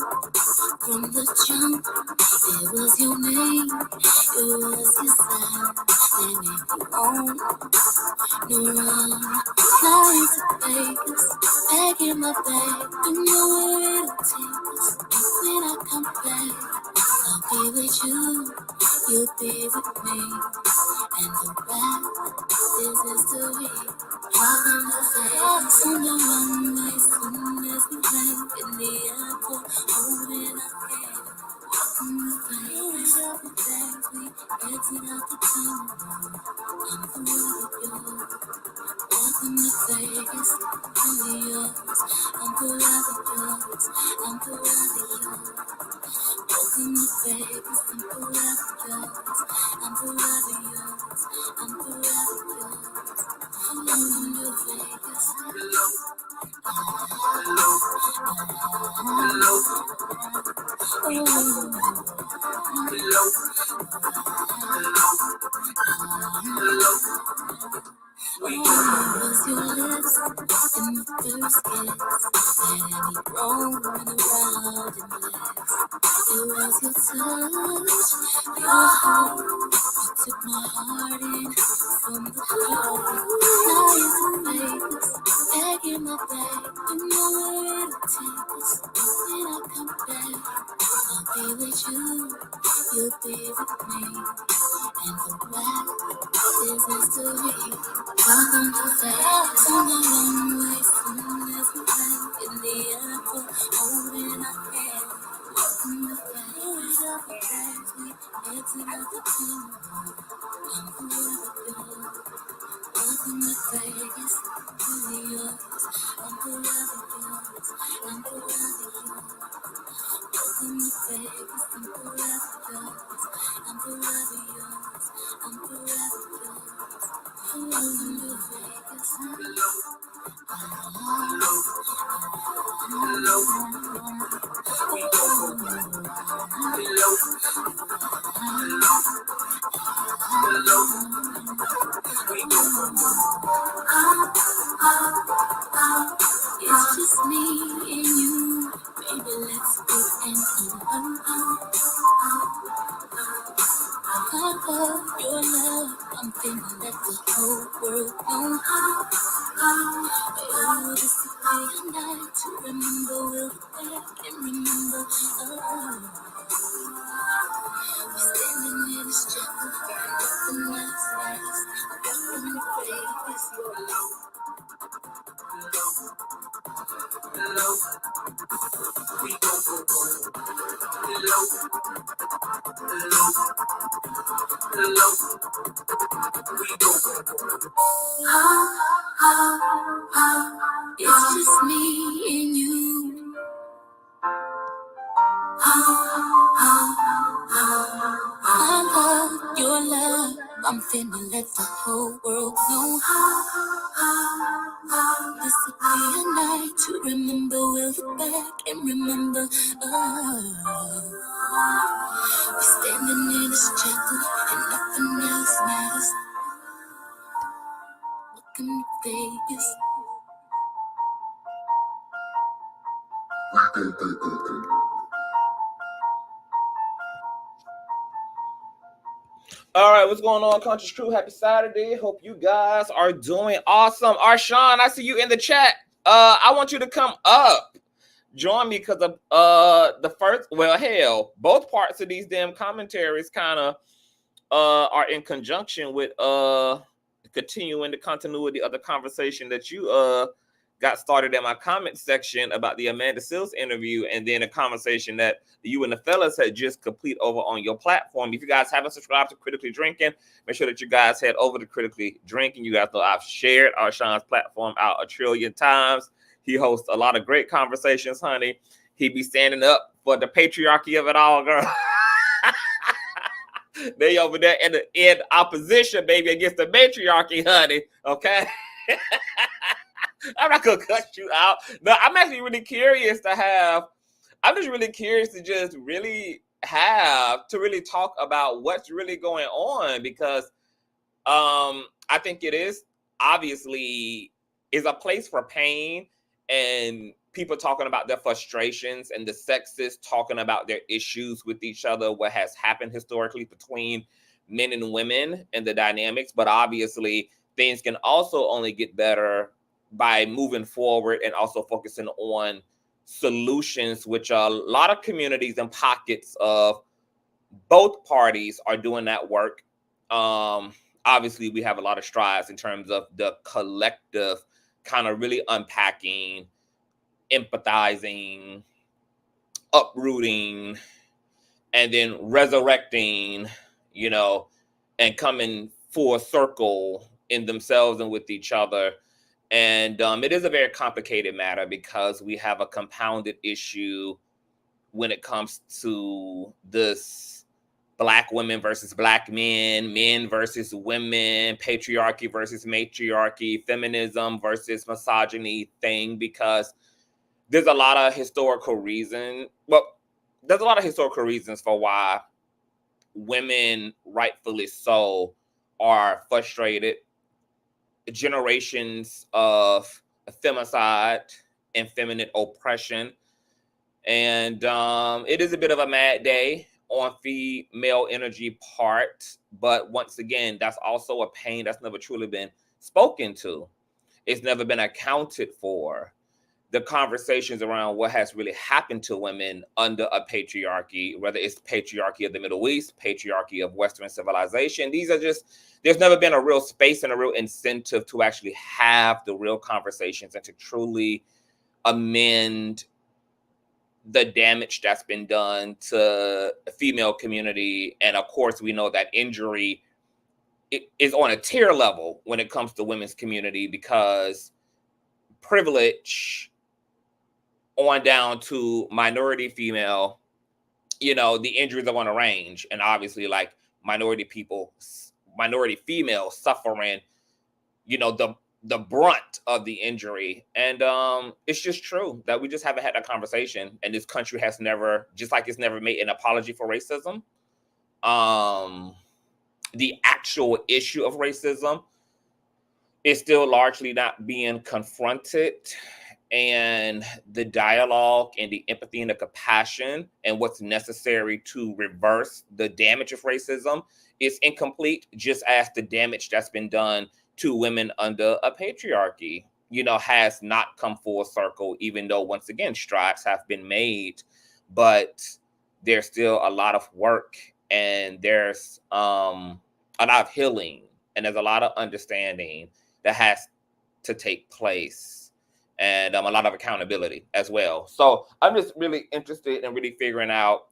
From the jump, it was your name, it was your sign that made me on the run. Flying to Vegas, packing my bag, you know where it'll take us. And when I come back, I'll be with you, you'll be with me, and the rest is history. Welcome to Vegas, on the runway, soon as we land in the airport, holding our hand. Welcome to Vegas, every day we exit out the tunnel. I'm forever yours. Welcome to Vegas, really yours. I'm forever yours. I'm forever yours. Welcome to Vegas, I'm forever yours. I'm forever yours. I'm forever yours. Welcome to Vegas. Was your lips in the first kiss that had me rolling around in legs? It was your touch, your hold. You took my heart in from the cold. Flying to Vegas, packing my bag. You know where it'll take us. And when I come back, I'll be with you, you'll be with me, and the rest is history. Welcome to Vegas, on the runway, soon as we land in the airport, holding our hand. Welcome to Vegas, every day we exit out the tunnel. I'm forever yours. Welcome to Vegas, really yours. I'm forever yours. I'm forever yours. Welcome to Vegas, I'm forever yours. I'm forever yours. I'm forever yours. Welcome to Vegas. It's just me and you. Baby, let's go and your love. I'm feeling that the whole world know. Oh, this will be a night to remember. We'll look back and remember. We're standing in this chapel, nothing else lasts. Welcome to Vegas. It's just me and you. I love your love. I'm finna let the whole world know. This will be a night to remember. We'll look back and remember. We're standing in this chapel and nothing else matters. Welcome to Vegas. All right, what's going on, Conscious Crew? Happy Saturday. Hope you guys are doing awesome. Arshawn, I see you in the chat. I want you to come up. Join me because of the first, well, hell, both parts of these damn commentaries kind of are in conjunction with continuing the continuity of the conversation that you got started in my comment section about the Amanda Seales interview, and then a conversation that you and the fellas had just complete over on your platform. If you guys haven't subscribed to Critically Drinking, make sure that you guys head over to Critically Drinking. You guys know I've shared Arshawn's platform out a trillion times. He hosts a lot of great conversations, honey. He be standing up for the patriarchy of it all, girl. They over there in opposition, baby, against the matriarchy, honey. Okay. I'm not gonna cut you out. No, I'm actually really curious to have. I'm just really curious to just really have to really talk about what's really going on, because I think it is obviously is a place for pain, and people talking about their frustrations and the sexists talking about their issues with each other, what has happened historically between men and women and the dynamics. But obviously, things can also only get better by moving forward and also focusing on solutions, which a lot of communities and pockets of both parties are doing that work. Obviously, we have a lot of strides in terms of the collective kind of really unpacking, empathizing, uprooting, and then resurrecting, you know, and coming full circle in themselves and with each other. And it is a very complicated matter because we have a compounded issue when it comes to this Black women versus Black men, men versus women, patriarchy versus matriarchy, feminism versus misogyny thing, because there's a lot of historical reason. Well, there's a lot of historical reasons for why women, rightfully so, are frustrated. Generations of femicide and feminine oppression. And it is a bit of a mad day on female energy part. But once again, that's also a pain that's never truly been spoken to. It's never been accounted for. The conversations around what has really happened to women under a patriarchy, whether it's patriarchy of the Middle East, patriarchy of Western civilization, these are just, there's never been a real space and a real incentive to actually have the real conversations and to truly amend the damage that's been done to the female community. And of course, we know that injury is on a tier level when it comes to women's community, because privilege on down to minority female, you know, the injuries are on a range. And obviously, like, minority females suffering, you know, the brunt of the injury. And it's just true that we just haven't had that conversation. And this country has never, just like it's never made an apology for racism. The actual issue of racism is still largely not being confronted. And the dialogue and the empathy and the compassion and what's necessary to reverse the damage of racism is incomplete, just as the damage that's been done to women under a patriarchy, you know, has not come full circle, even though, once again, strides have been made. But there's still a lot of work, and there's a lot of healing, and there's a lot of understanding that has to take place, and a lot of accountability as well. So I'm just really interested in really figuring out,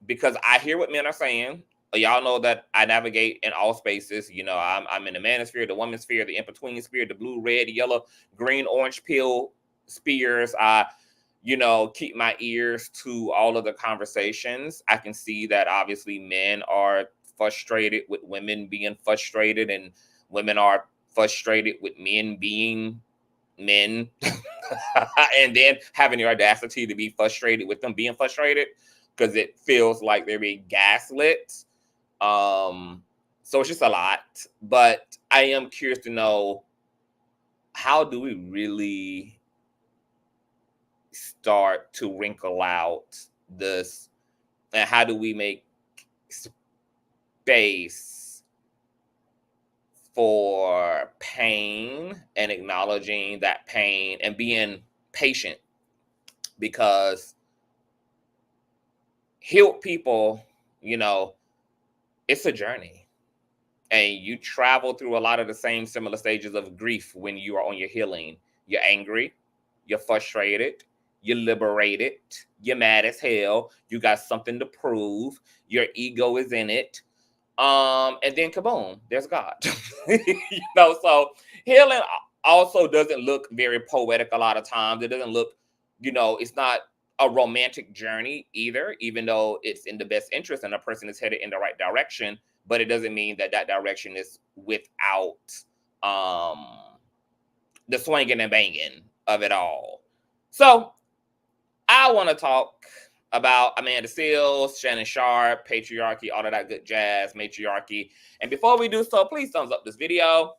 because I hear what men are saying. Y'all know that I navigate in all spaces. You know, I'm in the manosphere, the woman's sphere, the in-between sphere, the blue, red, yellow, green, orange pill spheres. I, you know, keep my ears to all of the conversations. I can see that obviously men are frustrated with women being frustrated, and women are frustrated with men being men, and then having the audacity to be frustrated with them being frustrated, because it feels like they're being gaslit. So it's just a lot. But I am curious to know, how do we really start to wrinkle out this, and how do we make space for pain and acknowledging that pain and being patient? Because healed people, you know, it's a journey, and you travel through a lot of the same similar stages of grief when you are on your healing. You're angry, you're frustrated, you're liberated, you're mad as hell, you got something to prove, your ego is in it. And then kaboom, there's God. You know, so healing also doesn't look very poetic a lot of times. It doesn't look, you know, it's not a romantic journey either, even though it's in the best interest and a person is headed in the right direction. But it doesn't mean that that direction is without the swinging and banging of it all. So I want to talk about Amanda Seales, Shannon, Sharpe, Patriarchy, all of that good jazz, Matriarchy. And before we do so, please thumbs up this video.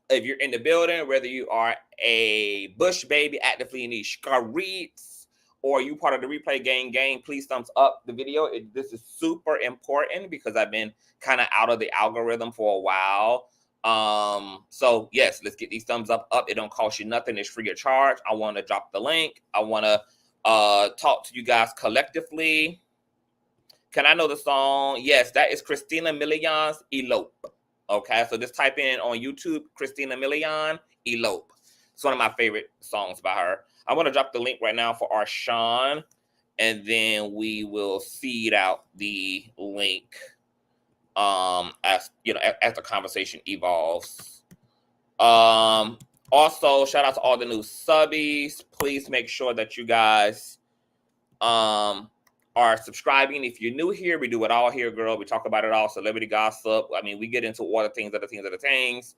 If you're in the building, whether you are a Bush baby actively needs Scarreets, or you part of the replay gang, please thumbs up the video. This is super important because I've been kind of out of the algorithm for a while. So yes, let's get these thumbs up. It don't cost you nothing. It's free of charge. I want to drop the link. I want to talk to you guys collectively. Can I know the song? Yes, that is Christina Milian's Elope. Okay, so just type in on YouTube, Christina Milian, Elope. It's one of my favorite songs by her. I want to drop the link right now for our Sean, and then we will feed out the link as you know, as the conversation evolves. Also, shout out to all the new subbies. Please make sure that you guys are subscribing. If you're new here, we do it all here, girl. We talk about it all. Celebrity gossip. I mean, we get into all the things, other things.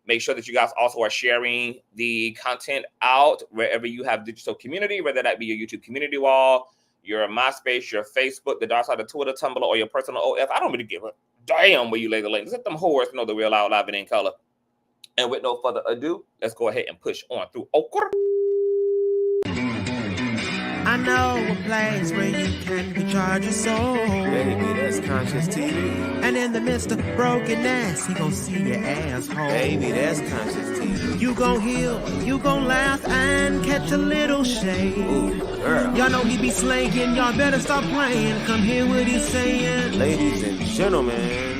Make sure that you guys also are sharing the content out wherever you have digital community, whether that be your YouTube community wall, your MySpace, your Facebook, the dark side of Twitter, Tumblr, or your personal OF. I don't really give a damn where you lay the links. Let them whores know the real out live and in color. And with no further ado, let's go ahead and push on through Okra. I know a place where you can recharge your soul. Baby, that's Consciouztv. And in the midst of brokenness, he gon' see your asshole. Baby, that's Consciouztv. You gon' heal, you gon' laugh and catch a little shade. Ooh, girl. Y'all know he be slaying, y'all better stop playing. Come hear what he's saying. Ladies and gentlemen.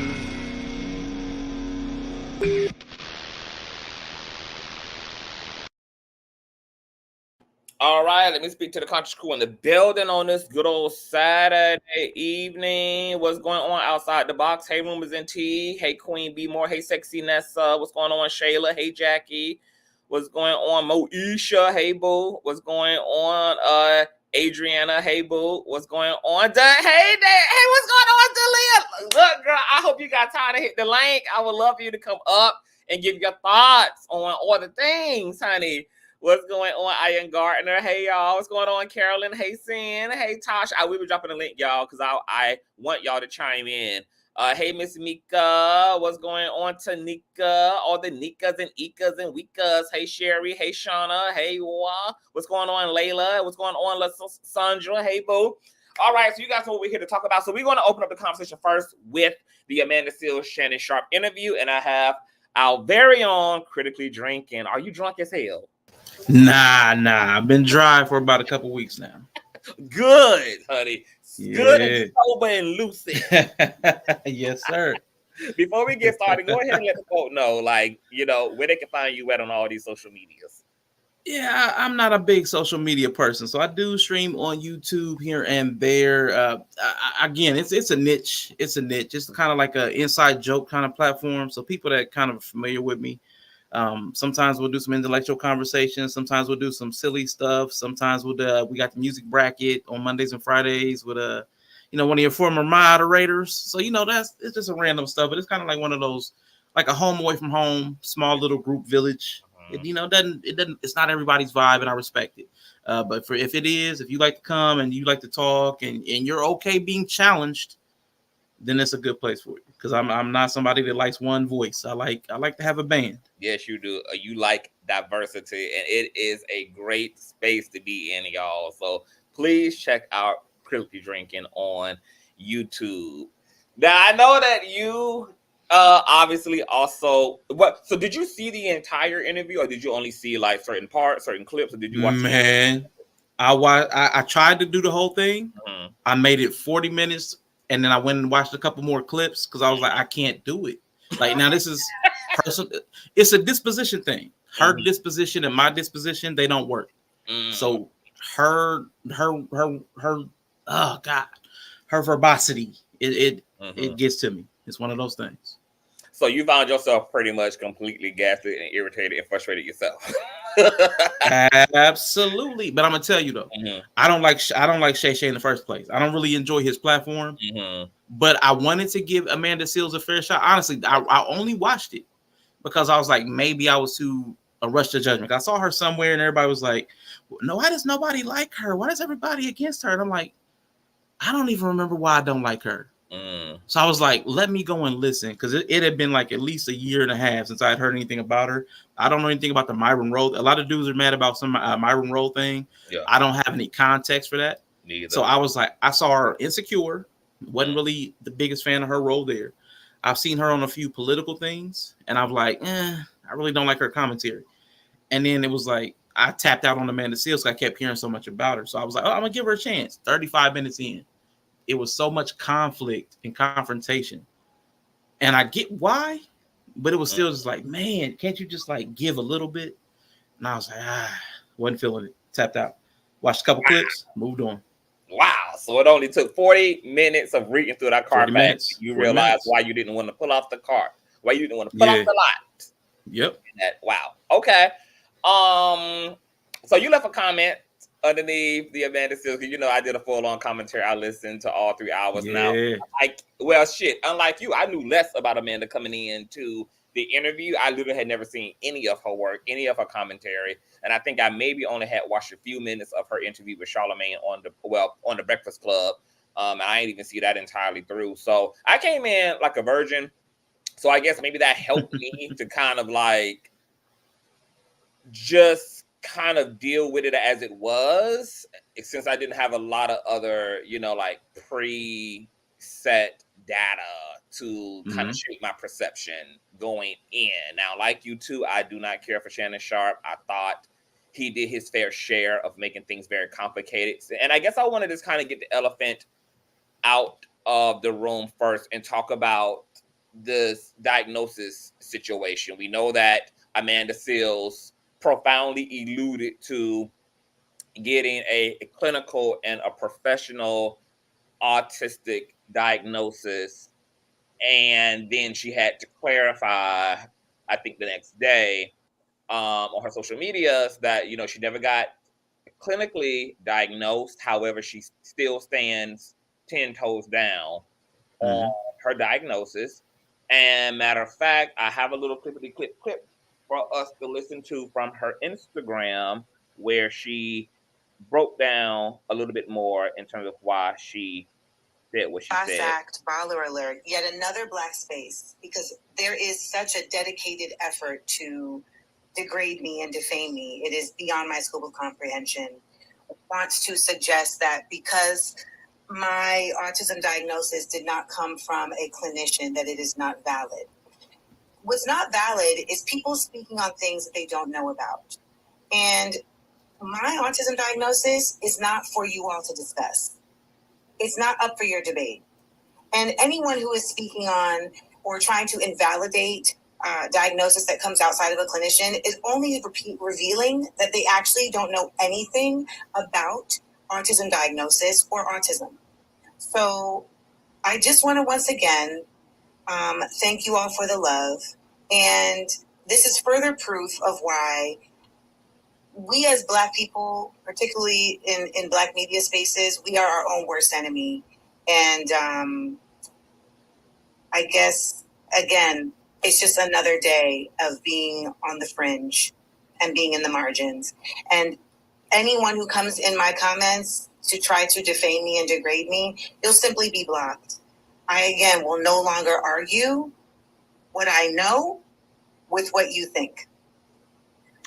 All right, let me speak to the conscious crew in the building on this good old Saturday evening. What's going on outside the box? Hey, Rumors and Tea. Hey, Queen B More. Hey, Sexy Nessa. What's going on, Shayla? Hey, Jackie. What's going on, Moesha? Hey, Boo. What's going on, Adriana? Hey, Boo. What's going on, Hey, what's going on, Dalia? Look, girl, I hope you got time to hit the link. I would love for you to come up and give your thoughts on all the things, honey. What's going on, Ian Gardner? Hey, y'all. What's going on, Carolyn? Hey, Sin. Hey, Tosh. I will be dropping the link, y'all, because I want y'all to chime in. Hey, Miss Mika. What's going on, Tanika? All the Nikas and Ikas and Wikas. Hey, Sherry. Hey, Shauna. Hey, Wa. What's going on, Layla? What's going on, Sandra? Hey, Boo. All right, so you guys know what we're here to talk about. So we're going to open up the conversation first with the Amanda Seales, Shannon Sharpe interview, and I have our very own Critically Drinking. Are you drunk as hell? Nah. I've been dry for about a couple weeks now. Good, honey. Yeah. Good and sober and lucid. Yes, sir. Before we get started, go ahead and let the folks know, like, you know, where they can find you at on all these social medias. Yeah, I'm not a big social media person, so I do stream on YouTube here and there. Again, it's a niche. It's a niche. It's kind of like an inside joke kind of platform. So people that kind of familiar with me. Sometimes we'll do some intellectual conversations. Sometimes we'll do some silly stuff. Sometimes we got the music bracket on Mondays and Fridays with one of your former moderators. So it's just a random stuff, but it's kind of like one of those, like a home away from home, small little group village. It's not everybody's vibe, and I respect it. But if you like to come and you like to talk and you're okay being challenged, then it's a good place for you. Because I'm not somebody that likes one voice. I like to have a band. Yes, you do. You like diversity, and it is a great space to be in, y'all. So please check out Critically Drinking on YouTube. Now, I know that you obviously also so did you see the entire interview, or did you only see like certain parts, certain clips, or did you watch I tried to do the whole thing. Mm-hmm. I made it 40 minutes. And then I went and watched a couple more clips because I was like, I can't do it. Like, now this is it's a disposition thing. Her disposition and my disposition, they don't work. So her verbosity, it gets to me. It's one of those things. So you found yourself pretty much completely gaslit and irritated and frustrated yourself. Absolutely, but I'm gonna tell you though, I don't like Shay Shay in the first place. I don't really enjoy his platform, but I wanted to give Amanda Seales a fair shot. Honestly, I only watched it because I was like, maybe I was too rushed to judgment. I saw her somewhere and everybody was like, "No, why does nobody like her? Why is everybody against her?" And I'm like, I don't even remember why I don't like her. So I was like, let me go and listen, because it had been like at least a year and a half since I had heard anything about her. I don't know anything about the Myron Rowe. A lot of dudes are mad about some Myron Rowe thing. Yeah. I don't have any context for that. Neither. So I was like, I saw her Insecure. Wasn't really the biggest fan of her role there. I've seen her on a few political things, and I'm like, I really don't like her commentary. And then it was like, I tapped out on Amanda Seales because I kept hearing so much about her. So I was like, oh, I'm going to give her a chance. 35 minutes in. It was so much conflict and confrontation. And I get why, but it was still just like, man, can't you just like give a little bit? And I was like, wasn't feeling it. Tapped out. Watched a couple clips, moved on. Wow. So it only took 40 minutes of reading through that cart back. You realized why you didn't want to pull off the cart. Why you didn't want to pull off the lot. Yep. Wow. Okay. So you left a comment underneath the Amanda Seales, because you know I did a full-on commentary. I listened to all 3 hours now. Unlike you, I knew less about Amanda coming into the interview. I literally had never seen any of her work, any of her commentary, and I think I maybe only had watched a few minutes of her interview with Charlamagne on the Breakfast Club. And I didn't even see that entirely through. So I came in like a virgin. So I guess maybe that helped me to kind of like just kind of deal with it as it was, since I didn't have a lot of other, like preset data to kind of shape my perception going in. Now, like you too, I do not care for Shannon Sharpe. I thought he did his fair share of making things very complicated. And I guess I wanted to just kind of get the elephant out of the room first and talk about this diagnosis situation. We know that Amanda Seales profoundly alluded to getting a clinical and a professional autistic diagnosis, and then she had to clarify, I think the next day, on her social medias that she never got clinically diagnosed. However, she still stands 10 toes down on her diagnosis. And matter of fact, I have a little clippity clip for us to listen to from her Instagram, where she broke down a little bit more in terms of why she said what she said. Fact, baller alert, yet another Black space, because there is such a dedicated effort to degrade me and defame me. It is beyond my scope of comprehension. Wants to suggest that because my autism diagnosis did not come from a clinician, that it is not valid. What's not valid is people speaking on things that they don't know about. And my autism diagnosis is not for you all to discuss. It's not up for your debate. And anyone who is speaking on or trying to invalidate diagnosis that comes outside of a clinician is only revealing that they actually don't know anything about autism diagnosis or autism. So I just want to once again thank you all for the love. And this is further proof of why we as Black people, particularly in Black media spaces, we are our own worst enemy. And I guess, again, it's just another day of being on the fringe and being in the margins. And anyone who comes in my comments to try to defame me and degrade me, you'll simply be blocked. I, again, will no longer argue what I know with what you think.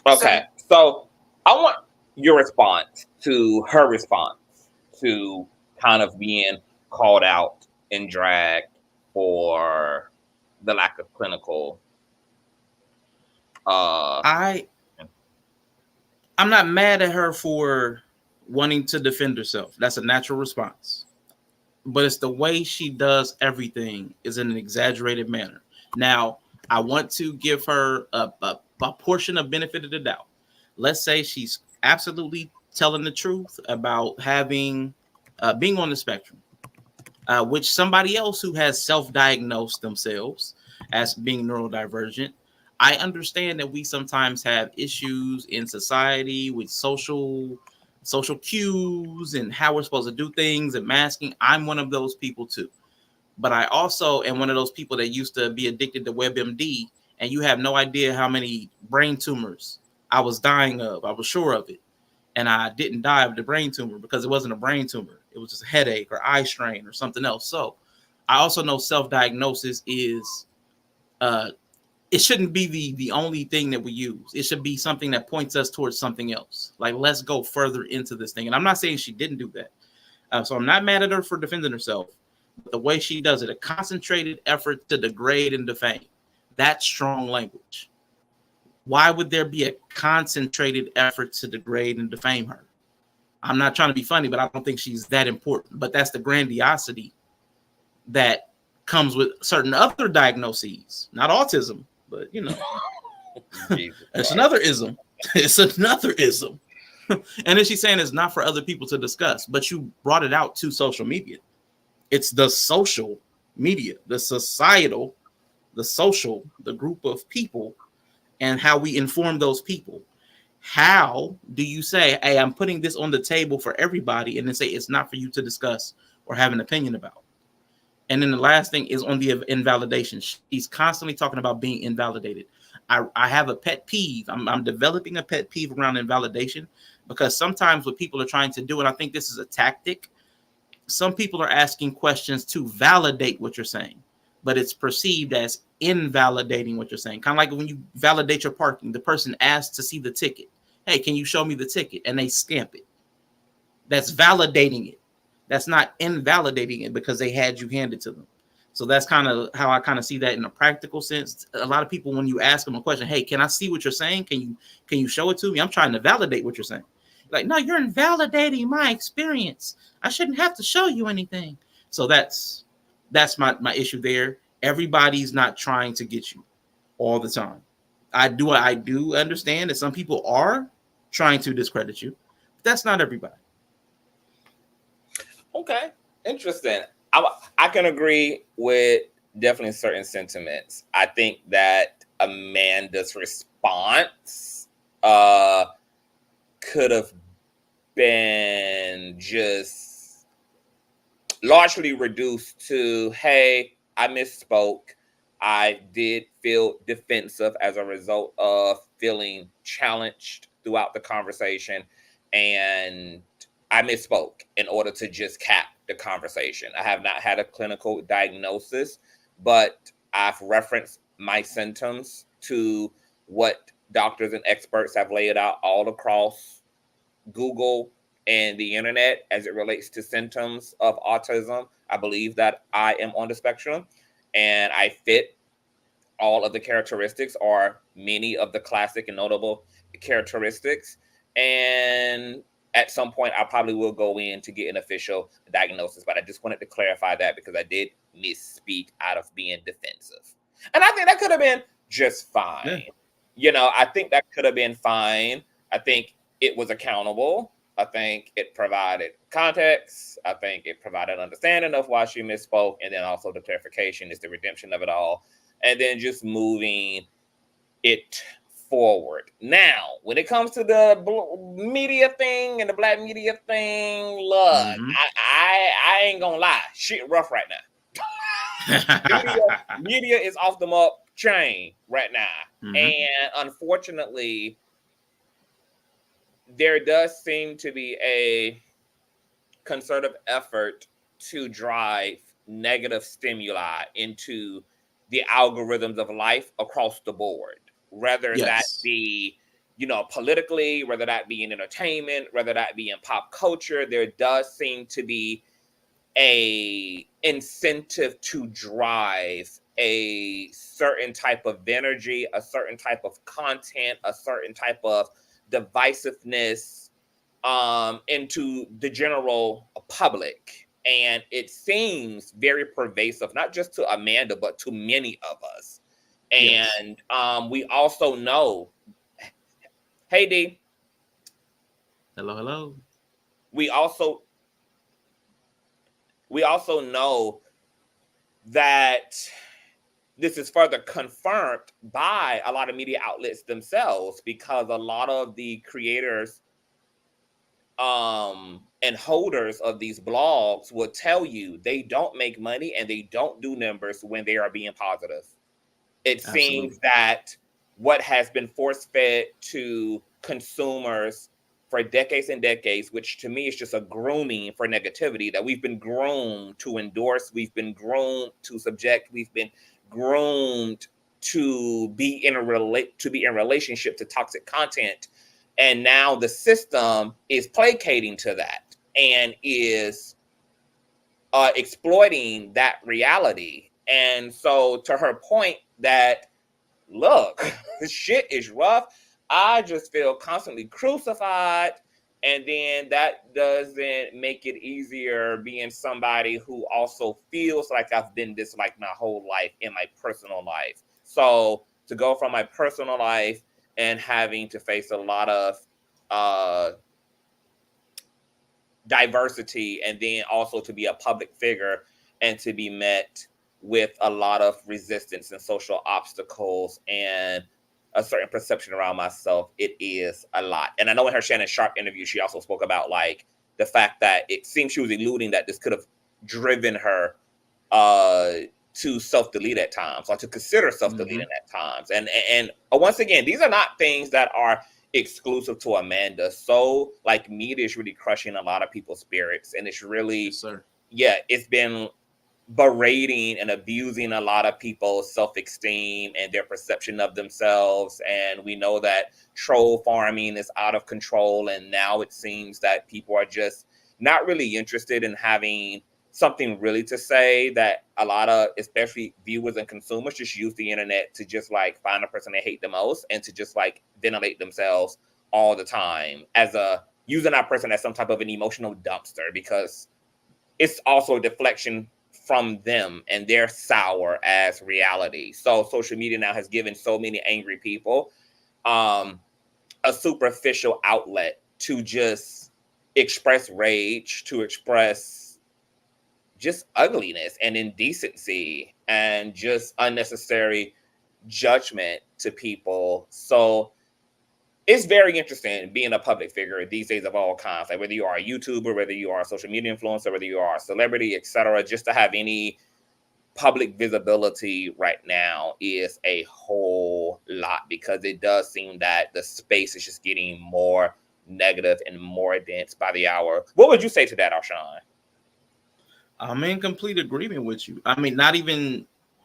Okay, so I want your response to her response to kind of being called out and dragged for the lack of clinical. I'm not mad at her for wanting to defend herself. That's a natural response. But it's the way she does everything is in an exaggerated manner. Now, I want to give her a portion of benefit of the doubt. Let's say she's absolutely telling the truth about having being on the spectrum, which somebody else who has self-diagnosed themselves as being neurodivergent. I understand that we sometimes have issues in society with social cues and how we're supposed to do things and masking. I'm one of those people too. But I also am one of those people that used to be addicted to WebMD, and you have no idea how many brain tumors I was dying of. I was sure of it. And I didn't die of the brain tumor because it wasn't a brain tumor. It was just a headache or eye strain or something else. So I also know self-diagnosis is it shouldn't be the only thing that we use. It should be something that points us towards something else. Like, let's go further into this thing. And I'm not saying she didn't do that. So I'm not mad at her for defending herself. But the way she does it, a concentrated effort to degrade and defame, that's strong language. Why would there be a concentrated effort to degrade and defame her? I'm not trying to be funny, but I don't think she's that important. But that's the grandiosity that comes with certain other diagnoses, not autism, but you know, it's another ism. It's another ism. And then she's saying it's not for other people to discuss, but you brought it out to social media. It's the social media, the societal, the social, the group of people, and how we inform those people. How do you say, hey, I'm putting this on the table for everybody, and then say it's not for you to discuss or have an opinion about? And then the last thing is on the invalidation. She's constantly talking about being invalidated. I have a pet peeve. I'm developing a pet peeve around invalidation, because sometimes what people are trying to do, and I think this is a tactic, some people are asking questions to validate what you're saying, but it's perceived as invalidating what you're saying. Kind of like when you validate your parking, the person asks to see the ticket. Hey, can you show me the ticket? And they stamp it. That's validating it. That's not invalidating it because they had you handed to them. So that's kind of how I kind of see that in a practical sense. A lot of people, when you ask them a question, hey, can I see what you're saying? Can you show it to me? I'm trying to validate what you're saying. Like, no, you're invalidating my experience. I shouldn't have to show you anything. So that's my issue there. Everybody's not trying to get you all the time. I do understand that some people are trying to discredit you, but that's not everybody. Okay, interesting. I can agree with definitely certain sentiments. I think that Amanda's response could have been just largely reduced to, hey, I misspoke. I did feel defensive as a result of feeling challenged throughout the conversation, and I misspoke in order to just cap the conversation. I have not had a clinical diagnosis, but I've referenced my symptoms to what doctors and experts have laid out all across Google and the internet as it relates to symptoms of autism. I believe that I am on the spectrum, and I fit all of the characteristics, or many of the classic and notable characteristics. And at some point, I probably will go in to get an official diagnosis, but I just wanted to clarify that because I did misspeak out of being defensive. And I think that could have been just fine. Yeah. You know, I think that could have been fine. I think it was accountable. I think it provided context. I think it provided understanding of why she misspoke. And then also the clarification is the redemption of it all. And then just moving it forward. Now, when it comes to the media thing and the black media thing, look, I ain't gonna lie, shit rough right now. media is off the up chain right now, and unfortunately, there does seem to be a concerted effort to drive negative stimuli into the algorithms of life across the board. Whether that be, you know, politically, whether that be in entertainment, whether that be in pop culture, there does seem to be a incentive to drive a certain type of energy, a certain type of content, a certain type of divisiveness into the general public. And it seems very pervasive, not just to Amanda, but to many of us. And we also know, hey D. Hello. We also know that this is further confirmed by a lot of media outlets themselves, because a lot of the creators and holders of these blogs will tell you they don't make money and they don't do numbers when they are being positive. It seems that what has been force-fed to consumers for decades and decades, which to me is just a grooming for negativity, that we've been groomed to endorse, we've been groomed to subject, we've been groomed to be in relationship to toxic content. And now the system is placating to that and is exploiting that reality. And so to her point that, look, this shit is rough. I just feel constantly crucified. And then that doesn't make it easier being somebody who also feels like I've been this like my whole life in my personal life. So to go from my personal life and having to face a lot of diversity, and then also to be a public figure and to be met with a lot of resistance and social obstacles and a certain perception around myself, it is a lot. And I know in her Shannon Sharpe interview, she also spoke about like the fact that it seems she was alluding that this could have driven her to self-delete at times, or to consider self-deleting at times. And once again, these are not things that are exclusive to Amanda. So like media is really crushing a lot of people's spirits, and it's really, it's been berating and abusing a lot of people's self-esteem and their perception of themselves. And we know that troll farming is out of control, and now it seems that people are just not really interested in having something really to say, that a lot of, especially viewers and consumers, just use the internet to just like find a person they hate the most and to just like ventilate themselves all the time, as using that person as some type of an emotional dumpster, because it's also a deflection from them and their sour as reality. So social media now has given so many angry people a superficial outlet to just express rage, to express just ugliness and indecency and just unnecessary judgment to people. So it's very interesting being a public figure these days of all kinds, like whether you are a YouTuber, whether you are a social media influencer, whether you are a celebrity, etc. Just to have any public visibility right now is a whole lot, because it does seem that the space is just getting more negative and more dense by the hour. What would you say to that, Arshawn? I'm in complete agreement with you. I mean,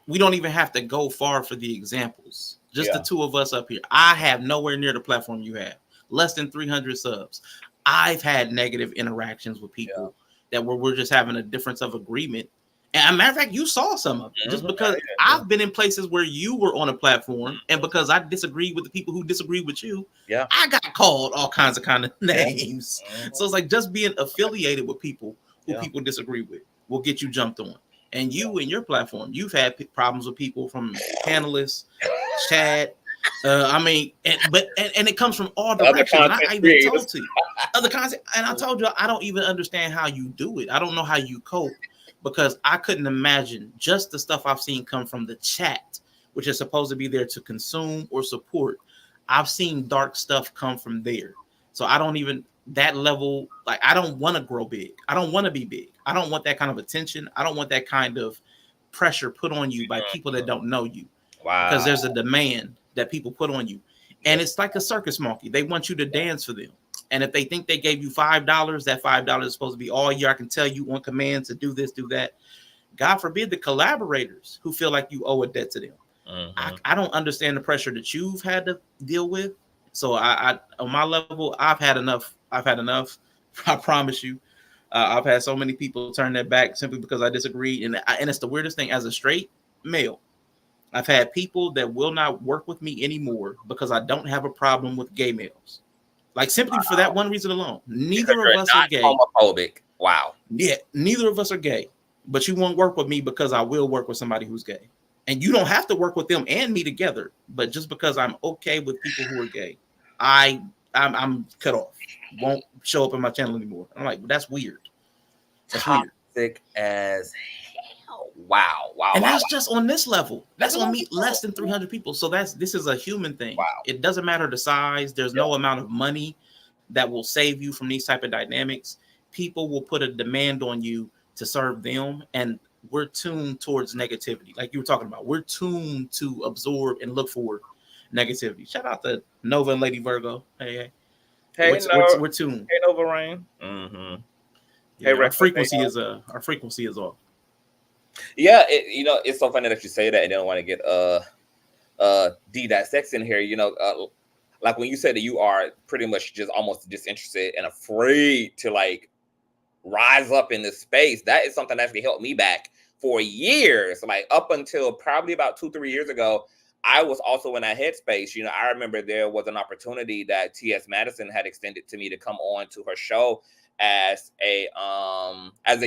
we don't even have to go far for the examples. Just the two of us up here. I have nowhere near the platform you have. Less than 300 subs. I've had negative interactions with people that we're just having a difference of agreement. And as a matter of fact, you saw some of it. Just because I've been in places where you were on a platform, and because I disagreed with the people who disagreed with you, I got called all kinds of names. So it's like just being affiliated with people who people disagree with will get you jumped on. And you and your platform, you've had problems with people from panelists, chat. And it comes from all directions. And I even told you other content, and I told you I don't even understand how you do it. I don't know how you cope, because I couldn't imagine just the stuff I've seen come from the chat, which is supposed to be there to consume or support. I've seen dark stuff come from there. So I don't even that level. Like, I don't want to grow big. I don't want to be big. I don't want that kind of attention. I don't want that kind of pressure put on you by people that don't know you. Wow. Because there's a demand that people put on you. And it's like a circus monkey. They want you to dance for them. And if they think they gave you $5, that $5 is supposed to be all year. I can tell you on command to do this, do that. God forbid the collaborators who feel like you owe a debt to them. I don't understand the pressure that you've had to deal with. So I on my level, I've had enough. I promise you. I've had so many people turn their back simply because I disagree. And it's the weirdest thing. As a straight male, I've had people that will not work with me anymore because I don't have a problem with gay males. Like, simply for that one reason alone. Neither of us are gay. Homophobic. Wow. Yeah, neither of us are gay. But you won't work with me because I will work with somebody who's gay. And you don't have to work with them and me together. But just because I'm okay with people who are gay, I'm cut off. Won't show up in my channel anymore. I'm like, that's weird. That's toxic weird. As hell. Wow. And that's just on this level. That's on me, less than 300 people. So this is a human thing. Wow. It doesn't matter the size. There's no amount of money that will save you from these type of dynamics. People will put a demand on you to serve them, and we're tuned towards negativity. Like you were talking about, we're tuned to absorb and look for negativity. Shout out to Nova and Lady Virgo. Hey. Hey, no. we're tuned. Hey, Nova Rain. Mm-hmm. Yeah, Hey, our Rex. frequency is off. Yeah, it's so funny that you say that, and then I want to get D-Sex in here. Like when you say that you are pretty much just almost disinterested and afraid to like rise up in this space, that is something that actually helped me back for years. Like up until probably about 2-3 years ago, I was also in that headspace. I remember there was an opportunity that T.S. Madison had extended to me to come on to her show as a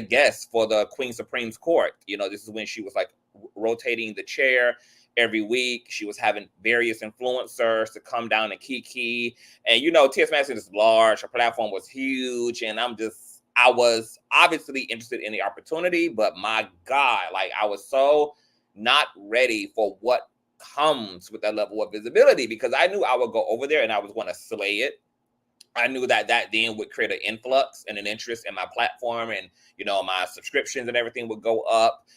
guest for the Queen Supreme's court. This is when she was like rotating the chair every week. She was having various influencers to come down and kiki. And T.S. Madison is large, her platform was huge, and I was obviously interested in the opportunity, but my God, like I was so not ready for what comes with that level of visibility, because I knew I would go over there and I was going to slay it. I knew that then would create an influx and an interest in my platform, and my subscriptions and everything would go up.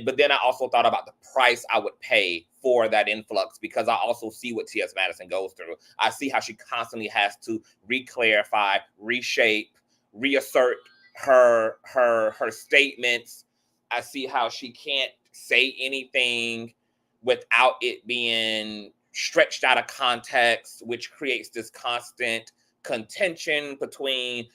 But then I also thought about the price I would pay for that influx, because I also see what T.S. Madison goes through. I see how she constantly has to reclarify, reshape, reassert her statements. I see how she can't say anything without it being stretched out of context, which creates this constant contention between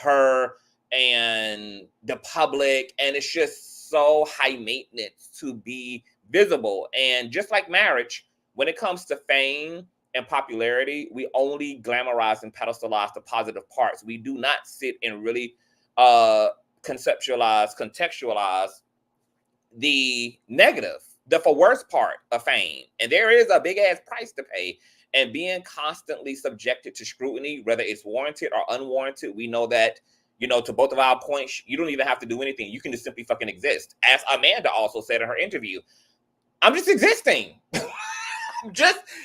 her and the public, and it's just so high maintenance to be visible. And just like marriage, when it comes to fame and popularity, we only glamorize and pedestalize the positive parts. We do not sit and really contextualize the negative, the worst part of fame. And there is a big ass price to pay. And being constantly subjected to scrutiny, whether it's warranted or unwarranted, we know that, to both of our points, you don't even have to do anything. You can just simply fucking exist. As Amanda also said in her interview, I'm just existing.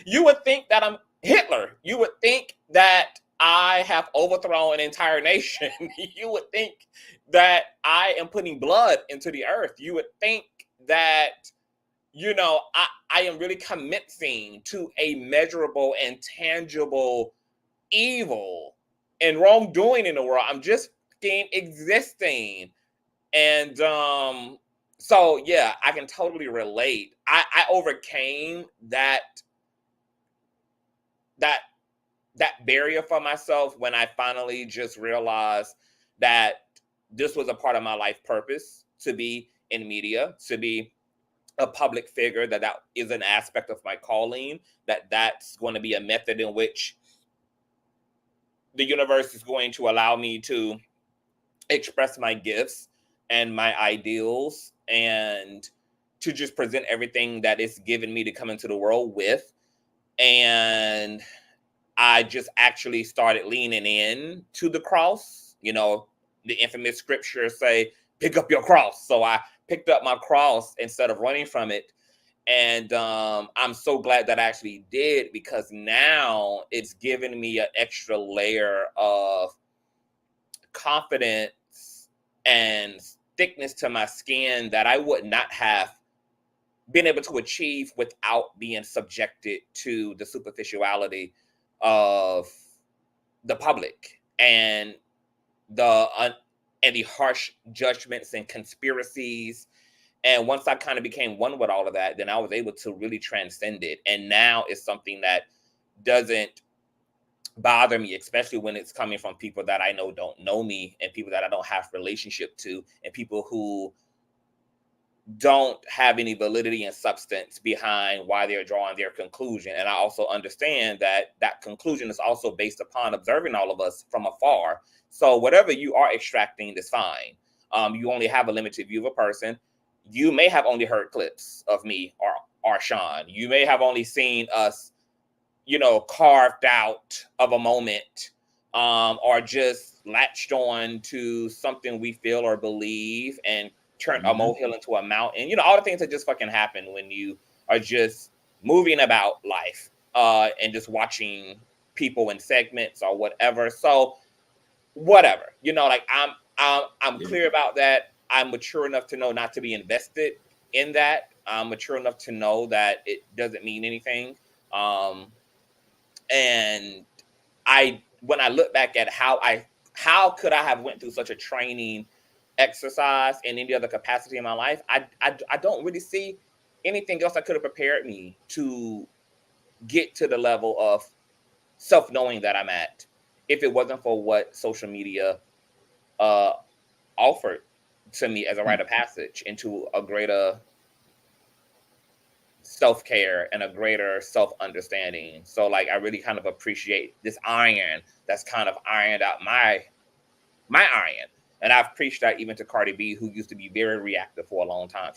You would think that I'm Hitler. You would think that I have overthrown an entire nation. You would think that I am putting blood into the earth. You would think that, I am really commencing to a measurable and tangible evil and wrongdoing in the world. I'm just existing. And so yeah, I can totally relate. I overcame that barrier for myself when I finally just realized that this was a part of my life purpose, to be in media, to be a public figure, that is an aspect of my calling, that's going to be a method in which the universe is going to allow me to express my gifts and my ideals, and to just present everything that it's given me to come into the world with. And I just actually started leaning in to the cross. The infamous scriptures say, pick up your cross. So I picked up my cross instead of running from it. And I'm so glad that I actually did, because now it's given me an extra layer of confidence and thickness to my skin that I would not have been able to achieve without being subjected to the superficiality of the public and the harsh judgments and conspiracies. And once I kind of became one with all of that, then I was able to really transcend it. And now it's something that doesn't bother me, especially when it's coming from people that I know don't know me, and people that I don't have relationship to, and people who don't have any validity and substance behind why they're drawing their conclusion. And I also understand that conclusion is also based upon observing all of us from afar. So whatever you are extracting is fine. You only have a limited view of a person. You may have only heard clips of me or Sean. You may have only seen us, carved out of a moment, or just latched on to something we feel or believe and turn a molehill into a mountain. All the things that just fucking happen when you are just moving about life, and just watching people in segments or whatever. So whatever, I'm clear about that. I'm mature enough to know not to be invested in that. I'm mature enough to know that it doesn't mean anything. And I when I look back at how could I have went through such a training exercise in any other capacity in my life, I don't really see anything else that could have prepared me to get to the level of self-knowing that I'm at if it wasn't for what social media offered to me as a rite of passage into a greater self-care and a greater self-understanding. So like I really kind of appreciate this iron that's kind of ironed out my iron. And I've preached that even to Cardi B, who used to be very reactive for a long time.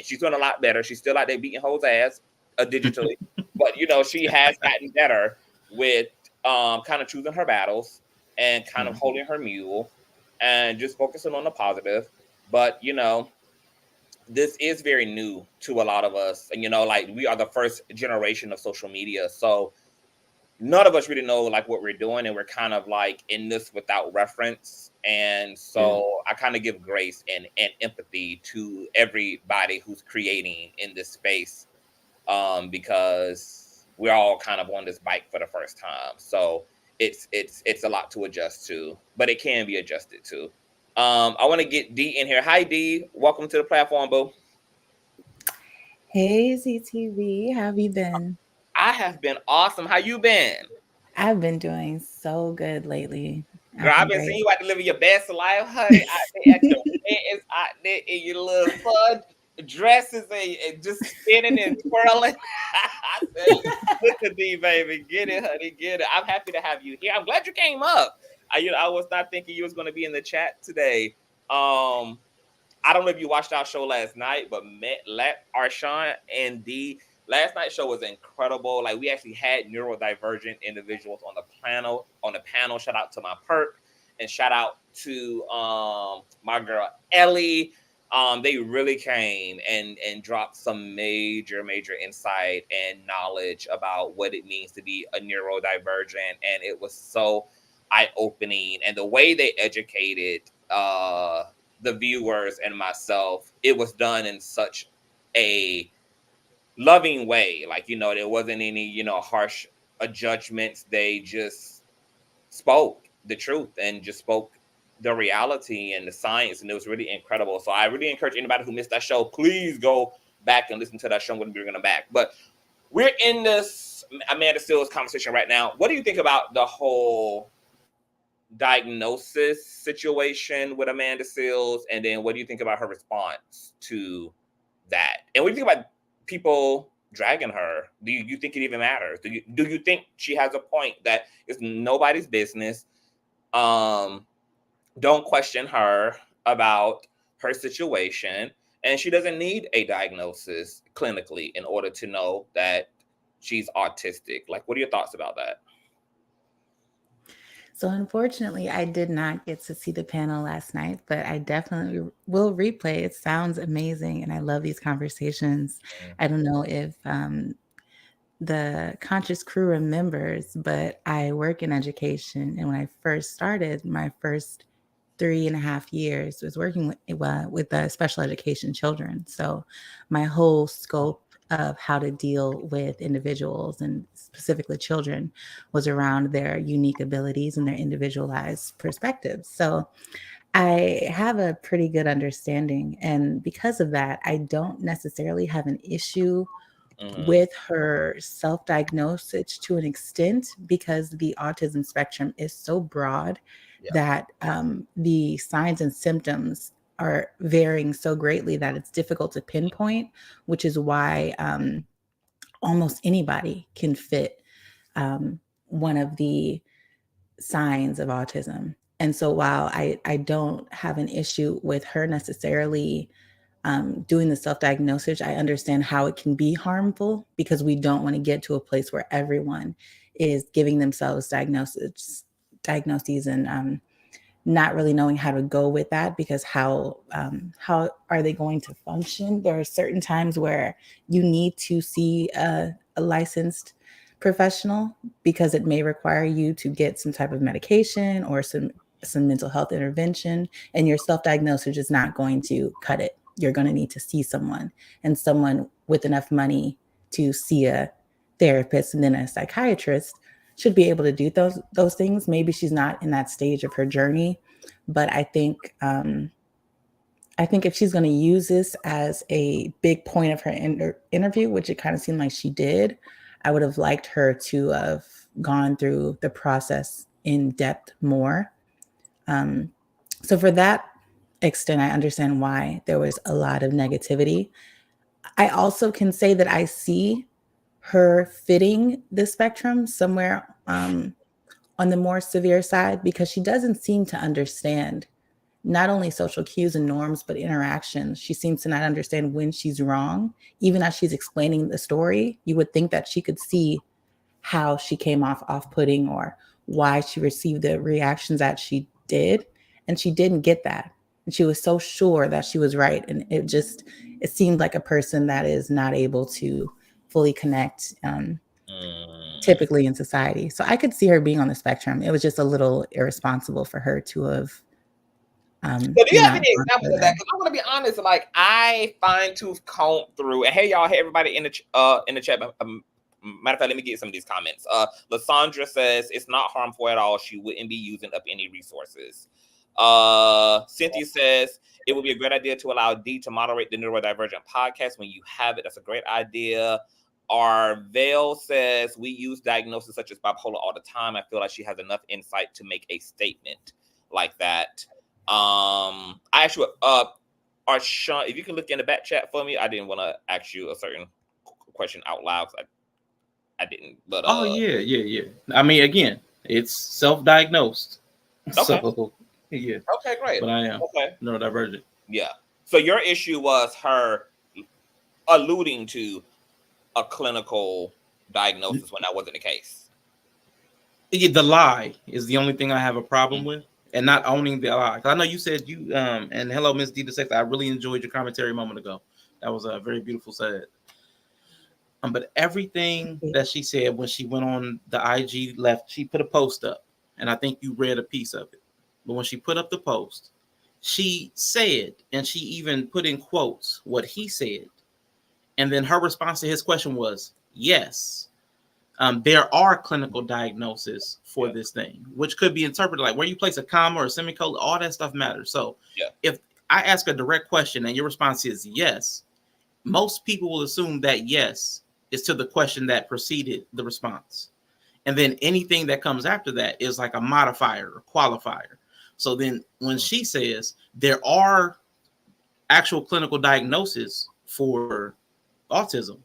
She's doing a lot better. She's still out there beating hoes' ass digitally, but you know, she has gotten better with kind of choosing her battles and kind of holding her mule and just focusing on the positive. But you know, this is very new to a lot of us, and you know, like we are the first generation of social media, so none of us really know like what we're doing, and we're kind of like in this without reference. And so I kind of give grace and empathy to everybody who's creating in this space, because we're all kind of on this bike for the first time. So it's a lot to adjust to, but it can be adjusted to. I want to get D in here. Hi D, welcome to the platform, boo. Hey ZTV, how have you been? I have been awesome. How you been? I've been doing so good lately. Girl, I've been seeing you out to live your best life, honey. Out there at your fitness, out there in your little fun dresses and just spinning and twirling. I said, look at D, baby. Get it, honey. Get it. I'm happy to have you here. I'm glad you came up. I was not thinking you was going to be in the chat today. I don't know if you watched our show last night, but Arshawn and D, last night's show was incredible. Like we actually had neurodivergent individuals on the panel. Shout out to my perk and shout out to my girl Ellie. They really came and dropped some major insight and knowledge about what it means to be a neurodivergent, and it was so eye-opening. And the way they educated the viewers and myself, it was done in such a loving way. Like, you know, there wasn't any, you know, harsh judgments. They just spoke the truth and just spoke the reality and the science, and it was really incredible. So I really encourage anybody who missed that show, please go back and listen to that show. I'm going to be bringing them back. But we're in this Amanda Seales conversation right now. What do you think about the whole diagnosis situation with Amanda Seales, and then what do you think about her response to that? And what do you think about people dragging her? Do you think it even matters? Do you think she has a point that it's nobody's business? Don't question her about her situation, and she doesn't need a diagnosis clinically in order to know that she's autistic. Like, what are your thoughts about that? So unfortunately, I did not get to see the panel last night, but I definitely will replay. It sounds amazing, and I love these conversations. I don't know if the Conscious crew remembers, but I work in education, and when I first started, my first 3.5 years was working with special education children. So my whole scope of how to deal with individuals and specifically children was around their unique abilities and their individualized perspectives. So I have a pretty good understanding. And because of that, I don't necessarily have an issue with her self-diagnosis to an extent, because the autism spectrum is so broad that the signs and symptoms are varying so greatly that it's difficult to pinpoint, which is why almost anybody can fit one of the signs of autism. And so while I don't have an issue with her necessarily doing the self-diagnosis, I understand how it can be harmful, because we don't want to get to a place where everyone is giving themselves diagnoses and not really knowing how to go with that, because how are they going to function? There are certain times where you need to see a licensed professional, because it may require you to get some type of medication or some mental health intervention, and your self-diagnosis is not going to cut it. You're going to need to see someone, and someone with enough money to see a therapist and then a psychiatrist should be able to do those things. Maybe she's not in that stage of her journey, but I think if she's going to use this as a big point of her interview, which it kind of seemed like she did, I would have liked her to have gone through the process in depth more. So for that extent, I understand why there was a lot of negativity. I also can say that I see her fitting the spectrum somewhere on the more severe side, because she doesn't seem to understand not only social cues and norms, but interactions. She seems to not understand when she's wrong. Even as she's explaining the story, you would think that she could see how she came off-putting or why she received the reactions that she did. And she didn't get that. And she was so sure that she was right. And it seemed like a person that is not able to fully connect typically in society. So I could see her being on the spectrum. It was just a little irresponsible for her to have So do you have not any gone examples of further. that? Because I want to be honest, like I fine tooth comb through, and hey y'all, hey everybody in the chat. Matter of fact, let me get some of these comments. Lysandra says it's not harmful at all. She wouldn't be using up any resources. Cynthia says it would be a great idea to allow D to moderate the Neurodivergent podcast when you have it. That's a great idea. Arvale says we use diagnoses such as bipolar all the time. I feel like she has enough insight to make a statement like that. I actually Sean, if you can look in the back chat for me, I didn't want to ask you a certain question out loud. I didn't, but yeah. I mean, again, it's self-diagnosed. Okay. So yeah. Okay, great. But I am neurodivergent. Yeah. So your issue was her alluding to a clinical diagnosis when that wasn't the case. Yeah, the lie is the only thing I have a problem with, and not owning the lie. I know you said you and hello, Miss D the Sex. I really enjoyed your commentary a moment ago. That was a very beautiful said. But everything that she said when she went on the IG left, she put a post up, and I think you read a piece of it. But when she put up the post, she said, and she even put in quotes what he said, and then her response to his question was yes. There are clinical diagnoses for this thing, which could be interpreted like where you place a comma or a semicolon, all that stuff matters. So if I ask a direct question and your response is yes, most people will assume that yes is to the question that preceded the response. And then anything that comes after that is like a modifier or qualifier. So then when she says there are actual clinical diagnoses for autism,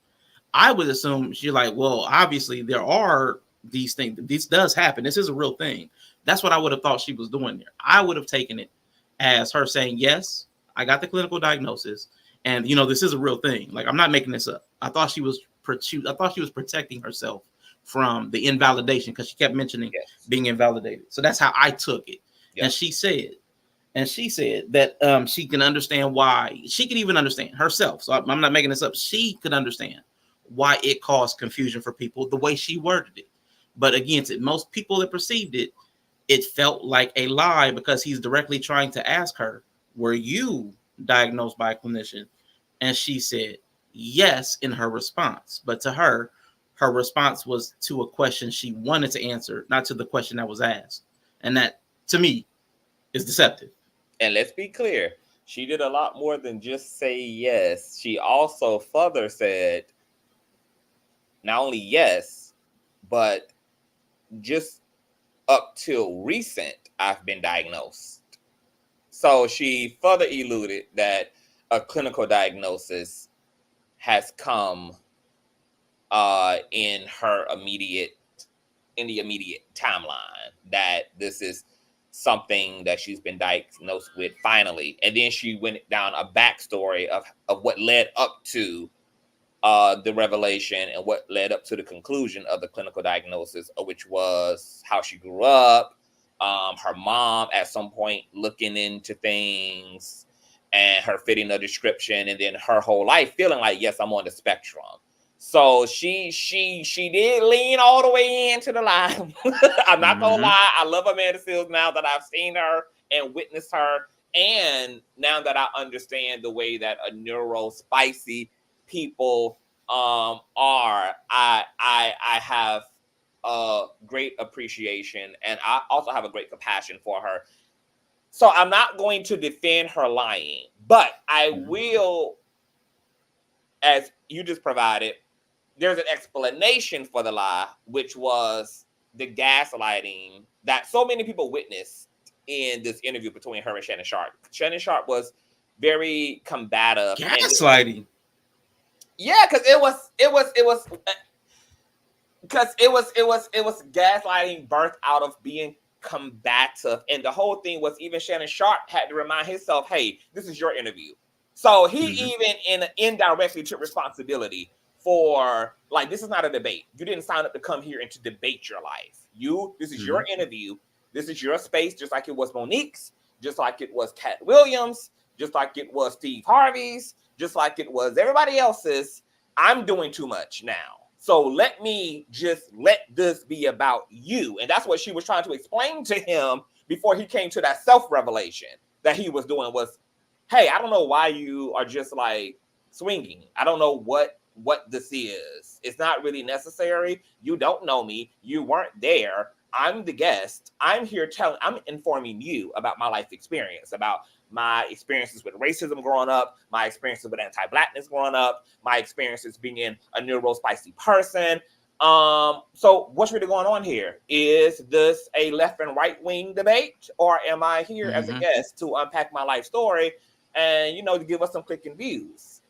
I would assume she's like, well, obviously there are these things. This does happen. This is a real thing. That's what I would have thought she was doing there. I would have taken it as her saying, yes, I got the clinical diagnosis. And, you know, this is a real thing. Like, I'm not making this up. I thought she was protecting herself from the invalidation because she kept mentioning being invalidated. So that's how I took it. And she said that she can understand why. She can even understand herself. So I'm not making this up. She could understand why it caused confusion for people the way she worded it. But again, to most people that perceived it, it felt like a lie because he's directly trying to ask her, were you diagnosed by a clinician? And she said yes in her response. But to her response was to a question she wanted to answer, not to the question that was asked. And that, to me, is deceptive. And let's be clear, she did a lot more than just say yes. She also further said not only yes, but just up till recent, I've been diagnosed. So she further alluded that a clinical diagnosis has come in the immediate timeline, that this is something that she's been diagnosed with finally. And then she went down a backstory of what led up to the revelation and what led up to the conclusion of the clinical diagnosis, which was how she grew up, her mom at some point looking into things and her fitting the description, and then her whole life feeling like, yes, I'm on the spectrum. So she did lean all the way into the lie. I'm not gonna lie. I love Amanda Seales now that I've seen her and witnessed her, and now that I understand the way that a spicy people are. I have a great appreciation, and I also have a great compassion for her. So I'm not going to defend her lying, but I will, as you just provided, there's an explanation for the lie, which was the gaslighting that so many people witnessed in this interview between her and Shannon Sharpe. Shannon Sharpe was very combative. Gaslighting. Yeah, because it was gaslighting birthed out of being combative, and the whole thing was even Shannon Sharpe had to remind himself, "Hey, this is your interview." So he even indirectly took responsibility for, like, this is not a debate. You didn't sign up to come here and to debate your life. This is your interview. This is your space, just like it was Monique's, just like it was Cat Williams, just like it was Steve Harvey's, just like it was everybody else's. I'm doing too much now. So let me just let this be about you. And that's what she was trying to explain to him before he came to that self-revelation that he was doing was, hey, I don't know why you are just like swinging. I don't know what this is. It's not really necessary. You don't know me. You weren't there. I'm the guest. I'm informing you about my life experience, about my experiences with racism growing up, my experiences with anti-Blackness growing up, my experiences being a neurospicy person. So what's really going on here? Is this a left and right wing debate, or am I here as a guest to unpack my life story and, to give us some clicking views?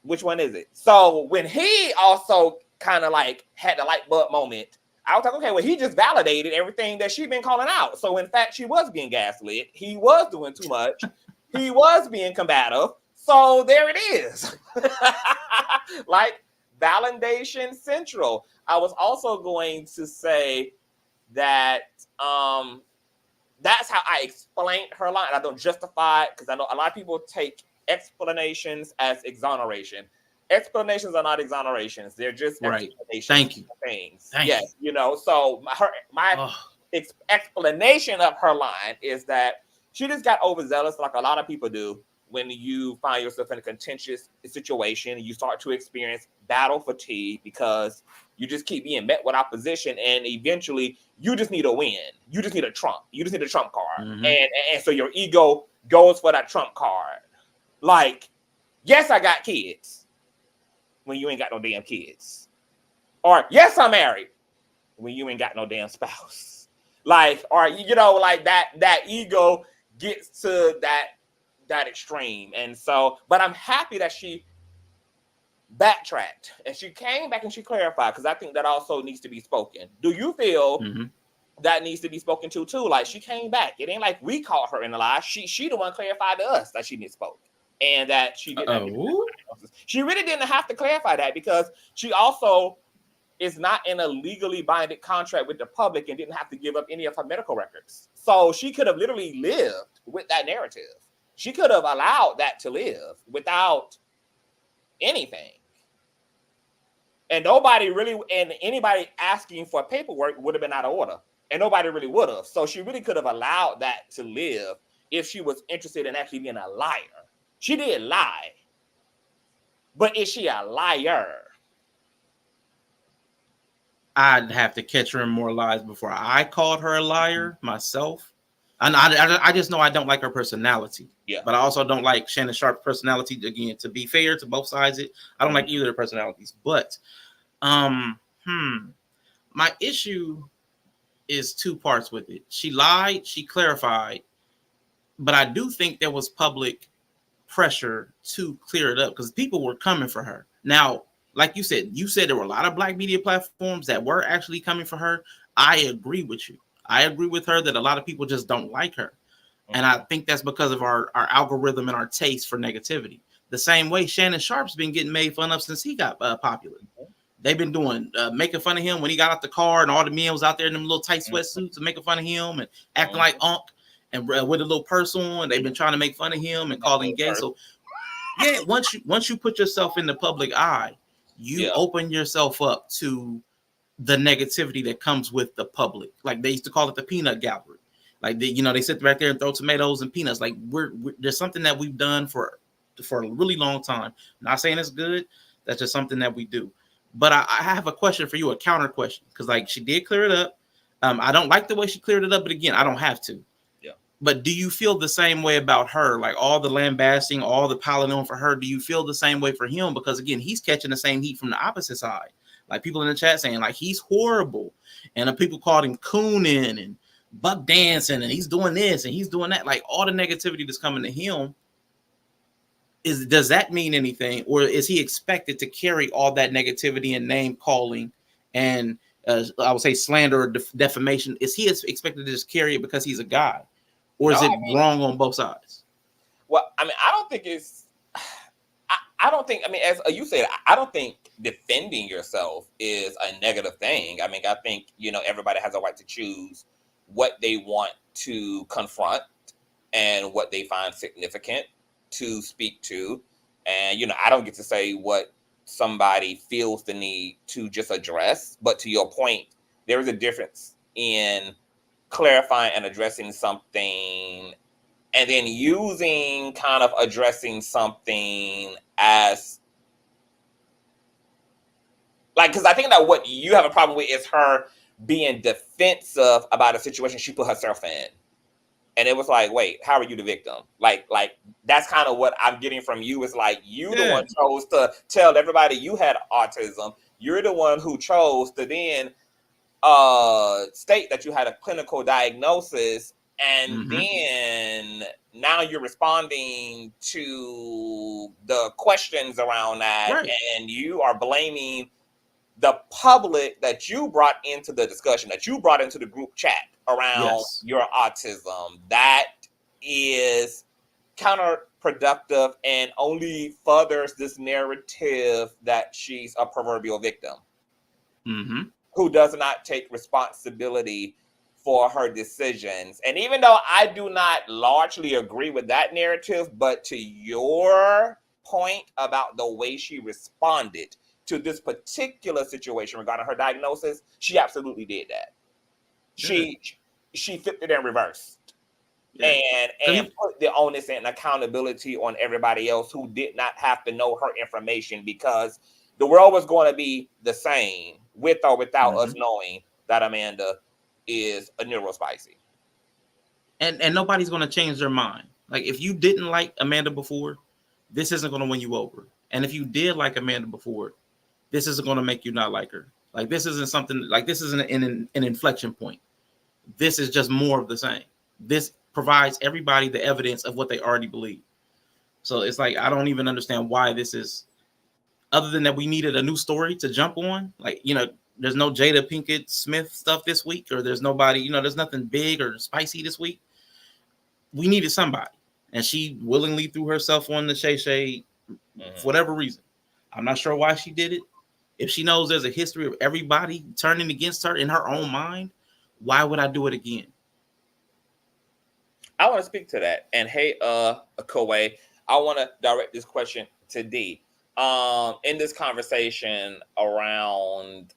Which one is it? So when he also kind of like had the light bulb moment, I was like, okay, well, he just validated everything that she'd been calling out. So in fact, she was being gaslit. He was doing too much. He was being combative. So there it is. Like validation central. I was also going to say that that's how I explained her line. I don't justify it because I know a lot of people take explanations as exoneration. Explanations are not exonerations. They're just explanations. Thank you. Things. Yes, so my explanation of her line is that she just got overzealous like a lot of people do when you find yourself in a contentious situation and you start to experience battle fatigue because you just keep being met with opposition, and eventually you just need a win. You just need a trump. You just need a trump card. And so your ego goes for that trump card. Like, yes, I got kids. When you ain't got no damn kids. Or, yes, I'm married. When you ain't got no damn spouse. Like, or, like that ego gets to that extreme. And so, but I'm happy that she backtracked and she came back and she clarified, because I think that also needs to be spoken. Do you feel that needs to be spoken to too? Like, she came back. It ain't like we caught her in the lie. She the one clarified to us that she misspoke. And that she didn't. She really didn't have to clarify that, because she also is not in a legally binding contract with the public and didn't have to give up any of her medical records. So she could have literally lived with that narrative. She could have allowed that to live without anything. And anybody asking for paperwork would have been out of order. And nobody really would have. So she really could have allowed that to live if she was interested in actually being a liar. She did lie, but is she a liar? I'd have to catch her in more lies before I called her a liar myself. And I just know I don't like her personality. Yeah. But I also don't like Shannon Sharpe's personality. Again, to be fair to both sides, I don't like either of their personalities. But my issue is two parts with it. She lied, she clarified, but I do think there was public pressure to clear it up because people were coming for her. Now, like you said there were a lot of black media platforms that were actually coming for her. I agree with you. I agree with her that a lot of people just don't like her. And I think that's because of our algorithm and our taste for negativity. The same way Shannon Sharpe's been getting made fun of since he got popular. They've been doing making fun of him when he got out the car and all the men was out there in them little tight sweatsuits and making fun of him and acting like Unc. And with a little purse on, they've been trying to make fun of him and call him gay. So, yeah, once you put yourself in the public eye, you open yourself up to the negativity that comes with the public. Like they used to call it the peanut gallery. Like they sit right there and throw tomatoes and peanuts. Like there's something that we've done for a really long time. Not saying it's good. That's just something that we do. But I have a question for you, a counter question, because like she did clear it up. I don't like the way she cleared it up, but again, I don't have to. Yeah. But do you feel the same way about her? Like all the lambasting, all the piling on for her. Do you feel the same way for him? Because again, he's catching the same heat from the opposite side. Like people in the chat saying like he's horrible, and the people called him cooning and buck dancing, and he's doing this and he's doing that. Like all the negativity that's coming to him. Does that mean anything, or is he expected to carry all that negativity and name calling and I would say slander or defamation? Is he expected to just carry it because he's a guy, or is it wrong on both sides? Well, I mean, I don't think it's. I don't think. I mean, as you said, I don't think defending yourself is a negative thing. I mean, I think everybody has a right to choose what they want to confront and what they find significant to speak to, and I don't get to say what somebody feels the need to just address. But to your point, there is a difference in clarifying and addressing something and then using kind of addressing something as like, because I think that what you have a problem with is her being defensive about a situation she put herself in. And it was like, wait, how are you the victim? Like that's kind of what I'm getting from you. Is like you the one chose to tell everybody you had autism. You're the one who chose to then state that you had a clinical diagnosis, and then now you're responding to the questions around that, and you are blaming the public that you brought into the discussion, that you brought into the group chat around your autism. That is counterproductive and only furthers this narrative that she's a proverbial victim who does not take responsibility for her decisions. And even though I do not largely agree with that narrative, but to your point about the way she responded to this particular situation regarding her diagnosis, she absolutely did that. She flipped it and reversed, and put the onus and accountability on everybody else who did not have to know her information, because the world was going to be the same with or without us knowing that Amanda is a neurospicy. And nobody's going to change their mind. Like if you didn't like Amanda before, this isn't going to win you over. And if you did like Amanda before, this isn't going to make you not like her. Like this isn't something like this isn't an inflection point. This is just more of the same. This provides everybody the evidence of what they already believe. So it's like, I don't even understand why this is, other than that we needed a new story to jump on. Like, there's no Jada Pinkett Smith stuff this week, or there's nobody, there's nothing big or spicy this week. We needed somebody. And she willingly threw herself on the Shay Shay for whatever reason. I'm not sure why she did it. If she knows there's a history of everybody turning against her in her own mind, why would I do it again? I want to speak to that. And hey, Kowe, I want to direct this question to D. In this conversation around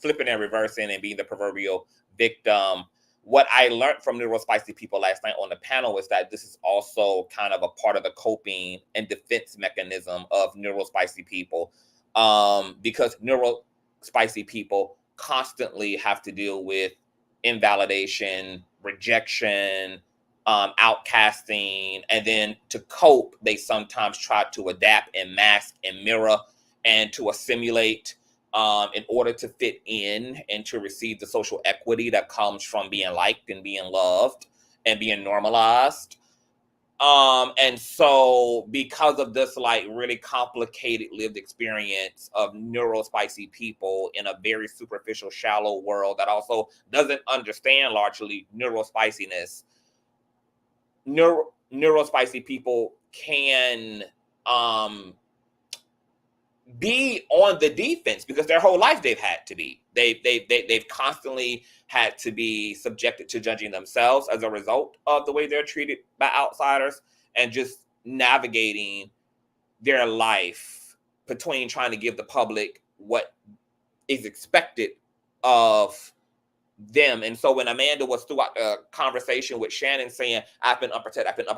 flipping and reversing and being the proverbial victim, what I learned from neurospicy people last night on the panel is that this is also kind of a part of the coping and defense mechanism of neurospicy people, because neurospicy people constantly have to deal with invalidation, rejection, outcasting, and then to cope, they sometimes try to adapt and mask and mirror and to assimilate in order to fit in and to receive the social equity that comes from being liked and being loved and being normalized. And so because of this like really complicated lived experience of neurospicy people in a very superficial, shallow world that also doesn't understand largely neurospiciness, neurospicy people can be on the defense because their whole life they've had to be. They've constantly had to be subjected to judging themselves as a result of the way they're treated by outsiders, and just navigating their life between trying to give the public what is expected of them. And so when Amanda was throughout the conversation with Shannon saying, I've been unprotected, I've been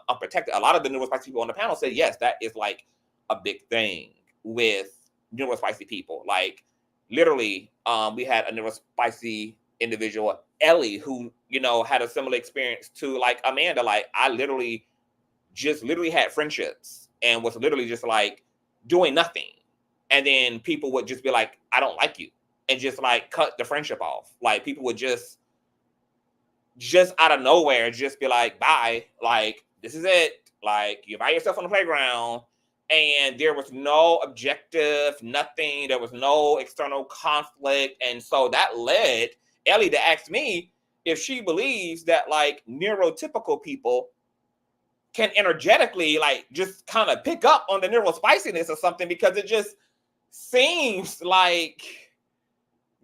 unprotected, a lot of the neurospicy people on the panel said, yes, that is like a big thing with neurospicy people. Like literally, we had a neurospicy individual, Ellie, who, you know, had a similar experience to like Amanda. Like I literally had friendships and was literally just like doing nothing. And then people would just be like, I don't like you. And just like cut the friendship off. Like people would just out of nowhere, just be like, bye. Like, this is it. Like, you're by yourself on the playground. And there was no objective, nothing. There was no external conflict. And so that led Ellie to ask me if she believes that like neurotypical people can energetically like just kind of pick up on the neurospiciness or something, because it just seems like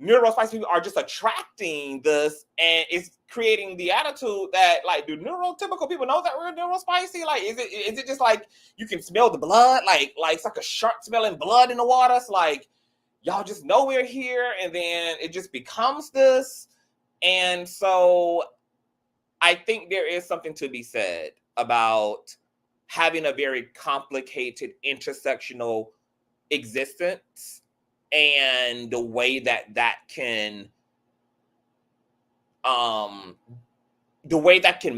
neurospicy people are just attracting this, and it's creating the attitude that like, do neurotypical people know that we're neurospicy? Like, is it just like you can smell the blood, like it's like a shark smelling blood in the water? It's like y'all just know we're here, and then it just becomes this. And so I think there is something to be said about having a very complicated intersectional existence, and the way that can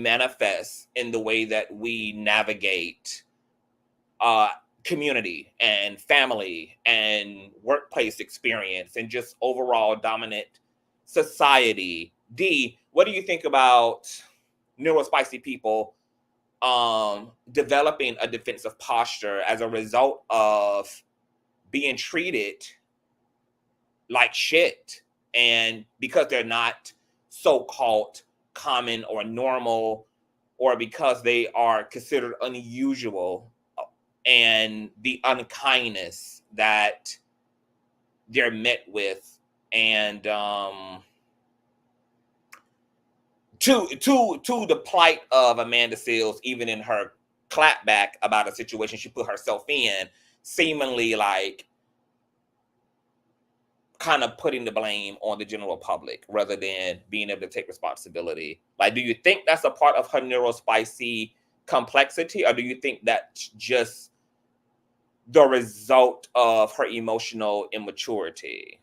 manifest in the way that we navigate community and family and workplace experience and just overall dominant society. D, what do you think about neurospicy people developing a defensive posture as a result of being treated like shit, and because they're not so-called common or normal, or because they are considered unusual, and the unkindness that they're met with, and to the plight of Amanda Seales, even in her clapback about a situation she put herself in, seemingly like kind of putting the blame on the general public rather than being able to take responsibility. Like, do you think that's a part of her neurospicy complexity, or do you think that's just the result of her emotional immaturity?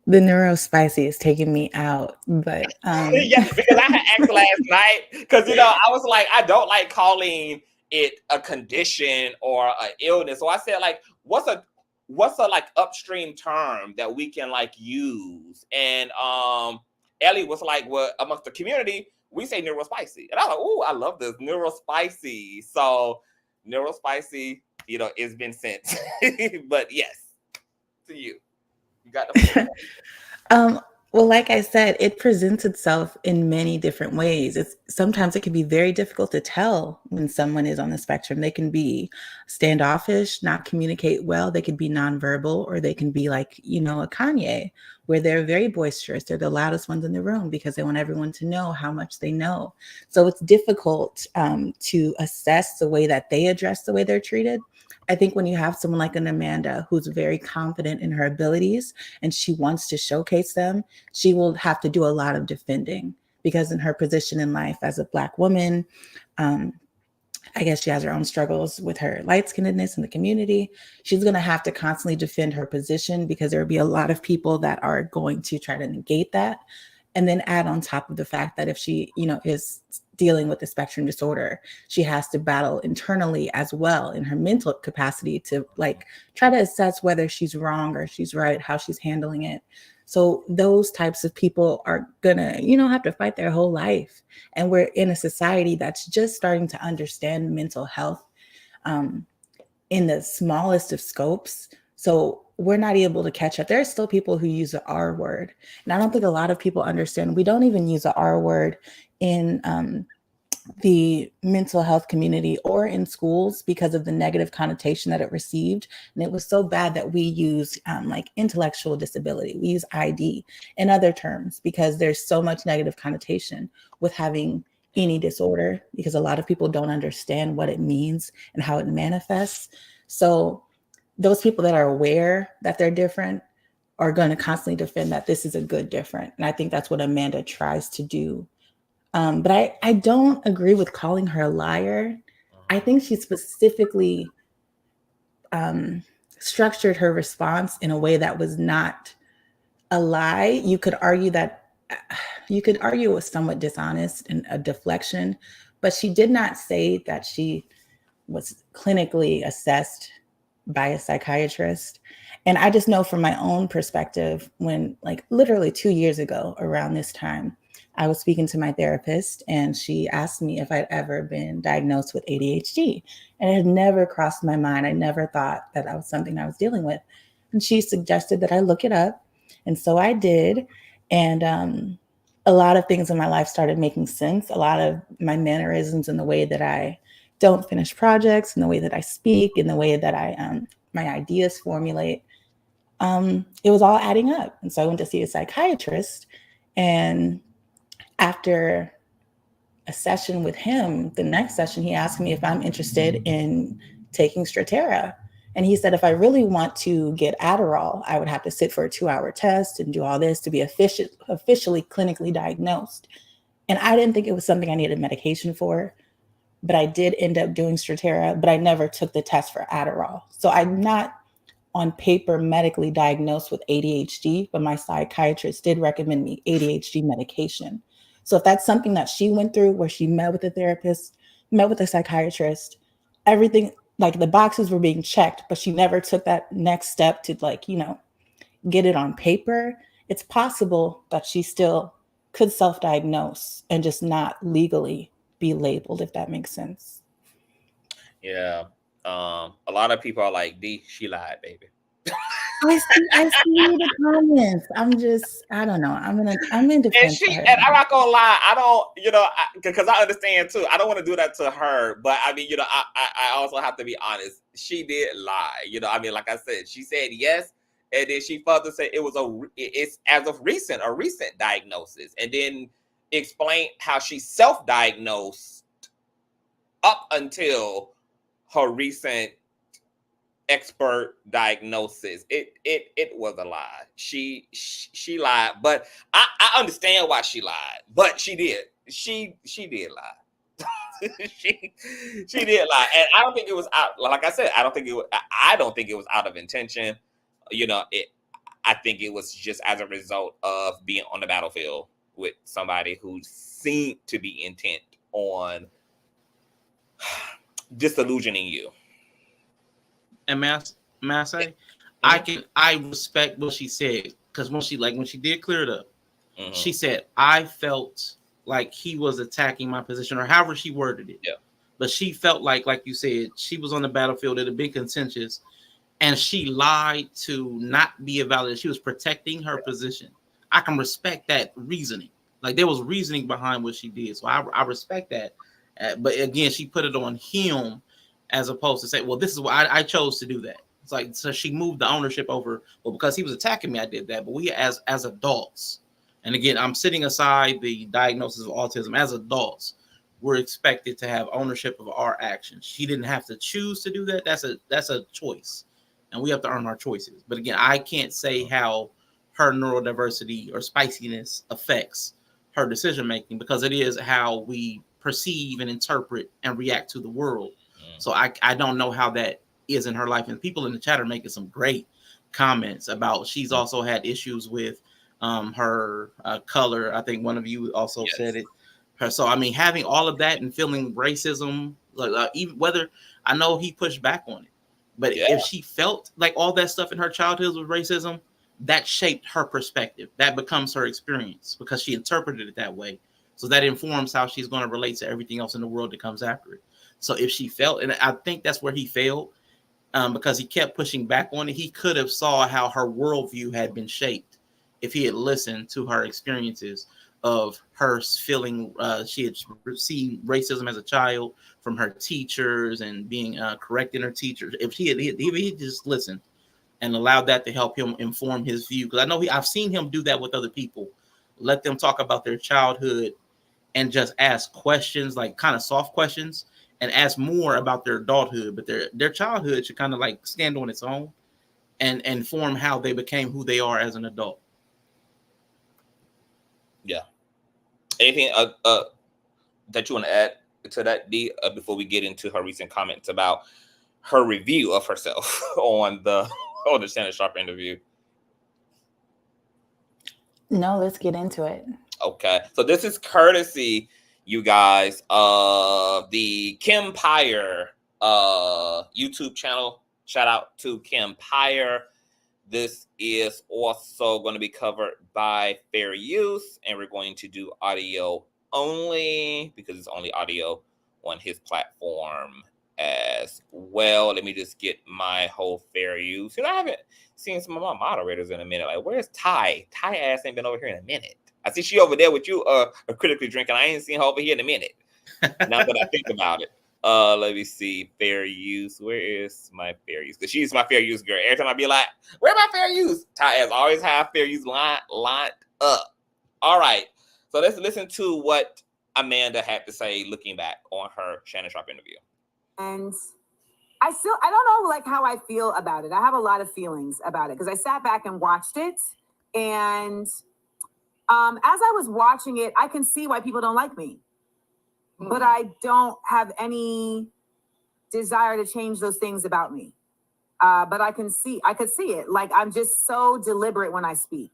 The neurospicy is taking me out, but yeah, because I had asked last night, because you know, I was like, I don't like calling it a condition or an illness. So I said, like, what's a like upstream term that we can like use? And Ellie was like, well, amongst the community, we say neurospicy. And I was like, oh, I love this, neurospicy. So neurospicy, you know, it's been sent. But yes, to you. You got the well, like I said, it presents itself in many different ways. Sometimes it can be very difficult to tell when someone is on the spectrum. They can be standoffish, not communicate well. They can be nonverbal, or they can be like, you know, a Kanye, where they're very boisterous. They're the loudest ones in the room because they want everyone to know how much they know. So it's difficult to assess the way that they address the way they're treated. I think when you have someone like an Amanda who's very confident in her abilities and she wants to showcase them, she will have to do a lot of defending, because in her position in life as a Black woman, I guess she has her own struggles with her light-skinnedness in the community. She's going to have to constantly defend her position, because there will be a lot of people that are going to try to negate that. And then add on top of the fact that if she, you know, is dealing with the spectrum disorder, she has to battle internally as well in her mental capacity to like try to assess whether she's wrong or she's right, how she's handling it. So those types of people are gonna, you know, have to fight their whole life. And we're in a society that's just starting to understand mental health in the smallest of scopes. So we're not able to catch up. There are still people who use the R word. And I don't think a lot of people understand. We don't even use the R word in the mental health community or in schools because of the negative connotation that it received. And it was so bad that we used like intellectual disability. We use ID and other terms because there's so much negative connotation with having any disorder, because a lot of people don't understand what it means and how it manifests. So those people that are aware that they're different are going to constantly defend that this is a good different. And I think that's what Amanda tries to do. But I don't agree with calling her a liar. I think she specifically structured her response in a way that was not a lie. You could argue it was somewhat dishonest and a deflection, but she did not say that she was clinically assessed by a psychiatrist. And I just know from my own perspective, when like literally 2 years ago around this time, I was speaking to my therapist and she asked me if I'd ever been diagnosed with ADHD. And it had never crossed my mind. I never thought that was something I was dealing with. And she suggested that I look it up. And so I did. And a lot of things in my life started making sense. A lot of my mannerisms and the way that I don't finish projects and the way that I speak and the way that I my ideas formulate, it was all adding up. And so I went to see a psychiatrist, and after a session with him, the next session, he asked me if I'm interested in taking Strattera. And he said, if I really want to get Adderall, I would have to sit for a 2-hour test and do all this to be officially clinically diagnosed. And I didn't think it was something I needed medication for, but I did end up doing Strattera, but I never took the test for Adderall. So I'm not on paper medically diagnosed with ADHD, but my psychiatrist did recommend me ADHD medication. So if that's something that she went through, where she met with a therapist, met with a psychiatrist, everything, like the boxes were being checked, but she never took that next step to get it on paper, it's possible that she still could self-diagnose and just not legally be labeled, if that makes sense. Yeah. A lot of people are like, D, she lied, baby. I see the comments. I don't know. I'm in defense. And I'm not gonna lie, I don't, because I understand too. I don't want to do that to her, but I mean, I also have to be honest. She did lie. I mean, like I said, she said yes, and then she further said it's as of a recent diagnosis, and then explain how she self-diagnosed up until her recent expert diagnosis. It was a lie. She lied, but I understand why she lied, but she did lie. she did lie, and I don't think it was out. Like I said, I don't think it was out of intention. I think it was just as a result of being on the battlefield with somebody who seemed to be intent on disillusioning you. And may I say, I respect what she said, because when she did clear it up, she said, I felt like he was attacking my position, or however she worded it. Yeah. But she felt like you said, she was on the battlefield, it had been contentious, and she lied to not be evaluated. She was protecting her position. I can respect that reasoning. Like, there was reasoning behind what she did. So I respect that. But again, she put it on him, as opposed to say, well, this is why I chose to do that. It's like, so she moved the ownership over, well, because he was attacking me, I did that. But we as adults, and again, I'm setting aside the diagnosis of autism, as adults, we're expected to have ownership of our actions. She didn't have to choose to do that. That's a choice. And we have to earn our choices. But again, I can't say how her neurodiversity or spiciness affects her decision making, because it is how we perceive and interpret and react to the world. So I don't know how that is in her life. And people in the chat are making some great comments about, she's also had issues with her color. I think one of you also said it. So, I mean, having all of that and feeling racism, even whether, I know he pushed back on it, but if she felt like all that stuff in her childhood was racism, that shaped her perspective. That becomes her experience, because she interpreted it that way. So that informs how she's going to relate to everything else in the world that comes after it. So if she felt, and I think that's where he failed, because he kept pushing back on it. He could have saw how her worldview had been shaped if he had listened to her experiences of her feeling she had received racism as a child from her teachers and being correcting her teachers. If he had just listened and allowed that to help him inform his view, because I know I've seen him do that with other people. Let them talk about their childhood and just ask questions, like kind of soft questions, and ask more about their adulthood, but their childhood should kind of like stand on its own and inform how they became who they are as an adult. Yeah. Anything that you want to add to that, D, before we get into her recent comments about her review of herself on the Shannon Sharpe interview? No, let's get into it. Okay, so this is courtesy, you guys, of the Kempire YouTube channel. Shout out to Kempire. This is also going to be covered by Fair Use, and we're going to do audio only because it's only audio on his platform as well. Let me just get my whole Fair Use. I haven't seen some of my moderators in a minute. Like, where's Ty? Ty ass ain't been over here in a minute. I see she over there with you, critically drinking. I ain't seen her over here in a minute. Now that I think about it. Let me see. Fair Use. Where is my Fair Use? Because she's my Fair Use girl. Every time I be like, where my Fair Use? Ty has always have Fair Use lined up. All right. So let's listen to what Amanda had to say looking back on her Shannon Sharpe interview. And I don't know like how I feel about it. I have a lot of feelings about it because I sat back and watched it. And as I was watching it, I can see why people don't like me. But I don't have any desire to change those things about me. But I could see it. Like, I'm just so deliberate when I speak.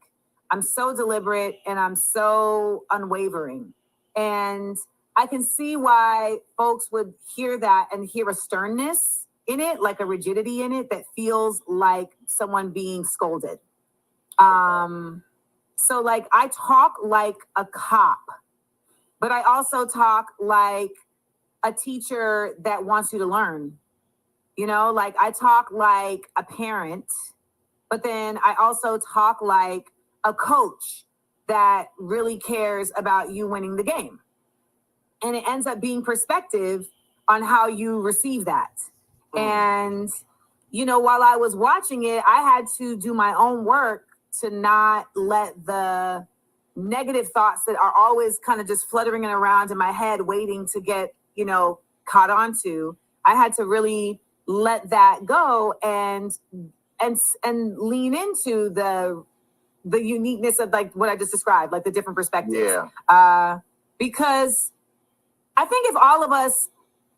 I'm so deliberate and I'm so unwavering. And I can see why folks would hear that and hear a sternness in it, like a rigidity in it that feels like someone being scolded. So like I talk like a cop, but I also talk like a teacher that wants you to learn. You know, like I talk like a parent, but then I also talk like a coach that really cares about you winning the game. And it ends up being perspective on how you receive that. And, you know, while I was watching it, I had to do my own work to not let the negative thoughts that are always kind of just fluttering around in my head, waiting to get, you know, caught onto. I had to really let that go and lean into the uniqueness of like what I just described, like the different perspectives. Yeah. Because I think if all of us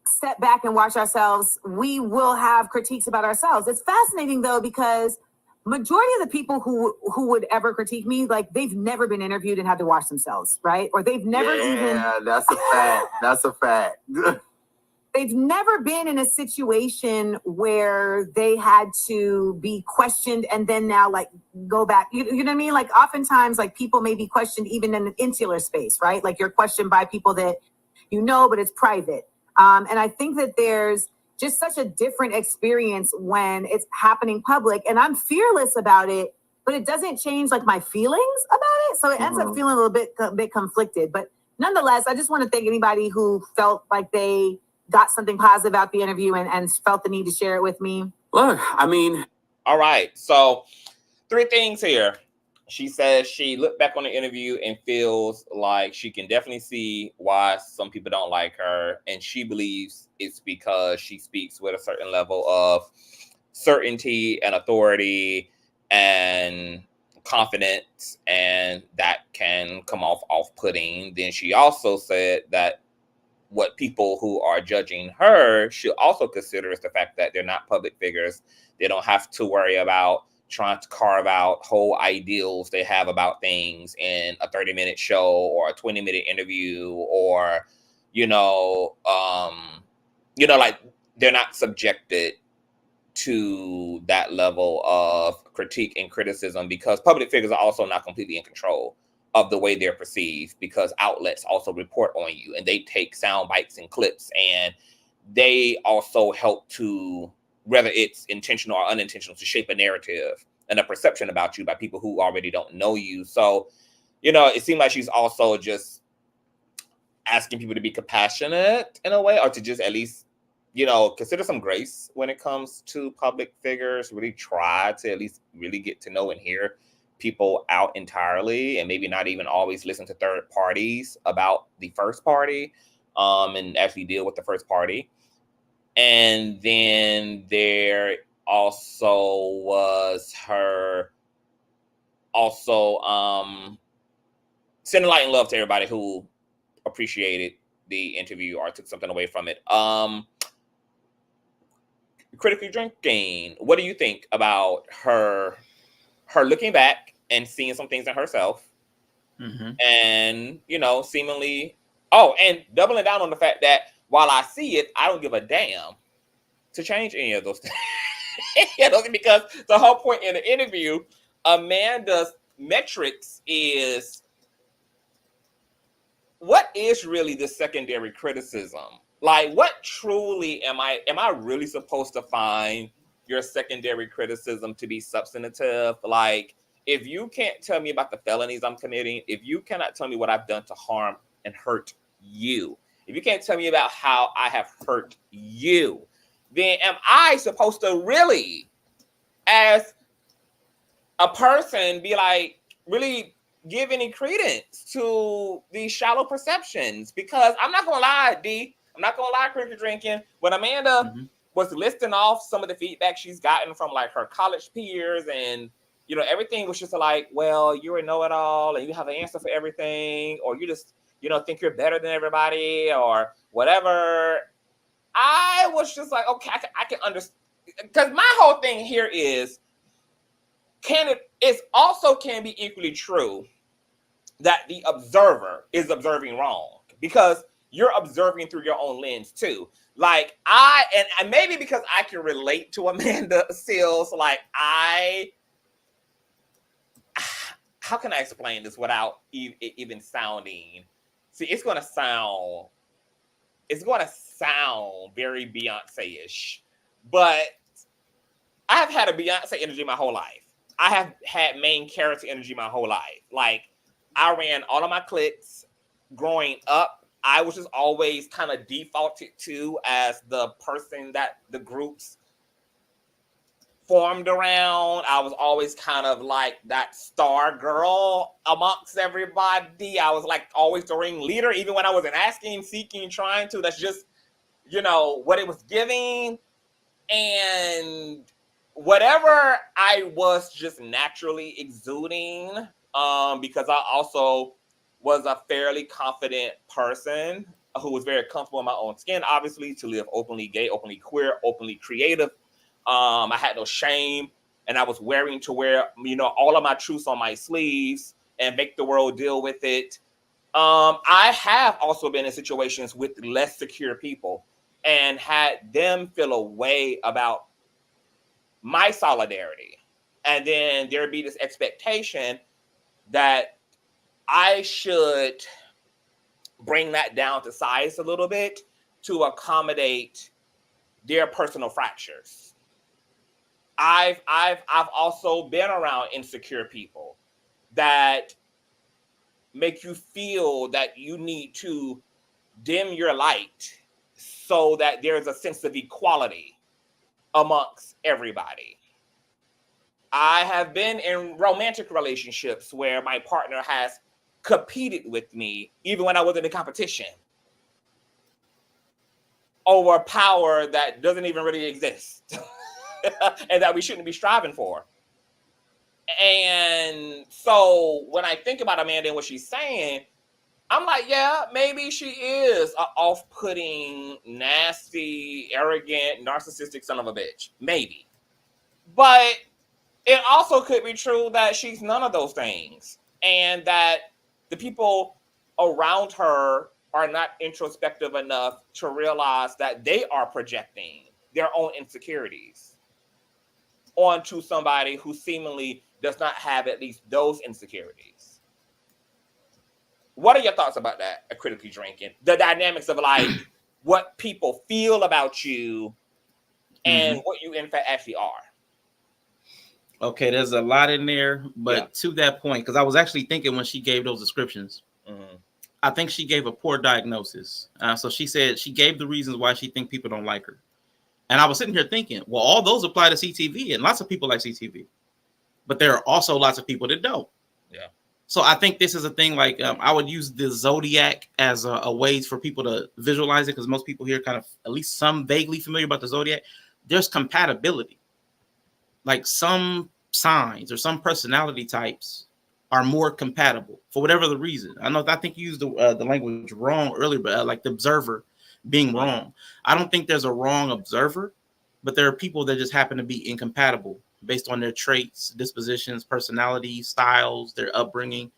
step back and watch ourselves, we will have critiques about ourselves. It's fascinating though, because majority of the people who would ever critique me, like they've never been interviewed and had to watch themselves, right? Or they've never that's a fact. That's a fact. They've never been in a situation where they had to be questioned and then now like go back. You know what I mean? Like oftentimes like people may be questioned even in an insular space, right? Like you're questioned by people that you know, but it's private. And I think that there's just such a different experience when it's happening public, and I'm fearless about it, but it doesn't change like my feelings about it. So it ends up feeling a bit conflicted. But nonetheless, I just want to thank anybody who felt like they got something positive out the interview and felt the need to share it with me. Look, I mean, all right. So 3 things here. She says she looked back on the interview and feels like she can definitely see why some people don't like her. And she believes it's because she speaks with a certain level of certainty and authority and confidence, and that can come off off-putting. Then she also said that what people who are judging her should also consider is the fact that they're not public figures. They don't have to worry about trying to carve out whole ideals they have about things in a 30-minute show or a 20-minute interview, or, like they're not subjected to that level of critique and criticism, because public figures are also not completely in control of the way they're perceived, because outlets also report on you and they take sound bites and clips, and they also help to, whether it's intentional or unintentional, to shape a narrative and a perception about you by people who already don't know you. So, it seemed like she's also just asking people to be compassionate in a way, or to just at least, consider some grace when it comes to public figures. Really try to at least really get to know and hear people out entirely, and maybe not even always listen to third parties about the first party, and actually deal with the first party. And then there also was her sending light and love to everybody who appreciated the interview or took something away from it. critically drinking, what do you think about her looking back and seeing some things in herself, and seemingly and doubling down on the fact that while I see it, I don't give a damn to change any of those things. Because the whole point in the interview, Amanda's metrics is, what is really the secondary criticism? Like, what truly am I really supposed to find your secondary criticism to be substantive? Like, if you can't tell me about the felonies I'm committing, if you cannot tell me what I've done to harm and hurt you, if you can't tell me about how I have hurt you, then am I supposed to really, as a person, be like, really give any credence to these shallow perceptions? Because I'm not gonna lie, D, I'm not gonna lie, cricket drinking. When Amanda was listing off some of the feedback she's gotten from like her college peers, and everything was just like, well, you're a know-it-all and you have an answer for everything, or you just think you're better than everybody or whatever. I was just like, okay, I can understand, because my whole thing here is, it also can be equally true that the observer is observing wrong, because you're observing through your own lens too. Like and maybe because I can relate to Amanda Seals, like how can I explain this without even sounding? See, it's gonna sound very Beyonce-ish, but I have had a Beyonce energy my whole life. I have had main character energy my whole life. Like, I ran all of my cliques growing up. I was just always kind of defaulted to as the person that the groups formed around. I was always kind of like that star girl amongst everybody. I was like always the ringleader, even when I wasn't asking, seeking, trying to. That's just, what it was giving. And whatever I was just naturally exuding, because I also was a fairly confident person who was very comfortable in my own skin, obviously, to live openly gay, openly queer, openly creative. I had no shame, and I was wearing to wear, all of my truths on my sleeves and make the world deal with it. I have also been in situations with less secure people and had them feel a way about my solidarity. And then there'd be this expectation that I should bring that down to size a little bit to accommodate their personal fractures. I've also been around insecure people that make you feel that you need to dim your light so that there's a sense of equality amongst everybody. I have been in romantic relationships where my partner has competed with me, even when I was in a competition, over power that doesn't even really exist and that we shouldn't be striving for. And so when I think about Amanda and what she's saying, I'm like, yeah, maybe she is an off-putting, nasty, arrogant, narcissistic son of a bitch. Maybe. But it also could be true that she's none of those things, and that the people around her are not introspective enough to realize that they are projecting their own insecurities onto somebody who seemingly does not have at least those insecurities. What are your thoughts about that, critically drinking? The dynamics of like what people feel about you and what you in fact actually are. Okay, there's a lot in there, but to that point, because I was actually thinking when she gave those descriptions, I think she gave a poor diagnosis. So she said she gave the reasons why she thinks people don't like her. And I was sitting here thinking, well, all those apply to CTV, and lots of people like CTV. But there are also lots of people that don't. Yeah. So I think this is a thing like I would use the zodiac as a way for people to visualize it, because most people here kind of at least some vaguely familiar about the zodiac. There's compatibility. Like some signs or some personality types are more compatible for whatever the reason. I think you used the language wrong earlier, but like the observer being wrong. I don't think there's a wrong observer. but there are people that just happen to be incompatible based on their traits, dispositions, personality, styles, their upbringing.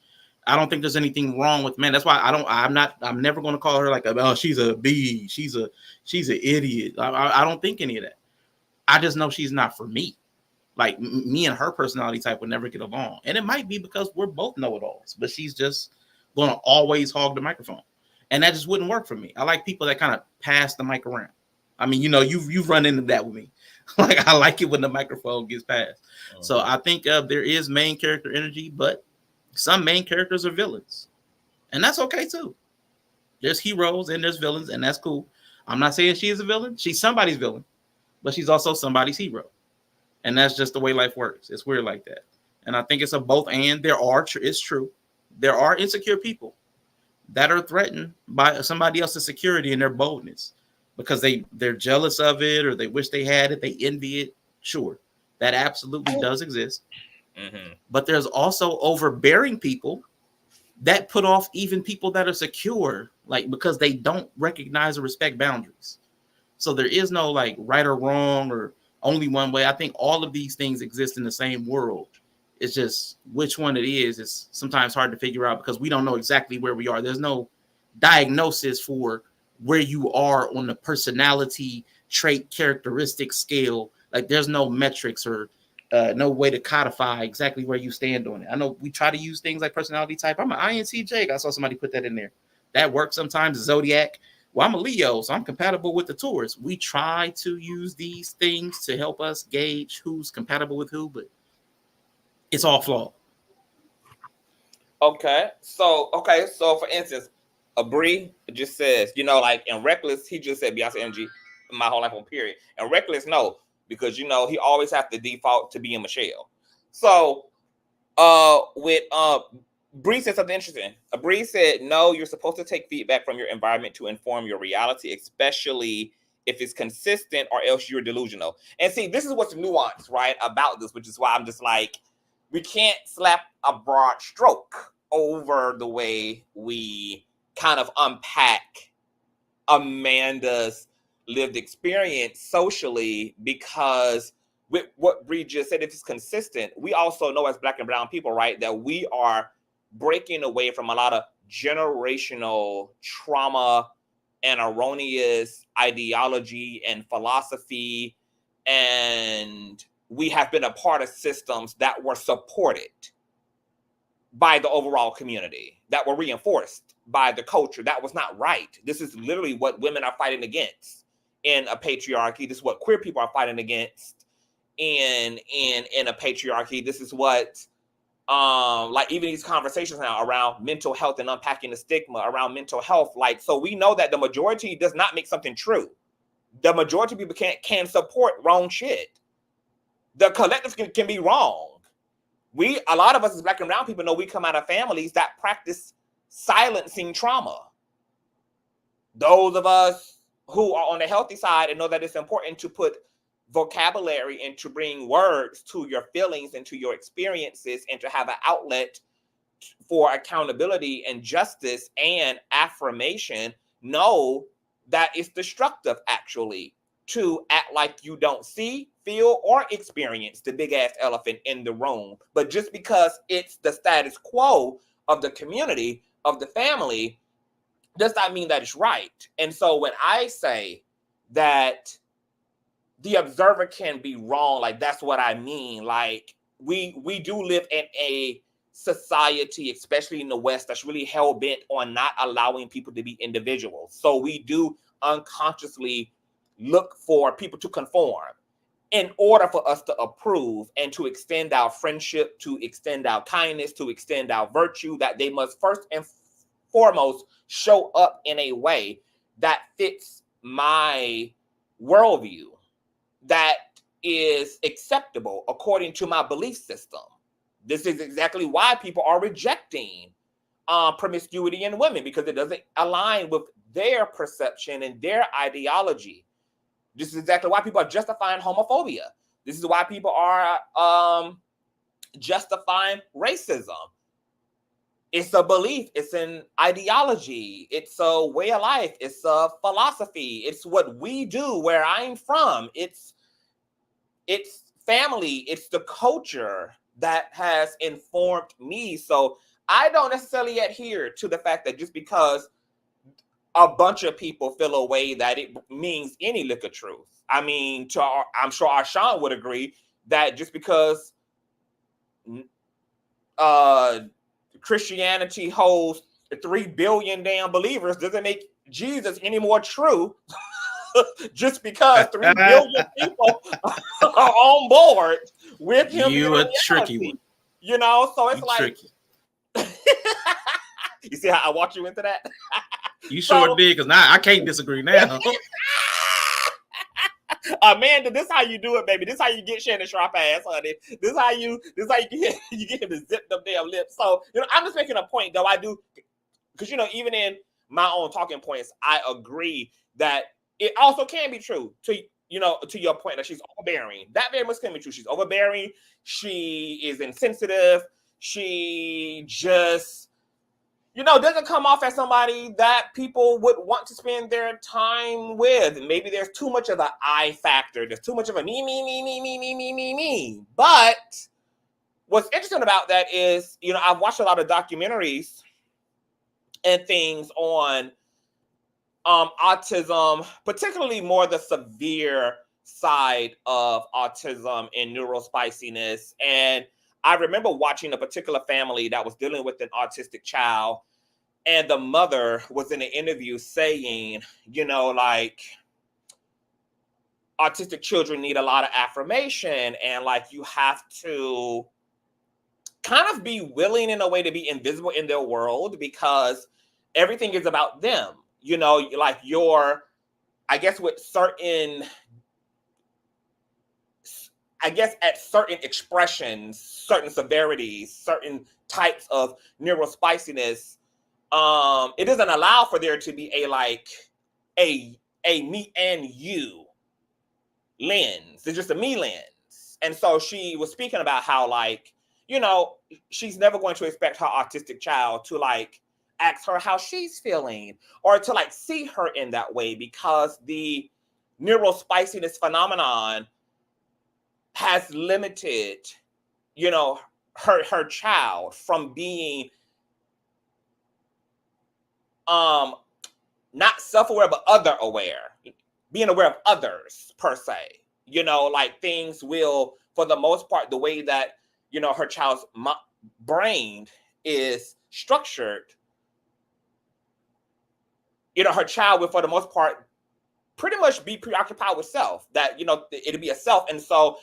I don't think there's anything wrong with men. That's why I'm never going to call her like, oh, she's a B, she's an idiot. I don't think any of that. I just know she's not for me. Like me and her personality type would never get along. And it might be because we're both know-it-alls, but she's just going to always hog the microphone. And that just wouldn't work for me. I like people that kind of pass the mic around. I mean, you've run into that with me. Like, I like it when the microphone gets passed. So I think there is main character energy, but some main characters are villains. And that's okay too. There's heroes and there's villains, and that's cool. I'm not saying she is a villain. She's somebody's villain, but she's also somebody's hero. And that's just the way life works. It's weird like that. And I think it's a both and. It's true. There are insecure people that are threatened by somebody else's security and their boldness because they're jealous of it or they wish they had it. They envy it. Sure. That absolutely does exist. Mm-hmm. But there's also overbearing people that put off even people that are secure, like because they don't recognize or respect boundaries. So there is no like right or wrong or only one way. I think all of these things exist in the same world. It's just which one it is sometimes hard to figure out because we don't know exactly where we are. There's no diagnosis for where you are on the personality trait characteristic scale. Like there's no metrics or no way to codify exactly where you stand on it. I know we try to use things like personality type. I'm an INTJ. I saw somebody put that in there. That works sometimes. Zodiac. Well, I'm a Leo, so I'm compatible with the Taurus. We try to use these things to help us gauge who's compatible with who, but it's all flawed. Okay. So for instance, Bree just says, like in Reckless, he just said Beyonce energy my whole life on period. And Reckless, no, because he always have to default to being Michelle. So with Bree said something interesting. Bree said, no, you're supposed to take feedback from your environment to inform your reality, especially if it's consistent or else you're delusional. And see, this is what's nuanced, right, about this, which is why I'm just like, we can't slap a broad stroke over the way we kind of unpack Amanda's lived experience socially, because with what Bree just said, if it's consistent, we also know as Black and brown people, right, that we are breaking away from a lot of generational trauma and erroneous ideology and philosophy, and we have been a part of systems that were supported by the overall community, that were reinforced by the culture. That was not right. This is literally what women are fighting against in a patriarchy. This is what queer people are fighting against in a patriarchy. This is what like even these conversations now around mental health and unpacking the stigma around mental health. Like, so we know that the majority does not make something true. The majority of people can support wrong shit. The collective can be wrong. A lot of us as Black and brown people know we come out of families that practice silencing trauma. Those of us who are on the healthy side and know that it's important to put vocabulary and to bring words to your feelings and to your experiences and to have an outlet for accountability and justice and affirmation, know that it's destructive actually to act like you don't see, feel, or experience the big ass elephant in the room. But just because it's the status quo of the community, of the family, does not mean that it's right. And so when I say that the observer can be wrong, like that's what I mean. Like we do live in a society, especially in the West, that's really hell-bent on not allowing people to be individuals. So we do unconsciously look for people to conform in order for us to approve and to extend our friendship, to extend our kindness, to extend our virtue, that they must first and foremost show up in a way that fits my worldview, that is acceptable according to my belief system. This is exactly why people are rejecting promiscuity in women, because it doesn't align with their perception and their ideology. This is exactly why people are justifying homophobia. This is why people are justifying racism. It's a belief. It's an ideology. It's a way of life. It's a philosophy. It's what we do where I'm from. It's it's family, it's the culture that has informed me. So I don't necessarily adhere to the fact that just because a bunch of people feel a way that it means any lick of truth. I mean, I'm sure Arshawn would agree that just because Christianity holds 3 billion damn believers doesn't make Jesus any more true. Just because 3 billion people are on board with him. You a tricky one. You know, so it's you like tricky. You see how I walked you into that? You sure did, because now I can't disagree now. Amanda, this how you do it, baby. This how you get Shannon Sharpe ass, honey. This how you get him to zip them damn lips. So, you know, I'm just making a point, though. I do, because, you know, even in my own talking points, I agree that it also can be true to, you know, to your point that she's overbearing. That very much can be true. She's overbearing. She is insensitive. She just, you know, doesn't come off as somebody that people would want to spend their time with. Maybe there's too much of an I factor. There's too much of a me. But what's interesting about that is, you know, I've watched a lot of documentaries and things on autism, particularly more the severe side of autism and neurospiciness. And I remember watching a particular family that was dealing with an autistic child, and the mother was in an interview saying, you know, like, autistic children need a lot of affirmation, and like you have to kind of be willing in a way to be invisible in their world because everything is about them. You know, like I guess with certain, I guess at certain expressions, certain severities, certain types of neurospiciness, it doesn't allow for there to be a me and you lens. It's just a me lens. And so she was speaking about how, like, you know, she's never going to expect her autistic child to like ask her how she's feeling or to like see her in that way, because the neurospiciness phenomenon has limited, you know, her child from being not self-aware but other aware, being aware of others per se. You know, like things will, for the most part, the way that, you know, her child's brain is structured, you know, her child will, for the most part, pretty much be preoccupied with self, that, you know, it'll be a self. And so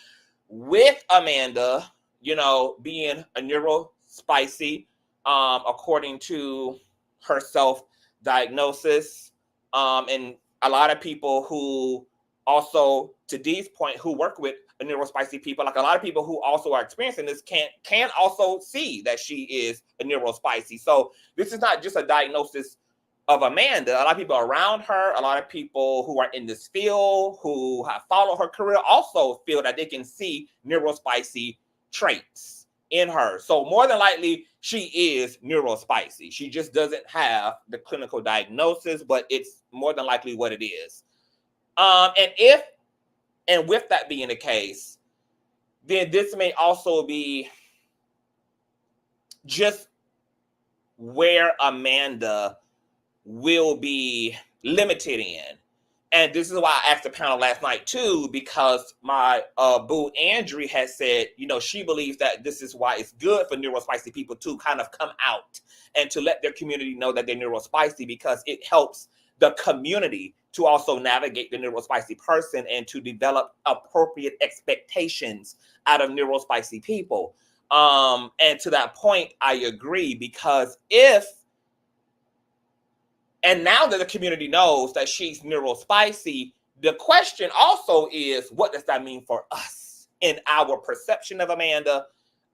with Amanda, you know, being a neurospicy, according to her self-diagnosis, and a lot of people who also, to Dee's point, who work with neurospicy people, like a lot of people who also are experiencing this can also see that she is a neurospicy. So this is not just a diagnosis of Amanda. A lot of people around her, a lot of people who are in this field, who have followed her career, also feel that they can see neurospicy traits in her. So more than likely, she is neurospicy. She just doesn't have the clinical diagnosis, but it's more than likely what it is. And with that being the case, then this may also be just where Amanda will be limited in. And this is why I asked the panel last night too, because my boo Andrew has said, you know, she believes that this is why it's good for neurospicy people to kind of come out and to let their community know that they're neurospicy, because it helps the community to also navigate the neurospicy person and to develop appropriate expectations out of neurospicy people. And to that point, I agree, because and now that the community knows that she's neurospicy, the question also is, what does that mean for us in our perception of Amanda,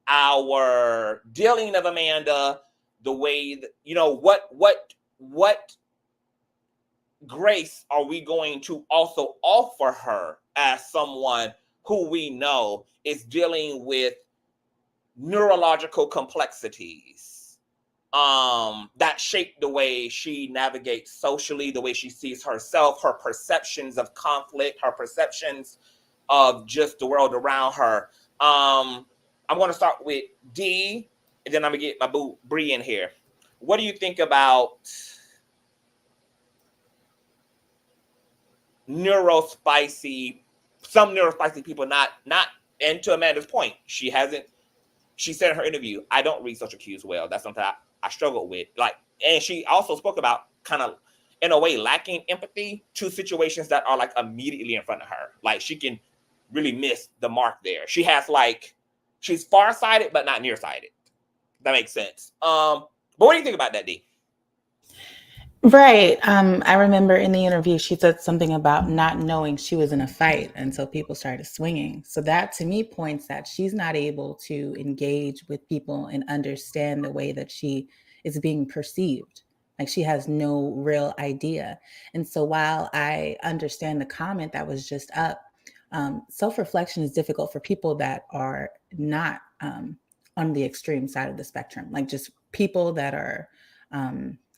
our dealing of Amanda, the way that, you know, what grace are we going to also offer her as someone who we know is dealing with neurological complexities that shape the way she navigates socially, the way she sees herself, her perceptions of conflict, her perceptions of just the world around her. I'm going to start with D, and then I'm going to get my boo Bree in here. What do you think about neurospicy, some neurospicy people, not, and to Amanda's point, she said in her interview, I don't read social cues well. That's something I struggle with. Like, and she also spoke about kind of, in a way, lacking empathy to situations that are like immediately in front of her. Like, she can really miss the mark there. She has like, she's farsighted, but not nearsighted. That makes sense. But what do you think about that, D? Right. I remember in the interview, she said something about not knowing she was in a fight until people started swinging. So that to me points that she's not able to engage with people and understand the way that she is being perceived. Like she has no real idea. And so while I understand the comment that was just up, self-reflection is difficult for people that are not on the extreme side of the spectrum, like just people that are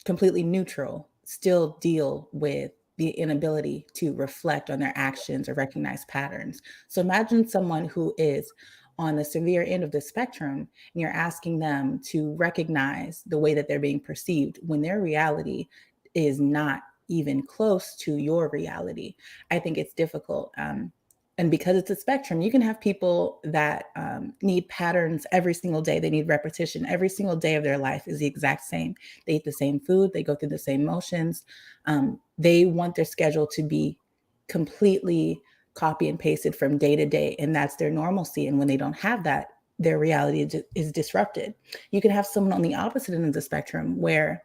completely neutral still deal with the inability to reflect on their actions or recognize patterns. So imagine someone who is on the severe end of the spectrum and you're asking them to recognize the way that they're being perceived when their reality is not even close to your reality. I think it's difficult. And because it's a spectrum, you can have people that need patterns every single day. They need repetition. Every single day of their life is the exact same. They eat the same food. They go through the same motions. They want their schedule to be completely copy and pasted from day to day. And that's their normalcy. And when they don't have that, their reality is disrupted. You can have someone on the opposite end of the spectrum where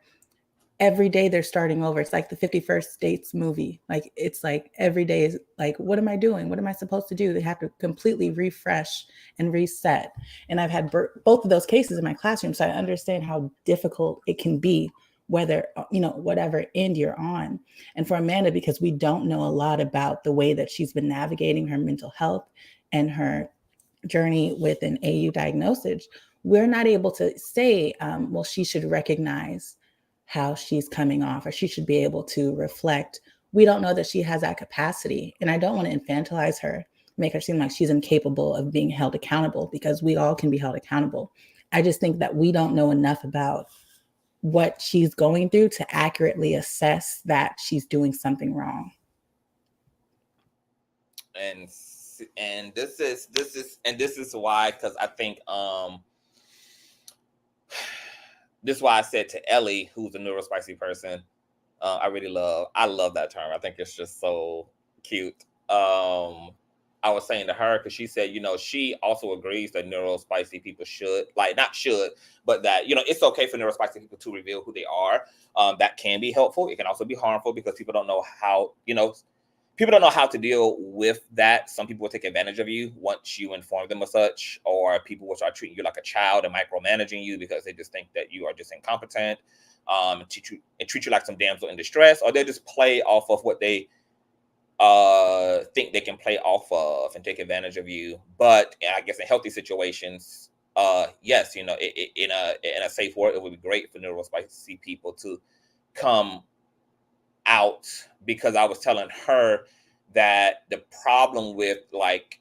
every day they're starting over. It's like the 51st Dates movie. Like, it's like every day is like, what am I doing? What am I supposed to do? They have to completely refresh and reset. And I've had both of those cases in my classroom. So I understand how difficult it can be, whether, whatever end you're on. And for Amanda, because we don't know a lot about the way that she's been navigating her mental health and her journey with an AU diagnosis, we're not able to say, well, she should recognize how she's coming off, or she should be able to reflect. We don't know that she has that capacity. And I don't want to infantilize her, make her seem like she's incapable of being held accountable, because we all can be held accountable. I just think that we don't know enough about what she's going through to accurately assess that she's doing something wrong. And this is why, because I think this is why I said to Ellie, who's a neurospicy person, I love that term. I think it's just so cute. I was saying to her, because she said, she also agrees that neurospicy people but that, it's okay for neurospicy people to reveal who they are. That can be helpful. It can also be harmful because people don't know how, people don't know how to deal with that. Some people will take advantage of you once you inform them of such, or people will start treating you like a child and micromanaging you because they just think that you are just incompetent, and treat you like some damsel in distress, or they just play off of what they think they can play off of and take advantage of you. But I guess in healthy situations, yes, in a safe world, it would be great for neurospicy people to come out, because I was telling her that the problem with, like,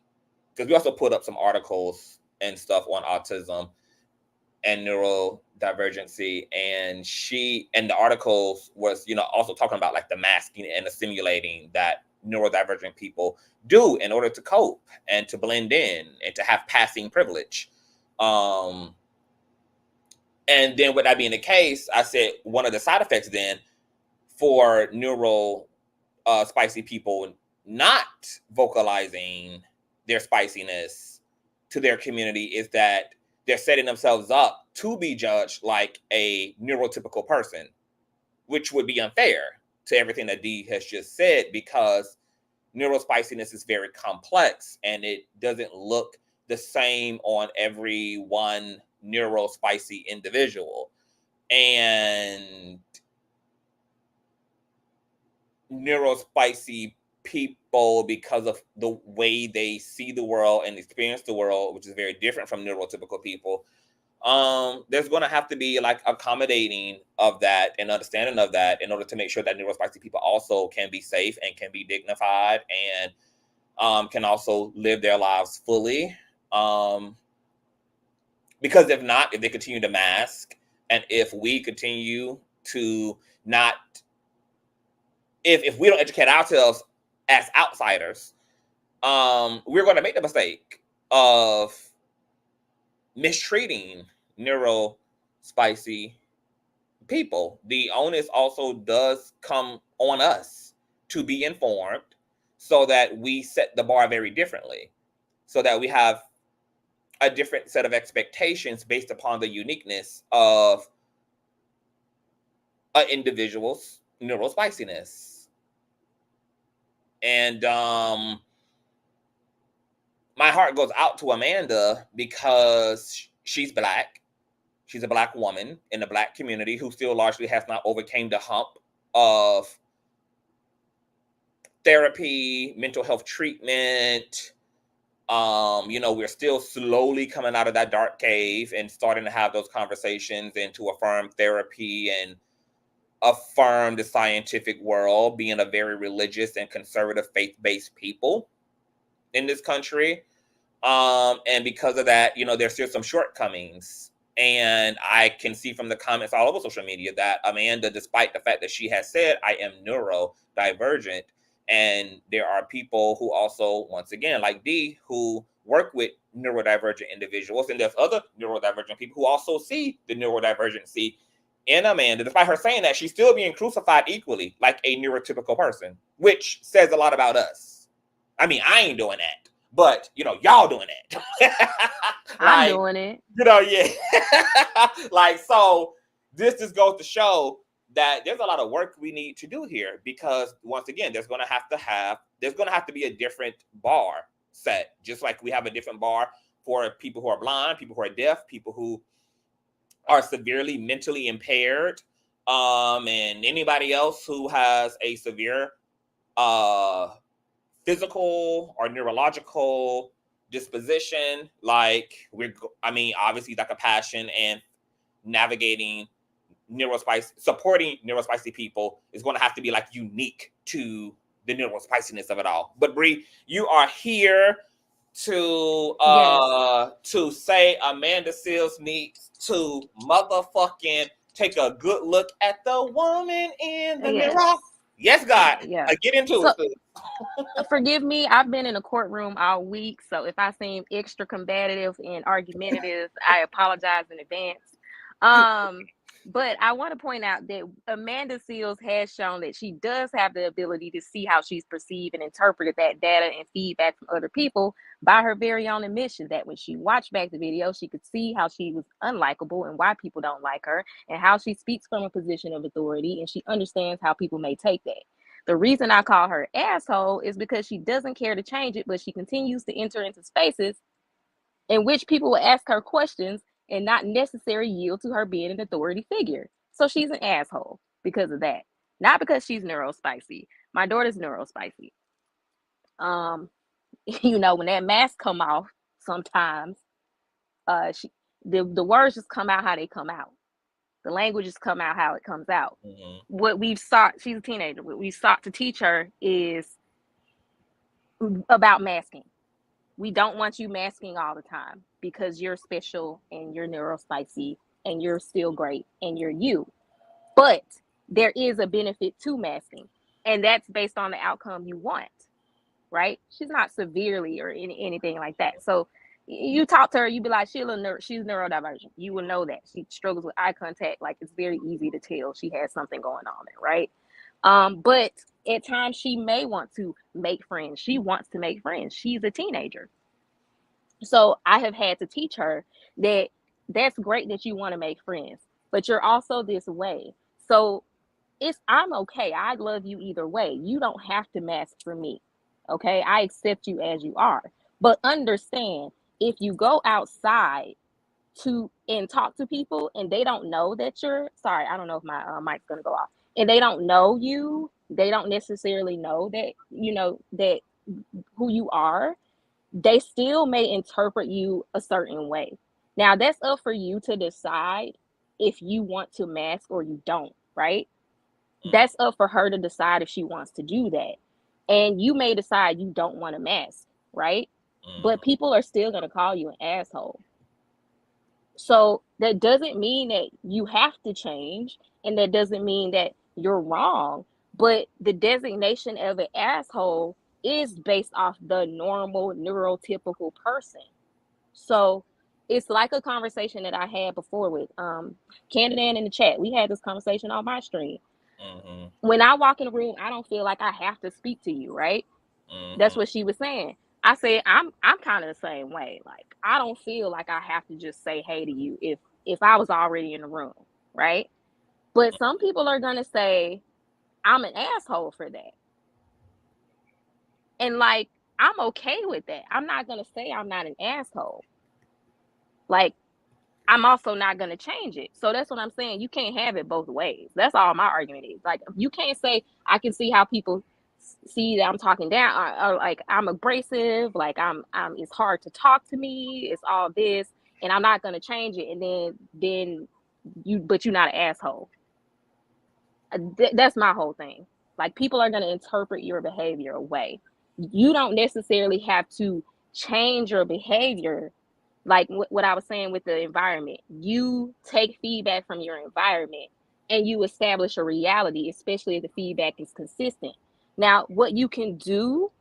because we also put up some articles and stuff on autism and neurodivergency, and the articles was, also talking about like the masking and the simulating that neurodivergent people do in order to cope and to blend in and to have passing privilege. And then with that being the case, I said one of the side effects then for spicy people not vocalizing their spiciness to their community is that they're setting themselves up to be judged like a neurotypical person, which would be unfair to everything that Dee has just said, because neurospiciness is very complex and it doesn't look the same on every one neurospicy individual. And neurospicy people, because of the way they see the world and experience the world, which is very different from neurotypical people, there's going to have to be like accommodating of that and understanding of that in order to make sure that neurospicy people also can be safe and can be dignified and can also live their lives fully. Because if not, if they continue to mask, and if we continue to not, if we don't educate ourselves as outsiders, we're going to make the mistake of mistreating neurospicy people. The onus also does come on us to be informed, so that we set the bar very differently, so that we have a different set of expectations based upon the uniqueness of an individual's neurospiciness. And my heart goes out to Amanda because she's Black. She's a Black woman in the Black community who still largely has not overcame the hump of therapy, mental health treatment. We're still slowly coming out of that dark cave and starting to have those conversations and to affirm therapy and affirm the scientific world, being a very religious and conservative faith-based people in this country. And because of that, there's still some shortcomings. And I can see from the comments all over social media that Amanda, despite the fact that she has said, I am neurodivergent, and there are people who also, once again, like Dee, who work with neurodivergent individuals, and there's other neurodivergent people who also see the neurodivergency in Amanda. Despite her saying that, she's still being crucified equally like a neurotypical person, which says a lot about us. I mean, I ain't doing that, but y'all doing that. I'm doing it. Yeah. So this just goes to show that there's a lot of work we need to do here, because once again, there's going to have to be a different bar set, just like we have a different bar for people who are blind, people who are deaf, people who are severely mentally impaired, and anybody else who has a severe physical or neurological disposition. Obviously, like a passion and navigating supporting neurospicy people is going to have to be unique to the neurospiciness of it all. But Bree, you are here to say Amanda Seales needs to motherfucking take a good look at the woman in the mirror. Yes, God. Yeah. Get into it. Forgive me, I've been in a courtroom all week, so if I seem extra combative and argumentative, I apologize in advance. But I want to point out that Amanda Seales has shown that she does have the ability to see how she's perceived and interpreted that data and feedback from other people by her very own admission, that when she watched back the video, she could see how she was unlikable and why people don't like her, and how she speaks from a position of authority, and she understands how people may take that. The reason I call her asshole is because she doesn't care to change it, but she continues to enter into spaces in which people will ask her questions and not necessarily yield to her being an authority figure. So she's an asshole because of that. Not because she's neurospicy. My daughter's neurospicy. When that mask come off, sometimes the words just come out how they come out. The language just come out how it comes out. Mm-hmm. What we've sought, she's a teenager, what we sought to teach her is about masking. We don't want you masking all the time because you're special and you're neurospicy and you're still great and you're you. But there is a benefit to masking, and that's based on the outcome you want, right? She's not severely or anything like that. So you talk to her, you be like, she's neurodivergent. You will know that. She struggles with eye contact. It's very easy to tell she has something going on there, right? But at times she may want to make friends. She wants to make friends. She's a teenager. So I have had to teach her that that's great that you want to make friends, but you're also this way. So I'm okay. I love you either way. You don't have to mask for me. Okay. I accept you as you are, but understand, if you go outside and talk to people and they don't know that sorry, I don't know if my mic's going to go off, and they don't know you, they don't necessarily know that, that who you are, they still may interpret you a certain way. Now, that's up for you to decide if you want to mask or you don't, right? That's up for her to decide if she wants to do that. And you may decide you don't want a mask, right? But people are still going to call you an asshole. So that doesn't mean that you have to change, and that doesn't mean that you're wrong. But the designation of an asshole is based off the normal neurotypical person. So it's like a conversation that I had before with Candyman in the chat. We had this conversation on my stream. When I walk in the room, I don't feel like I have to speak to you, right? That's what she was saying. I said I'm kind of the same way. Like, I don't feel like I have to just say hey to you if I was already in the room, right? But some people are gonna say I'm an asshole for that. And like, I'm okay with that. I'm not gonna say I'm not an asshole. Like, I'm also not going to change it. So that's what I'm saying. You can't have it both ways. That's all my argument is. Like, you can't say, I can see how people see that I'm talking down, or like I'm abrasive, like I'm it's hard to talk to me, it's all this, and I'm not going to change it. And then but you're not an asshole. That's my whole thing. Like, people are going to interpret your behavior away. You don't necessarily have to change your behavior. Like what I was saying with the environment, you take feedback from your environment and you establish a reality, especially if the feedback is consistent. Now, what you can do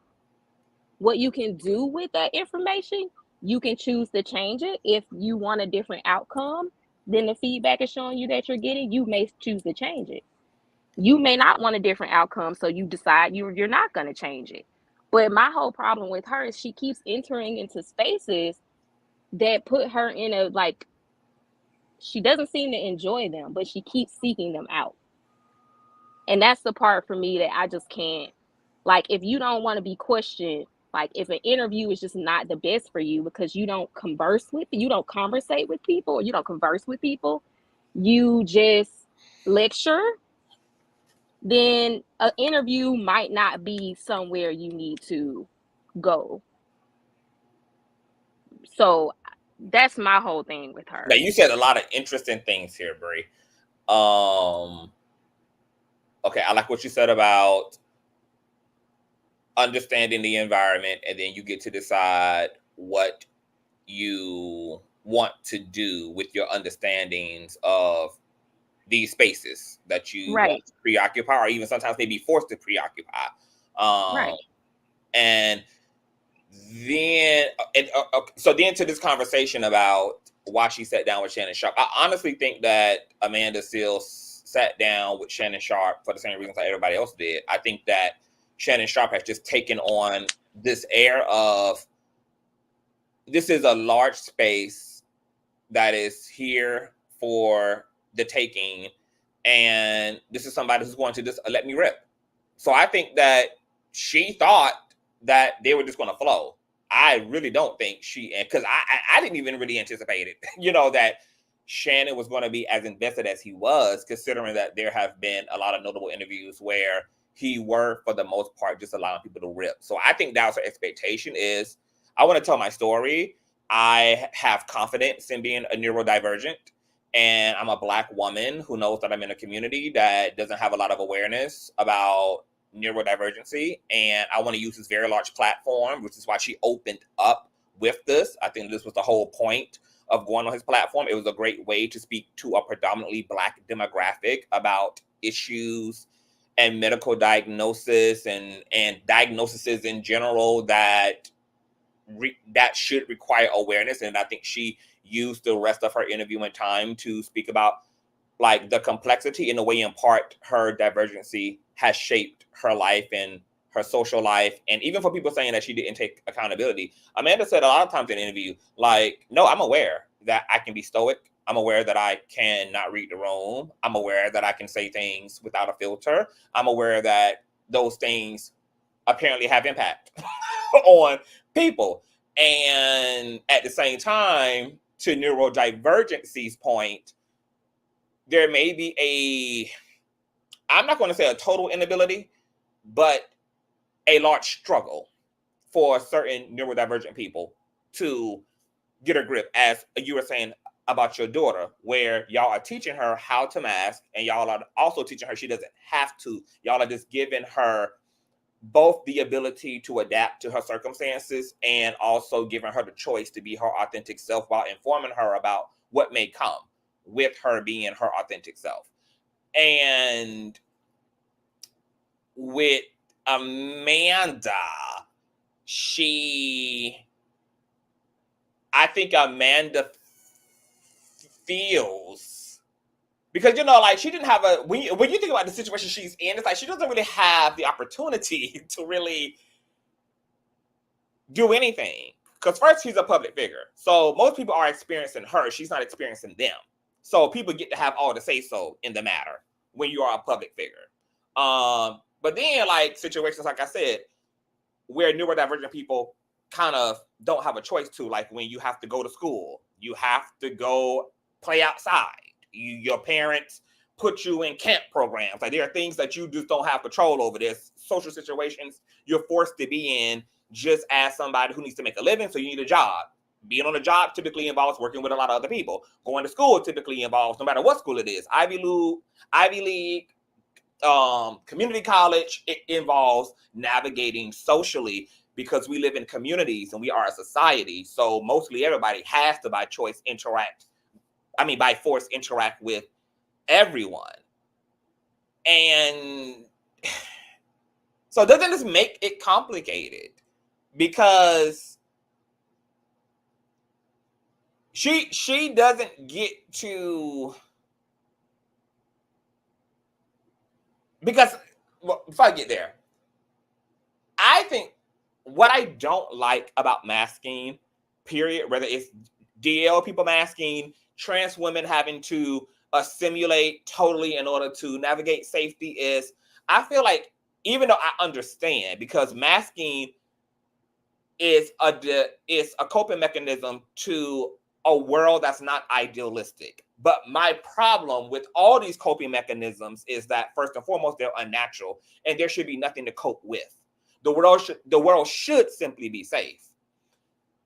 with that information, you can choose to change it. If you want a different outcome than the feedback is showing you that you're getting, you may choose to change it. You may not want a different outcome, so you decide you're not going to change it. But my whole problem with her is she keeps entering into spaces that put her in a, like, she doesn't seem to enjoy them, but she keeps seeking them out. And that's the part for me that I just can't, like, if you don't want to be questioned, like if an interview is just not the best for you because you don't conversate with people, or you don't converse with people, you just lecture, then an interview might not be somewhere you need to go. So that's my whole thing with her. Now, you said a lot of interesting things here, Brie. Okay, I like what you said about understanding the environment, and then you get to decide what you want to do with your understandings of these spaces that you want to preoccupy, or even sometimes maybe forced to preoccupy. And then, so then to this conversation about why she sat down with Shannon Sharpe, I honestly think that Amanda Seales sat down with Shannon Sharpe for the same reasons that everybody else did. I think that Shannon Sharpe has just taken on this air of, this is a large space that is here for the taking, and this is somebody who's going to just let me rip. So I think that she thought that they were just going to flow. I really don't think because I didn't even really anticipate it, that Shannon was going to be as invested as he was, considering that there have been a lot of notable interviews where he were, for the most part, just allowing people to rip. So I think that was her expectation, is, I want to tell my story. I have confidence in being a neurodivergent, and I'm a Black woman who knows that I'm in a community that doesn't have a lot of awareness about neurodivergency, and I want to use this very large platform, which is why she opened up with this. I think this was the whole point of going on his platform. It was a great way to speak to a predominantly Black demographic about issues and medical diagnosis and diagnoses in general that should require awareness. And I think she used the rest of her interviewing time to speak about, like, the complexity and the way, in part, her divergency has shaped her life and her social life. And even for people saying that she didn't take accountability, Amanda said a lot of times in the interview, like, no, I'm aware that I can be stoic. I'm aware that I cannot read the room. I'm aware that I can say things without a filter. I'm aware that those things apparently have impact on people. And at the same time, to neurodivergency's point, there may be I'm not going to say a total inability, but a large struggle for certain neurodivergent people to get a grip, as you were saying about your daughter, where y'all are teaching her how to mask, and y'all are also teaching her she doesn't have to. Y'all are just giving her both the ability to adapt to her circumstances and also giving her the choice to be her authentic self while informing her about what may come with her being her authentic self. And with Amanda, I think Amanda feels, because, you know, like, she didn't have when you think about the situation she's in, it's like she doesn't really have the opportunity to really do anything. Because first, she's a public figure. So most people are experiencing her. She's not experiencing them. So people get to have all the say-so in the matter when you are a public figure. But then, like, situations, like I said, where neurodivergent people kind of don't have a choice to, like when you have to go to school, you have to go play outside. Your parents put you in camp programs. Like, there are things that you just don't have control over. There's social situations you're forced to be in just as somebody who needs to make a living, so you need a job. Being on a job typically involves working with a lot of other people. Going to school typically involves, no matter what school it is, Ivy League, community college, it involves navigating socially because we live in communities and we are a society. So mostly everybody has to, by force, interact with everyone. And so doesn't this make it complicated? Because she doesn't get to, because, well, before I get there, I think what I don't like about masking, period, whether it's DL people masking, trans women having to assimilate totally in order to navigate safety, is I feel like, even though I understand, because masking is a coping mechanism to a world that's not idealistic. But my problem with all these coping mechanisms is that, first and foremost, they're unnatural and there should be nothing to cope with. The world should simply be safe.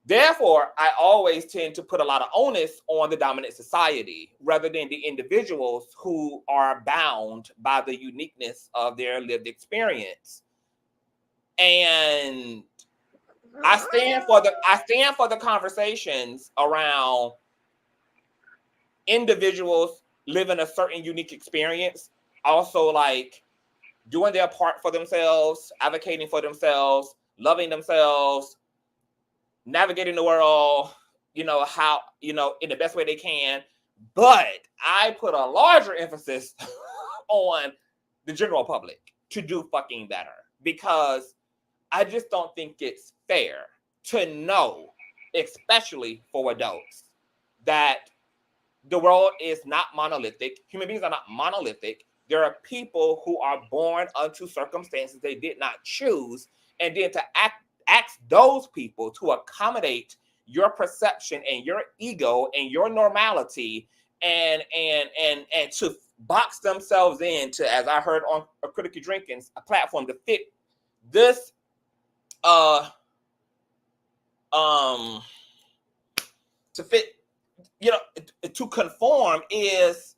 Therefore, I always tend to put a lot of onus on the dominant society rather than the individuals who are bound by the uniqueness of their lived experience. And I stand for the conversations around individuals living a certain unique experience, also like doing their part for themselves, advocating for themselves, loving themselves, navigating the world, in the best way they can. But I put a larger emphasis on the general public to do fucking better, because I just don't think it's fair to know, especially for adults, that the world is not monolithic. Human beings are not monolithic. There are people who are born unto circumstances they did not choose, and then to ask those people to accommodate your perception and your ego and your normality, and to box themselves into, as I heard on a Critically Drinking's, a platform to fit this to conform, is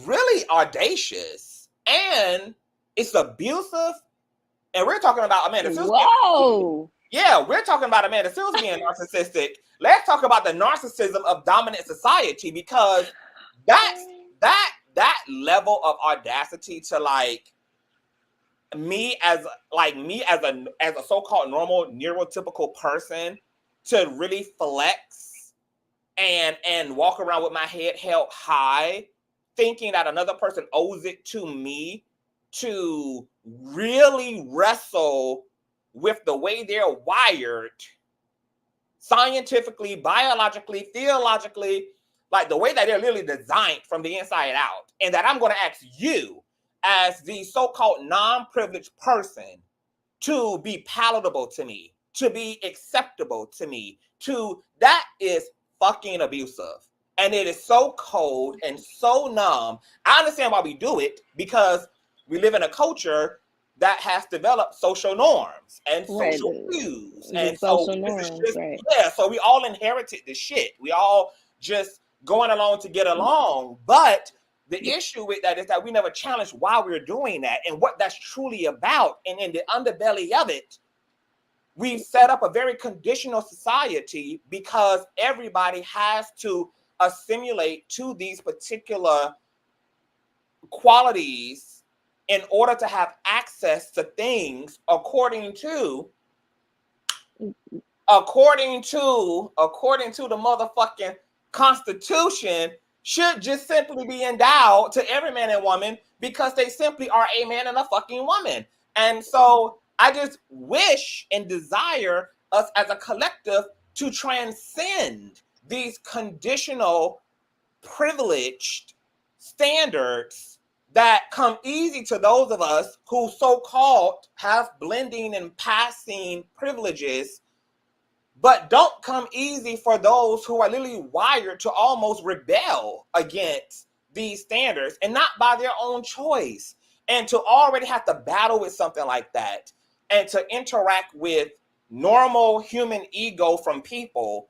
really audacious, and it's abusive. And we're talking about Amanda Seales. Whoa. Yeah, we're talking about Amanda Seales being narcissistic. Let's talk about the narcissism of dominant society, because that level of audacity to me as a so-called normal neurotypical person to really flex and walk around with my head held high, thinking that another person owes it to me to really wrestle with the way they're wired scientifically, biologically, theologically, like the way that they're literally designed from the inside out. And that I'm going to ask you, as the so-called non-privileged person, to be palatable to me, to be acceptable to me, that is fucking abusive. And it is so cold and so numb. I understand why we do it, because we live in a culture that has developed social norms and social cues. And social norms, right. Yeah, so we all inherited this shit. We all just going along to get along. But The issue with that is that we never challenge why we're doing that and what that's truly about. And in the underbelly of it, we've set up a very conditional society because everybody has to assimilate to these particular qualities in order to have access to things according to the motherfucking Constitution, should just simply be endowed to every man and woman because they simply are a man and a fucking woman. And so I just wish and desire us as a collective to transcend these conditional, privileged standards that come easy to those of us who so-called have blending and passing privileges, but don't come easy for those who are literally wired to almost rebel against these standards, and not by their own choice. And to already have to battle with something like that and to interact with normal human ego from people,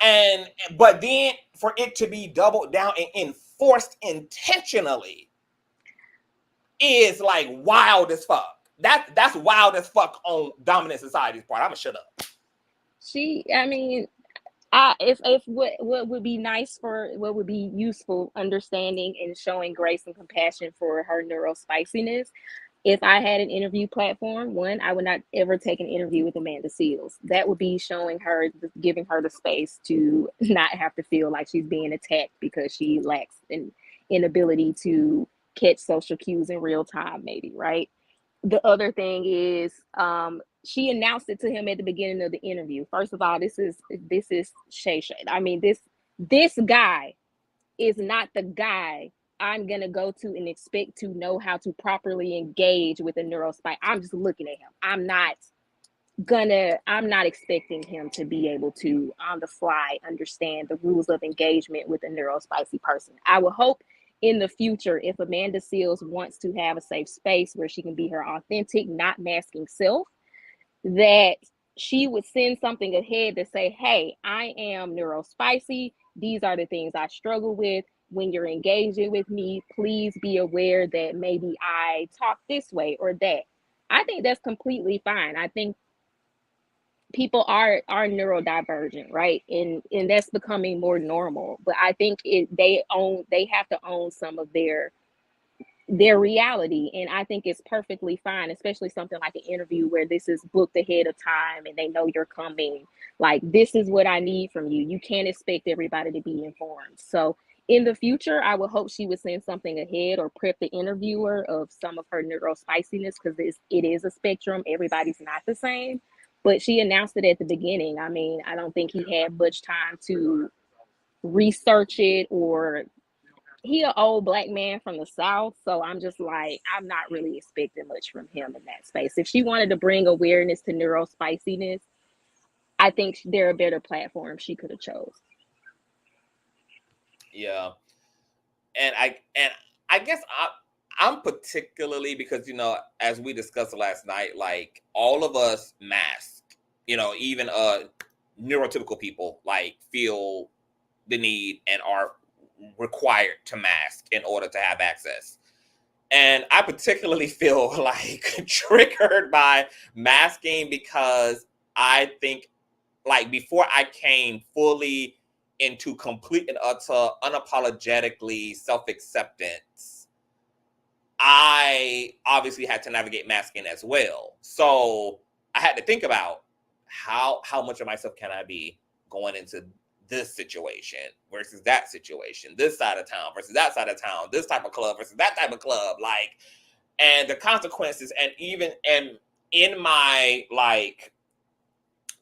but then for it to be doubled down and enforced intentionally is like wild as fuck. That's wild as fuck on dominant society's part. I'm gonna shut up. If what would be nice for, what would be useful understanding and showing grace and compassion for her neurospiciness, if I had an interview platform, one, I would not ever take an interview with Amanda Seales. That would be showing her, giving her the space to not have to feel like she's being attacked because she lacks an inability to catch social cues in real time, maybe, right? The other thing is, she announced it to him at the beginning of the interview. First of all, this is Shay Shay. I mean, this guy is not the guy I'm gonna go to and expect to know how to properly engage with a neurospy. I'm just looking at him. I'm not expecting him to be able to on the fly understand the rules of engagement with a neurospicy person. I would hope in the future, if Amanda Seales wants to have a safe space where she can be her authentic, not masking self, that she would send something ahead to say, hey, I am neurospicy. These are the things I struggle with. When you're engaging with me, please be aware that maybe I talk this way or that. I think that's completely fine. I think people are neurodivergent, right? And that's becoming more normal. But I think they have to own some of their reality. And I think it's perfectly fine, especially something like an interview where this is booked ahead of time and they know you're coming. Like, this is what I need from you. You can't expect everybody to be informed. So in the future, I would hope she would send something ahead or prep the interviewer of some of her neurospiciness, because it is a spectrum. Everybody's not the same. But she announced it at the beginning. I mean, I don't think he had much time to research it, or he an old Black man from the South. So I'm just like, I'm not really expecting much from him in that space. If she wanted to bring awareness to neurospiciness, I think there are better platforms she could have chose. Yeah. And I guess I'm particularly, because, as we discussed last night, like, all of us mask, even neurotypical people, like, feel the need and are required to mask in order to have access. And I particularly feel like triggered by masking, because I think, like, before I came fully into complete and utter unapologetically self-acceptance, I obviously had to navigate masking as well. So I had to think about how much of myself can I be going into this situation versus that situation, this side of town versus that side of town, this type of club versus that type of club, like, and the consequences. And even in my, like,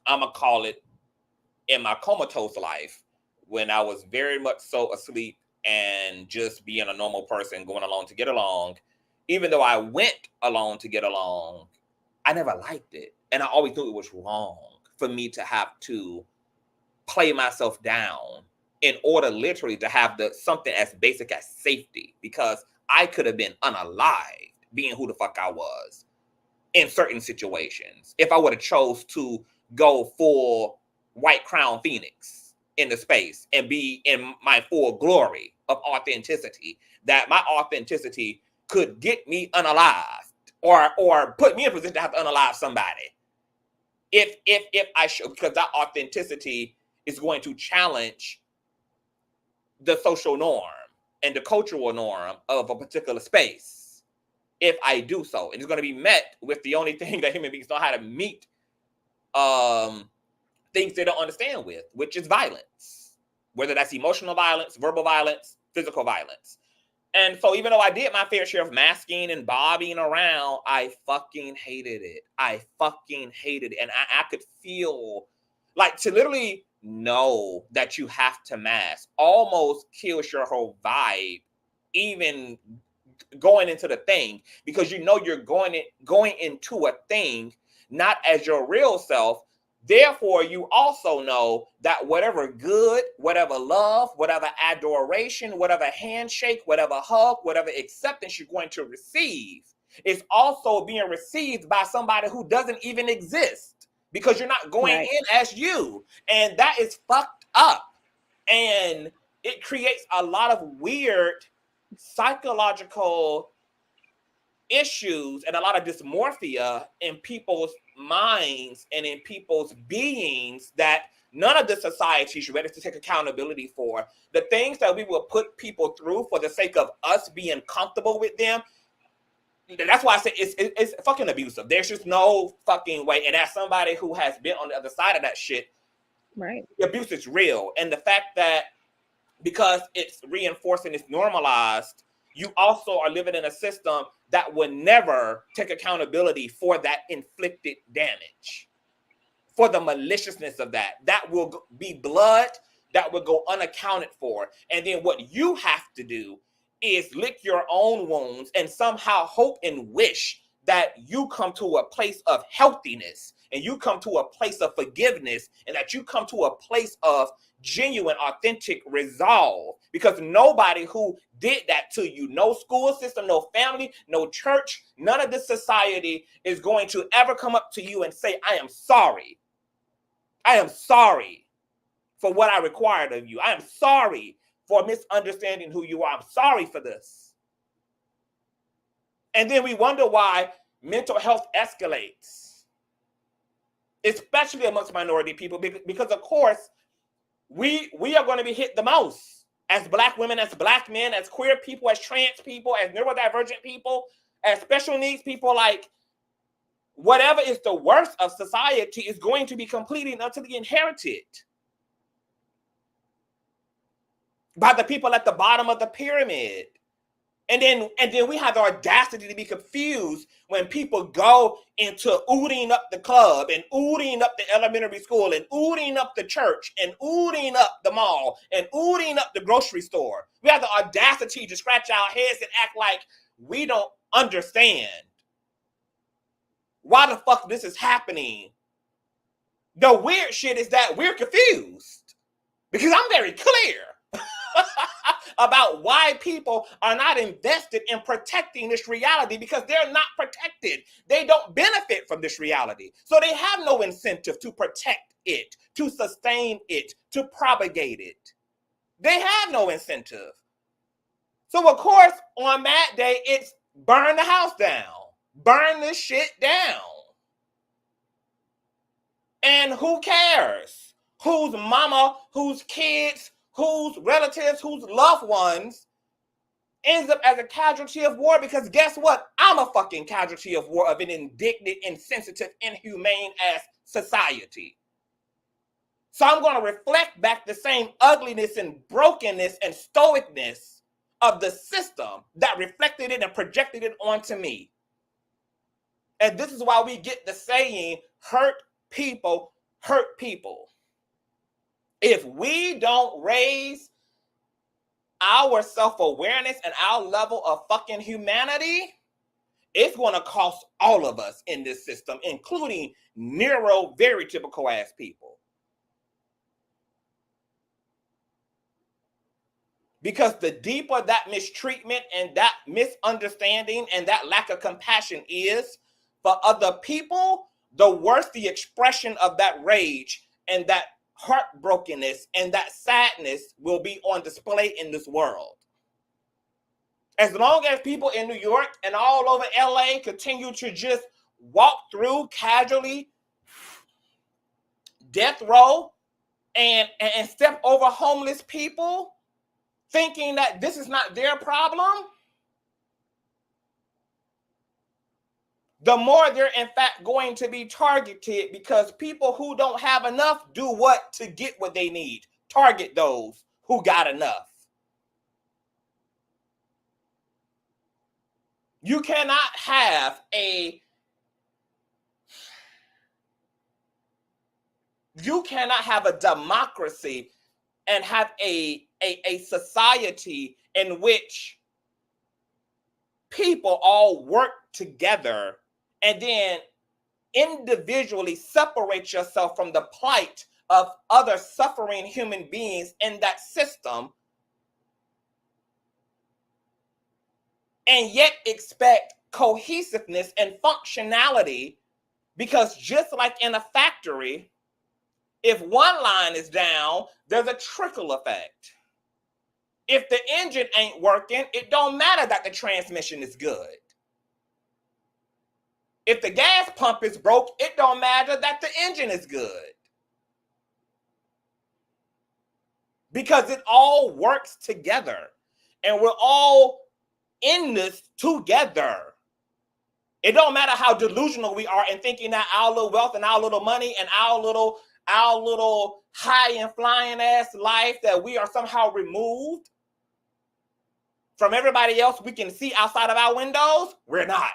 I'm gonna call it, in my comatose life, when I was very much so asleep and just being a normal person going along to get along, even though I went along to get along, I never liked it. And I always knew it was wrong for me to have to play myself down in order literally to have something as basic as safety, because I could have been unalived being who the fuck I was in certain situations if I would have chose to go for White Crown Phoenix in the space and be in my full glory of authenticity, that my authenticity could get me unalived or put me in a position to have to unalive somebody. If I show, because that authenticity is going to challenge the social norm and the cultural norm of a particular space. If I do so, and it's going to be met with the only thing that human beings know how to meet things they don't understand with, which is violence, whether that's emotional violence, verbal violence, physical violence. And so even though I did my fair share of masking and bobbing around, I fucking hated it. I fucking hated it. And I could feel like, to literally know that you have to mask almost kills your whole vibe, even going into the thing, because you know you're going into a thing not as your real self. Therefore, you also know that whatever good, whatever love, whatever adoration, whatever handshake, whatever hug, whatever acceptance you're going to receive is also being received by somebody who doesn't even exist, because you're not going in as you. And that is fucked up. And it creates a lot of weird psychological issues and a lot of dysmorphia in people's minds and in people's beings that none of the society is ready to take accountability for. The things that we will put people through for the sake of us being comfortable with them, that's why I say it's fucking abusive. There's just no fucking way. And as somebody who has been on the other side of that shit, right, the abuse is real. And the fact that because it's reinforced and it's normalized, you also are living in a system that will never take accountability for that inflicted damage, for the maliciousness of that. That will be blood that will go unaccounted for. And then what you have to do is lick your own wounds and somehow hope and wish that you come to a place of healthiness, and you come to a place of forgiveness, and that you come to a place of genuine, authentic resolve. Because nobody who did that to you, no school system, no family, no church, none of this society is going to ever come up to you and say, I am sorry. I am sorry for what I required of you. I am sorry for misunderstanding who you are. I'm sorry for this. And then we wonder why mental health escalates, especially amongst minority people, because of course, we are going to be hit the most as Black women, as Black men, as queer people, as trans people, as neurodivergent people, as special needs people. Like, whatever is the worst of society is going to be completely and utterly inherited by the people at the bottom of the pyramid. And then we have the audacity to be confused when people go into ooting up the club and ooting up the elementary school and ooting up the church and ooting up the mall and ooting up the grocery store. We have the audacity to scratch our heads and act like we don't understand why the fuck this is happening. The weird shit is that we're confused, because I'm very clear about why people are not invested in protecting this reality, because they're not protected. They don't benefit from this reality. So they have no incentive to protect it, to sustain it, to propagate it. They have no incentive. So of course, on that day, it's burn the house down. Burn this shit down. And who cares? Whose mama, whose kids, whose relatives, whose loved ones ends up as a casualty of war? Because guess what? I'm a fucking casualty of war, of an indignant, insensitive, inhumane ass society. So I'm going to reflect back the same ugliness and brokenness and stoicness of the system that reflected it and projected it onto me. And this is why we get the saying, hurt people hurt people. If we don't raise our self-awareness and our level of fucking humanity, it's going to cost all of us in this system, including neuro, very typical ass people. Because the deeper that mistreatment and that misunderstanding and that lack of compassion is for other people, the worse the expression of that rage and that heartbrokenness and that sadness will be on display in this world. As long as people in New York and all over LA continue to just walk through casually, death row, and step over homeless people, thinking that this is not their problem, the more they're in fact going to be targeted, because people who don't have enough do what to get what they need? Target those who got enough. You cannot have a democracy and have a society in which people all work together and then individually separate yourself from the plight of other suffering human beings in that system, and yet expect cohesiveness and functionality, because just like in a factory, if one line is down, there's a trickle effect. If the engine ain't working, it don't matter that the transmission is good. If the gas pump is broke, it don't matter that the engine is good. Because it all works together. And we're all in this together. It don't matter how delusional we are in thinking that our little wealth and our little money and our little high and flying ass life, that we are somehow removed from everybody else we can see outside of our windows. We're not.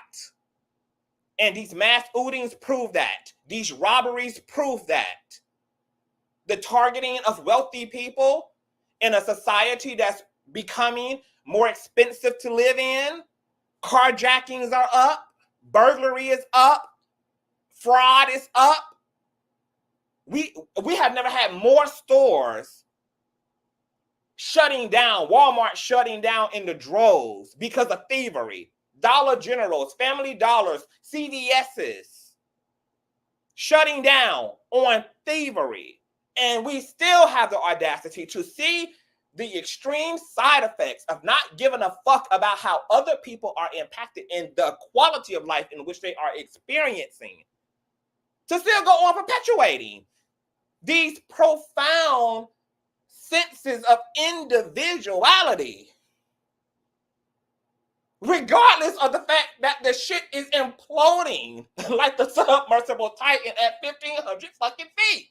And these mass ootings prove that. These robberies prove that. The targeting of wealthy people in a society that's becoming more expensive to live in. Carjackings are up. Burglary is up. Fraud is up. We have never had more stores shutting down, Walmart shutting down in the droves because of thievery. Dollar Generals, Family Dollars, CVS's shutting down on thievery. And we still have the audacity to see the extreme side effects of not giving a fuck about how other people are impacted in the quality of life in which they are experiencing, to still go on perpetuating these profound senses of individuality, regardless of the fact that the shit is imploding like the submersible Titan at 1,500 fucking feet.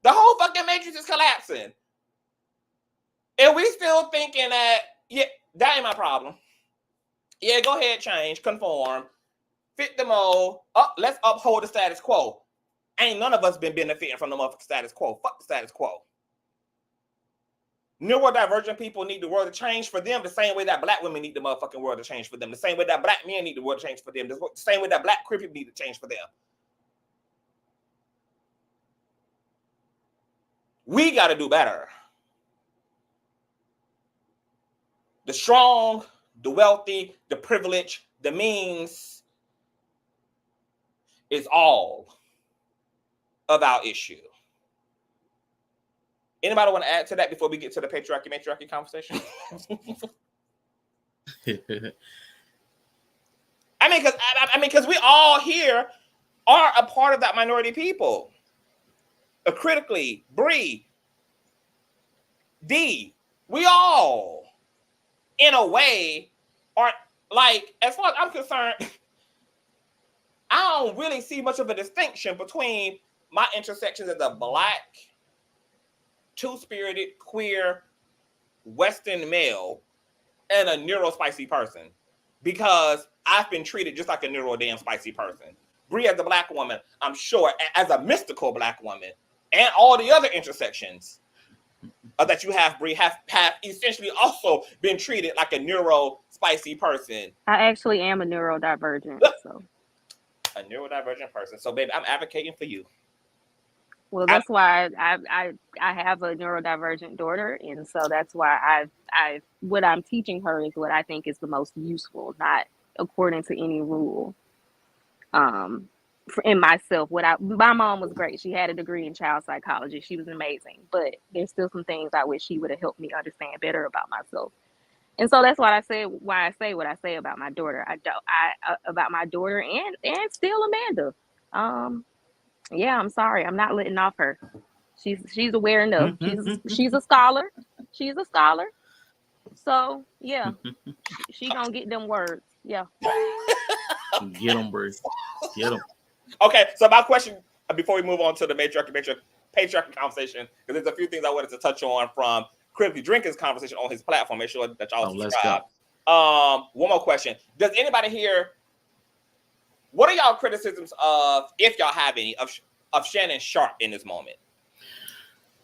The whole fucking matrix is collapsing. And we still thinking that, yeah, that ain't my problem. Yeah, go ahead, change, conform, fit the mold. Let's uphold the status quo. Ain't none of us been benefiting from the motherfucking status quo. Fuck the status quo. Neurodivergent people need the world to change for them the same way that black women need the motherfucking world to change for them. The same way that black men need the world to change for them. The same way that black queer people need to change for them. We got to do better. The strong, the wealthy, the privileged, the means is all of our issue. Anybody want to add to that before we get to the matriarchy conversation? because we all here are a part of that minority people. Critically, Bree, D, we all, in a way, are like, as far as I'm concerned, I don't really see much of a distinction between my intersections as a black, two-spirited, queer, Western male and a neuro-spicy person, because I've been treated just like a neuro-damn-spicy person. Bree as a black woman, I'm sure, as a mystical black woman, and all the other intersections that you have, Bree, have essentially also been treated like a neuro-spicy person. I actually am a neurodivergent. So. A neurodivergent person. So, baby, I'm advocating for you. Well, that's why I have a neurodivergent daughter, and so that's why I what I'm teaching her is what I think is the most useful, not according to any rule. in myself. My mom was great. She had a degree in child psychology. She was amazing, but there's still some things I wish she would have helped me understand better about myself. And so that's why I say what I say about my daughter. About my daughter and still Amanda. Yeah, I'm sorry. I'm not letting off her. She's aware enough. She's a scholar. She's a scholar. So yeah, she gonna get them words. Yeah. Get them, bro. Get them. Okay, so my question before we move on to the patriarchy conversation, because there's a few things I wanted to touch on from Critically Drinking's conversation on his platform. Make sure that y'all subscribe. One more question. Does anybody here, what are y'all criticisms of, if y'all have any, of Shannon Sharpe in this moment?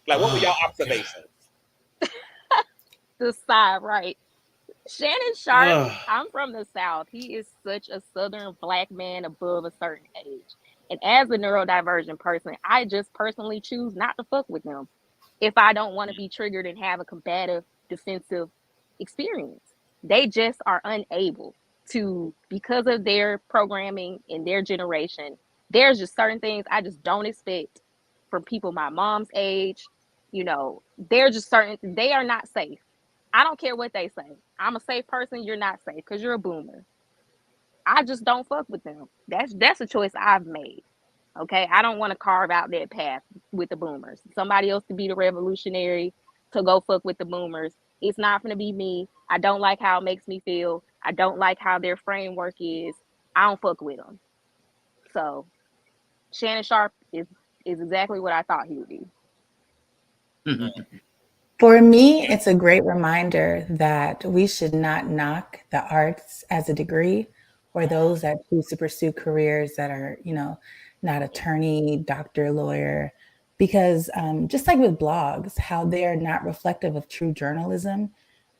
Like, what were y'all observations? The side, right. Shannon Sharpe, I'm from the South. He is such a Southern Black man above a certain age. And as a neurodivergent person, I just personally choose not to fuck with them if I don't want to be triggered and have a combative, defensive experience. They just are unable to, because of their programming and their generation. There's just certain things I just don't expect from people my mom's age. You know, they're just certain, they are not safe. I don't care what they say. I'm a safe person. You're not safe because you're a boomer. I just don't fuck with them. That's a choice I've made. Okay, I don't want to carve out that path with the boomers. Somebody else to be the revolutionary, to go fuck with the boomers. It's not gonna be me. I don't like how it makes me feel. I don't like how their framework is. I don't fuck with them. So Shannon Sharpe is exactly what I thought he would be. For me, it's a great reminder that we should not knock the arts as a degree, or those that choose to pursue careers that are, not attorney, doctor, lawyer, because just like with blogs, how they're not reflective of true journalism,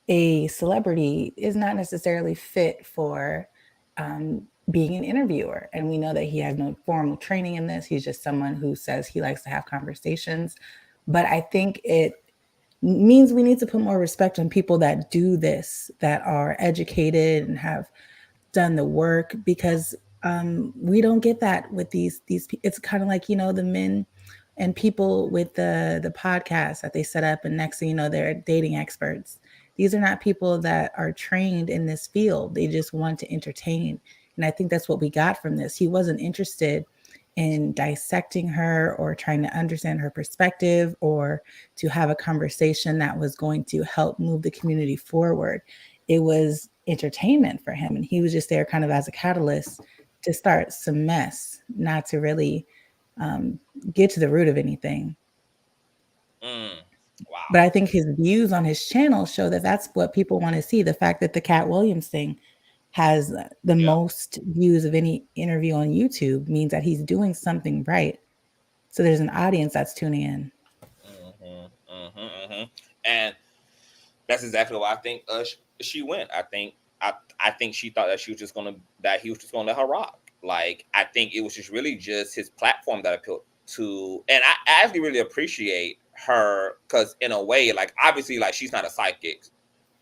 a celebrity is not necessarily fit for being an interviewer. And we know that he has no formal training in this. He's just someone who says he likes to have conversations. But I think it means we need to put more respect on people that do this, that are educated and have done the work, because we don't get that with these. It's kind of like, the men and people with the podcast that they set up, and next thing you know, they're dating experts. These are not people that are trained in this field. They just want to entertain. And I think that's what we got from this. He wasn't interested in dissecting her or trying to understand her perspective or to have a conversation that was going to help move the community forward. It was entertainment for him. And he was just there kind of as a catalyst to start some mess, not to really get to the root of anything. Wow. But I think his views on his channel show that that's what people want to see. The fact that the Cat Williams thing has the most views of any interview on YouTube means that he's doing something right. So there's an audience that's tuning in. And that's exactly why I think she went. I think she thought that he was just gonna let her rock. Like, I think it was just really just his platform that appealed to, and I actually really appreciate her, because in a way, like, obviously, like, she's not a psychic,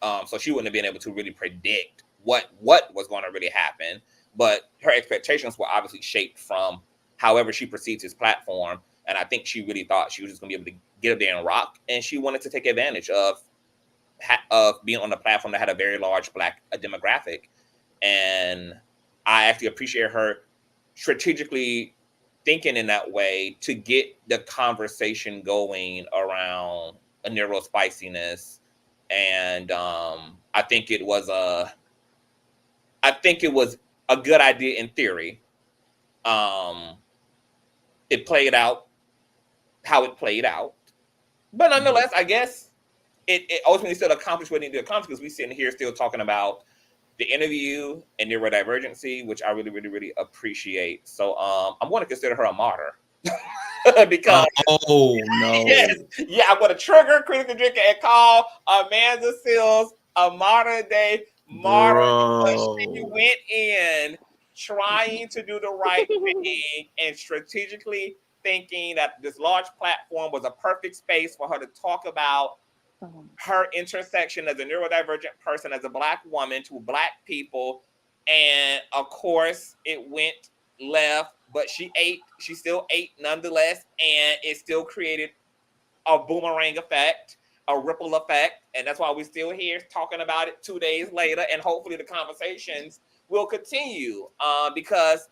so she wouldn't have been able to really predict what was going to really happen. But her expectations were obviously shaped from however she perceived his platform, and I think she really thought she was just going to be able to get up there and rock, and she wanted to take advantage of being on a platform that had a very large Black demographic. And I actually appreciate her strategically thinking in that way to get the conversation going around a neurospiciness. And I think it was a good idea in theory. It played out how it played out, but nonetheless, I guess it ultimately still accomplished what it needed to accomplish, because we sitting here still talking about the interview and neurodivergency, which I really, really, really appreciate. So I'm going to consider her a martyr. Because yes, I'm going to trigger Critical Drinker and call Amanda Seales a modern day martyr, because she went in trying to do the right thing and strategically thinking that this large platform was a perfect space for her to talk about her intersection as a neurodivergent person, as a Black woman, to Black people. And of course, it went left, but she still ate nonetheless, and it still created a boomerang effect, a ripple effect, and that's why we're still here talking about it 2 days later, and hopefully the conversations will continue, because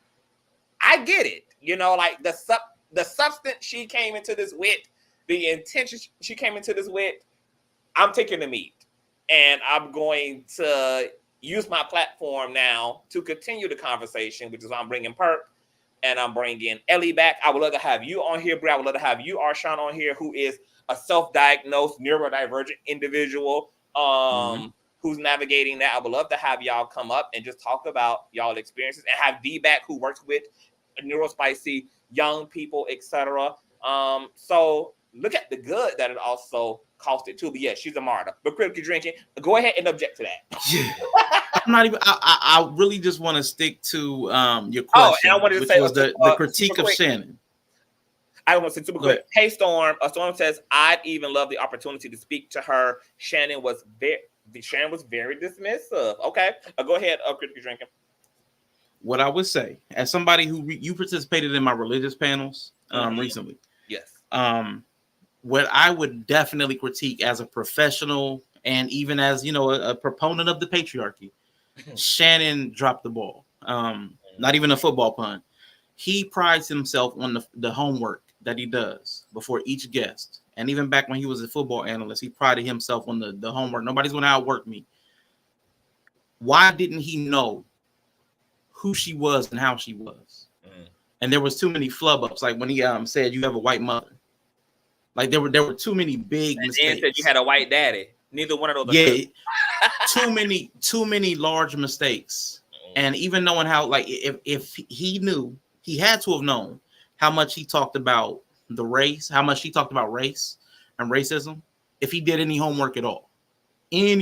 I get it, like the substance she came into this with, the intention she came into this with, I'm taking the meat, and I'm going to use my platform now to continue the conversation, which is why I'm bringing Perk and I'm bringing Ellie back. I would love to have you on here, Bri. I would love to have you, Arshawn, on here, who is a self-diagnosed neurodivergent individual who's navigating that. I would love to have y'all come up and just talk about y'all experiences, and have D back, who works with neurospicy young people, etc. So look at the good that it also costed too. But yeah, she's a martyr. But critically drinking, go ahead and object to that. Yeah. I'm not even. I really just want to stick to your question, and I wanted to which say was the critique of Shannon. I want to say super quick. Hey, Storm. Storm says, I'd even love the opportunity to speak to her. Shannon was very dismissive. Okay, go ahead. Critically drinking. What I would say, as somebody who you participated in my religious panels recently, yes. What I would definitely critique as a professional, and even as a proponent of the patriarchy, Shannon dropped the ball. Not even a football pun. He prides himself on the homework that he does before each guest. And even back when he was a football analyst, he prided himself on the homework. Nobody's going to outwork me. Why didn't he know who she was and how she was? And there was too many flub ups. Like when he said you have a white mother. Like there were too many big mistakes. And said you had a white daddy. Neither one of those. Yeah, too many large mistakes. And even knowing how, like, if he knew, he had to have known how much he talked about the race, how much he talked about race and racism, if he did any homework at all. And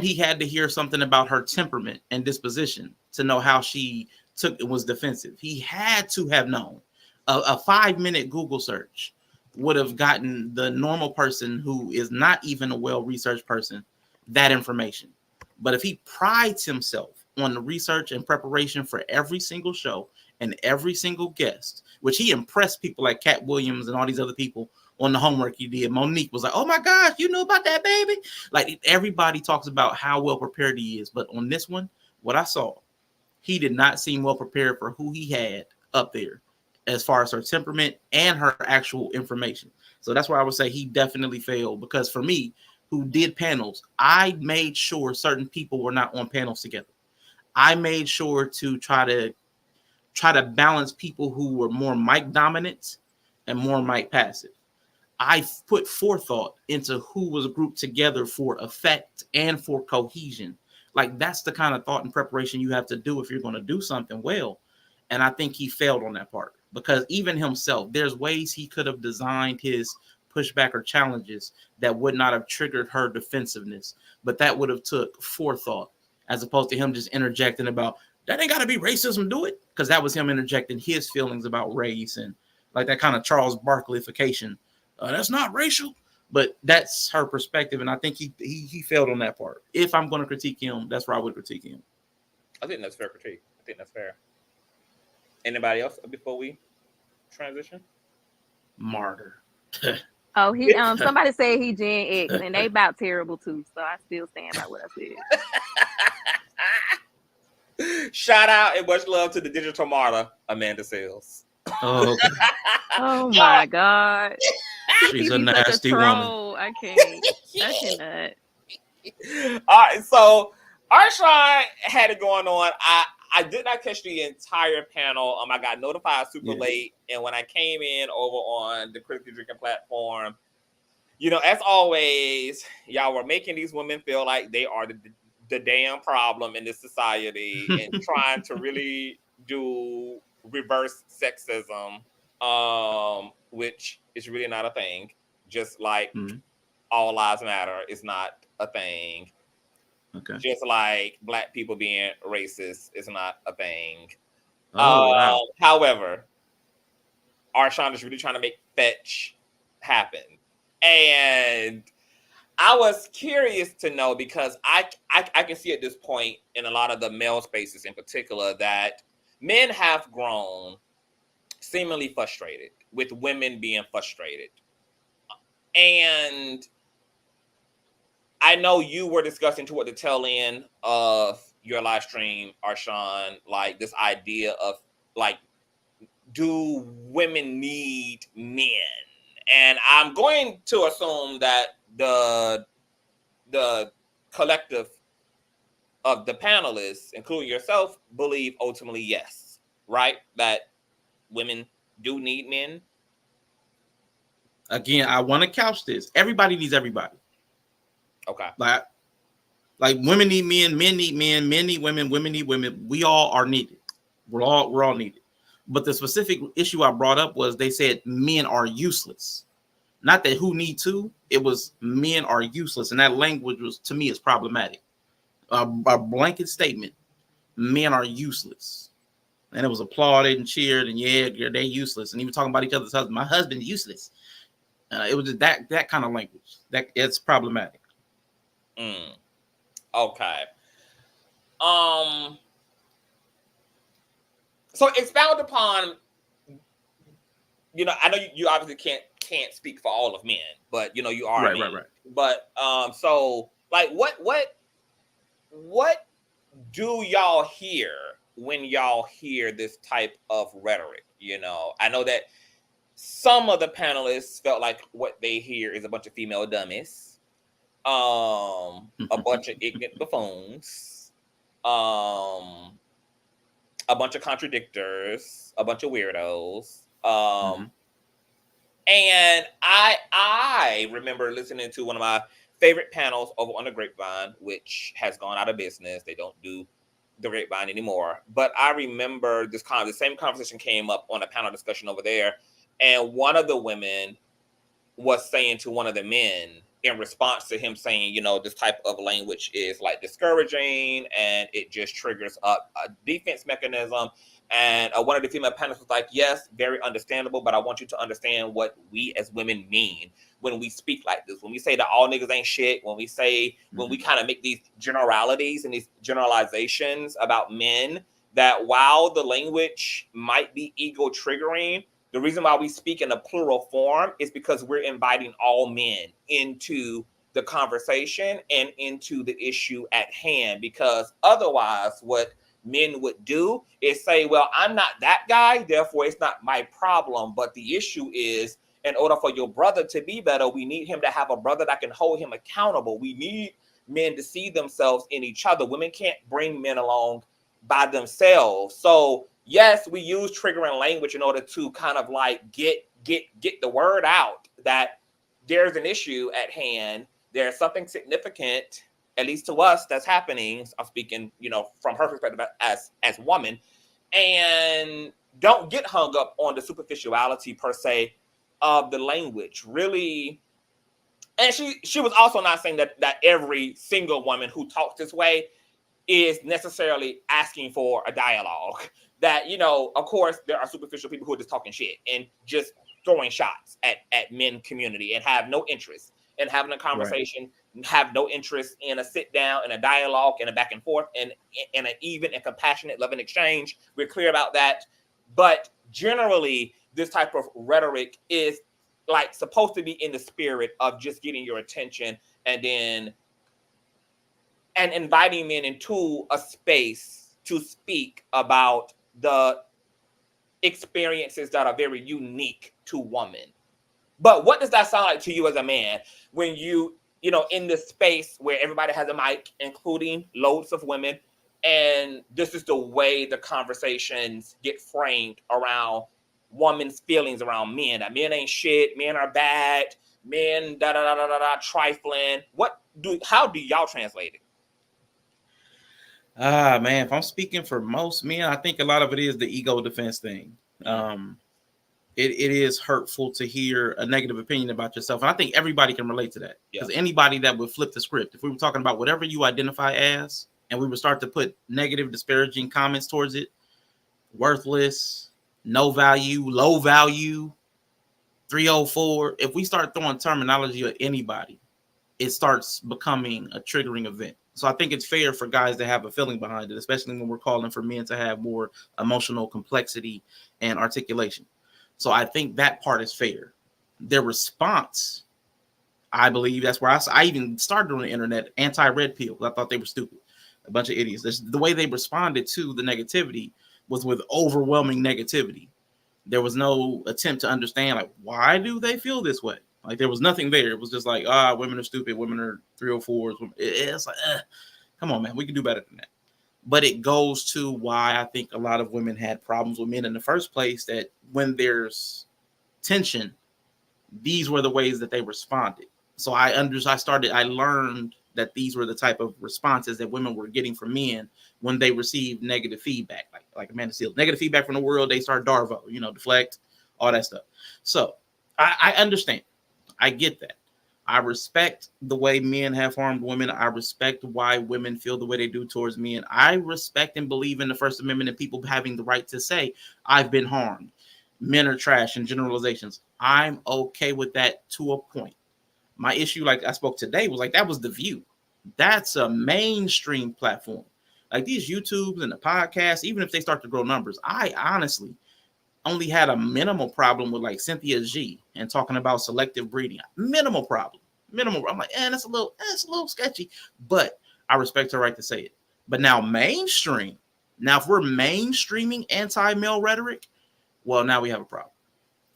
he had to hear something about her temperament and disposition to know how she was defensive. He had to have known. A 5-minute Google search would have gotten the normal person who is not even a well-researched person that information. But if he prides himself on the research and preparation for every single show and every single guest, which he impressed people like Cat Williams and all these other people on the homework he did. Monique was like, oh my gosh, you know about that, baby? Like, everybody talks about how well prepared he is. But on this one, what I saw, he did not seem well prepared for who he had up there as far as her temperament and her actual information. So that's why I would say he definitely failed, because for me, who did panels, I made sure certain people were not on panels together. I made sure to try to balance people who were more mic dominant and more mic passive. I put forethought into who was grouped together for effect and for cohesion. Like, that's the kind of thought and preparation you have to do if you're going to do something well. And I think he failed on that part, because even himself, there's ways he could have designed his pushback or challenges that would not have triggered her defensiveness, but that would have took forethought, as opposed to him just interjecting about that ain't got to be racism, do it, because that was him interjecting his feelings about race and like that kind of Charles Barkley-ification. That's not racial, but that's her perspective, and I think he failed on that part. If I'm going to critique him, that's where I would critique him. I think that's fair critique. I think that's fair. Anybody else before we transition? Martyr. Oh, he somebody said he Gen X, and they about terrible too. So I still stand by what I said. Shout out and much love to the digital martyr, Amanda Sales. Oh, okay. Oh my God. She's a nasty woman. I can't. I cannot. All right, so Arshawn had it going on. I did not catch the entire panel. I got notified super late, and when I came in over on the Critically Drinking platform, as always, y'all were making these women feel like they are the damn problem in this society and trying to really do reverse sexism, which is really not a thing. Just like all lives matter is not a thing. Okay. Just like Black people being racist is not a thing. Wow. However, Arshawn is really trying to make fetch happen. And I was curious to know, because I can see at this point in a lot of the male spaces in particular that men have grown seemingly frustrated with women being frustrated. And I know you were discussing toward the tail end of your live stream, Arshawn, like this idea of like, do women need men? And I'm going to assume that the collective of the panelists, including yourself, believe ultimately yes, right? That women do need men. Again, I want to couch this. Everybody needs everybody. Okay. Like women need men need men need women need women. We all are needed. We're all needed. But the specific issue I brought up was they said men are useless. Not that who need to, it was men are useless. And that language was, to me, is problematic. A blanket statement, men are useless. And it was applauded and cheered and yeah, they're useless. And even talking about each other's husband. My husband's useless. It was just that kind of language. That it's problematic. Okay. So expound upon, you know, I know you obviously can't speak for all of men, but you know you are right. But so like what do y'all hear when y'all hear this type of rhetoric? You know, I know that some of the panelists felt like what they hear is a bunch of female dummies, a bunch of ignorant buffoons, a bunch of contradictors, a bunch of weirdos. And I remember listening to one of my favorite panels over on the Grapevine, which has gone out of business. They don't do the Grapevine anymore. But I remember the same conversation came up on a panel discussion over there. And one of the women was saying to one of the men in response to him saying, you know, this type of language is like discouraging and it just triggers up a defense mechanism. And one of the female panelists was like, yes, very understandable, but I want you to understand what we as women mean when we speak like this. When we say that all niggas ain't shit, when we say, when we kind of make these generalities and these generalizations about men, that while the language might be ego triggering, the reason why we speak in a plural form is because we're inviting all men into the conversation and into the issue at hand. Because otherwise, what men would do is say, well, I'm not that guy, therefore it's not my problem. But the issue is, in order for your brother to be better, we need him to have a brother that can hold him accountable. We need men to see themselves in each other. Women can't bring men along by themselves. So yes, we use triggering language in order to kind of like get the word out that there's an issue at hand. There's something significant, at least to us, that's happening. I'm speaking, you know, from her perspective as woman, and don't get hung up on the superficiality per se of the language. Really. And she was also not saying that every single woman who talks this way is necessarily asking for a dialogue. That, you know, of course, there are superficial people who are just talking shit and just throwing shots at men community and have no interest in having a conversation, have no interest in a sit down and a dialogue and a back and forth and an even and compassionate loving exchange. We're clear about that. But generally, this type of rhetoric is like supposed to be in the spirit of just getting your attention and inviting men into a space to speak about the experiences that are very unique to women. But what does that sound like to you as a man when you know, in this space where everybody has a mic, including loads of women, and this is the way the conversations get framed around women's feelings around men, that men ain't shit, men are bad, men trifling. How do y'all translate it? Man, if I'm speaking for most men, I think a lot of it is the ego defense thing. It is hurtful to hear a negative opinion about yourself. And I think everybody can relate to that. Because anybody that would flip the script, if we were talking about whatever you identify as, and we would start to put negative, disparaging comments towards it, worthless, no value, low value, 304, if we start throwing terminology at anybody, it starts becoming a triggering event. So I think it's fair for guys to have a feeling behind it, especially when we're calling for men to have more emotional complexity and articulation. So I think that part is fair. Their response, I believe that's where I even started on the internet, anti-red pill. I thought they were stupid, a bunch of idiots. The way they responded to the negativity was with overwhelming negativity. There was no attempt to understand, like, why do they feel this way? Like, there was nothing there. It was just like, women are stupid. Women are 304s. It's like, come on, man. We can do better than that. But it goes to why I think a lot of women had problems with men in the first place, that when there's tension, these were the ways that they responded. So I learned that these were the type of responses that women were getting from men when they received negative feedback, like Amanda Seales, negative feedback from the world. They start Darvo, deflect, all that stuff. So I understand. I get that. I respect the way men have harmed women. I respect why women feel the way they do towards men. I respect and believe in the First Amendment and people having the right to say, I've been harmed. Men are trash and generalizations. I'm okay with that to a point. My issue, like I spoke today, was like, that was The View. That's a mainstream platform. Like these YouTubes and the podcasts, even if they start to grow numbers, I honestly only had a minimal problem with like Cynthia G and talking about selective breeding. Minimal problem. I'm like, that's a little sketchy, but I respect her right to say it. But now mainstream, if we're mainstreaming anti-male rhetoric, well, now we have a problem.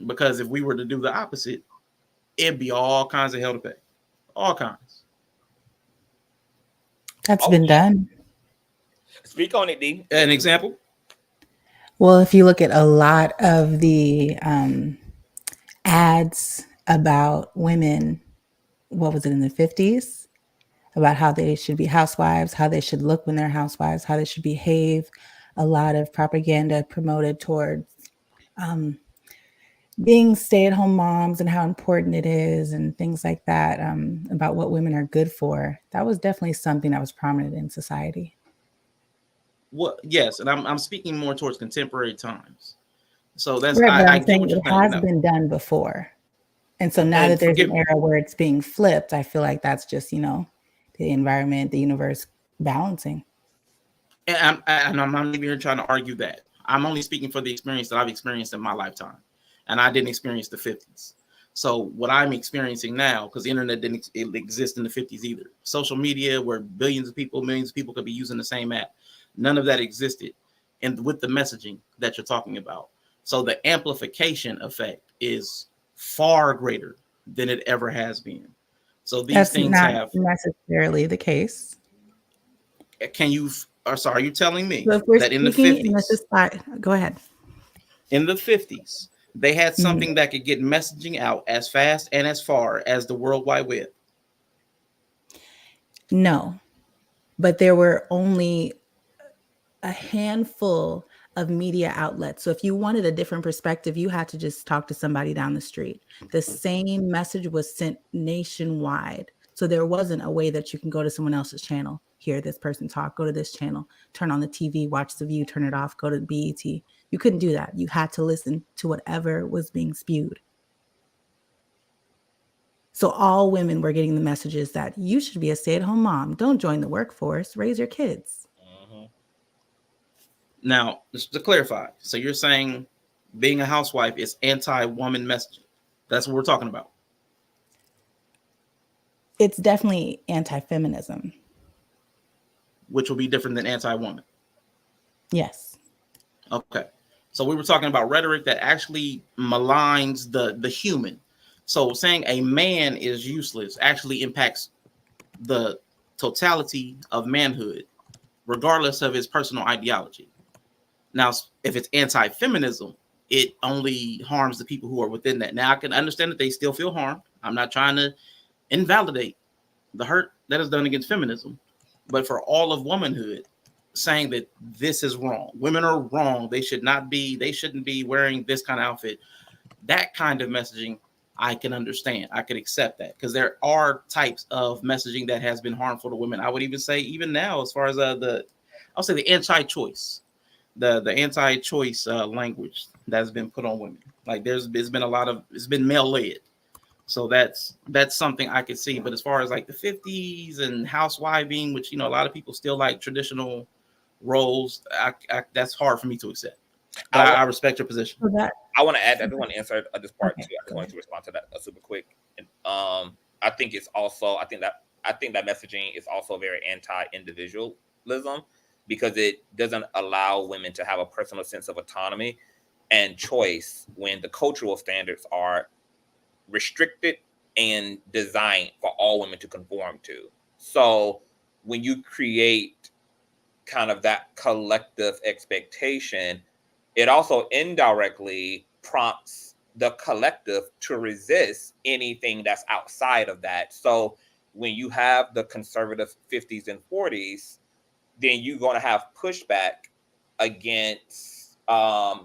Because if we were to do the opposite, it'd be all kinds of hell to pay. All kinds. That's been done. Speak on it, D. An example? Well, if you look at a lot of the ads about women, what was it, in the 50s? About how they should be housewives, how they should look when they're housewives, how they should behave. A lot of propaganda promoted towards being stay-at-home moms and how important it is and things like that, about what women are good for. That was definitely something that was prominent in society. Well, yes, and I'm speaking more towards contemporary times. So that's right, I get what you're saying. It has been done before. And so now that there's an era where it's being flipped, I feel like that's just, the environment, the universe balancing. And I'm not even here trying to argue that. I'm only speaking for the experience that I've experienced in my lifetime. And I didn't experience the 50s. So what I'm experiencing now, because the internet didn't exist in the 50s either. Social media, where millions of people could be using the same app. None of that existed. And with the messaging that you're talking about. So the amplification effect is far greater than it ever has been. So these things have necessarily the case. Are you telling me that in the 50s? Go ahead. In the 50s, they had something that could get messaging out as fast and as far as the World Wide Web? No, but there were only a handful of media outlets. So if you wanted a different perspective, you had to just talk to somebody down the street. The same message was sent nationwide. So there wasn't a way that you can go to someone else's channel, hear this person talk, go to this channel, turn on the TV, watch The View, turn it off, go to BET. You couldn't do that. You had to listen to whatever was being spewed. So all women were getting the messages that you should be a stay-at-home mom. Don't join the workforce. Raise your kids. Now, just to clarify, so you're saying being a housewife is anti-woman messaging. That's what we're talking about. It's definitely anti-feminism. Which will be different than anti-woman. Yes. Okay. So we were talking about rhetoric that actually maligns the human. So saying a man is useless actually impacts the totality of manhood, regardless of his personal ideology. Now, if it's anti-feminism, it only harms the people who are within that. Now, I can understand that they still feel harmed. I'm not trying to invalidate the hurt that is done against feminism. But for all of womanhood, saying that this is wrong, women are wrong, they shouldn't be wearing this kind of outfit, that kind of messaging, I can understand. I could accept that because there are types of messaging that has been harmful to women. I would even say even now, as far as the anti-choice. The anti-choice language that's been put on women. Like there's been it's been male-led. So that's something I could see. But as far as like the 50s and housewiving, which, you know, a lot of people still like traditional roles, that's hard for me to accept. But I respect your position. I want to add, I just want to insert this part too. I just wanted ahead. to respond to that super quick. And I think it's also, I think that messaging is also very anti-individualism, because it doesn't allow women to have a personal sense of autonomy and choice when the cultural standards are restricted and designed for all women to conform to. So when you create kind of that collective expectation, it also indirectly prompts the collective to resist anything that's outside of that. So when you have the conservative 50s and 40s, then you're going to have pushback against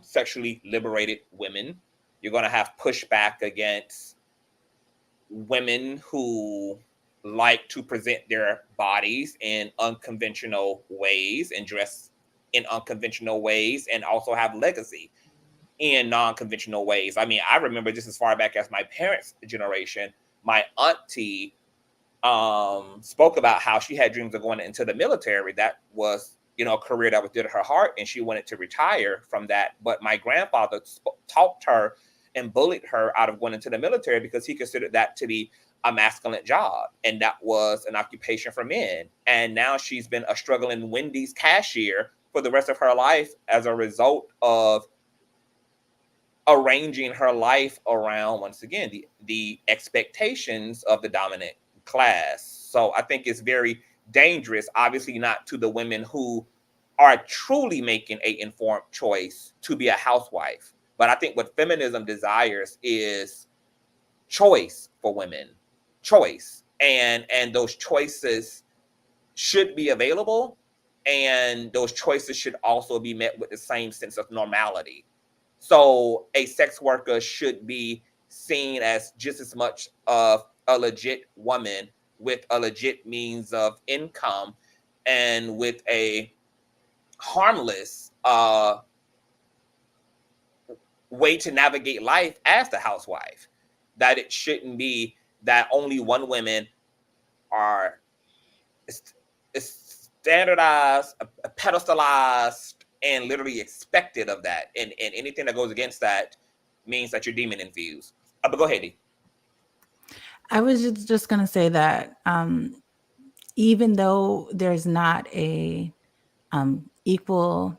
sexually liberated women. You're going to have pushback against women who like to present their bodies in unconventional ways and dress in unconventional ways and also have legacy in non-conventional ways. I mean, I remember just as far back as my parents' generation, my auntie spoke about how she had dreams of going into the military. That was, you know, a career that was dear to her heart, and she wanted to retire from that. But my grandfather talked her and bullied her out of going into the military because he considered that to be a masculine job, and that was an occupation for men. And now she's been a struggling Wendy's cashier for the rest of her life as a result of arranging her life around, once again, the expectations of the dominant class. So I think it's very dangerous, obviously not to the women who are truly making an informed choice to be a housewife. But I think what feminism desires is choice for women, choice. And those choices should be available, and those choices should also be met with the same sense of normality. So a sex worker should be seen as just as much of a legit woman with a legit means of income and with a harmless way to navigate life as the housewife. That it shouldn't be that only one women are standardized, pedestalized, and literally expected of that. And anything that goes against that means that you're demon infused. But go ahead, Dee. I was just going to say that even though there's not a equal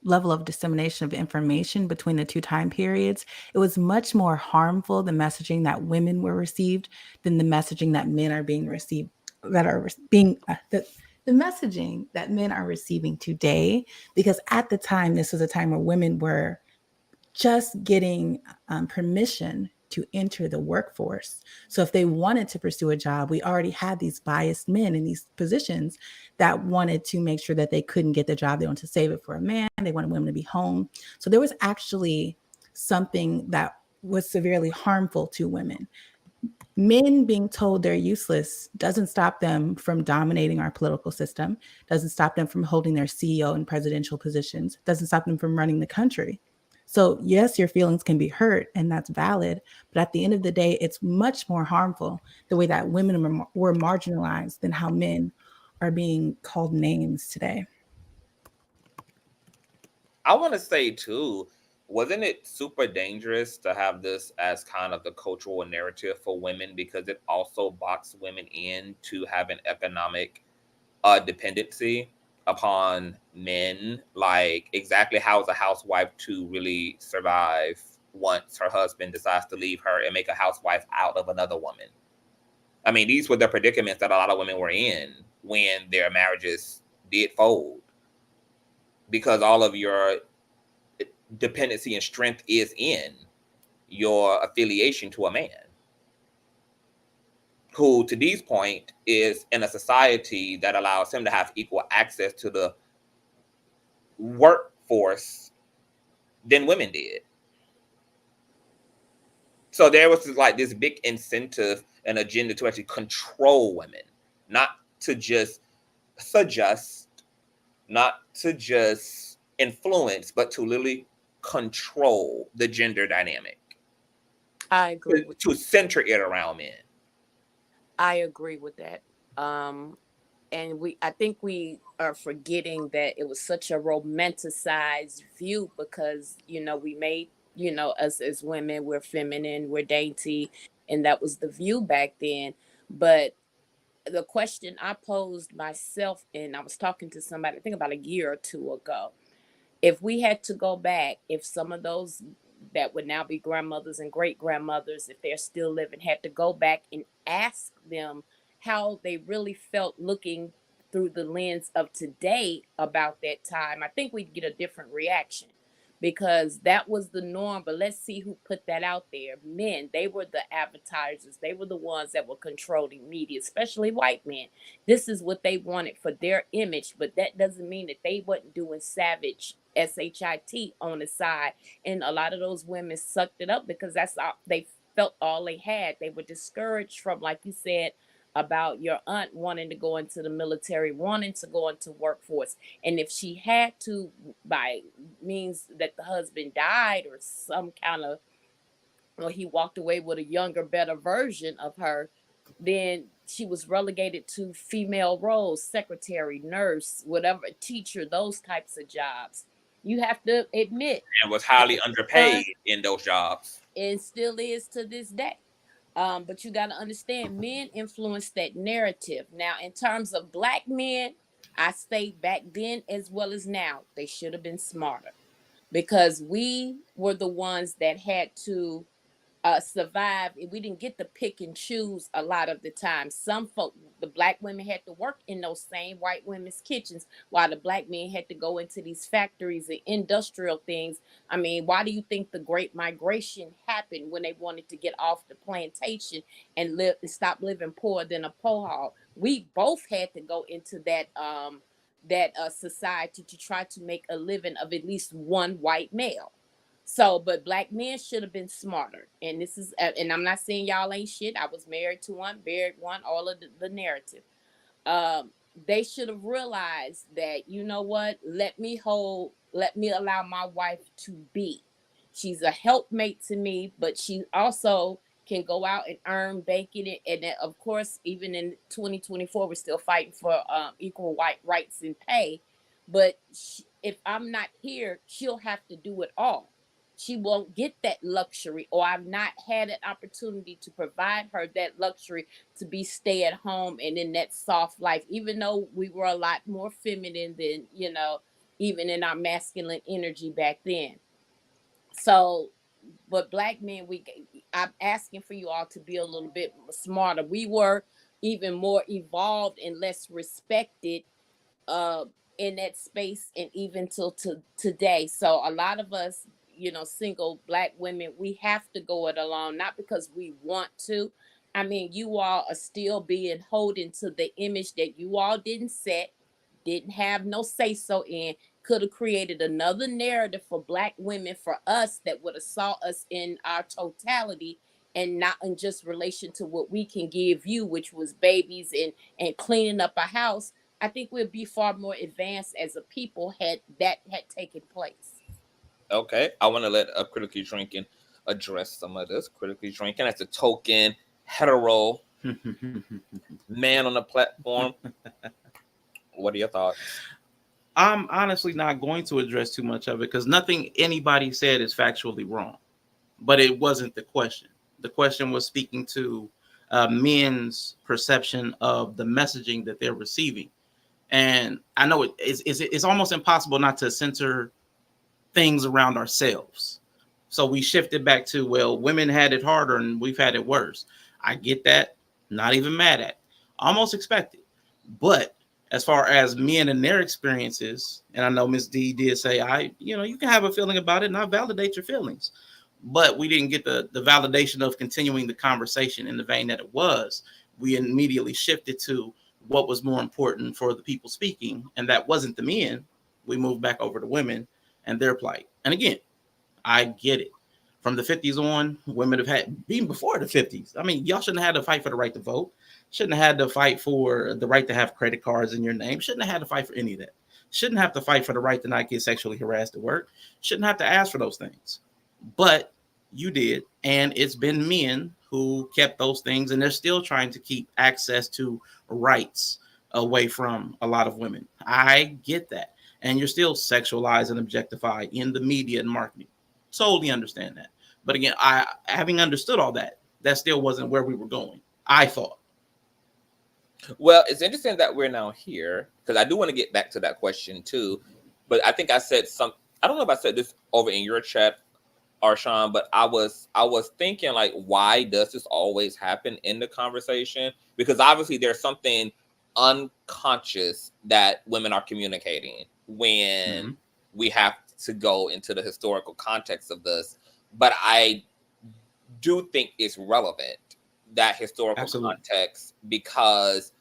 level of dissemination of information between the two time periods, it was much more harmful, the messaging that women were received, than the messaging that men are being received, that are being the messaging that men are receiving today. Because at the time, this was a time where women were just getting permission to enter the workforce. So if they wanted to pursue a job, we already had these biased men in these positions that wanted to make sure that they couldn't get the job. They wanted to save it for a man. They wanted women to be home. So there was actually something that was severely harmful to women. Men being told they're useless doesn't stop them from dominating our political system, doesn't stop them from holding their CEO and presidential positions, doesn't stop them from running the country. So yes, your feelings can be hurt, and that's valid. But at the end of the day, it's much more harmful the way that women were marginalized than how men are being called names today. I want to say too, wasn't it super dangerous to have this as kind of the cultural narrative for women, because it also boxed women in to have an economic dependency upon men? Like, exactly how is a housewife to really survive once her husband decides to leave her and make a housewife out of another woman? I mean, these were the predicaments that a lot of women were in when their marriages did fold, because all of your dependency and strength is in your affiliation to a man who, to Dee's point, is in a society that allows him to have equal access to the workforce than women did. So there was like this big incentive and agenda to actually control women, not to just suggest, not to just influence, but to literally control the gender dynamic. I agree with to center it around men. I agree with that. And I think we are forgetting that it was such a romanticized view because, we made, us as women, we're feminine, we're dainty, and that was the view back then. But the question I posed myself, and I was talking to somebody, I think about a year or two ago, if we had to go back, if some of those that would now be grandmothers and great grandmothers, if they're still living, had to go back and ask them how they really felt looking through the lens of today about that time, I think we'd get a different reaction because that was the norm. But let's see who put that out there. Men, they were the advertisers, they were the ones that were controlling media, especially white men. This is what they wanted for their image, but that doesn't mean that they wasn't doing savage SHIT on the side. And a lot of those women sucked it up because that's all they felt, all they had. They were discouraged from, like you said, about your aunt wanting to go into the military, wanting to go into workforce. And if she had to, by means that the husband died or some kind of, or he walked away with a younger, better version of her, then she was relegated to female roles, secretary, nurse, whatever, teacher, those types of jobs. You have to admit, And was highly underpaid in those jobs. and still is to this day. But you got to understand, men influence that narrative. Now, in terms of black men, I say back then as well as now, they should have been smarter because we were the ones that had to survive. We didn't get to pick and choose a lot of the time. Some folk, the black women had to work in those same white women's kitchens while the black men had to go into these factories and industrial things. I mean, why do you think the Great Migration happened when they wanted to get off the plantation and live and stop living poorer than a pohawk? We both had to go into that society to try to make a living of at least one white male. So, but black men should have been smarter. And this is, and I'm not saying y'all ain't shit. I was married to one, buried one, all of the narrative. They should have realized that, you know what, let me allow my wife to be. She's a helpmate to me, but she also can go out and earn, banking it. And then, of course, even in 2024, we're still fighting for equal white rights and pay. But if I'm not here, she'll have to do it all. She won't get that luxury, or I've not had an opportunity to provide her that luxury to be stay at home and in that soft life, even though we were a lot more feminine than, even in our masculine energy back then. So, but black men, I'm asking for you all to be a little bit smarter. We were even more evolved and less respected in that space, and even till today. So a lot of us, single black women, we have to go it alone, not because we want to. I mean, you all are still being holding to the image that you all didn't set, didn't have no say so in, could have created another narrative for black women, for us, that would have saw us in our totality and not in just relation to what we can give you, which was babies and cleaning up a house. I think we'd be far more advanced as a people had that had taken place. Okay, I want to let Critically Shrinking address some of this. Critically Shrinking as a token hetero man on the platform. What are your thoughts? I'm honestly not going to address too much of it because nothing anybody said is factually wrong. But it wasn't the question. The question was speaking to men's perception of the messaging that they're receiving. And I know it's almost impossible not to center things around ourselves. So we shifted back to, well, women had it harder and we've had it worse. I get that. Not even mad at. Almost expected. But as far as men and their experiences, and I know Miss D did say, you can have a feeling about it and I validate your feelings. But we didn't get the validation of continuing the conversation in the vein that it was. We immediately shifted to what was more important for the people speaking, and that wasn't the men. We moved back over to women and their plight. And again, I get it. From the 50s on, women have had, even before the 50s. I mean, y'all shouldn't have had to fight for the right to vote. Shouldn't have had to fight for the right to have credit cards in your name. Shouldn't have had to fight for any of that. Shouldn't have to fight for the right to not get sexually harassed at work. Shouldn't have to ask for those things. But You did. And it's been men who kept those things, and they're still trying to keep access to rights away from a lot of women. I get that. And you're still sexualized and objectified in the media and marketing. Totally understand that. But again, I having understood all that, that still wasn't where we were going, I thought. Well, it's interesting that we're now here, because I do want to get back to that question too. But I think I said I don't know if I said this over in your chat, Arshawn, but I was thinking, like, why does this always happen in the conversation? Because obviously there's something unconscious that women are communicating when we have to go into the historical context of this. But I do think it's relevant, that historical context, because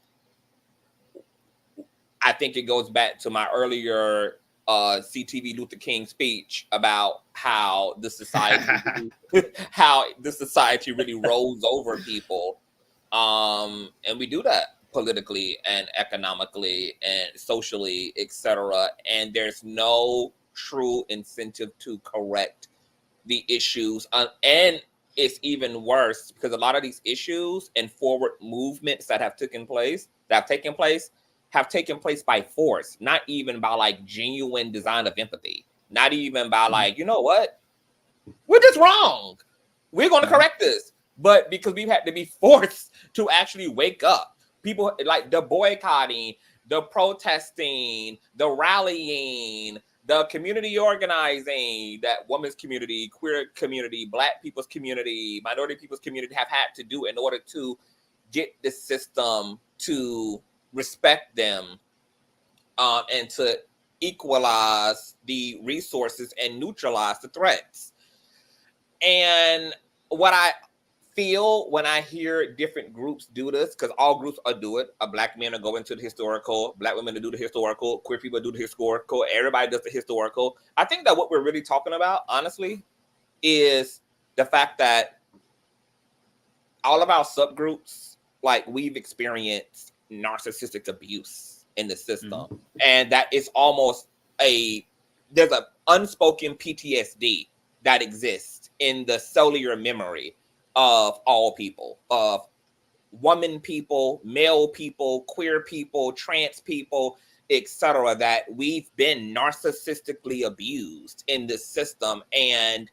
I think it goes back to my earlier CTV Luther King speech about how the society really rolls over people, and we do that politically and economically and socially, etc. And there's no true incentive to correct the issues, and it's even worse because a lot of these issues and forward movements that have taken place by force, not even by like genuine design of empathy, not even by like, you know what, we're just wrong, we're going to correct this, but because we've had to be forced to actually wake up. People like the boycotting, the protesting, the rallying, the community organizing that women's community, queer community, Black people's community, minority people's community have had to do in order to get the system to respect them, and to equalize the resources and neutralize the threats. And what I feel when I hear different groups do this, because all groups are do it. Black men are go into the historical, Black women to do the historical, queer people do the historical, everybody does the historical. I think that what we're really talking about, honestly, is the fact that all of our subgroups, like, we've experienced narcissistic abuse in the system, and that is almost there's an unspoken PTSD that exists in the cellular memory of all people, of woman people, male people, queer people, trans people, etc., that we've been narcissistically abused in this system. And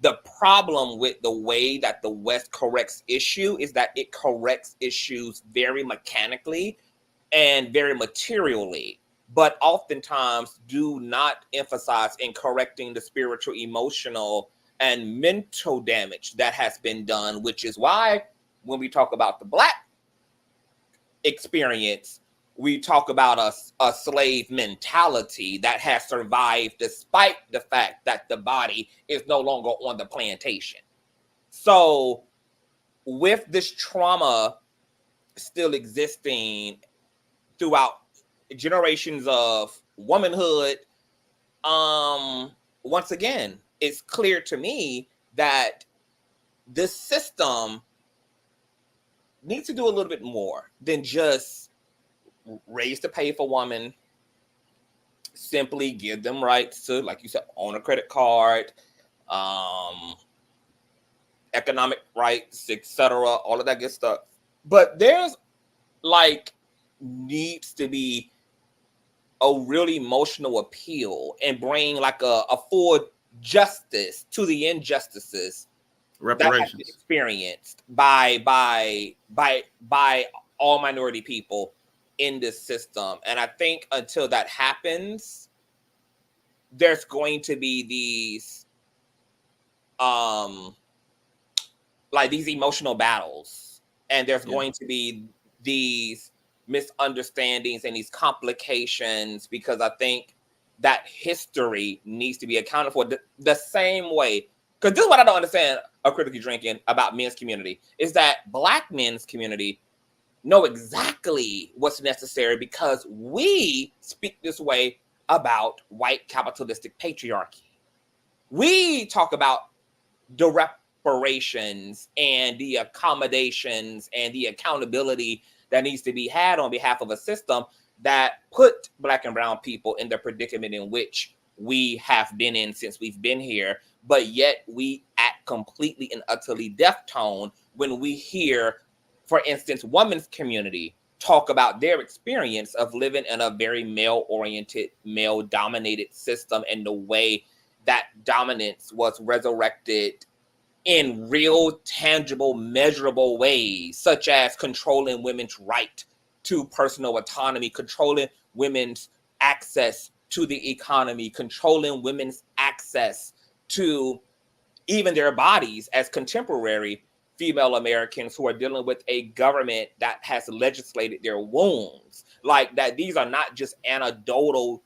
the problem with the way that the West corrects issue is that it corrects issues very mechanically and very materially, but oftentimes do not emphasize in correcting the spiritual, emotional, and mental damage that has been done, which is why when we talk about the Black experience, we talk about a slave mentality that has survived despite the fact that the body is no longer on the plantation. So with this trauma still existing throughout generations of womanhood, once again, it's clear to me that this system needs to do a little bit more than just raise the pay for women, simply give them rights to, like you said, own a credit card, economic rights, etc., all of that good stuff. But there's like needs to be a really emotional appeal and bring like a full justice to the injustices that have been experienced by all minority people in this system. And I think until that happens, there's going to be these like these emotional battles, and there's going to be these misunderstandings and these complications, because I think that history needs to be accounted for the same way. Because this is what I don't understand of critically drinking about men's community, is that Black men's community know exactly what's necessary because we speak this way about white capitalistic patriarchy. We talk about the reparations and the accommodations and the accountability that needs to be had on behalf of a system that put Black and brown people in the predicament in which we have been in since we've been here, but yet we act completely and utterly deaf tone when we hear, for instance, women's community talk about their experience of living in a very male-oriented, male-dominated system, and the way that dominance was resurrected in real, tangible, measurable ways, such as controlling women's right to personal autonomy, controlling women's access to the economy, controlling women's access to even their bodies as contemporary female Americans who are dealing with a government that has legislated their wounds. Like that, these are not just anecdotal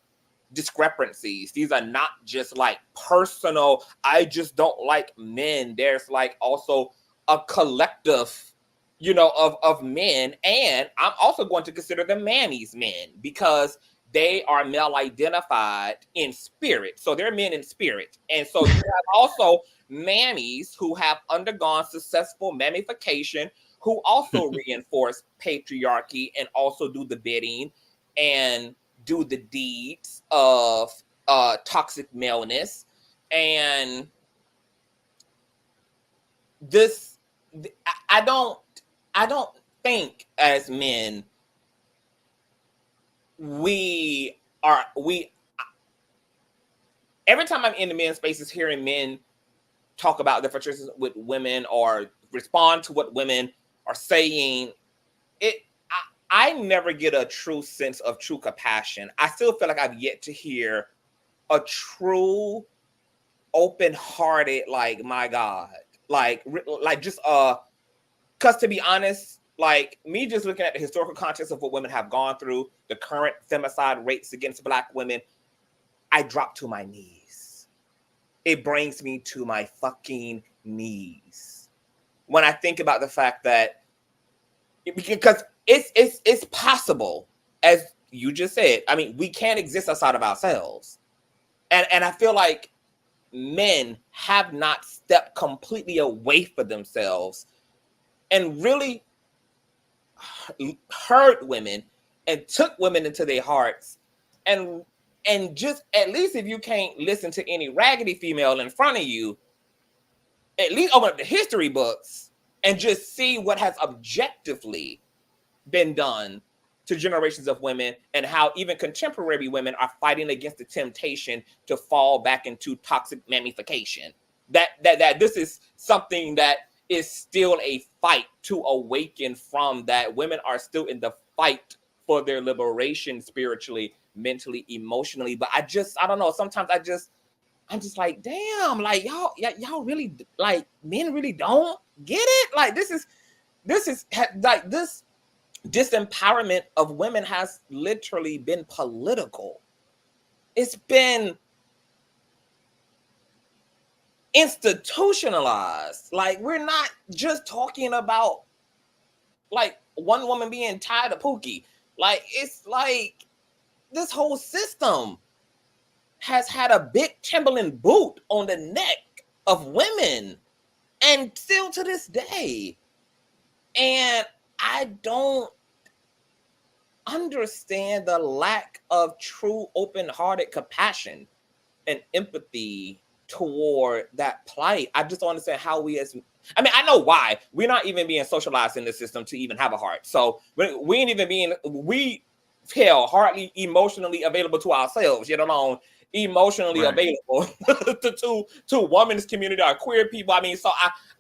discrepancies. These are not just like personal, I just don't like men. There's like also a collective, you know, of men. And I'm also going to consider the mammies men because they are male identified in spirit. So they're men in spirit. And so you have also mammies who have undergone successful mammification, who also reinforce patriarchy and also do the bidding and do the deeds of toxic maleness. And this, I don't think as men we every time I'm in the men's spaces hearing men talk about their frustrations with women or respond to what women are saying, I never get a true sense of true compassion. I still feel like I've yet to hear a true open-hearted, like, my God, like just because to be honest, like me just looking at the historical context of what women have gone through, the current femicide rates against Black women, I drop to my knees. It brings me to my fucking knees when I think about the fact that, because it's possible, as you just said. I mean, we can't exist outside of ourselves, and I feel like men have not stepped completely away from themselves and really heard women and took women into their hearts, and just, at least if you can't listen to any raggedy female in front of you, at least open up the history books and just see what has objectively been done to generations of women, and how even contemporary women are fighting against the temptation to fall back into toxic mammification. That this is something that is still a fight to awaken from, that women are still in the fight for their liberation spiritually, mentally, emotionally. But I don't know, sometimes I'm just like, damn, like y'all really, like, men really don't get it. Like this is like this disempowerment of women has literally been political. It's been institutionalized. Like, we're not just talking about like one woman being tied to Pookie. Like, it's like this whole system has had a big Timberland boot on the neck of women, and still to this day. And I don't understand the lack of true open-hearted compassion and empathy toward that plight. I just don't understand how we I know why. We're not even being socialized in the system to even have a heart. So we ain't even being, hardly emotionally available to ourselves, you know, emotionally available to women's community or queer people. I mean, so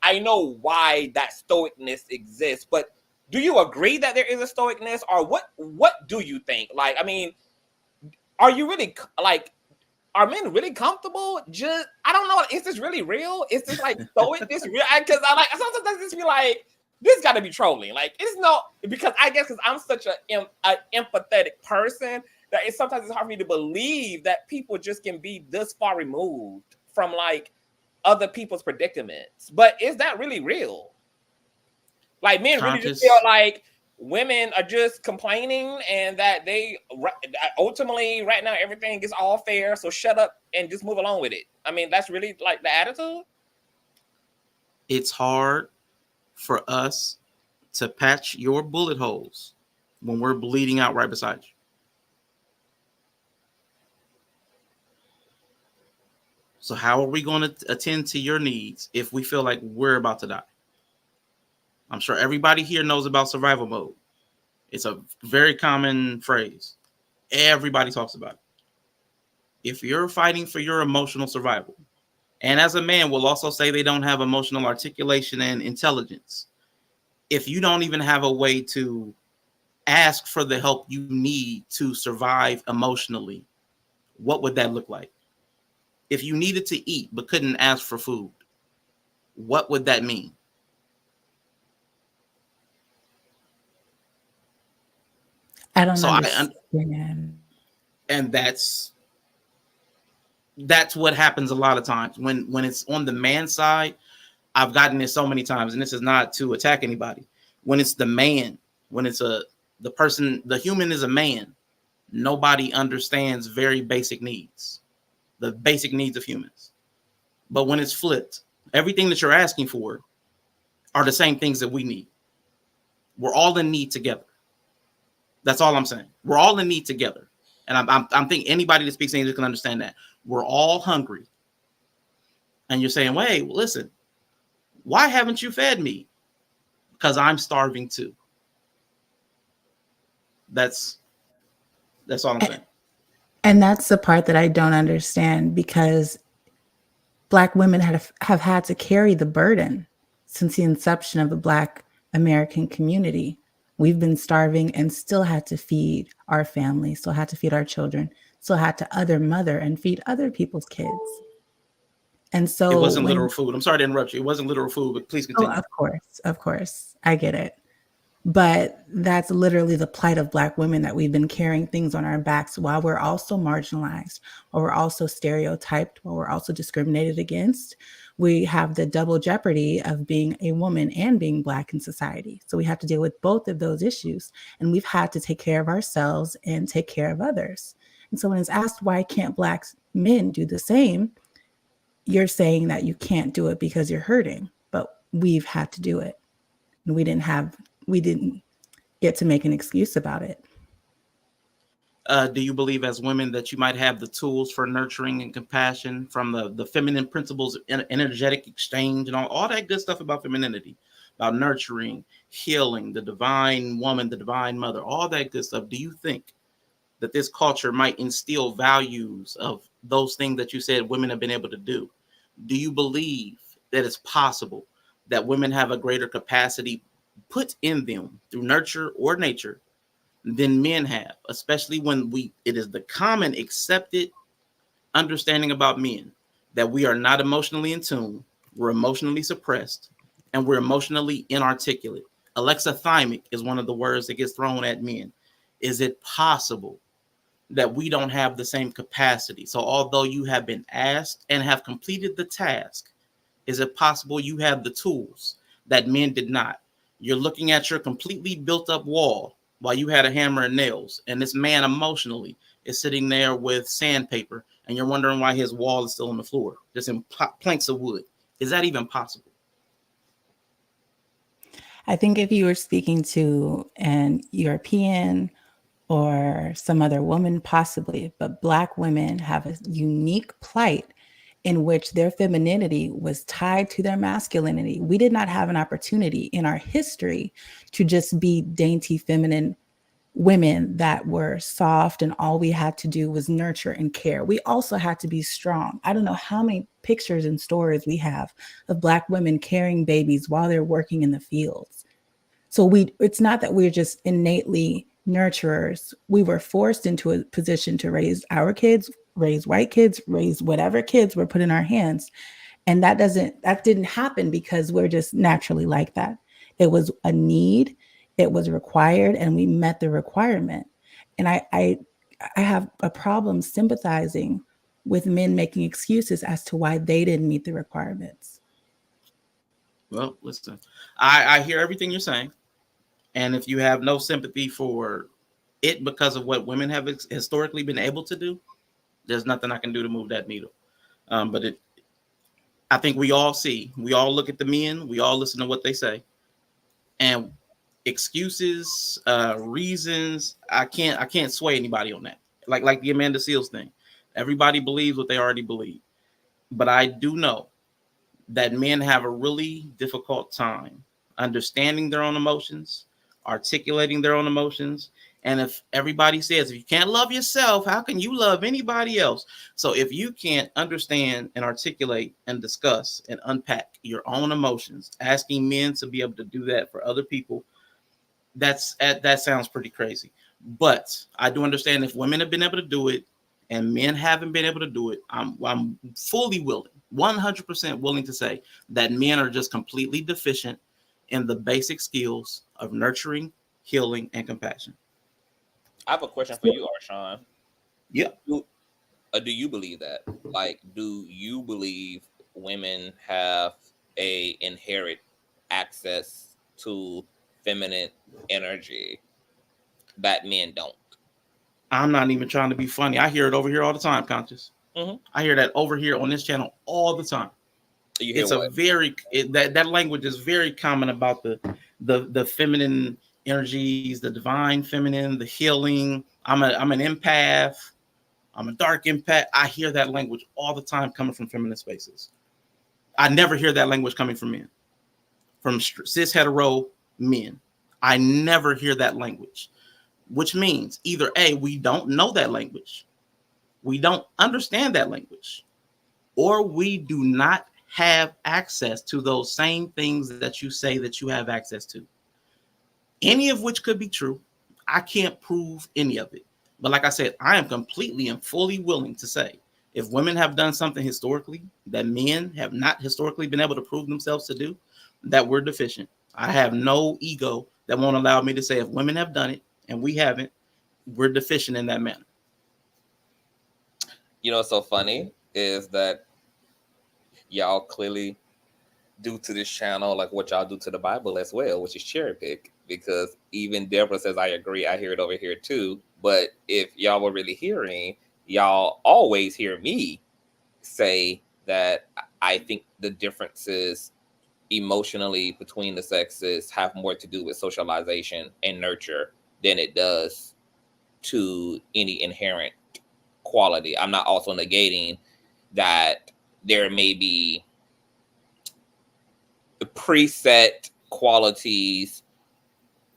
I know why that stoicness exists, but do you agree that there is a stoicness, or what do you think? Like, I mean, are you really, like, are men really comfortable? Just, I don't know. Is this really real? Is this like stoic? This real? Because I like, sometimes this be like, this got to be trolling. Like, it's not, because I guess because I'm such an empathetic person that sometimes it's hard for me to believe that people just can be this far removed from like other people's predicaments. But is that really real? Like, men really just feel like women are just complaining, and that they ultimately right now everything is all fair, so shut up and just move along with it. I mean, that's really like the attitude. It's hard for us to patch your bullet holes when we're bleeding out right beside you. So how are we going to attend to your needs if we feel like we're about to die? I'm sure everybody here knows about survival mode. It's a very common phrase. Everybody talks about it. If you're fighting for your emotional survival, and as a man, we'll also say they don't have emotional articulation and intelligence. If you don't even have a way to ask for the help you need to survive emotionally, what would that look like? If you needed to eat but couldn't ask for food, what would that mean? I don't So understand. And that's what happens a lot of times when it's on the man side. I've gotten this so many times, and this is not to attack anybody. When it's the man, when it's the person, the human is a man, nobody understands very basic needs, the basic needs of humans. But when it's flipped, everything that you're asking for are the same things that we need. We're all in need together. That's all I'm saying. We're all in need together. And I'm thinking anybody that speaks English can understand that. We're all hungry. And you're saying, wait, listen, why haven't you fed me? Because I'm starving too. That's all I'm saying. And that's the part that I don't understand, because Black women have had to carry the burden since the inception of the Black American community. We've been starving and still had to feed our family, still had to feed our children, still had to mother and feed other people's kids. And so it wasn't literal food. I'm sorry to interrupt you. It wasn't literal food, but please continue. Oh, of course. I get it. But that's literally the plight of Black women, that we've been carrying things on our backs while we're also marginalized, while we're also stereotyped, while we're also discriminated against. We have the double jeopardy of being a woman and being Black in society. So we have to deal with both of those issues. And we've had to take care of ourselves and take care of others. And so when it's asked, why can't Black men do the same? You're saying that you can't do it because you're hurting, but we've had to do it. And we didn't get to make an excuse about it. Do you believe as women that you might have the tools for nurturing and compassion from the feminine principles, energetic exchange, and all that good stuff about femininity, about nurturing, healing, the divine woman, the divine mother, all that good stuff? Do you think that this culture might instill values of those things that you said women have been able to do? Do you believe that it's possible that women have a greater capacity put in them through nurture or nature than men have, especially when it is the common accepted understanding about men that we are not emotionally in tune, we're emotionally suppressed, and we're emotionally inarticulate? Alexithymic is one of the words that gets thrown at men. Is it possible that we don't have the same capacity? So although you have been asked and have completed the task, is it possible you have the tools that men did not? You're looking at your completely built up wall while you had a hammer and nails, and this man emotionally is sitting there with sandpaper, and you're wondering why his wall is still on the floor, just in planks of wood. Is that even possible? I think if you were speaking to an European or some other woman, possibly, but Black women have a unique plight in which their femininity was tied to their masculinity. We did not have an opportunity in our history to just be dainty, feminine women that were soft, and all we had to do was nurture and care. We also had to be strong. I don't know how many pictures and stories we have of Black women carrying babies while they're working in the fields. So it's not that we're just innately nurturers. We were forced into a position to raise our kids, raise white kids, raise whatever kids were put in our hands. And that didn't happen because we're just naturally like that. It was a need, it was required, and we met the requirement. And I have a problem sympathizing with men making excuses as to why they didn't meet the requirements. Well, listen, I hear everything you're saying. And if you have no sympathy for it because of what women have historically been able to do, there's nothing I can do to move that needle. But I think we all look at the men, we all listen to what they say, and excuses, reasons, I can't sway anybody on that. Like the Amanda Seales thing. Everybody believes what they already believe. but I do know that men have a really difficult time understanding their own emotions, articulating their own emotions. And if everybody says, if you can't love yourself, how can you love anybody else? So if you can't understand and articulate and discuss and unpack your own emotions, asking men to be able to do that for other people, that sounds pretty crazy. But I do understand if women have been able to do it and men haven't been able to do it, I'm fully willing, 100% willing to say that men are just completely deficient in the basic skills of nurturing, healing, and compassion. I have a question for you, Arshawn. Yeah. Do you believe that? Like, do you believe women have a inherent access to feminine energy that men don't? I'm not even trying to be funny. I hear it over here all the time, Conscious. Mm-hmm. I hear that over here on this channel all the time. You hear It's what? That language is very common about the feminine energies, the divine feminine, the healing. I'm an empath. I'm a dark empath. I hear that language all the time coming from feminine spaces. I never hear that language coming from men, from cis hetero men. I never hear that language, which means either A, we don't know that language, we don't understand that language, or we do not have access to those same things that you say that you have access to. Any of which could be true. I can't prove any of it. But like I said, I am completely and fully willing to say if women have done something historically that men have not historically been able to prove themselves to do, that we're deficient. I have no ego that won't allow me to say if women have done it and we haven't, we're deficient in that manner. You know what's so funny is that y'all clearly do to this channel like what y'all do to the Bible as well, which is cherry pick. Because even Deborah says, I agree, I hear it over here too. But if y'all were really hearing, y'all always hear me say that I think the differences emotionally between the sexes have more to do with socialization and nurture than it does to any inherent quality. I'm not also negating that there may be preset qualities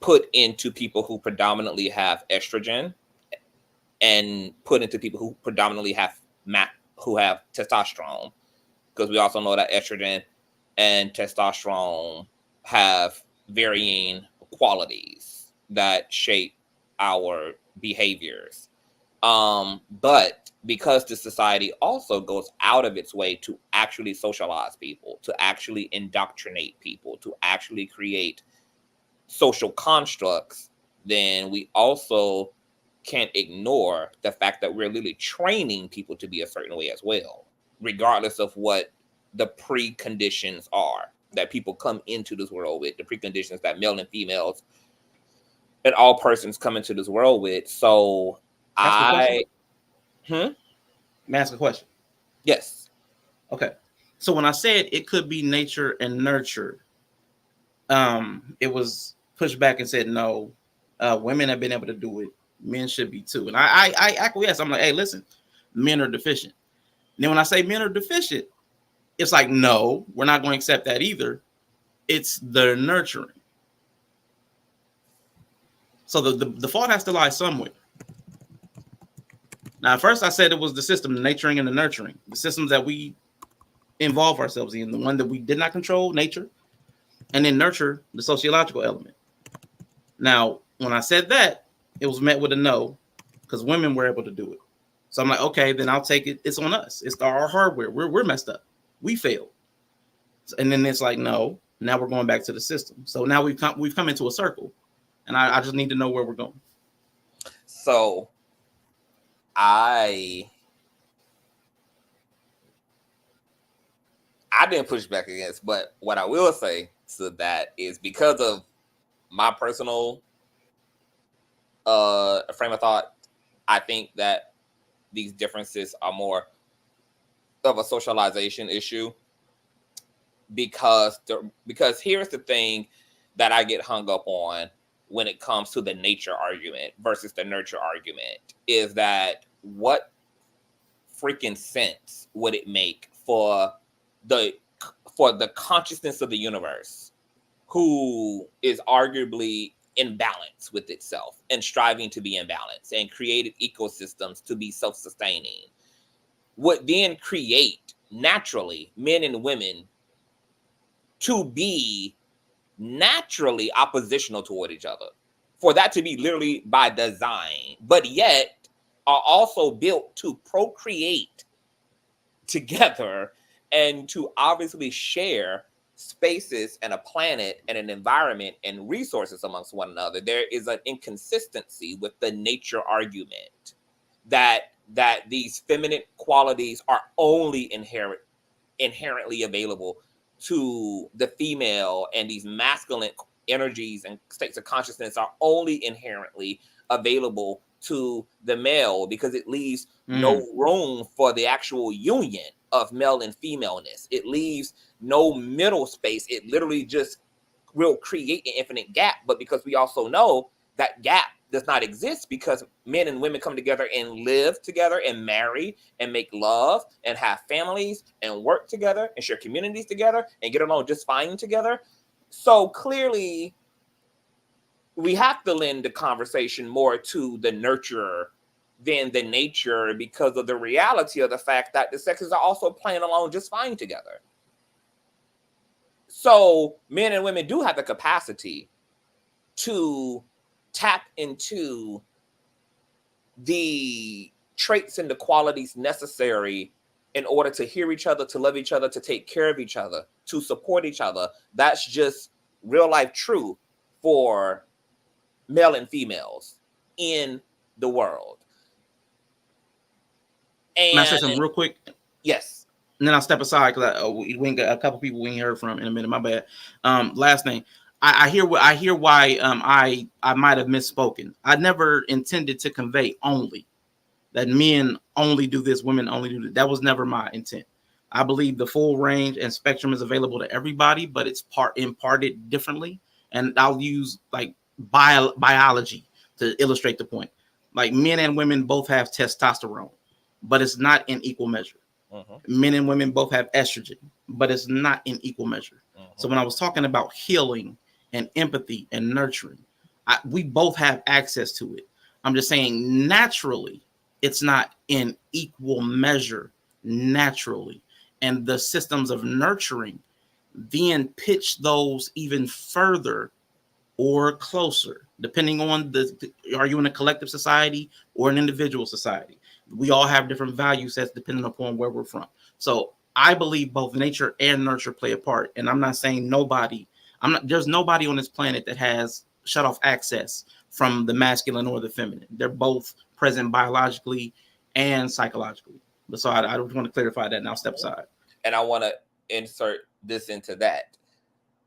put into people who predominantly have estrogen and put into people who predominantly have testosterone, because we also know that estrogen and testosterone have varying qualities that shape our behaviors. But because the society also goes out of its way to actually socialize people, to actually indoctrinate people, to actually create social constructs, then we also can't ignore the fact that we're literally training people to be a certain way as well, regardless of what the preconditions are that people come into this world with, the preconditions that male and females and all persons come into this world with. So May I ask a question? Yes. Okay. So when I said it could be nature and nurture, it was pushed back and said, no, women have been able to do it. Men should be too. And I acquiesce. I'm like, hey, listen, men are deficient. And then when I say men are deficient, it's like, no, we're not going to accept that either. It's the nurturing. So the fault has to lie somewhere. Now, at first I said it was the system, the nurturing and the nurturing, the systems that we involve ourselves in, the one that we did not control, nature, and then nurture, the sociological element. Now, when I said that, it was met with a no, because women were able to do it. So I'm like, okay, then I'll take it. It's on us. It's our hardware. We're messed up. We failed. And then it's like, no, now we're going back to the system. So now we've come into a circle, and I just need to know where we're going. So I didn't push back against, but what I will say to that is because of my personal frame of thought, I think that these differences are more of a socialization issue, because here's the thing that I get hung up on when it comes to the nature argument versus the nurture argument is that what freaking sense would it make for the consciousness of the universe, who is arguably in balance with itself and striving to be in balance, and created ecosystems to be self-sustaining, would then create naturally men and women to be naturally oppositional toward each other, for that to be literally by design, but yet are also built to procreate together and to obviously share spaces and a planet and an environment and resources amongst one another. There is an inconsistency with the nature argument that these feminine qualities are only inherently available to the female, and these masculine energies and states of consciousness are only inherently available to the male, because it leaves no room for the actual union of male and femaleness. It leaves no middle space. It literally just will create an infinite gap. But because we also know that gap does not exist, because men and women come together and live together and marry and make love and have families and work together and share communities together and get along just fine together. So clearly, we have to lend the conversation more to the nurturer than the nature, because of the reality of the fact that the sexes are also playing along just fine together. So men and women do have the capacity to tap into the traits and the qualities necessary in order to hear each other, to love each other, to take care of each other, to support each other. That's just real life true for male and females in the world. And can I say something real quick? Yes. And then I'll step aside because we ain't got a couple people we ain't heard from in a minute. My bad. Last thing, I hear why I might have misspoken. I never intended to convey only that men only do this, women only do that. That was never my intent. I believe the full range and spectrum is available to everybody, but it's imparted differently. And I'll use like biology to illustrate the point. Like men and women both have testosterone, but it's not in equal measure. Men and women both have estrogen, but it's not in equal measure. So when I was talking about healing and empathy and nurturing, we both have access to it. I'm just saying naturally, it's not in equal measure naturally. And the systems of nurturing then pitch those even further or closer, depending on are you in a collective society or an individual society? We all have different value sets depending upon where we're from. So I believe both nature and nurture play a part. And I'm not saying there's nobody on this planet that has shut off access from the masculine or the feminine. They're both present biologically and psychologically. So I just want to clarify that, and I'll step aside. And I want to insert this into that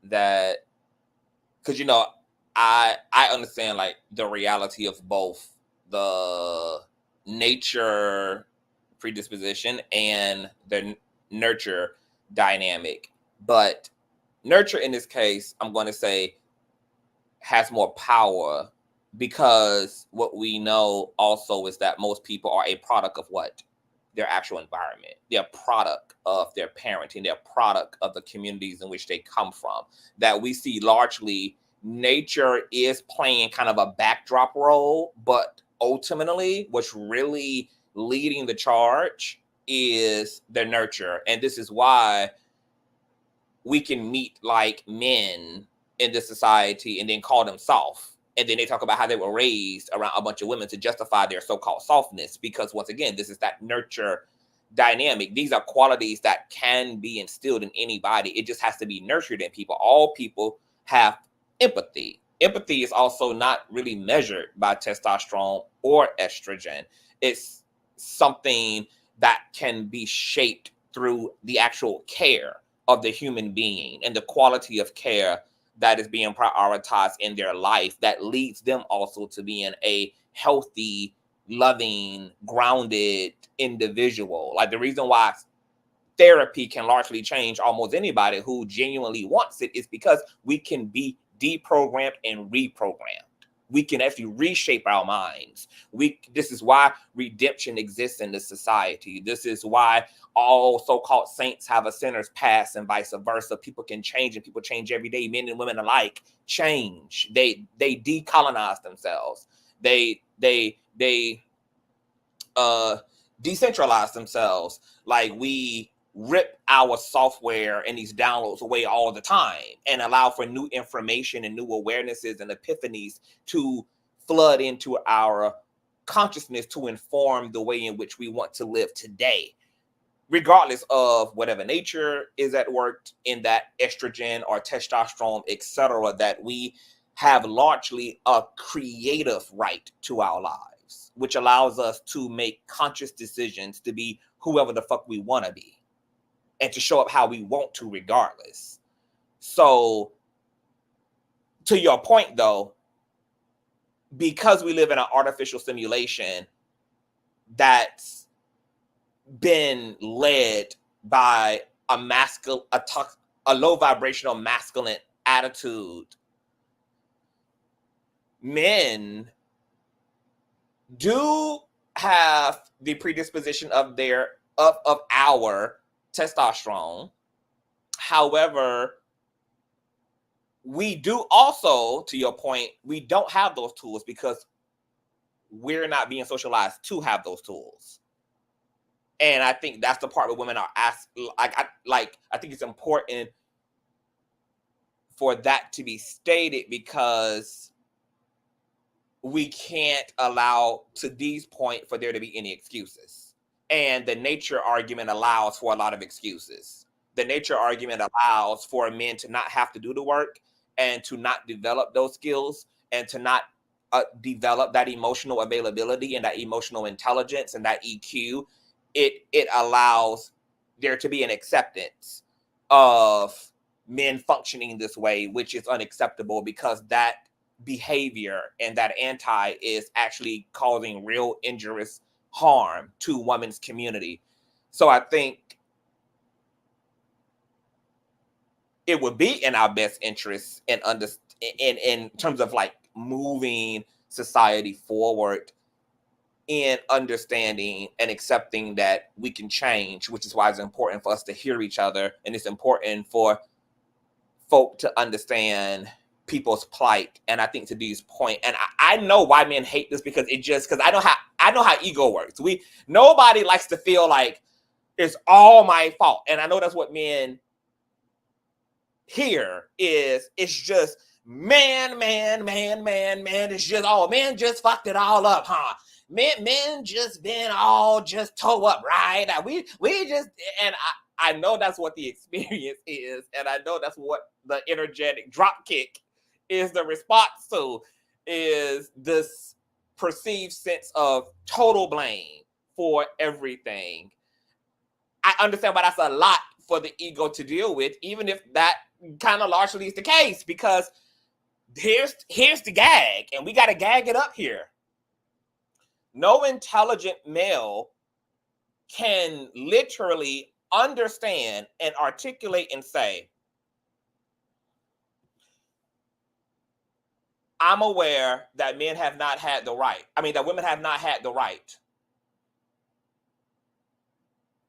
because I understand like the reality of both the nature predisposition and the nurture dynamic, but nurture in this case, I'm going to say, has more power, because what we know also is that most people are a product of what? Their actual environment. They're a product of their parenting. They're a product of the communities in which they come from. That we see largely nature is playing kind of a backdrop role, but ultimately what's really leading the charge is the nurture. And this is why we can meet like men in this society and then call them soft. And then they talk about how they were raised around a bunch of women to justify their so-called softness. Because once again, this is that nurture dynamic. These are qualities that can be instilled in anybody. It just has to be nurtured in people. All people have empathy. Empathy is also not really measured by testosterone or estrogen. It's something that can be shaped through the actual care of the human being and the quality of care that is being prioritized in their life, that leads them also to being a healthy, loving, grounded individual. Like the reason why therapy can largely change almost anybody who genuinely wants it is because we can be deprogrammed and reprogrammed. We can actually reshape our minds. This is why redemption exists in this society. This is why all so-called saints have a sinner's past and vice versa. People can change, and people change every day. Men and women alike change. They decolonize themselves. They decentralize themselves. Like, we rip our software and these downloads away all the time and allow for new information and new awarenesses and epiphanies to flood into our consciousness to inform the way in which we want to live today, regardless of whatever nature is at work in that estrogen or testosterone, etc., that we have largely a creative right to our lives, which allows us to make conscious decisions to be whoever the fuck we want to be and to show up how we want to regardless. So, to your point though, because we live in an artificial simulation that's been led by a low vibrational masculine attitude, men do have the predisposition of our testosterone. However, we do also, to your point, we don't have those tools because we're not being socialized to have those tools. And I think that's the part where women are asked, I think it's important for that to be stated, because we can't allow, to Dee's point, for there to be any excuses. And the nature argument allows for a lot of excuses. The nature argument allows for men to not have to do the work and to not develop those skills and to not develop that emotional availability and that emotional intelligence and that EQ. It allows there to be an acceptance of men functioning this way, which is unacceptable, because that behavior and that anti is actually causing real injurious harm to women's community. So I think it would be in our best interest in terms of like moving society forward in understanding and accepting that we can change, which is why it's important for us to hear each other, and it's important for folk to understand people's plight. And I think, to Dee's point, and I know why men hate this, because I know how ego works. Nobody likes to feel like it's all my fault. And I know that's what men hear, is it's just man. It's just, oh, men just fucked it all up, huh? Men just been all just toe up, right? We just, and I know that's what the experience is, and I know that's what the energetic drop kick is the response to, is this perceived sense of total blame for everything. I understand why that's a lot for the ego to deal with, even if that kind of largely is the case, because here's the gag, and we got to gag it up here. No intelligent male can literally understand and articulate and say, I'm aware that men have not had the right, that women have not had the right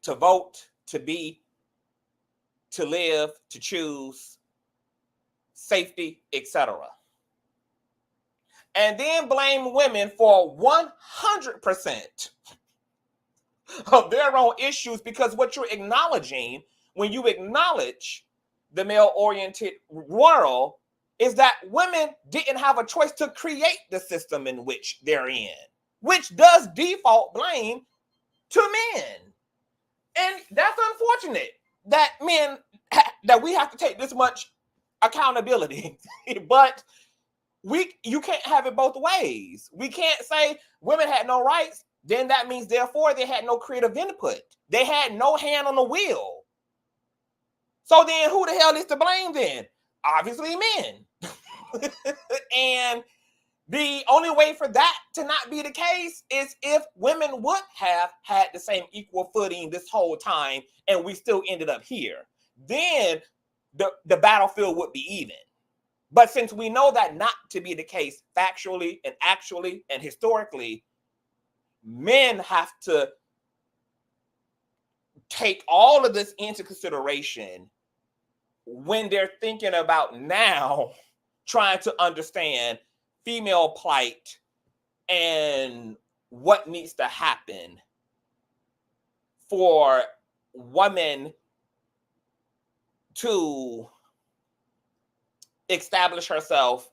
to vote, to be, to live, to choose, safety, etc. And then blame women for 100% of their own issues, because what you're acknowledging when you acknowledge the male-oriented world is that women didn't have a choice to create the system in which they're in, which does default blame to men. And that's unfortunate that that we have to take this much accountability. But you can't have it both ways. We can't say women had no rights, then that means therefore they had no creative input. They had no hand on the wheel. So then who the hell is to blame then? Obviously men. And the only way for that to not be the case is if women would have had the same equal footing this whole time and we still ended up here. Then the battlefield would be even. But since we know that not to be the case factually and actually and historically, men have to take all of this into consideration when they're thinking about now trying to understand female plight and what needs to happen for women to establish herself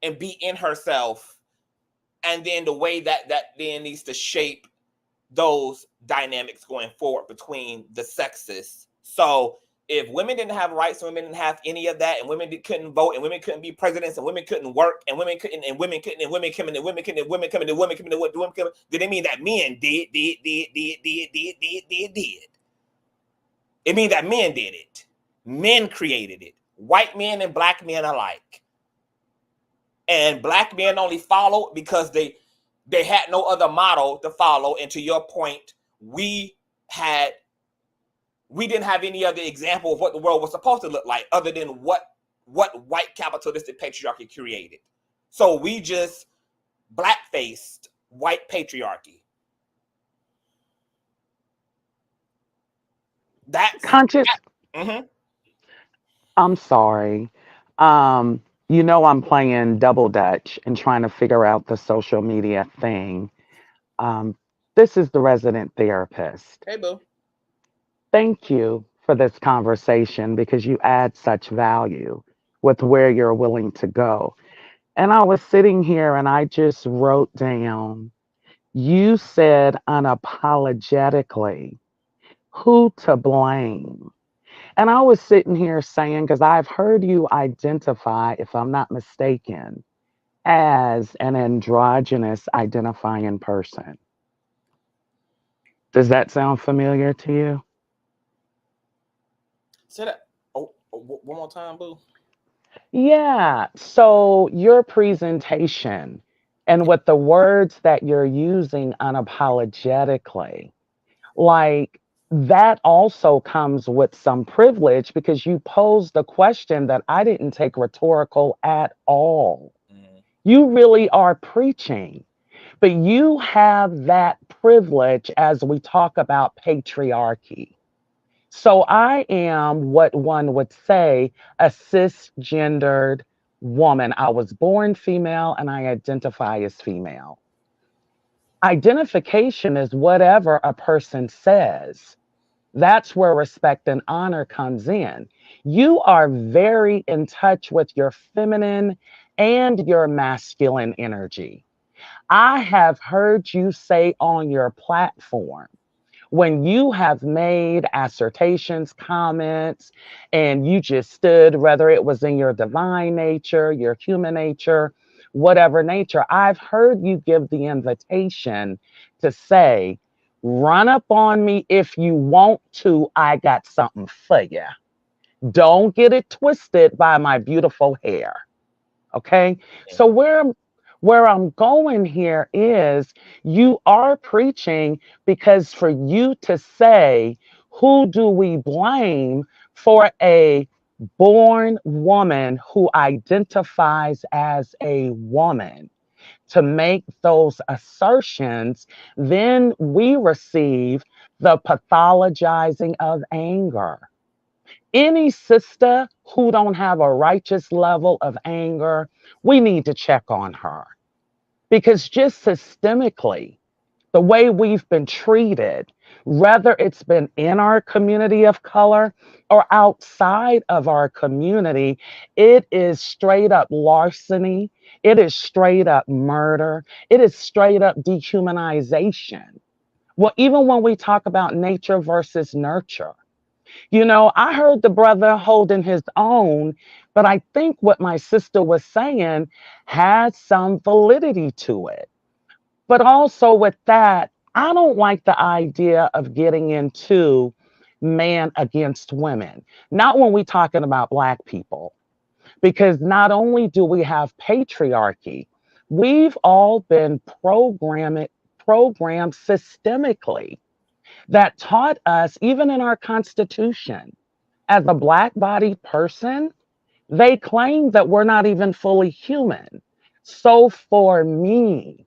and be in herself, and then the way that then needs to shape those dynamics going forward between the sexes. So if women didn't have rights, women didn't have any of that, and women couldn't vote, and women couldn't be presidents, and women couldn't work, and women couldn't, and women couldn't, and women coming, and women couldn't, and women coming, and women coming, and women coming, did it mean that men did? It means that men did it. Men created it. White men and black men alike. And black men only followed because they had no other model to follow. And to your point, we didn't have any other example of what the world was supposed to look like other than what white capitalistic patriarchy created. So we just black-faced white patriarchy. That's Conscious. I'm sorry. You know, I'm playing double dutch and trying to figure out the social media thing. This is the resident therapist. Hey, boo. Thank you for this conversation because you add such value with where you're willing to go. And I was sitting here and I just wrote down, you said unapologetically, who to blame? And I was sitting here saying, because I've heard you identify, if I'm not mistaken, as an androgynous identifying person. Does that sound familiar to you? Say that one more time, boo. Yeah. So your presentation and with the words that you're using unapologetically, like that also comes with some privilege because you posed a question that I didn't take rhetorical at all. You really are preaching, but you have that privilege as we talk about patriarchy. So I am what one would say a cisgendered woman. I was born female and I identify as female. Identification is whatever a person says. That's where respect and honor comes in. You are very in touch with your feminine and your masculine energy. I have heard you say on your platform, when you have made assertions, comments, and you just stood, whether it was in your divine nature, your human nature, whatever nature, I've heard you give the invitation to say, run up on me if you want to. I got something for you. Don't get it twisted by my beautiful hair. Okay. So where I'm going here is you are preaching because for you to say, who do we blame for a born woman who identifies as a woman? To make those assertions, then we receive the pathologizing of anger. Any sister who don't have a righteous level of anger, we need to check on her. Because just systemically, the way we've been treated, whether it's been in our community of color or outside of our community, it is straight up larceny. It is straight up murder. It is straight up dehumanization. Well, even when we talk about nature versus nurture, you know, I heard the brother holding his own, but I think what my sister was saying has some validity to it. But also with that, I don't like the idea of getting into man against women, not when we're talking about Black people, because not only do we have patriarchy, we've all been programmed systemically that taught us, even in our Constitution, as a Black bodied person, They claim that we're not even fully human. So for me,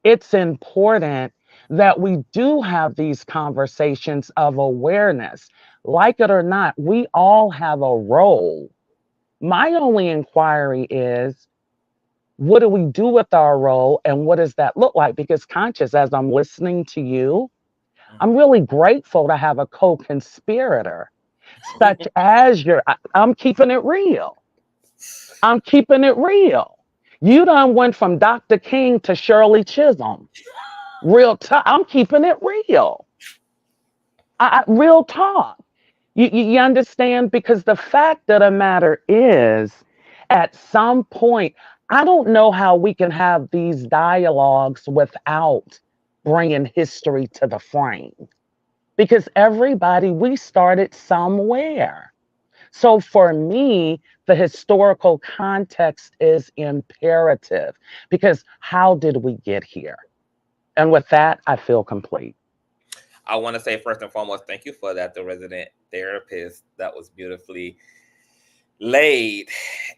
it's important that we do have these conversations of awareness. Like it or not, we all have a role. My only inquiry is, what do we do with our role and what does that look like? Because Conscious, as I'm listening to you, I'm really grateful to have a co-conspirator, such as I'm keeping it real. I'm keeping it real. You done went from Dr. King to Shirley Chisholm. Real talk. I'm keeping it real. Real talk. You understand? Because the fact of the matter is, at some point, I don't know how we can have these dialogues without bringing history to the frame. Because everybody, we started somewhere. So for me, the historical context is imperative because how did we get here? And with that, I feel complete. I want to say first and foremost, thank you for that, the resident therapist. That was beautifully laid.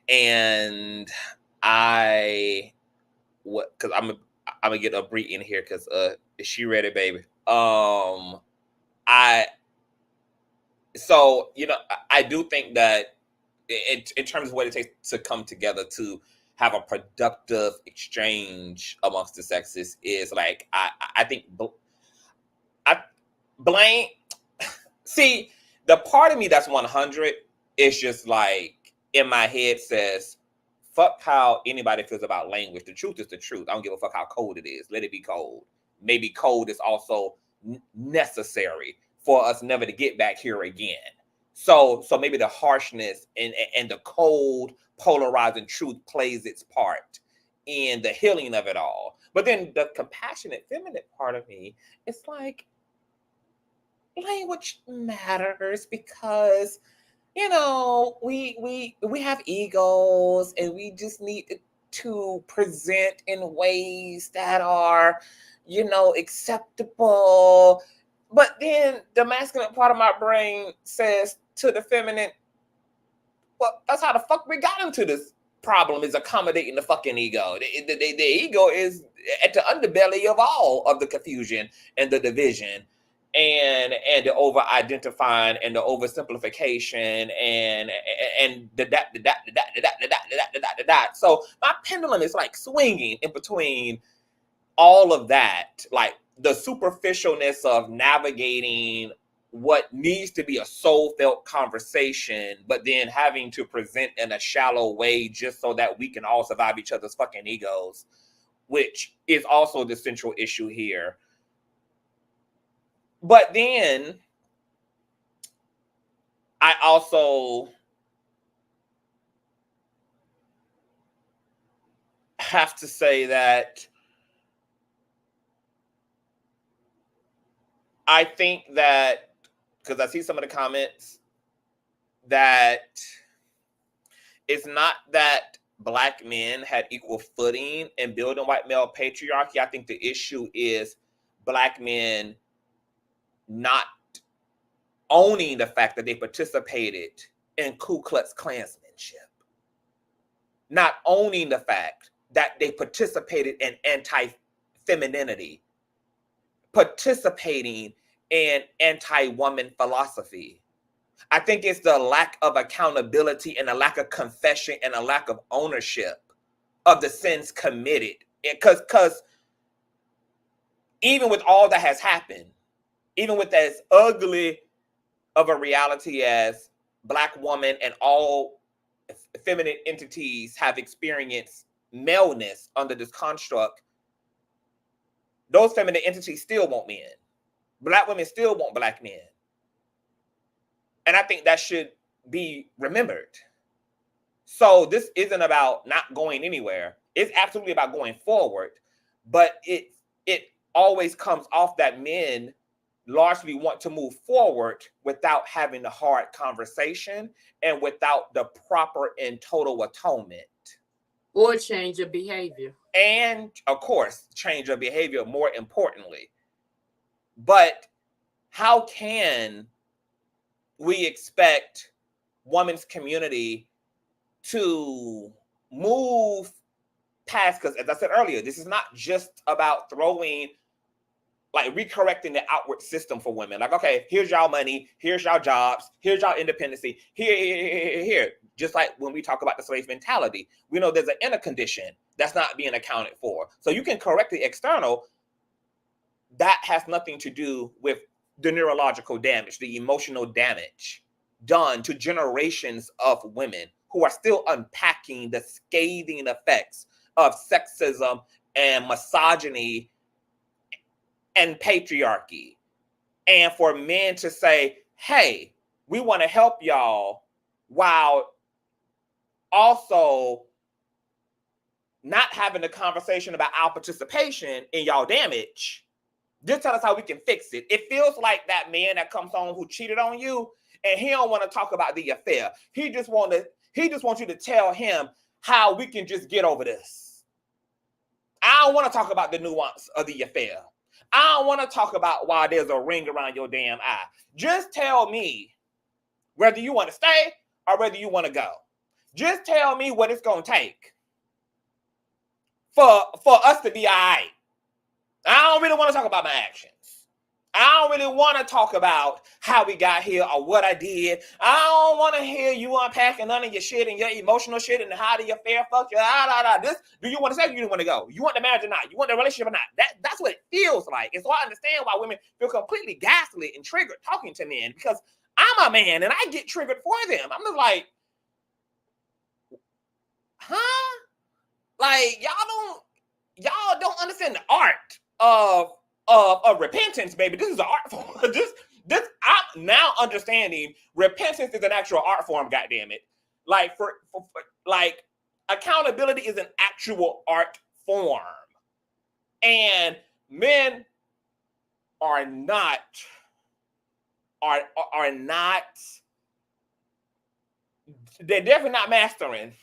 And because I'm gonna get a Bree in here because is she ready, baby? So I do think that in terms of what it takes to come together to have a productive exchange amongst the sexes is like I think blame. See, the part of me that's 100 is just like in my head says, fuck how anybody feels about language. The truth is the truth. I don't give a fuck how cold it is. Let it be cold. Maybe cold is also necessary for us never to get back here again. So maybe the harshness and the cold, polarizing truth plays its part in the healing of it all. But then the compassionate, feminine part of me, it's like, language matters because we have egos and we just need to present in ways that are acceptable. But then the masculine part of my brain says to the feminine, well, that's how the fuck we got into this problem, is accommodating the fucking ego. The ego is at the underbelly of all of the confusion and the division and the over identifying and the oversimplification and the dot. So my pendulum is like swinging in between all of that, like the superficialness of navigating what needs to be a soul felt conversation, but then having to present in a shallow way just so that we can all survive each other's fucking egos, which is also the central issue here. But then I also have to say that I think that, because I see some of the comments, that it's not that Black men had equal footing in building white male patriarchy. I think the issue is Black men not owning the fact that they participated in Ku Klux Klansmanship, not owning the fact that they participated in anti-femininity, participating in anti-woman philosophy. I think it's the lack of accountability and a lack of confession and a lack of ownership of the sins committed. Because even with all that has happened, even with as ugly of a reality as Black woman and all feminine entities have experienced maleness under this construct, those feminine entities still want men. Black women still want Black men. And I think that should be remembered. So this isn't about not going anywhere. It's absolutely about going forward. But it always comes off that men largely want to move forward without having the hard conversation and without the proper and total atonement. Or change your behavior. And, of course, change your behavior more importantly. But how can we expect women's community to move past, because as I said earlier, this is not just about throwing, like recorrecting the outward system for women. Like, okay, here's y'all money, here's y'all jobs, here's y'all independency, here. Just like when we talk about the slave mentality, we know there's an inner condition that's not being accounted for. So you can correct the external. That has nothing to do with the neurological damage, the emotional damage done to generations of women who are still unpacking the scathing effects of sexism and misogyny and patriarchy. And for men to say, hey, we want to help y'all, while also not having a conversation about our participation in y'all damage. Just tell us how we can fix it. It feels like that man that comes home who cheated on you, and he don't want to talk about the affair. He just wants you to tell him how we can just get over this. I don't want to talk about the nuance of the affair. I don't want to talk about why there's a ring around your damn eye. Just tell me whether you want to stay or whether you want to go. Just tell me what it's going to take for us to be all right. I don't really want to talk about my actions. I don't really want to talk about how we got here or what I did. I don't want to hear you unpacking none of your shit and your emotional shit and how the affair fucked you. This, do you want to stay or do you want to go? You want the marriage or not? You want the relationship or not? That's what it feels like. And so I understand why women feel completely gaslit and triggered talking to men, because I'm a man and I get triggered for them. I'm just like, huh? Like, y'all don't understand the art of repentance, baby. This is an art form. This I'm now understanding repentance is an actual art form, goddammit. Like for like accountability is an actual art form. And men are not they're definitely not mastering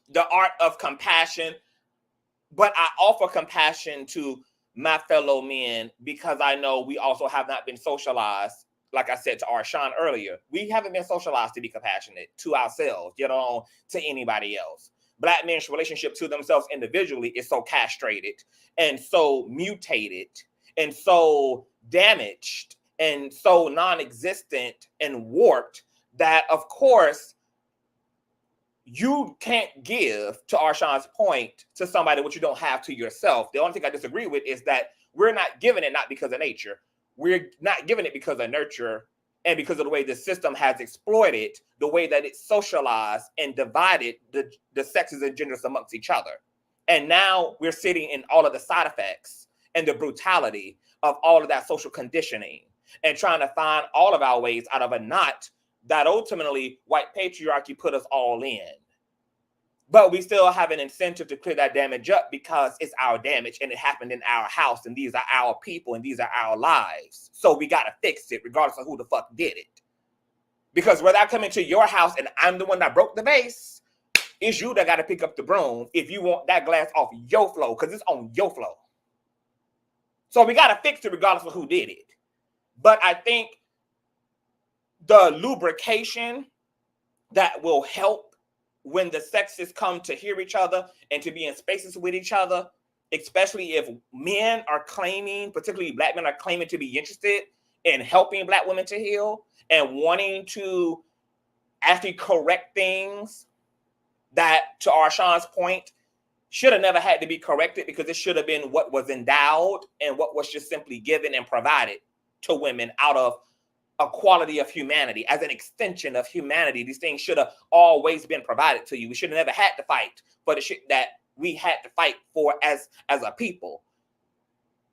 the art of compassion. But I offer compassion to my fellow men because I know we also have not been socialized. Like I said to Arshawn earlier, we haven't been socialized to be compassionate to ourselves, yet alone to anybody else. Black men's relationship to themselves individually is so castrated and so mutated and so damaged and so non-existent and warped that, of course, you can't give, to Arshawn's point, to somebody what you don't have to yourself. The only thing I disagree with is that we're not giving it not because of nature. We're not giving it because of nurture and because of the way the system has exploited the way that it's socialized and divided the sexes and genders amongst each other. And now we're sitting in all of the side effects and the brutality of all of that social conditioning and trying to find all of our ways out of a knot that ultimately white patriarchy put us all in. But we still have an incentive to clear that damage up because it's our damage and it happened in our house and these are our people and these are our lives. So we got to fix it regardless of who the fuck did it. Because whether I come into your house and I'm the one that broke the vase, it's you that got to pick up the broom if you want that glass off your floor, because it's on your floor. So we got to fix it regardless of who did it. But I think the lubrication that will help when the sexes come to hear each other and to be in spaces with each other, especially if men are claiming, particularly black men are claiming to be interested in helping black women to heal and wanting to actually correct things that, to Arshawn's point, should have never had to be corrected because it should have been what was endowed and what was just simply given and provided to women out of a quality of humanity, as an extension of humanity. These things should have always been provided to you. We should have never had to fight for the shit that we had to fight for as a people,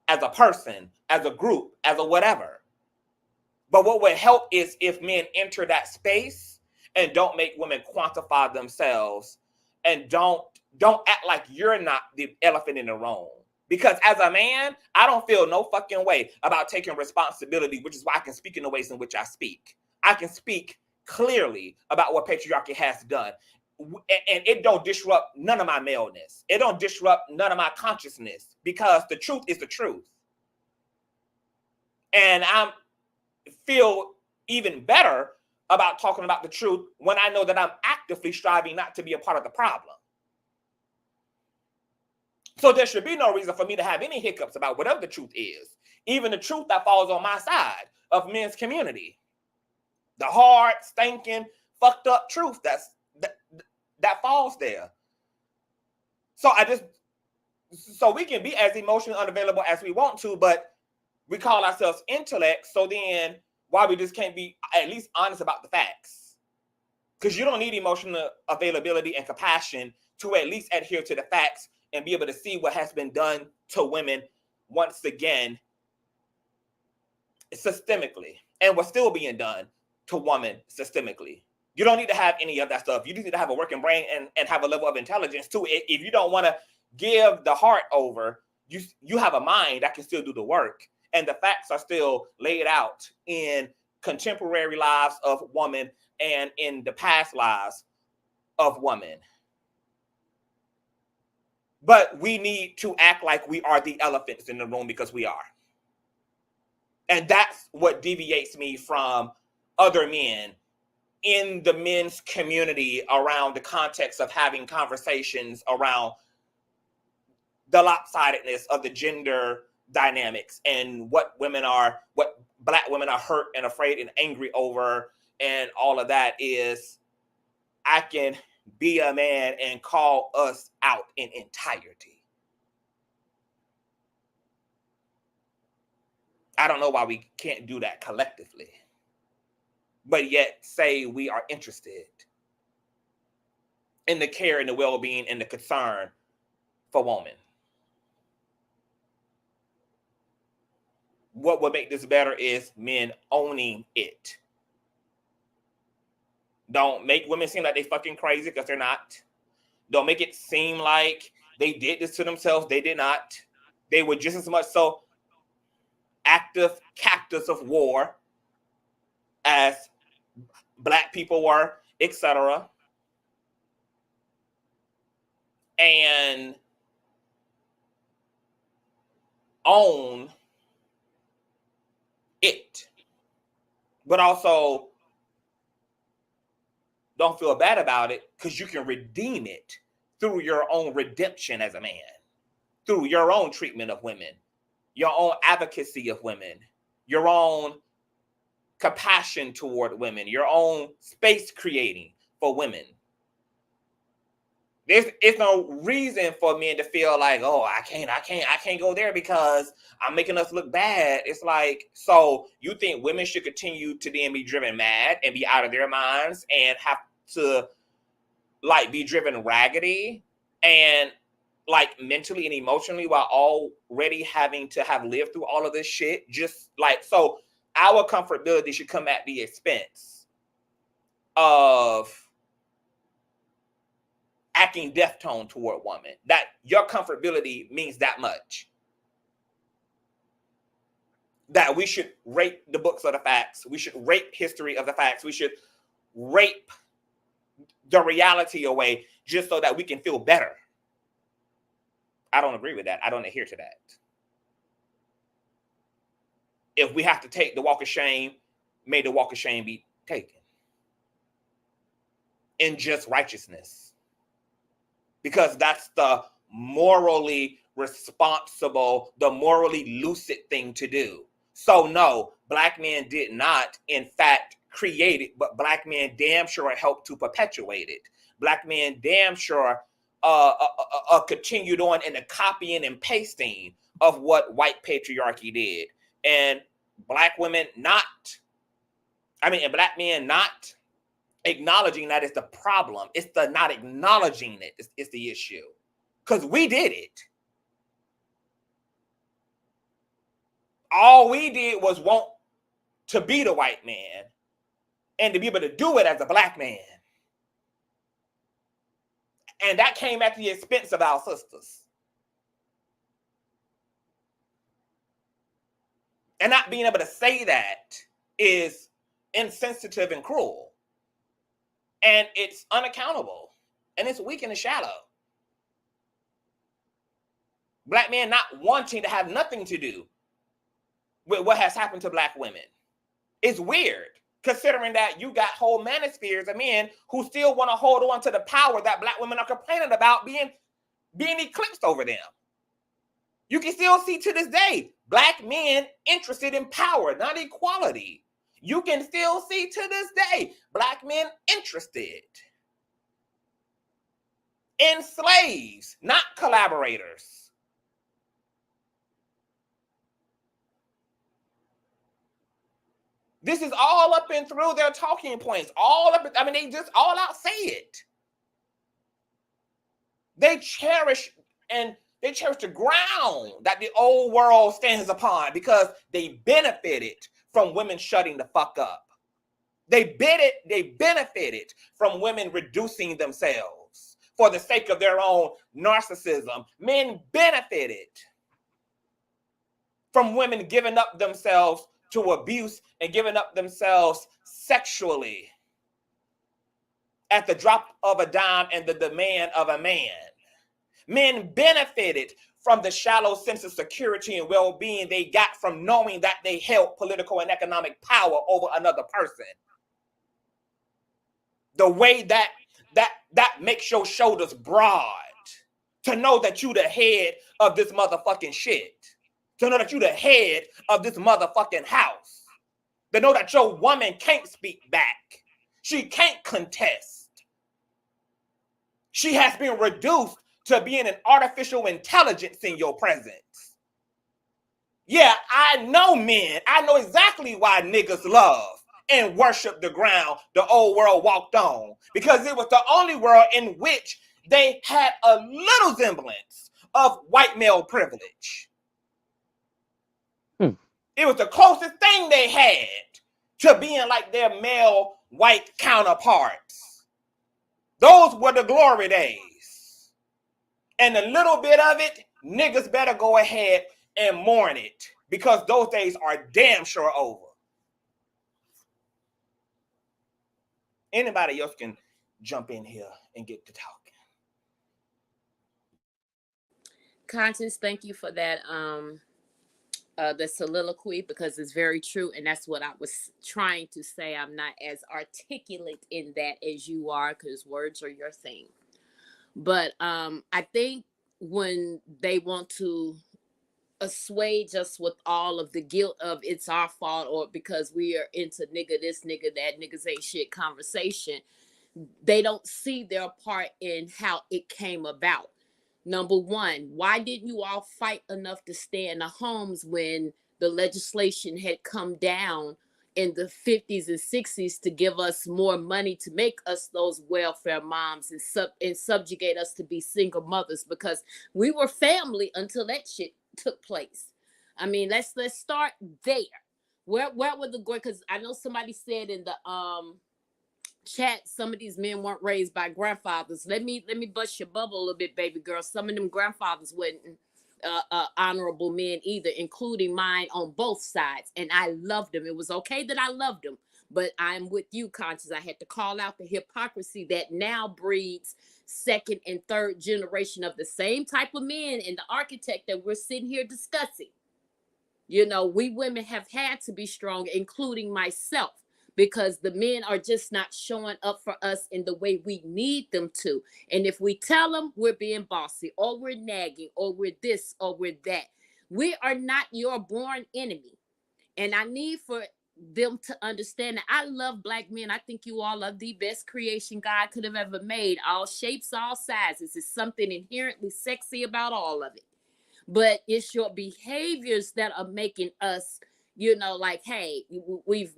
as a person, as a group, as a whatever. But what would help is if men enter that space and don't make women quantify themselves and don't act like you're not the elephant in the room. Because as a man, I don't feel no fucking way about taking responsibility, which is why I can speak in the ways in which I speak. I can speak clearly about what patriarchy has done. And it don't disrupt none of my maleness. It don't disrupt none of my consciousness because the truth is the truth. And I feel even better about talking about the truth when I know that I'm actively striving not to be a part of the problem. So there should be no reason for me to have any hiccups about whatever the truth is, even the truth that falls on my side of men's community. The hard, stinking, fucked up truth that falls there. So we can be as emotionally unavailable as we want to, but we call ourselves intellect. So then why we just can't be at least honest about the facts? Because you don't need emotional availability and compassion to at least adhere to the facts and be able to see what has been done to women once again systemically, and what's still being done to women systemically. You don't need to have any of that stuff. You just need to have a working brain and have a level of intelligence too. If you don't want to give the heart over, you have a mind that can still do the work. And the facts are still laid out in contemporary lives of women and in the past lives of women. But we need to act like we are the elephants in the room, because we are. And that's what deviates me from other men in the men's community around the context of having conversations around the lopsidedness of the gender dynamics and what Black women are hurt and afraid and angry over, and all of that is, I can be a man and call us out in entirety. I don't know why we can't do that collectively, but yet say we are interested in the care and the well-being and the concern for women. What would make this better is men owning it. Don't make women seem like they fucking crazy, because they're not. Don't make it seem like they did this to themselves. They did not. They were just as much so active captives of war as Black people were, etc. And own it. But also don't feel bad about it, because you can redeem it through your own redemption as a man, through your own treatment of women, your own advocacy of women, your own compassion toward women, your own space creating for women. There's no reason for men to feel like, oh, I can't go there because I'm making us look bad. It's like, so you think women should continue to then be driven mad and be out of their minds and have to like be driven raggedy and like mentally and emotionally while already having to have lived through all of this shit? Just like, so our comfortability should come at the expense of acting deaf tone toward women. That your comfortability means that much. That we should rape the books of the facts. We should rape history of the facts. We should rape the reality away just so that we can feel better. I don't agree with that. I don't adhere to that. If we have to take the walk of shame, may the walk of shame be taken. In just righteousness. Because that's the morally responsible, the morally lucid thing to do. So no, Black men did not, in fact, create it, but Black men damn sure helped to perpetuate it. Black men damn sure continued on in the copying and pasting of what white patriarchy did. And Black women and Black men not acknowledging that is the problem. It's the not acknowledging it is the issue. Because we did it. All we did was want to be the white man and to be able to do it as a Black man. And that came at the expense of our sisters. And not being able to say that is insensitive and cruel. And it's unaccountable. And it's weak in the shadow. Black men not wanting to have nothing to do with what has happened to Black women. It's weird. considering that you got whole manospheres of men who still want to hold on to the power that black women are complaining about being eclipsed over them. You can still see to this day black men interested in power, not equality. You can still see to this day black men interested in slaves, not collaborators. This is all up and through their talking points. They just all out say it. They cherish the ground that the old world stands upon because they benefited from women shutting the fuck up. They benefited from women reducing themselves for the sake of their own narcissism. Men benefited from women giving up themselves to abuse and giving up themselves sexually at the drop of a dime and the demand of a man. Men benefited from the shallow sense of security and well-being they got from knowing that they held political and economic power over another person. The way that makes your shoulders broad, to know that you the head of this motherfucking shit. To know that you the head of this motherfucking house. To know that your woman can't speak back. She can't contest. She has been reduced to being an artificial intelligence in your presence. Yeah, I know men. I know exactly why niggas love and worship the ground the old world walked on. Because it was the only world in which they had a little semblance of white male privilege. It was the closest thing they had to being like their male white counterparts. Those were the glory days. And a little bit of it, niggas better go ahead and mourn it because those days are damn sure over. Anybody else can jump in here and get to talking. Conscious, thank you for that the soliloquy, because it's very true, and that's what I was trying to say. I'm not as articulate in that as you are, because words are your thing. But I think when they want to assuage us with all of the guilt of it's our fault or because we are into nigga this, nigga that, niggas ain't shit conversation, they don't see their part in how it came about. Number one, why didn't you all fight enough to stay in the homes when the legislation had come down in the 50s and 60s to give us more money to make us those welfare moms and subjugate us to be single mothers? Because we were family until that shit took place. I mean, let's start there. Where were the great? Because I know somebody said in the chat, some of these men weren't raised by grandfathers. Let me bust your bubble a little bit, baby girl. Some of them grandfathers weren't honorable men either, including mine on both sides. And I loved them. It was okay that I loved them. But I'm with you, Conscious. I had to call out the hypocrisy that now breeds second and third generation of the same type of men in the architect that we're sitting here discussing. You know, we women have had to be strong, including myself, because the men are just not showing up for us in the way we need them to. And if we tell them we're being bossy or we're nagging or we're this or we're that, we are not your born enemy. And I need for them to understand that I love black men. I think you all are the best creation God could have ever made. All shapes, all sizes. There's something inherently sexy about all of it. But it's your behaviors that are making us, you know, like, hey, we've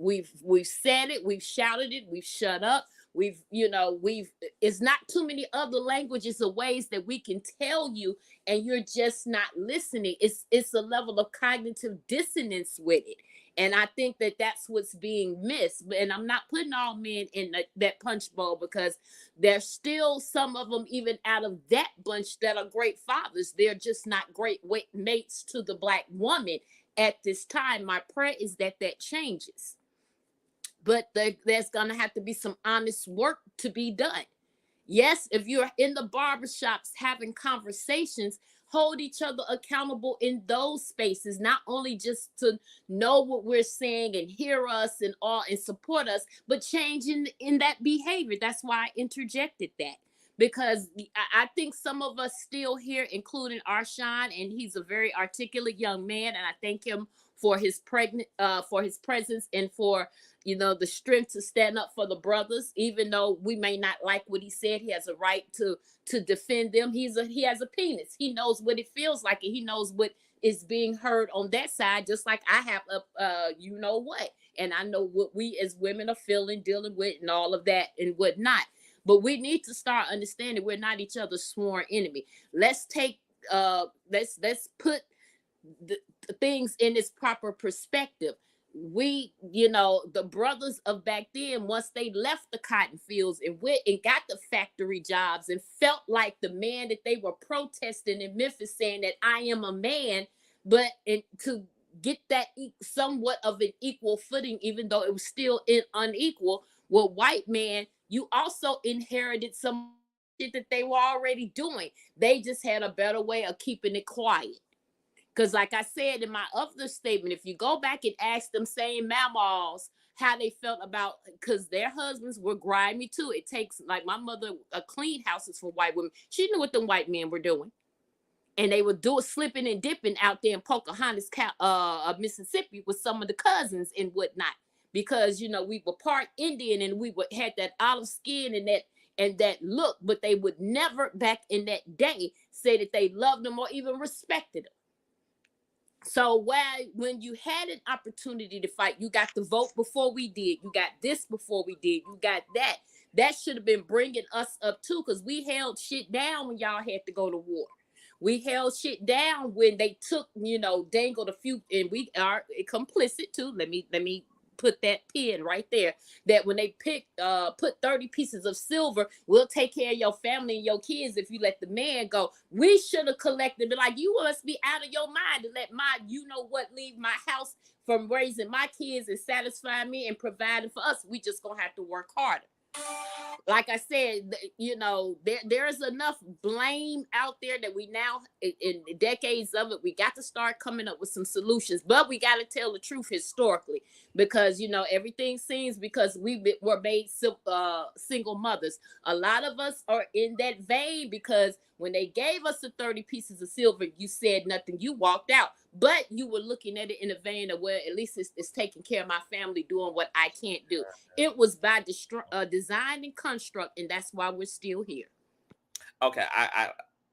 said it, we've shouted it, we've shut up, it's not too many other languages or ways that we can tell you, and you're just not listening. It's a level of cognitive dissonance with it. And I think that that's what's being missed. And I'm not putting all men in that punch bowl, because there's still some of them, even out of that bunch, that are great fathers. They're just not great mates to the black woman at this time. My prayer is that changes. But there's going to have to be some honest work to be done. Yes, if you're in the barbershops having conversations, hold each other accountable in those spaces, not only just to know what we're saying and hear us and all and support us, but change in that behavior. That's why I interjected that. Because I think some of us still here, including Arshawn, and he's a very articulate young man, and I thank him for his presence and for the strength to stand up for the brothers, even though we may not like what he said. He has a right to defend them. He has a penis. He knows what it feels like, and he knows what is being heard on that side, just like I have and I know what we as women are feeling, dealing with, and all of that and whatnot. But we need to start understanding we're not each other's sworn enemy. Let's put the things in its proper perspective. The brothers of back then, once they left the cotton fields and went and got the factory jobs and felt like the man that they were protesting in Memphis, saying that I am a man, but to get that somewhat of an equal footing, even though it was still unequal with white man, you also inherited some shit that they were already doing. They just had a better way of keeping it quiet. Because like I said in my other statement, if you go back and ask them same mammals how they felt about, because their husbands were grimy too. It takes, like my mother, clean houses for white women. She knew what them white men were doing. And they would do it slipping and dipping out there in Pocahontas, Mississippi with some of the cousins and whatnot. Because, we were part Indian and we had that olive skin and that look, but they would never back in that day say that they loved them or even respected them. So when you had an opportunity to fight, you got the vote before we did. You got this before we did. You got that. That should have been bringing us up too, because we held shit down when y'all had to go to war. We held shit down when they took, dangled a few, and we are complicit too. Let me put that pin right there, that when they put 30 pieces of silver, we'll take care of your family and your kids if you let the man go. We should have collected, but like, you must be out of your mind to let leave my house from raising my kids and satisfying me and providing for us. We just gonna have to work harder. Like I said, there's enough blame out there that we now, in decades of it, we got to start coming up with some solutions. But we got to tell the truth historically, because everything seems, because we were made single mothers. A lot of us are in that vein, because when they gave us the 30 pieces of silver, you said nothing, you walked out. But you were looking at it in a vein of, well, at least it's taking care of my family, doing what I can't do. It was by design and construct, and that's why we're still here. Okay, I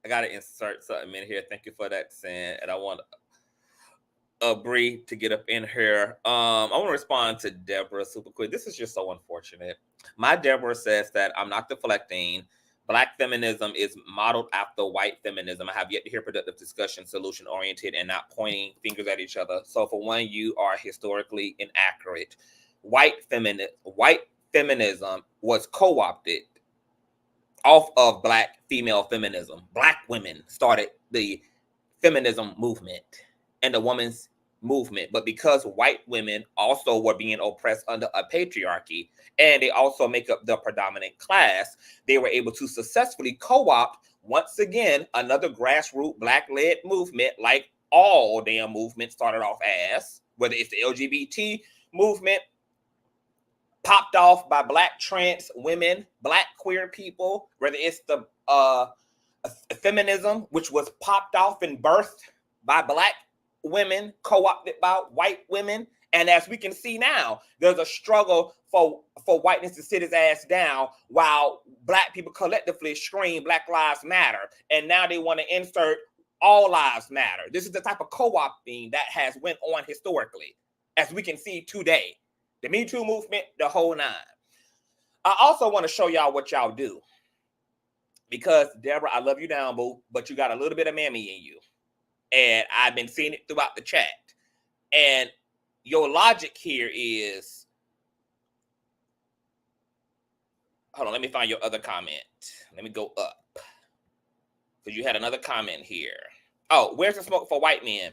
got to insert something in here. Thank you for that, Sin. And I want Bree to get up in here. I want to respond to Deborah super quick. This is just so unfortunate. My Deborah says that I'm not deflecting. Black feminism is modeled after white feminism. I have yet to hear productive discussion, solution-oriented, and not pointing fingers at each other. So for one, you are historically inaccurate. White feminism was co-opted off of black female feminism. Black women started the feminism movement and the women's movement, but because white women also were being oppressed under a patriarchy, and they also make up the predominant class, they were able to successfully co-opt, once again, another grassroots black-led movement, like all damn movements started off as, whether it's the LGBT movement, popped off by black trans women, black queer people, whether it's the feminism, which was popped off and birthed by black women, co-opted by white women. And as we can see now, there's a struggle for whiteness to sit his ass down while black people collectively scream Black Lives Matter. And now they want to insert All Lives Matter. This is the type of co-opting that has went on historically, as we can see today. The Me Too movement, the whole nine. I also want to show y'all what y'all do. Because, Deborah, I love you down, boo, but you got a little bit of mammy in you. And I've been seeing it throughout the chat. And your logic here is, hold on, let me find your other comment. Let me go up. Because you had another comment here. Oh, where's the smoke for white men?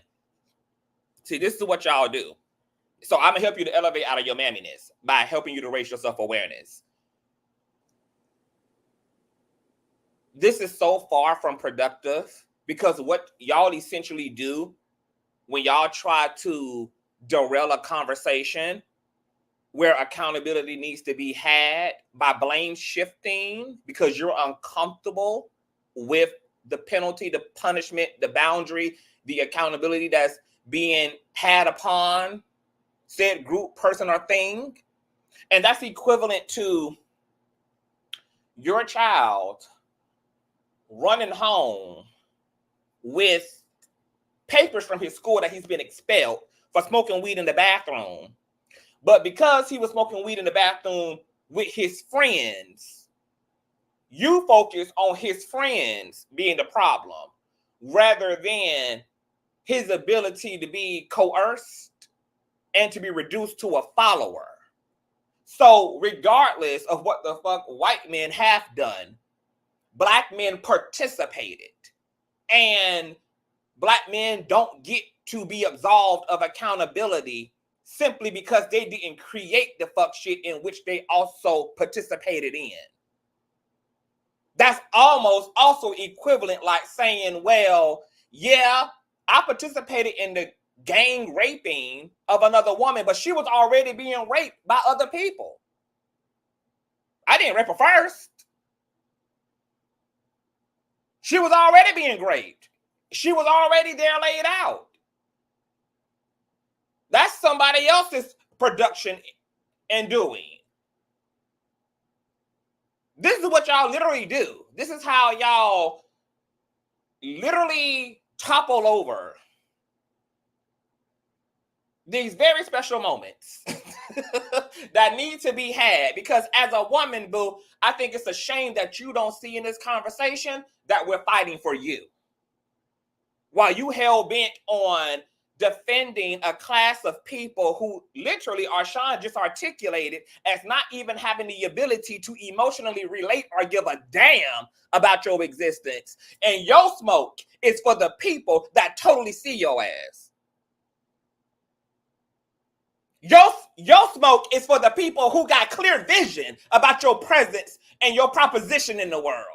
See, this is what y'all do. So I'm going to help you to elevate out of your mamminess by helping you to raise your self-awareness. this is so far from productive, because what y'all essentially do when y'all try to derail a conversation where accountability needs to be had by blame shifting because you're uncomfortable with the penalty, the punishment, the boundary, the accountability that's being had upon said group, person, or thing. And that's equivalent to your child running home with papers from his school that he's been expelled for smoking weed in the bathroom. But because he was smoking weed in the bathroom with his friends, you focus on his friends being the problem rather than his ability to be coerced and to be reduced to a follower. So regardless of what the fuck white men have done, black men participated. And black men don't get to be absolved of accountability simply because they didn't create the fuck shit in which they also participated in. That's almost also equivalent like saying, well, yeah, I participated in the gang raping of another woman, but she was already being raped by other people. I didn't rape her first. She was already being raped. She was already there laid out. That's somebody else's production and doing. This is what y'all literally do. This is how y'all literally topple over these very special moments that need to be had. Because as a woman, boo, I think it's a shame that you don't see in this conversation that we're fighting for you. While you hell bent on defending a class of people who literally, Arshawn just articulated as not even having the ability to emotionally relate or give a damn about your existence. And your smoke is for the people that totally see your ass. Your smoke is for the people who got clear vision about your presence and your proposition in the world.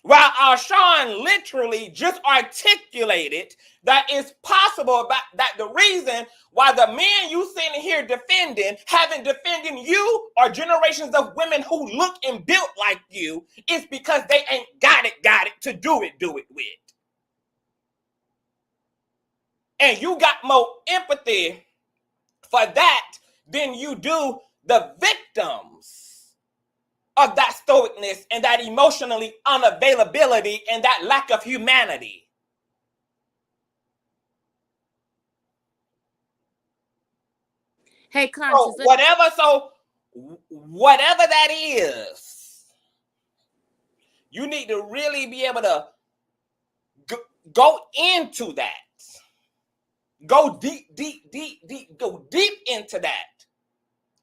While Arshawn literally just articulated that it's possible that the reason why the men you sitting here defending haven't defended you or generations of women who look and built like you is because they ain't got it to do it with. And you got more empathy for that than you do the victims of that stoicness and that emotionally unavailability and that lack of humanity. Hey, Conscious. Whatever that is, you need to really be able to go into that. Go deep, go deep into that.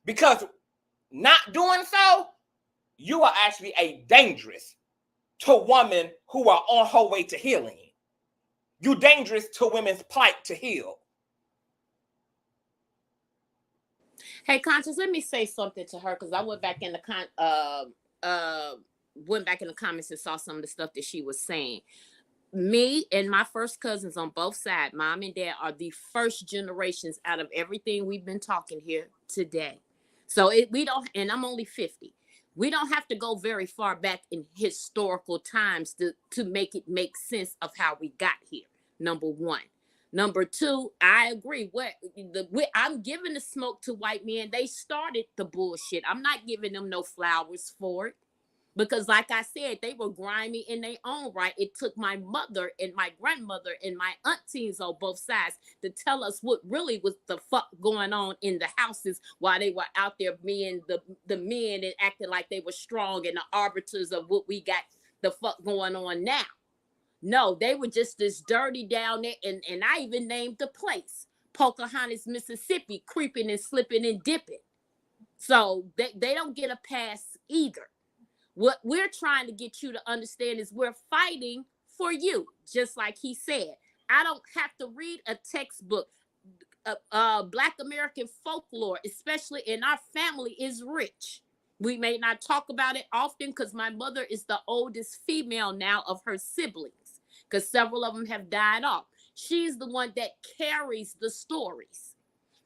Because not doing so, you are actually a dangerous to women who are on her way to healing. You're dangerous to women's plight to heal. Hey, Conscious, let me say something to her because I went back in the comments and saw some of the stuff that she was saying. Me and my first cousins on both sides, mom and dad, are the first generations out of everything we've been talking here today. So we don't, and I'm only 50. We don't have to go very far back in historical times to make it make sense of how we got here. Number one. Number two, I agree. I'm giving the smoke to white men. They started the bullshit. I'm not giving them no flowers for it. Because like I said, they were grimy in their own right. It took my mother and my grandmother and my aunties on both sides to tell us what really was the fuck going on in the houses while they were out there being the men and acting like they were strong and the arbiters of what we got the fuck going on now. No, they were just this dirty down there. And I even named the place, Pocahontas, Mississippi, creeping and slipping and dipping. So they don't get a pass either. What we're trying to get you to understand is we're fighting for you, just like he said. I don't have to read a textbook. Black American folklore, especially in our family, is rich. We may not talk about it often because my mother is the oldest female now of her siblings, because several of them have died off. She's the one that carries the stories,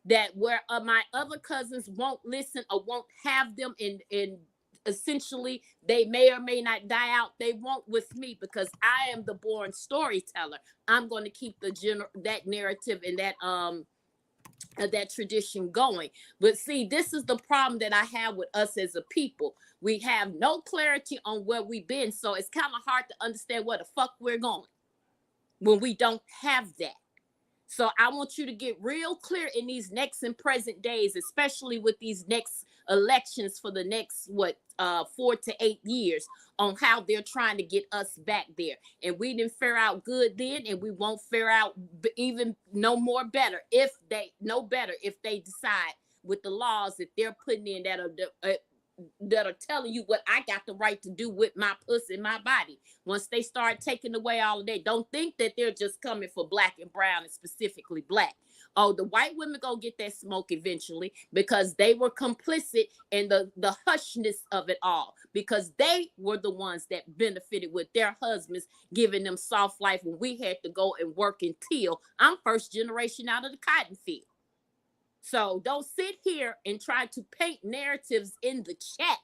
that where my other cousins won't listen or won't have them in essentially they may or may not die out. They won't with me because I am the born storyteller. I'm going to keep that narrative and that tradition going. But see, this is the problem that I have with us as a people. We have no clarity on where we've been, so it's kind of hard to understand where the fuck we're going when we don't have that. So I want you to get real clear in these next and present days, especially with these next elections for the next 4 to 8 years, on how they're trying to get us back there. And we didn't fare out good then, and we won't fare out even no more better if they decide with the laws that they're putting in that are telling you what I got the right to do with my pussy and my body. Once they start taking away all of that, don't think that they're just coming for black and brown and specifically black. Oh, the white women gonna get that smoke eventually because they were complicit in the hushness of it all, because they were the ones that benefited with their husbands giving them soft life when we had to go and work and till. I'm first generation out of the cotton field. So don't sit here and try to paint narratives in the chat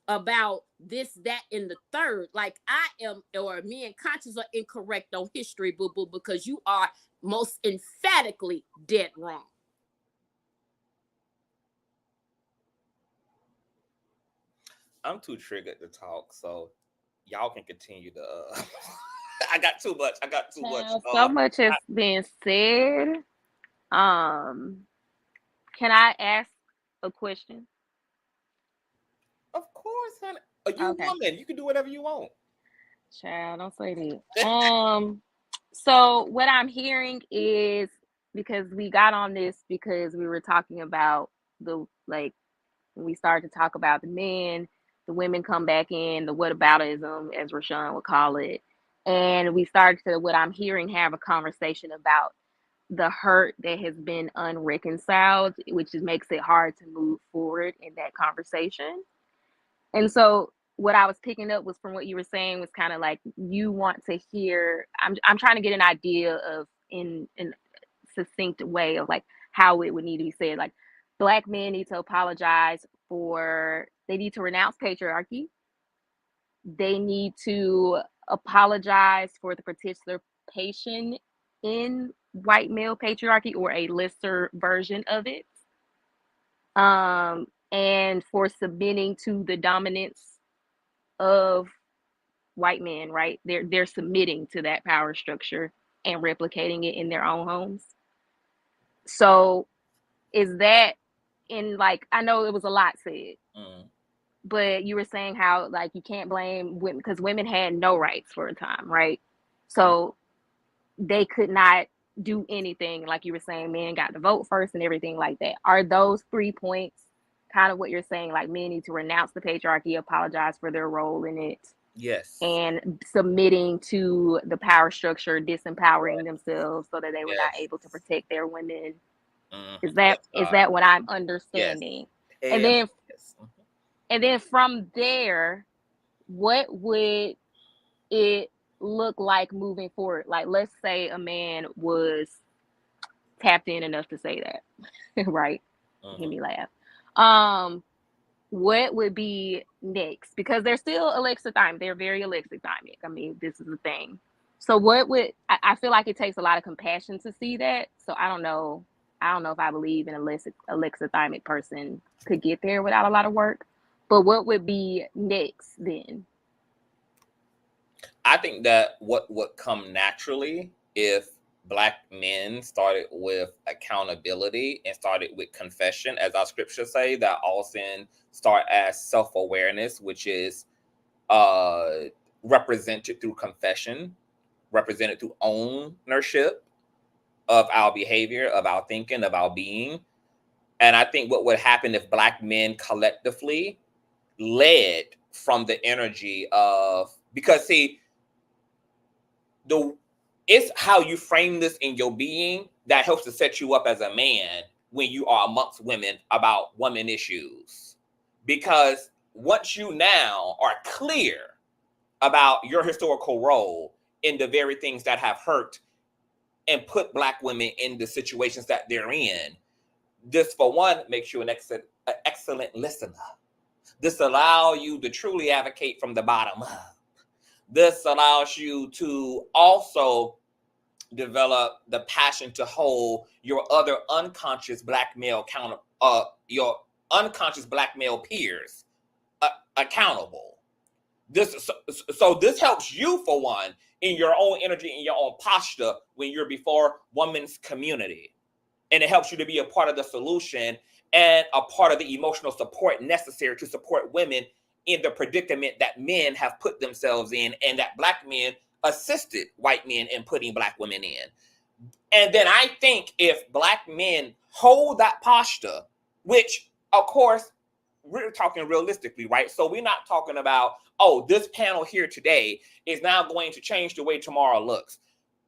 about this, that, and the third. Like I am, or me and Conscious are incorrect on history, boo-boo, because you are most emphatically dead wrong. I'm too triggered to talk, so y'all can continue to. I got too much. So much has been said. Can I ask a question? Of course, honey. Are you a woman? You can do whatever you want. Child, don't say that. So what I'm hearing is, because we got on this because we were talking about when we started to talk about the men, the women come back in, the whataboutism, as Rashawn would call it. And we started to, what I'm hearing, have a conversation about the hurt that has been unreconciled, which makes it hard to move forward in that conversation. And so what I was picking up was from what you were saying was kind of like, you want to hear, I'm trying to get an idea of in succinct way of like how it would need to be said. Like, black men need to apologize they need to renounce patriarchy. They need to apologize for the participation in white male patriarchy, or a lesser version of it, and for submitting to the dominance of white men, right? They're submitting to that power structure and replicating it in their own homes. So is that I know it was a lot said, but you were saying how like you can't blame women because women had no rights for a time, right? So they could not do anything. Like you were saying, men got to vote first and everything like that. Are those 3 points kind of what you're saying? Like, men need to renounce the patriarchy, apologize for their role in it. Yes. And submitting to the power structure, disempowering themselves so that they were not able to protect their women. Is that what I'm understanding? Yes. And then from there, what would it look like moving forward? Like, let's say a man was tapped in enough to say that, right? Hear me laugh. What would be next? Because they're still alexithymic. They're very alexithymic. I mean, this is the thing. So I feel like it takes a lot of compassion to see that. So I don't know if I believe an alexithymic person could get there without a lot of work. But what would be next then? I think that what would come naturally if Black men started with accountability and started with confession, as our scriptures say, that all sin start as self-awareness, which is represented through confession, represented through ownership of our behavior, of our thinking, of our being. And I think what would happen if Black men collectively led from the energy of, because see, it's how you frame this in your being that helps to set you up as a man when you are amongst women about women issues. because once you now are clear about your historical role in the very things that have hurt and put Black women in the situations that they're in, this, for one, makes you an excellent listener. This allows you to truly advocate from the bottom up. This allows you to also develop the passion to hold your other unconscious Black male your unconscious Black male peers accountable. So this helps you, for one, in your own energy, in your own posture when you're before women's community. And it helps you to be a part of the solution and a part of the emotional support necessary to support women in the predicament that men have put themselves in, and that Black men assisted white men in putting Black women in. And then I think if Black men hold that posture, which, of course, we're talking realistically, right? So we're not talking about, oh, this panel here today is now going to change the way tomorrow looks.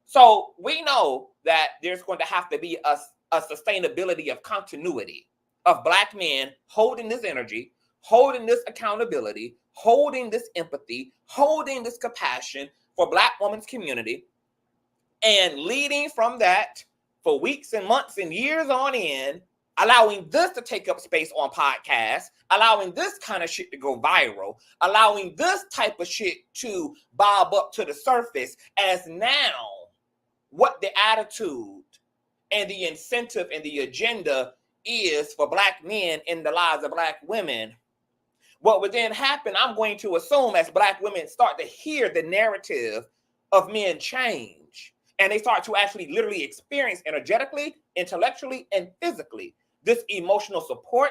So we know that there's going to have to be a sustainability of continuity of Black men holding this energy, holding this accountability, holding this empathy, holding this compassion for Black women's community, and leading from that for weeks and months and years on end, allowing this to take up space on podcasts, allowing this kind of shit to go viral, allowing this type of shit to bob up to the surface as now what the attitude and the incentive and the agenda is for Black men in the lives of Black women. What would then happen, I'm going to assume, as Black women start to hear the narrative of men change, and they start to actually literally experience energetically, intellectually, and physically this emotional support,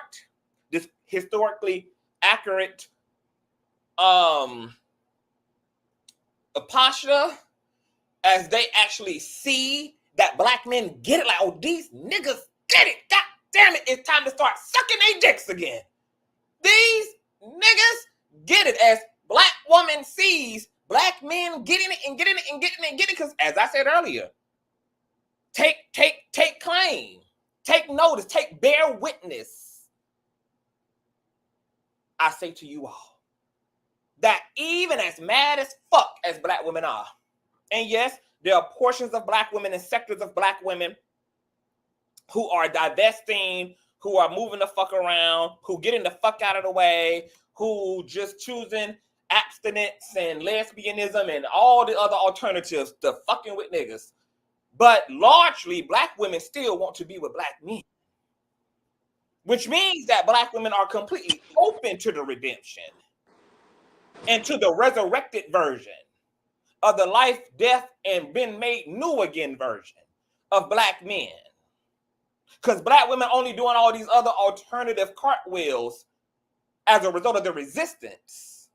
this historically accurate posture, as they actually see that Black men get it, like, oh, these niggas get it. God damn it, it's time to start sucking their dicks again. These niggas get it, as Black woman sees Black men getting it and getting it and getting it and getting it. Because as I said earlier, take claim, take notice, bear witness. I say to you all that even as mad as fuck as Black women are, and yes, there are portions of Black women and sectors of Black women who are divesting, who are moving the fuck around, who getting the fuck out of the way, who just choosing abstinence and lesbianism and all the other alternatives to fucking with niggas. But largely, Black women still want to be with Black men, which means that Black women are completely open to the redemption and to the resurrected version of the life, death, and been made new again version of Black men. Because Black women only doing all these other alternative cartwheels as a result of the resistance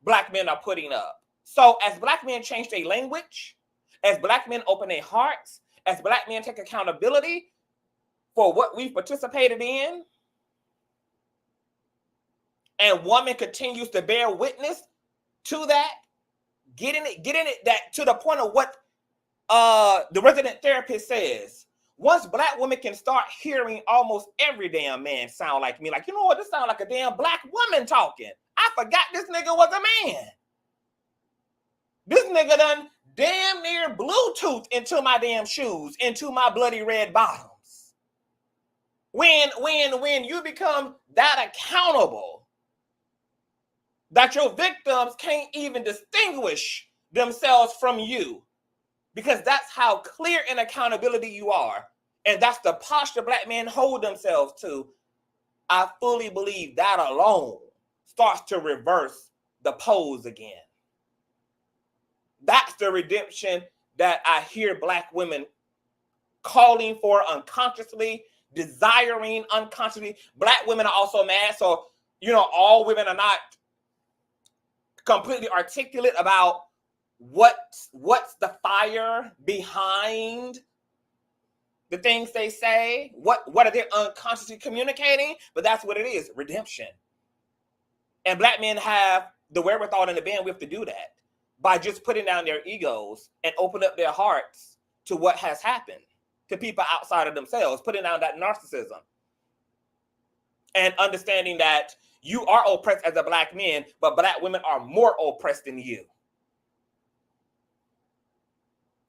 Black men are putting up. So as Black men change their language, as Black men open their hearts, as Black men take accountability for what we've participated in, and woman continues to bear witness to that, getting it that to the point of what the resident therapist says. Once Black women can start hearing almost every damn man sound like me, like, you know what, this sounds like a damn Black woman talking. I forgot this nigga was a man. This nigga done damn near Bluetooth into my damn shoes, into my bloody red bottoms. When you become that accountable, that your victims can't even distinguish themselves from you, because that's how clear in accountability you are. And that's the posture Black men hold themselves to. I fully believe that alone starts to reverse the pose again. That's the redemption that I hear Black women calling for unconsciously, desiring unconsciously. Black women are also mad. So, all women are not completely articulate about what's the fire behind the things they say. What are they unconsciously communicating? But that's what it is, redemption. And Black men have the wherewithal and the bandwidth to do that by just putting down their egos and open up their hearts to what has happened to people outside of themselves, putting down that narcissism and understanding that You are oppressed as a black man, but black women are more oppressed than you.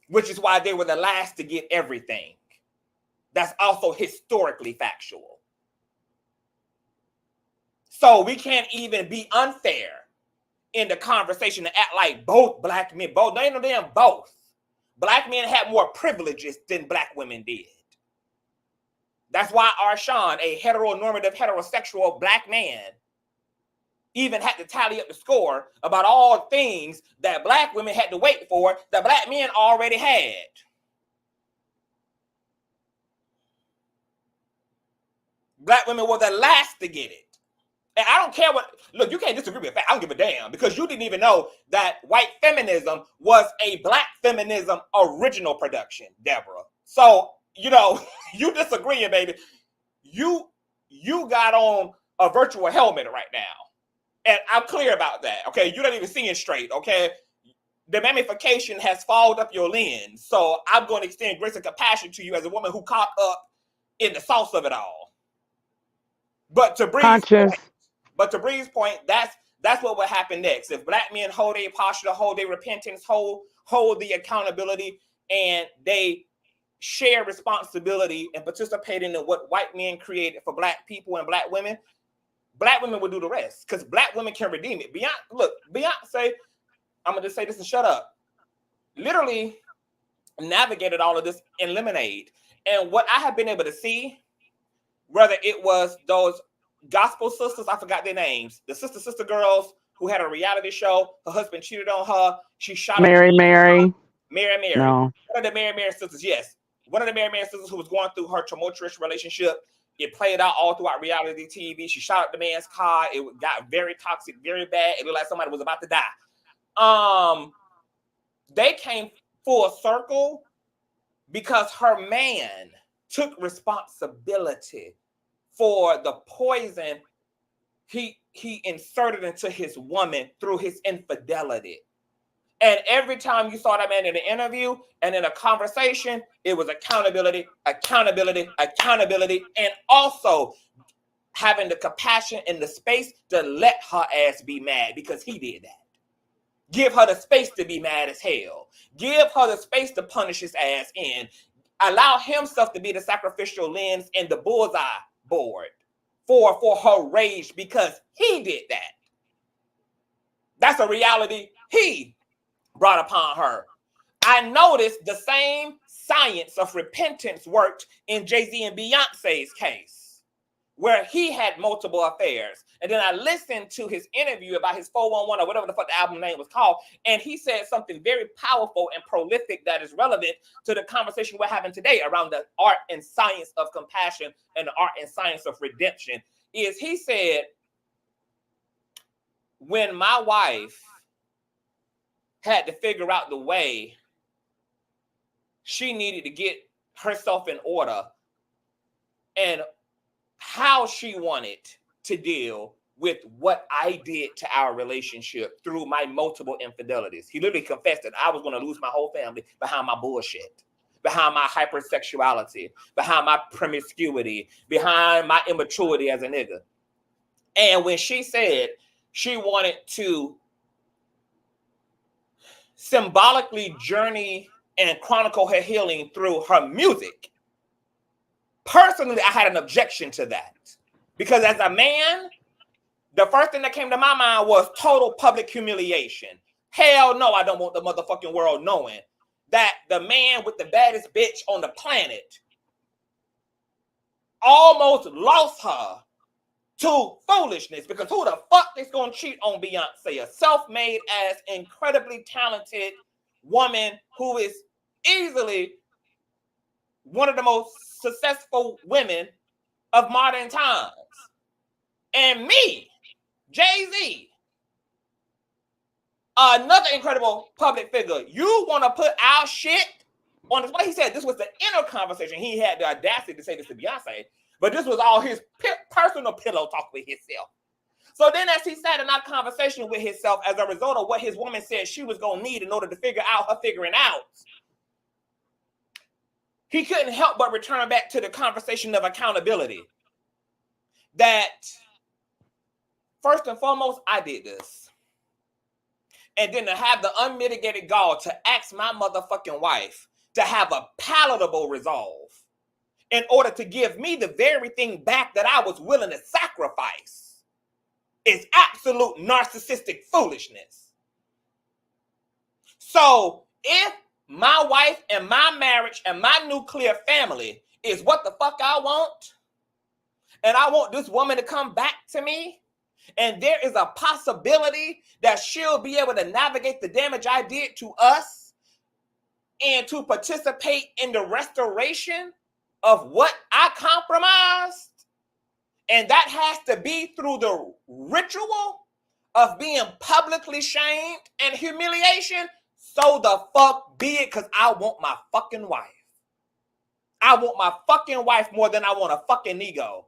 Which is why they were the last to get everything. That's also historically factual. So we can't even be unfair in the conversation to act like both black men, both, no, no, damn, both. Black men had more privileges than black women did. That's why Arshawn, a heteronormative, heterosexual black man, even had to tally up the score about all things that black women had to wait for that black men already had. Black women were the last to get it. And I don't care what, look, you can't disagree with that. I don't give a damn, because you didn't even know that white feminism was a black feminism original production, Deborah. So, you know, you disagreeing, baby. You got on a virtual helmet right now. And I'm clear about that, okay? You're not even seeing straight, okay? The mammification has fogged up your lens. So I'm going to extend grace and compassion to you as a woman who caught up in the sauce of it all. But to Bree's point, that's what would happen next. If black men hold their posture, hold their repentance, hold the accountability, and they share responsibility and participating in what white men created for black people and black women will do the rest, because black women can redeem it. Beyonce, I'm going to just say this and shut up, literally navigated all of this in Lemonade. And what I have been able to see, whether it was those gospel sisters, I forgot their names, the sister girls who had a reality show, her husband cheated on her, she shot Mary. No. One of the Mary sisters, yes. One of the Mary sisters who was going through her tumultuous relationship. It played out all throughout reality TV. She shot up the man's car. It got very toxic, very bad. It looked like somebody was about to die. They came full circle because her man took responsibility for the poison he inserted into his woman through his infidelity. And every time you saw that man in an interview and in a conversation, it was accountability, and also having the compassion and the space to let her ass be mad, because he did that. Give her the space to be mad as hell. Give her the space to punish his ass in. Allow himself to be the sacrificial lens and the bullseye board for her rage, because he did that. That's a reality he brought upon her. I noticed the same science of repentance worked in Jay-Z and Beyonce's case, where he had multiple affairs. And then I listened to his interview about his 411 or whatever the fuck the album name was called, and he said something very powerful and prolific that is relevant to the conversation we're having today around the art and science of compassion and the art and science of redemption. Is he said, when my wife had to figure out the way she needed to get herself in order and how she wanted to deal with what I did to our relationship through my multiple infidelities. He literally confessed that I was going to lose my whole family behind my bullshit, behind my hypersexuality, behind my promiscuity, behind my immaturity as a nigga. And when she said she wanted to symbolically journey and chronicle her healing through her music, personally, I had an objection to that. Because as a man, the first thing that came to my mind was total public humiliation. Hell no, I don't want the motherfucking world knowing that the man with the baddest bitch on the planet almost lost her to foolishness. Because who the fuck is going to cheat on Beyonce? A self-made ass, incredibly talented woman who is easily one of the most successful women of modern times. And me, Jay-Z, another incredible public figure, you want to put our shit on this? What he said, this was the inner conversation. He had the audacity to say this to Beyonce, but this was all his personal pillow talk with himself. So then as he sat in that conversation with himself, as a result of what his woman said she was going to need in order to figure out her figuring out, he couldn't help but return back to the conversation of accountability. That First and foremost, I did this. And then to have the unmitigated gall to ask my motherfucking wife to have a palatable resolve in order to give me the very thing back that I was willing to sacrifice is absolute narcissistic foolishness. So if my wife and my marriage and my nuclear family is what the fuck I want, and I want this woman to come back to me, and there is a possibility that she'll be able to navigate the damage I did to us and to participate in the restoration of what I compromised, and that has to be through the ritual of being publicly shamed and humiliation, so the fuck be it, because I want my fucking wife. I want my fucking wife more than I want a fucking ego.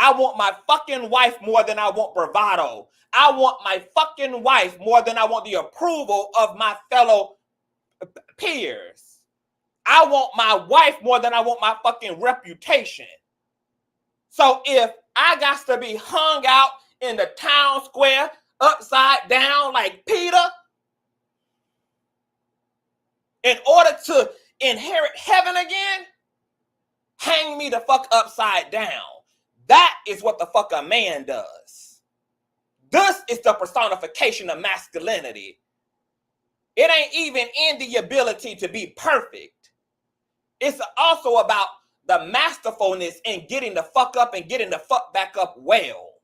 I want my fucking wife more than I want bravado. I want my fucking wife more than I want the approval of my fellow peers. I want my wife more than I want my fucking reputation. So if I got to be hung out in the town square upside down like Peter in order to inherit heaven again, hang me the fuck upside down. That is what the fuck a man does. This is the personification of masculinity. It ain't even in the ability to be perfect. It's also about the masterfulness in getting the fuck up and getting the fuck back up well.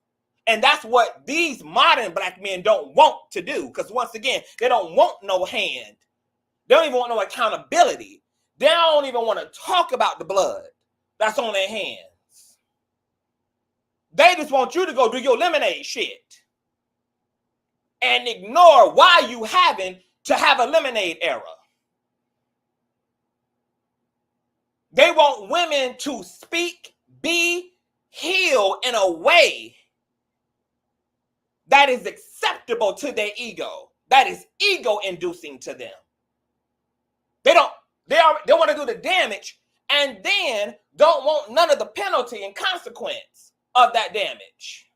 And that's what these modern black men don't want to do. Because once again, they don't want no hand. They don't even want no accountability. They don't even want to talk about the blood that's on their hands. They just want you to go do your lemonade shit and ignore why you having to have a lemonade era. They want women to speak, be, heal in a way that is acceptable to their ego, that is ego-inducing to them. They want to do the damage and then don't want none of the penalty and consequence of that damage.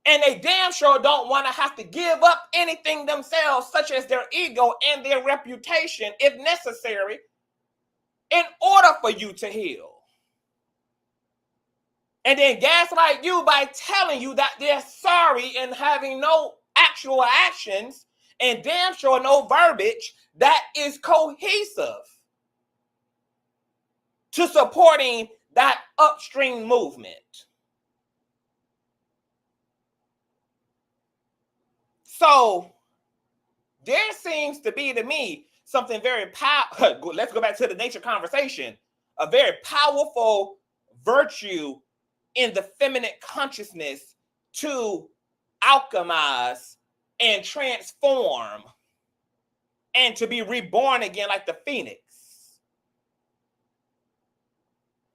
And they damn sure don't want to have to give up anything themselves, such as their ego and their reputation, if necessary, in order for you to heal. And then gaslight you by telling you that they're sorry and having no actual actions and damn sure no verbiage that is cohesive to supporting that upstream movement. So there seems to be, to me, something very powerful. Let's go back to the nature conversation. A very powerful virtue in the feminine consciousness to alchemize and transform and to be reborn again like the phoenix.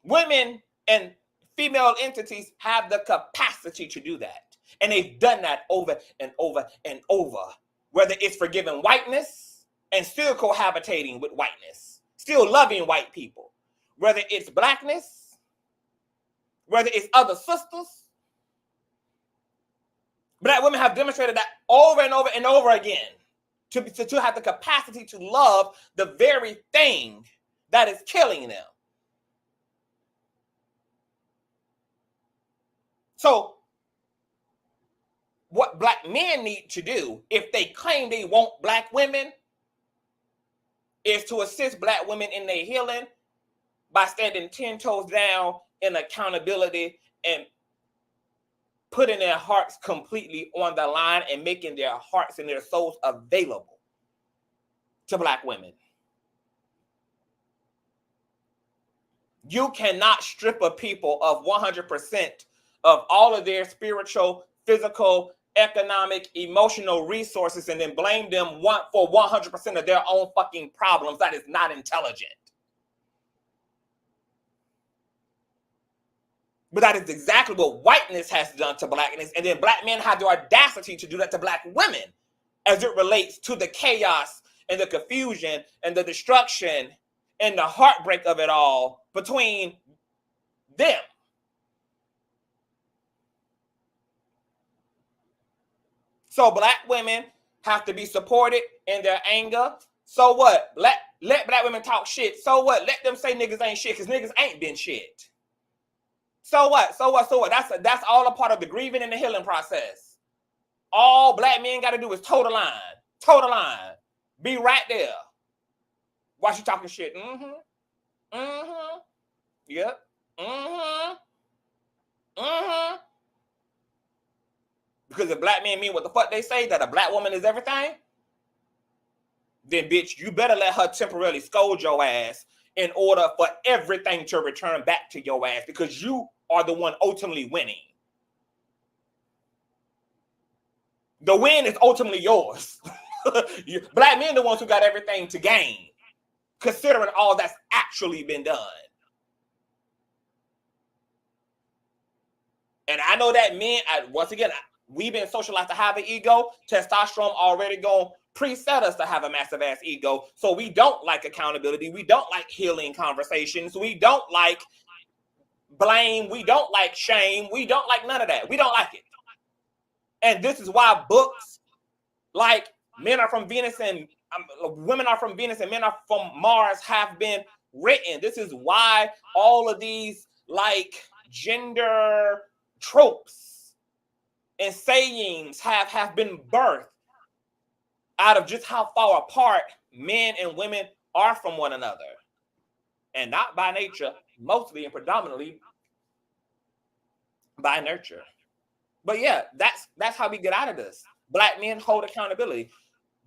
Women and female entities have the capacity to do that. And they've done that over and over and over. Whether it's forgiving whiteness and still cohabitating with whiteness, still loving white people. Whether it's blackness, whether it's other sisters. Black women have demonstrated that over and over and over again to have the capacity to love the very thing that is killing them. So what black men need to do, if they claim they want black women, is to assist black women in their healing by standing 10 toes down in accountability and putting their hearts completely on the line and making their hearts and their souls available to black women. You cannot strip a people of 100% of all of their spiritual, physical, economic, emotional resources and then blame them for 100% of their own fucking problems. That is not intelligent. But that is exactly what whiteness has done to blackness. And then black men have the audacity to do that to black women as it relates to the chaos and the confusion and the destruction and the heartbreak of it all between them. So black women have to be supported in their anger. So what? Let black women talk shit. So what? Let them say niggas ain't shit, because niggas ain't been shit. So what? So what? So what? That's all a part of the grieving and the healing process. All black men got to do is toe the line. Toe the line. Be right there. Why you talking shit? Mm-hmm. Mm-hmm. Yep. Mm-hmm. Mm-hmm. Because if black men mean what the fuck they say, that a black woman is everything, then bitch, you better let her temporarily scold your ass in order for everything to return back to your ass, because you are the one ultimately winning. The win is ultimately yours. Black men are the ones who got everything to gain, considering all that's actually been done. And I know that men, once again, we've been socialized to have an ego. Testosterone already gonna preset us to have a massive ass ego. So we don't like accountability. We don't like healing conversations. We don't like blame. We don't like shame. We don't like none of that. We don't like it. And this is why books like Men Are From Venus and Women Are From Venus and Men Are From Mars have been written. This is why all of these like gender tropes and sayings have been birthed out of just how far apart men and women are from one another. And not by nature, mostly and predominantly by nurture. But yeah, that's how we get out of this. Black men hold accountability.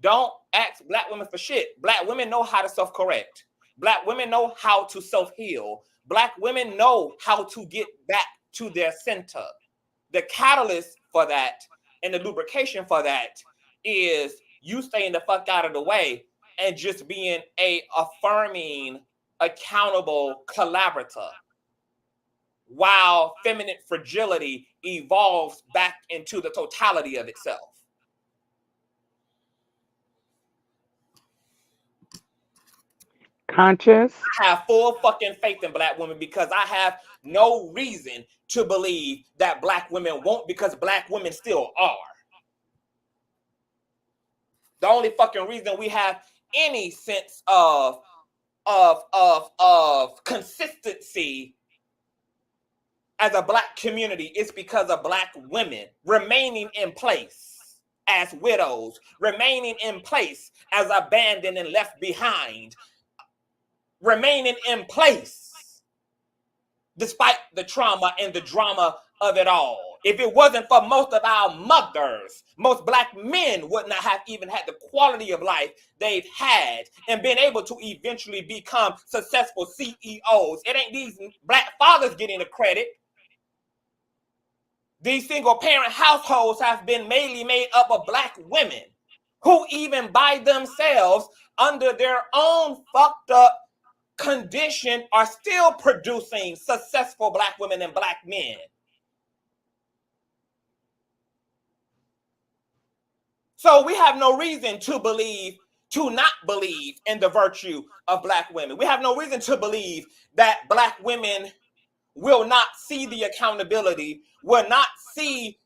Don't ask black women for shit. Black women know how to self-correct. Black women know how to self-heal. Black women know how to get back to their center. The catalyst for that and the lubrication for that is you staying the fuck out of the way and just being a affirming, accountable collaborator, while feminine fragility evolves back into the totality of itself. Conscious. I have full fucking faith in black women, because I have no reason to believe that black women won't, because black women still are. The only fucking reason we have any sense of consistency as a black community is because of black women remaining in place as widows, remaining in place as abandoned and left behind, remaining in place despite the trauma and the drama of it all. If it wasn't for most of our mothers, most black men would not have even had the quality of life they've had and been able to eventually become successful CEOs. It ain't these black fathers getting the credit. These single parent households have been mainly made up of black women who even by themselves, under their own fucked up condition, are still producing successful black women and black men. So we have no reason to not believe in the virtue of black women. We have no reason to believe that black women will not see the accountability, will not see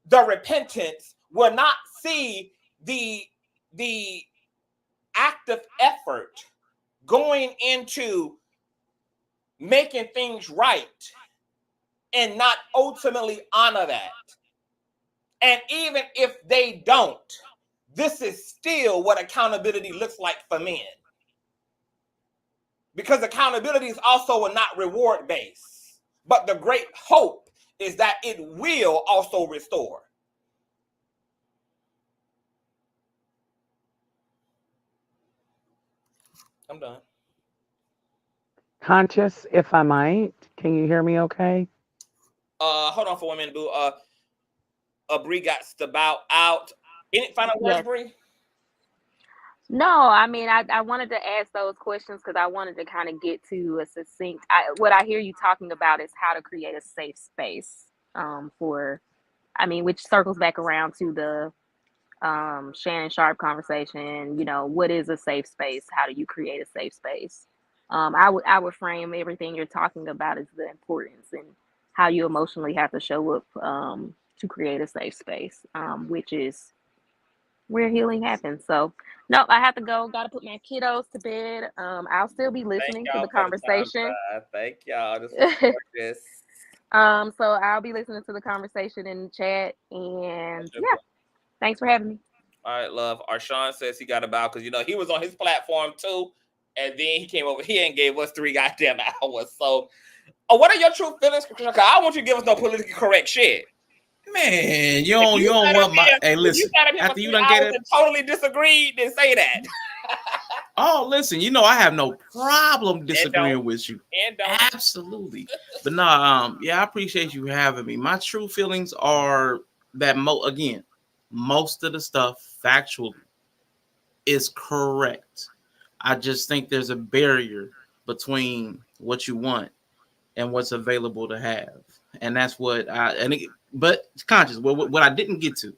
the repentance, will not see the active effort going into making things right and not ultimately honor that. And even if they don't, this is still what accountability looks like for men. Because accountability is also not reward based. But the great hope is that it will also restore. I'm done. Conscious, if I might. Can you hear me okay? Hold on for 1 minute, boo. Bree got to bow out. Any final words, Yes. Bree? No, I mean, I wanted to ask those questions because I wanted to kind of get to a succinct. What I hear you talking about is how to create a safe space which circles back around to the Shannon Sharpe conversation. You know, what is a safe space? How do you create a safe space? I would frame everything you're talking about as the importance and how you emotionally have to show up to create a safe space, which is where healing happens. So, nope, I have to go. Got to put my kiddos to bed. I'll still be Thank listening to y'all the for the time, conversation. Thank y'all. This was gorgeous. So I'll be listening to the conversation in the chat, and yeah, thanks for having me. All right, love. Arshawn says he got about because he was on his platform too, and then he came over here and gave us 3 goddamn hours. So, what are your true feelings? Because I want you to give us no politically correct shit. Man, you don't want my. Hey, listen. After you done gave it, and totally disagreed, then say that. Oh, listen. I have no problem disagreeing with you. Absolutely. But no, yeah, I appreciate you having me. My true feelings are that most of the stuff factually is correct. I just think there's a barrier between what you want and what's available to have, and that's what but conscious. What I didn't get to,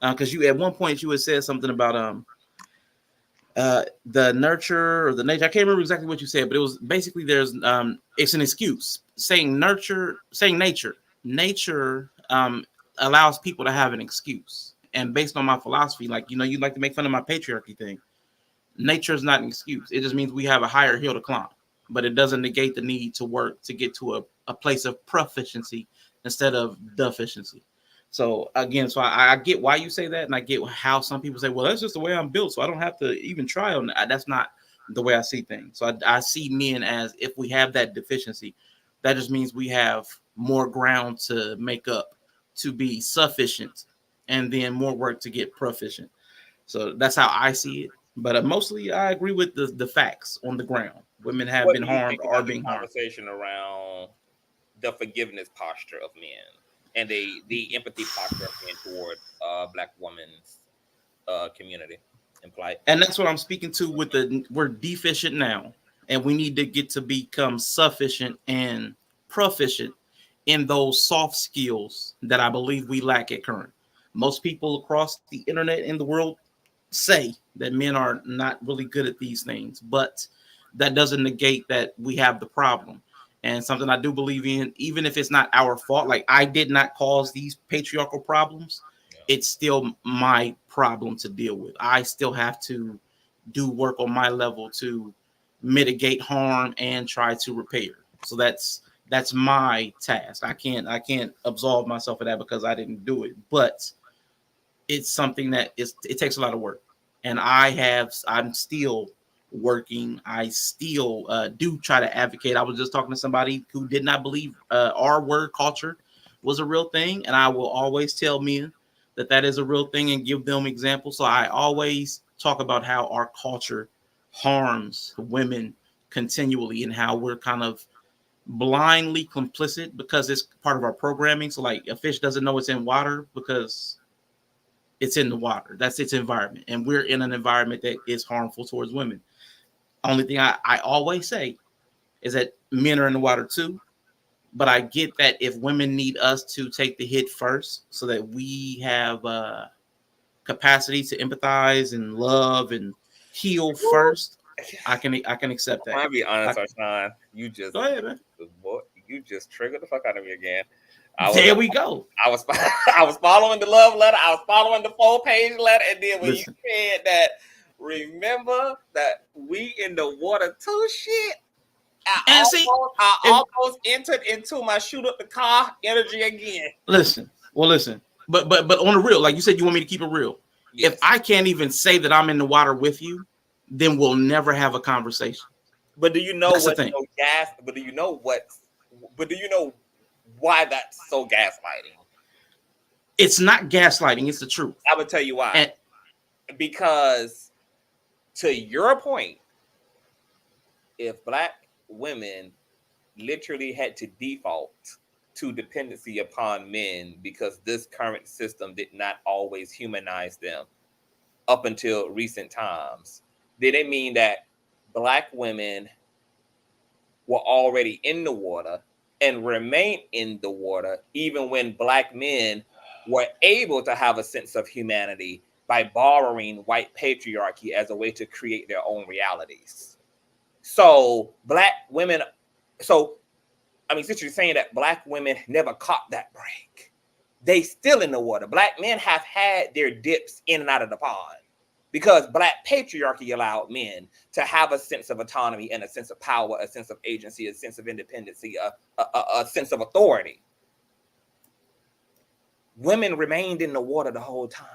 because you at one point you had said something about the nurture or the nature. I can't remember exactly what you said, but it was basically it's an excuse saying nature allows people to have an excuse, and based on my philosophy, like you like to make fun of my patriarchy thing. Nature is not an excuse. It just means we have a higher hill to climb, but it doesn't negate the need to work to get to a place of proficiency instead of deficiency. So again, I get why you say that, and I get how some people say, well, that's just the way I'm built, so I don't have to even try on that. That's not the way I see things. So I see men as, if we have that deficiency, that just means we have more ground to make up to be sufficient, and then more work to get proficient. So that's how I see it. But mostly, I agree with the facts on the ground. Women have been harmed, are being harmed. Conversation around the forgiveness posture of men and the empathy posture of men toward Black women's community and plight. And that's what I'm speaking to with we're deficient now, and we need to get to become sufficient and proficient in those soft skills that I believe we lack at current. Most people across the internet in the world say that men are not really good at these things, but that doesn't negate that we have the problem. And something I do believe in, even if it's not our fault, like I did not cause these patriarchal problems, it's still my problem to deal with. I still have to do work on my level to mitigate harm and try to repair. So that's my task. I can't absolve myself of that because I didn't do it, but it's something that it takes a lot of work. And I'm still working. I still do try to advocate. I was just talking to somebody who did not believe our word culture was a real thing. And I will always tell men that is a real thing and give them examples. So I always talk about how our culture harms women continually and how we're kind of blindly complicit because it's part of our programming. So like a fish doesn't know it's in water because it's in the water. That's its environment. And we're in an environment that is harmful towards women. Only thing I always say is that men are in the water too. But I get that if women need us to take the hit first so that we have capacity to empathize and love and heal first, I can accept that. I'll be honest, Arshawn. You just go ahead, man. You just triggered the fuck out of me again. There we go. I was following the love letter. I was following the 4-page letter, and then when you said that, remember that we in the water too, shit. I almost entered into my shoot up the car energy again. Listen, but on the real, like you said, you want me to keep it real. Yes. If I can't even say that I'm in the water with you, then we'll never have a conversation. But do you know what so gas? But do you know what? But do you know why that's so gaslighting? It's not gaslighting. It's the truth. I would tell you why. Because to your point, if Black women literally had to default to dependency upon men because this current system did not always humanize them up until recent times, did it mean that Black women were already in the water and remain in the water even when Black men were able to have a sense of humanity by borrowing white patriarchy as a way to create their own realities? So Black women, since you're saying that Black women never caught that break, they still in the water. Black men have had their dips in and out of the pond because Black patriarchy allowed men to have a sense of autonomy and a sense of power, a sense of agency, a sense of independency, a sense of authority. Women remained in the water the whole time.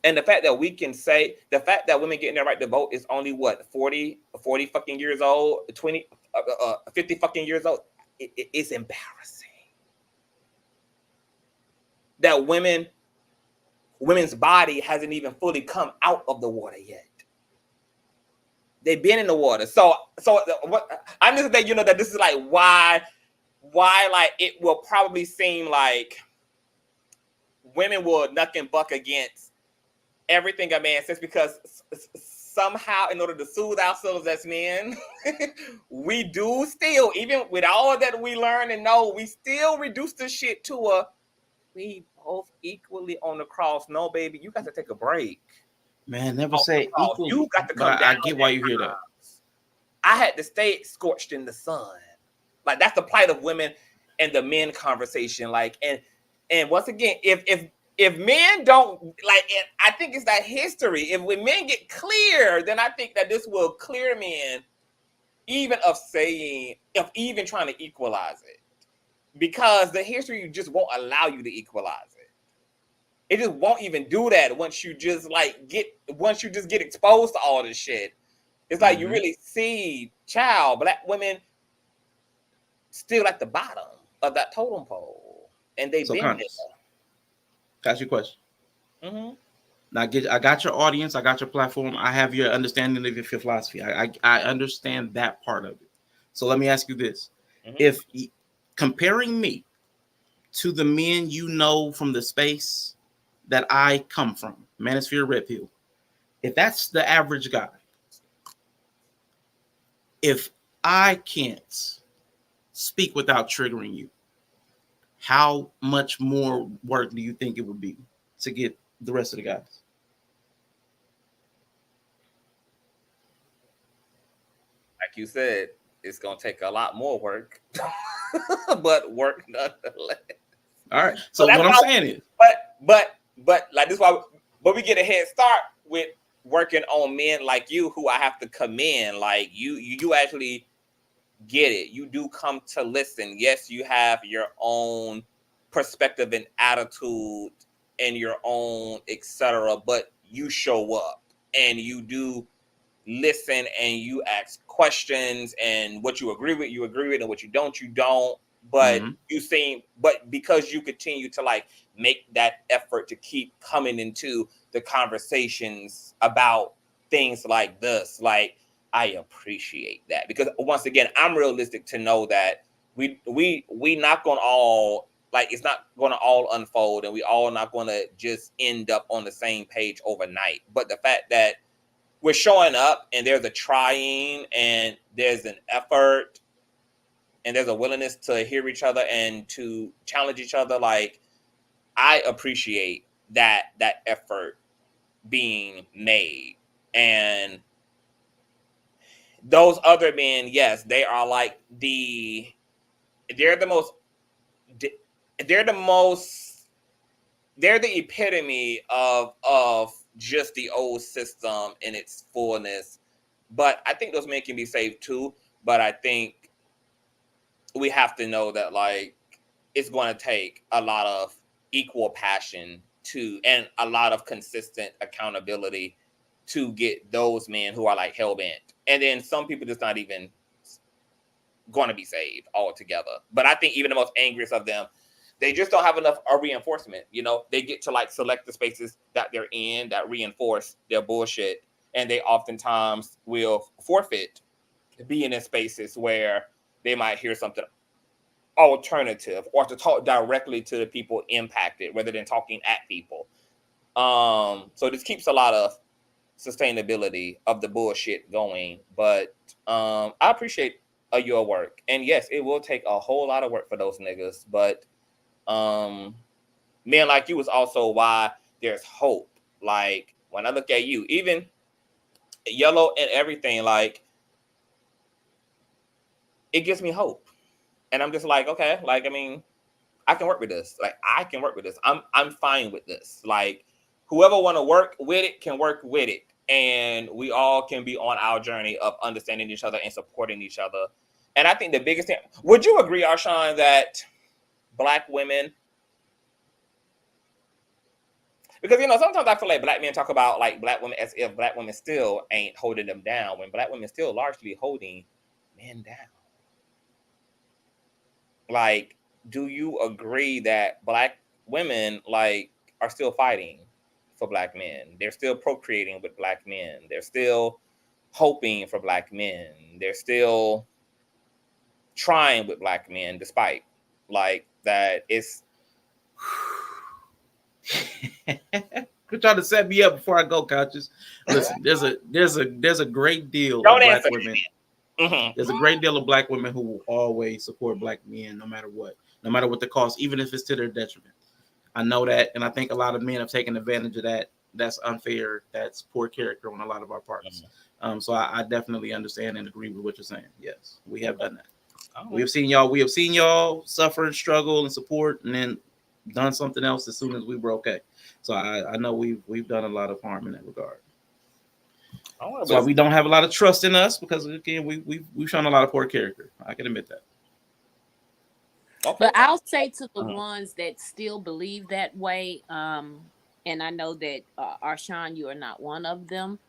And the fact that we can say, the fact that women getting their right to vote is only what, 40 fucking years old, 50 fucking years old, it's embarrassing. That women's body hasn't even fully come out of the water yet. They've been in the water. So what I'm just saying, that this is like why like it will probably seem like women will nuck and buck against everything a man says, because somehow, in order to soothe ourselves as men, we do still, even with all that we learn and know, we still reduce the shit to we both equally on the cross. No, baby, you got to take a break. Man, never say equal. You got to come down. I get why you hear that. I had to stay scorched in the sun. Like, that's the plight of women and the men conversation. Like, and once again, if men don't like, I think it's that history. If when men get clear, then I think that this will clear men, even even trying to equalize it, because the history just won't allow you to equalize it. It just won't even do that once you just get exposed to all this shit. It's like you really see Black women still at the bottom of that totem pole, and they've been there. Ask your question. Now, I got your audience. I got your platform. I have your understanding of your philosophy. I understand that part of it. So let me ask you this. If comparing me to the men you know from the space that I come from, Manosphere, Red Pill, if that's the average guy, if I can't speak without triggering you, how much more work do you think it would be to get the rest of the guys? Like you said, it's gonna take a lot more work, but work nonetheless. All right. So what I'm saying is, but like this is why, but we get a head start with working on men like you, who I have to commend. Like you actually get it. You do come to listen. Yes, you have your own perspective and attitude and your own etc., but you show up and you do listen and you ask questions, and what you agree with, and what you don't, but but because you continue to like make that effort to keep coming into the conversations about things like this, like, I appreciate that, because once again, I'm realistic to know that we not gonna all, like, it's not gonna all unfold, and we all not gonna just end up on the same page overnight. But the fact that we're showing up and there's a trying and there's an effort and there's a willingness to hear each other and to challenge each other, like, I appreciate that effort being made. And those other men, yes, they are like they're the epitome of just the old system in its fullness. But I think those men can be saved too. But I think we have to know that, like, it's going to take a lot of equal passion and a lot of consistent accountability to get those men who are like hell bent. And then some people just not even going to be saved altogether. But I think even the most angriest of them, they just don't have enough reinforcement. They get to like select the spaces that they're in that reinforce their bullshit, and they oftentimes will forfeit being in spaces where they might hear something alternative or to talk directly to the people impacted rather than talking at people. So this keeps a lot of sustainability of the bullshit going. But I appreciate your work, and yes, it will take a whole lot of work for those niggas, but men like you is also why there's hope. Like, when I look at you, even yellow and everything, like, it gives me hope. And I'm just like, okay, like, I mean, I can work with this. Like, I can work with this. I'm fine with this. Like, whoever want to work with it can work with it. And we all can be on our journey of understanding each other and supporting each other. And I think the biggest thing, would you agree, Arshawn, that Black women, because, you know, sometimes I feel like Black men talk about like Black women as if Black women still ain't holding them down, when Black women still largely holding men down. Like, do you agree that Black women like are still fighting for Black men? They're still procreating with Black men. They're still hoping for Black men. They're still trying with Black men, despite like that. It's Quit trying to set me up before I go, Conscious. Listen, there's a great deal Don't of answer Black women. Mm-hmm. There's a great deal of Black women who will always support Black men, no matter what the cost, even if it's to their detriment. I know that, and I think a lot of men have taken advantage of that. That's unfair. That's poor character on a lot of our parts. Mm-hmm. So I definitely understand and agree with what you're saying. Yes, we have done that. Oh. We have seen y'all suffer and struggle and support, and then done something else as soon as we were okay. So I know we've done a lot of harm in that regard. That's why we don't have a lot of trust in us, because again we've shown a lot of poor character. I can admit that. Okay. But I'll say to the ones that still believe that way, and I know that Arshawn, you are not one of them.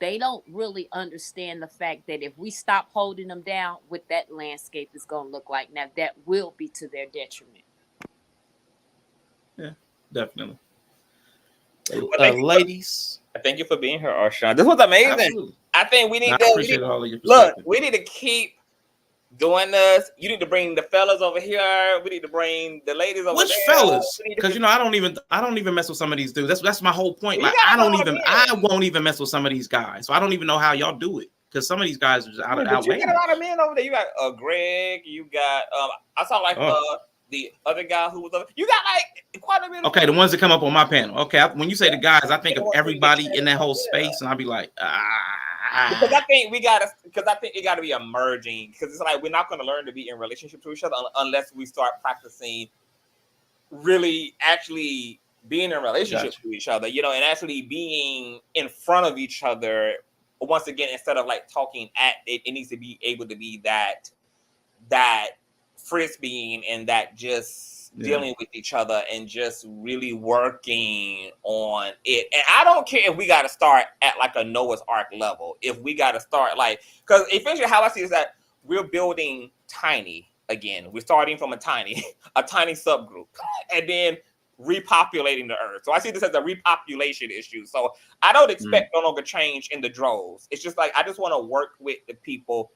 They don't really understand the fact that if we stop holding them down, what that landscape is going to look like. Now, that will be to their detriment. Yeah, definitely. Ladies, thank you for being here, Arshawn. This was amazing. Absolutely. I think we need we need to keep doing this. You need to bring the fellas over here. We need to bring the ladies over there. Which fellas? Because you know, I don't even mess with some of these dudes. That's my whole point. Like, I won't even mess with some of these guys. So I don't even know how y'all do it. Because some of these guys are just out. You get a lot of men over there. You got Greg. You got I saw like the other guy who was over. You got like quite a bit. Okay, the ones that come up on my panel. Okay, when you say the guys, I think of everybody in that whole space, and I'll be like, Because I think it got to be emerging. Because it's like we're not going to learn to be in relationships with each other unless we start practicing really actually being in relationships with each other, you know, and actually being in front of each other. Once again, instead of like talking at it, it needs to be able to be that frisbeeing and that just dealing with each other and just really working on it. And I don't care if we got to start at like a Noah's Ark level. If we got to start like, because eventually how I see it is that we're building tiny again. We're starting from a tiny subgroup and then repopulating the earth. So I see this as a repopulation issue. So I don't expect no longer change in the droves. It's just like, I just want to work with the people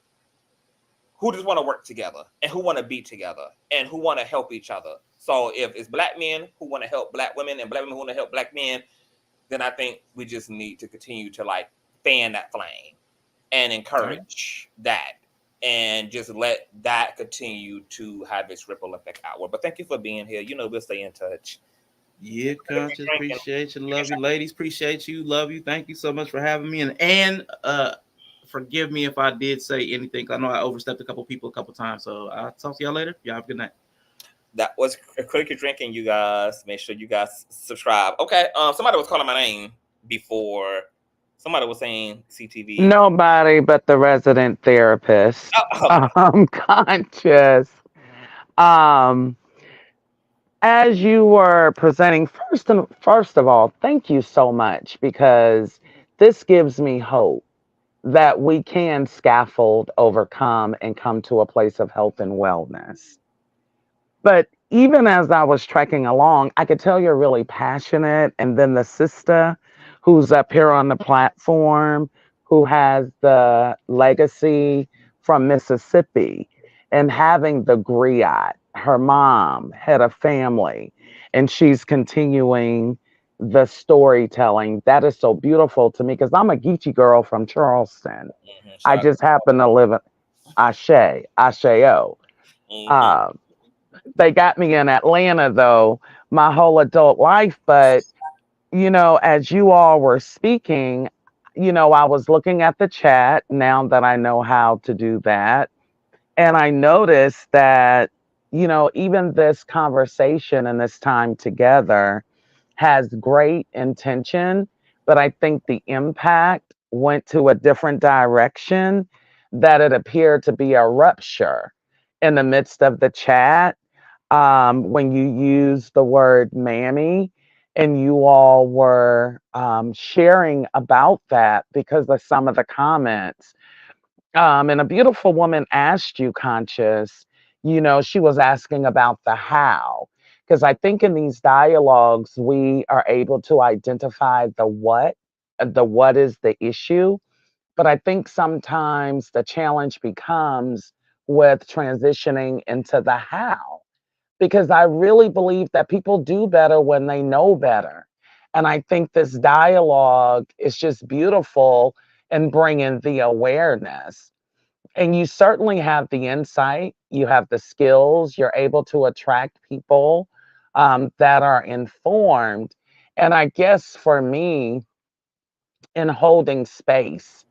who just want to work together and who want to be together and who want to help each other. So if it's Black men who want to help Black women and Black women who want to help Black men, then I think we just need to continue to like fan that flame and encourage that and just let that continue to have its ripple effect outward. But thank you for being here. You know, we'll stay in touch. Yeah, Conscious, appreciate you. Love you. Ladies, appreciate you. Love you. Thank you so much for having me. And forgive me if I did say anything. I know I overstepped a couple people a couple times. So I'll talk to y'all later. Y'all have a good night. That was Cricket Drinking, you guys. Make sure you guys subscribe. Okay. Somebody was calling my name before. Somebody was saying CTV. Nobody but the resident therapist. Conscious. As you were presenting, first of all, thank you so much, because this gives me hope that we can scaffold, overcome, and come to a place of health and wellness. But even as I was trekking along, I could tell you're really passionate. And then the sister who's up here on the platform, who has the legacy from Mississippi and having the griot, her mom had a family, and she's continuing the storytelling. That is so beautiful to me, because I'm a Geechee girl from Charleston. I just happen to live in Asheo. They got me in Atlanta, though, my whole adult life. But, you know, as you all were speaking, you know, I was looking at the chat now that I know how to do that. And I noticed that, you know, even this conversation and this time together has great intention, but I think the impact went to a different direction, that it appeared to be a rupture in the midst of the chat, when you use the word mammy, and you all were sharing about that because of some of the comments. And a beautiful woman asked you, Conscious, you know, she was asking about the how. Because I think in these dialogues, we are able to identify the what is the issue. But I think sometimes the challenge becomes with transitioning into the how, because I really believe that people do better when they know better. And I think this dialogue is just beautiful in bringing the awareness. And you certainly have the insight, you have the skills, you're able to attract people that are informed. And I guess for me, in holding space,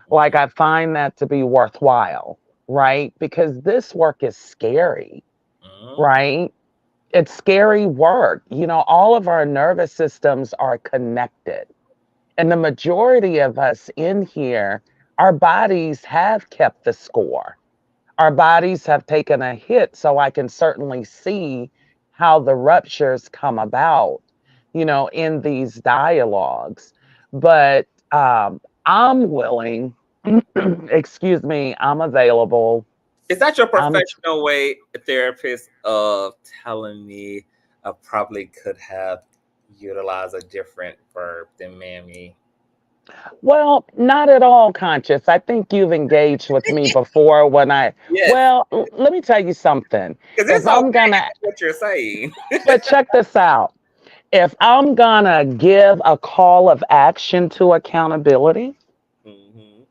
like I find that to be worthwhile, right? Because this work is scary, right? It's scary work. You know, all of our nervous systems are connected. And the majority of us in here, our bodies have kept the score. Our bodies have taken a hit. So I can certainly see how the ruptures come about, you know, in these dialogues. But I'm willing, excuse me, I'm available. Is that your I'm professional way, therapist, of telling me I probably could have utilized a different verb than mammy? Well, not at all, Conscious. I think you've engaged with me before when Yes, well, let me tell you something. because If it's I'm okay. gonna, That's what you're saying. but check this out. If I'm gonna give a call of action to accountability Hmm.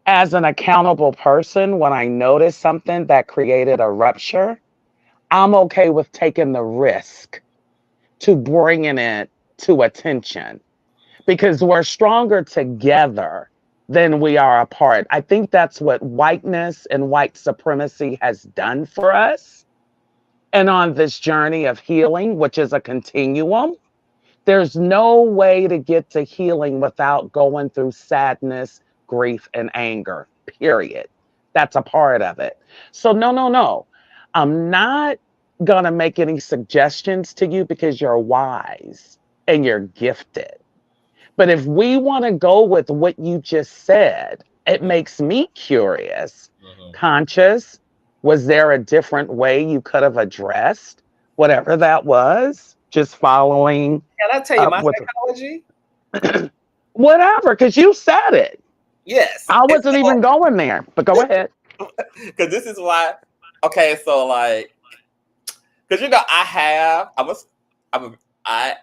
as an accountable person, when I notice something that created a rupture, I'm okay with taking the risk to bringing it to attention, because we're stronger together than we are apart. I think that's what whiteness and white supremacy has done for us. And on this journey of healing, which is a continuum, there's no way to get to healing without going through sadness, grief, and anger, period. That's a part of it. So, no, no, no. I'm not going to make any suggestions to you because you're wise and you're gifted. But if we want to go with what you just said, it makes me curious. Conscious, was there a different way you could have addressed whatever that was? Just following Can I tell you up my with psychology? whatever, because you said it. Yes. I And wasn't even going there, but go ahead. because this is why. Okay, so like, because you know, I'm a, I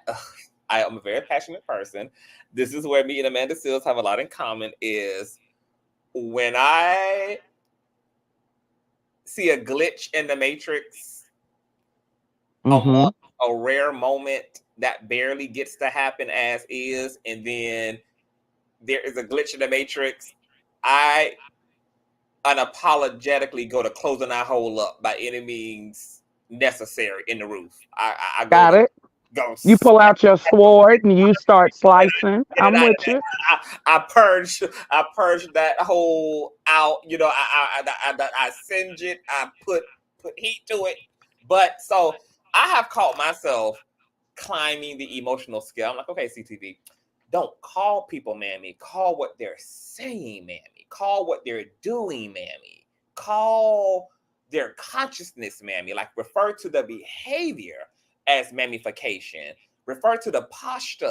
am a very passionate person. This is where me and Amanda Seals have a lot in common. Is when I see a glitch in the matrix, Mm-hmm. a rare moment that barely gets to happen as is, and then there is a glitch in the matrix, I unapologetically go to closing that hole up by any means necessary in the roof. I go Got to it. go You pull out your sword and you start slicing. get it I'm out with of you. that. I purge that hole out. You know, I singe it. I put heat to it. But so I have caught myself climbing the emotional scale. I'm like, okay, CTV, don't call people mammy. Call what they're saying mammy. Call what they're doing mammy. Call their consciousness mammy. Like refer to the behavior as mammification. Refer to the posture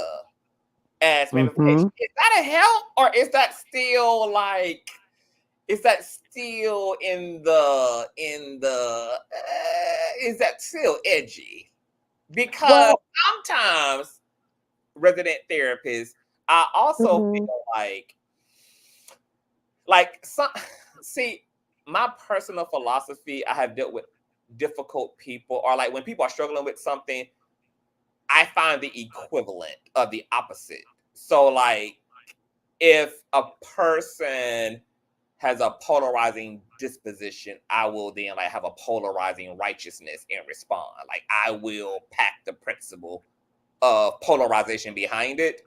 as mammification. Mm-hmm. Is that a help, or is that still like? Is that still is that still edgy? Because Well, sometimes resident therapists, I also mhm. feel like some see my personal philosophy. I have dealt with difficult people, or like when people are struggling with something, I find the equivalent of the opposite. So like if a person has a polarizing disposition, I will then like have a polarizing righteousness and respond. Like I will pack the principle of polarization behind it.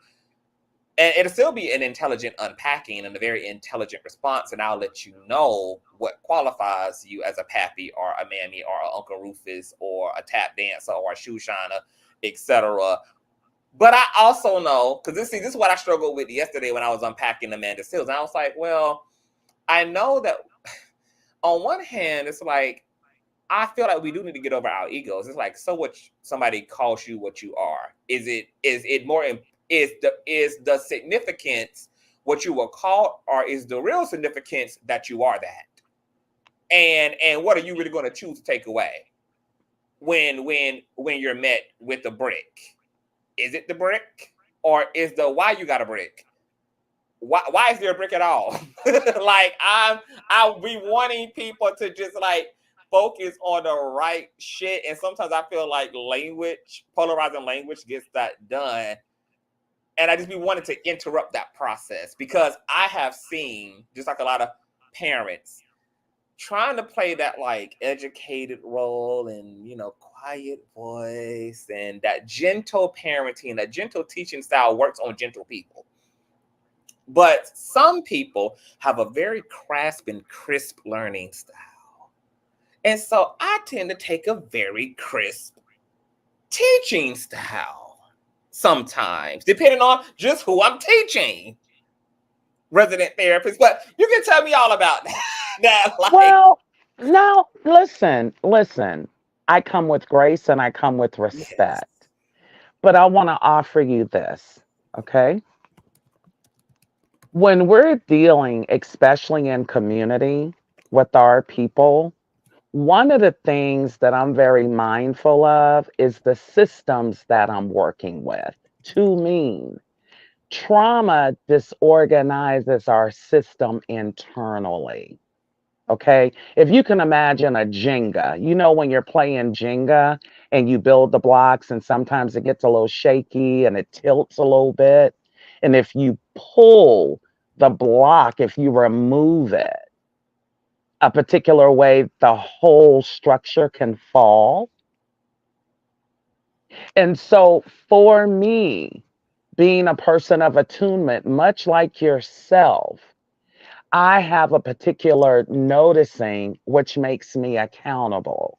And it'll still be an intelligent unpacking and a very intelligent response. And I'll let you know what qualifies you as a pappy or a mammy or an Uncle Rufus or a tap dancer or a shoe shiner, etc. But I also know, because this is what I struggled with yesterday when I was unpacking Amanda Seales. And I was like, well, I know that on one hand, it's like, I feel like we do need to get over our egos. It's like, so what somebody calls you what you are. Is the significance what you were called, or is the real significance that you are that? And what are you really going to choose to take away when you're met with the brick? Is it the brick, or is the why you got a brick? Why is there a brick at all? Like I'll be wanting people to just like focus on the right shit. And sometimes I feel like polarizing language gets that done. And I just be wanting to interrupt that process, because I have seen, just like a lot of parents, trying to play that like educated role and, quiet voice, and that gentle parenting, that gentle teaching style works on gentle people. But some people have a very crisp and crisp learning style. And so I tend to take a very crisp teaching style sometimes, depending on just who I'm teaching. Resident therapist, but you can tell me all about that. Well, now listen. I come with grace and I come with respect. Yes. But I want to offer you this, okay? When we're dealing, especially in community, with our people, one of the things that I'm very mindful of is the systems that I'm working with. To me, trauma disorganizes our system internally. Okay. If you can imagine a Jenga, when you're playing Jenga and you build the blocks and sometimes it gets a little shaky and it tilts a little bit. And if you pull the block, if you remove it a particular way, the whole structure can fall. And so for me, being a person of attunement, much like yourself, I have a particular noticing which makes me accountable,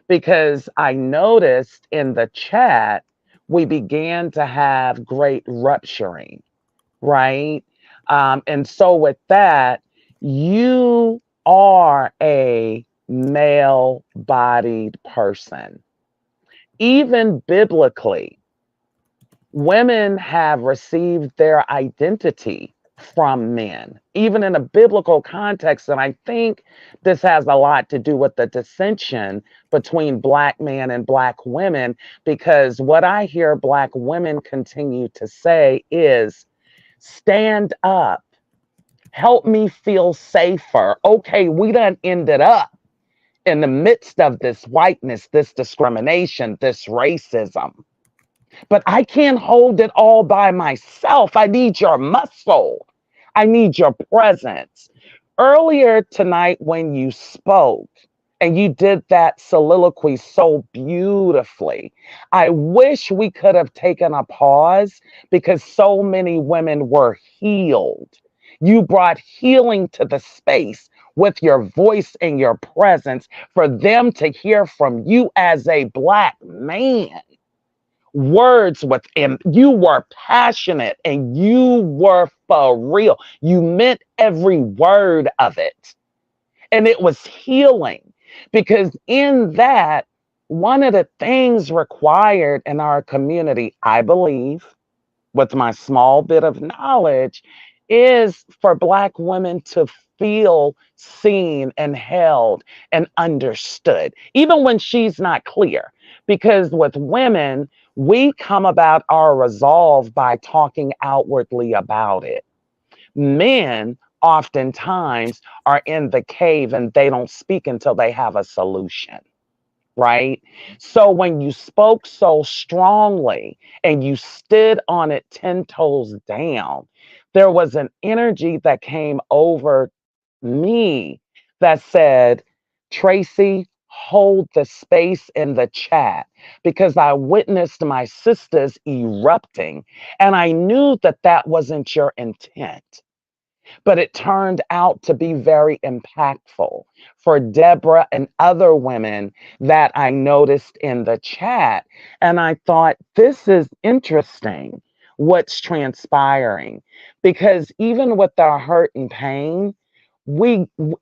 because I noticed in the chat, we began to have great rupturing, right? And so with that, you are a male-bodied person. Even biblically, women have received their identity from men, even in a biblical context. And I think this has a lot to do with the dissension between Black men and Black women, because what I hear Black women continue to say is, stand up, help me feel safer. Okay, we done ended up in the midst of this whiteness, this discrimination, this racism. But I can't hold it all by myself. I need your muscle. I need your presence. Earlier tonight, when you spoke and you did that soliloquy so beautifully, I wish we could have taken a pause, because so many women were healed. You brought healing to the space with your voice and your presence for them to hear from you as a Black man. Words with him. You were passionate and you were for real. You meant every word of it. And it was healing, because in that, one of the things required in our community, I believe, with my small bit of knowledge, is for Black women to feel seen and held and understood, even when she's not clear. Because with women, we come about our resolve by talking outwardly about it. Men oftentimes are in the cave and they don't speak until they have a solution. Right? So when you spoke so strongly and you stood on it 10 toes down, there was an energy that came over me that said, Tracy, hold the space in the chat, because I witnessed my sisters erupting and I knew that that wasn't your intent. But it turned out to be very impactful for Deborah and other women that I noticed in the chat. And I thought, this is interesting what's transpiring, because even with our hurt and pain,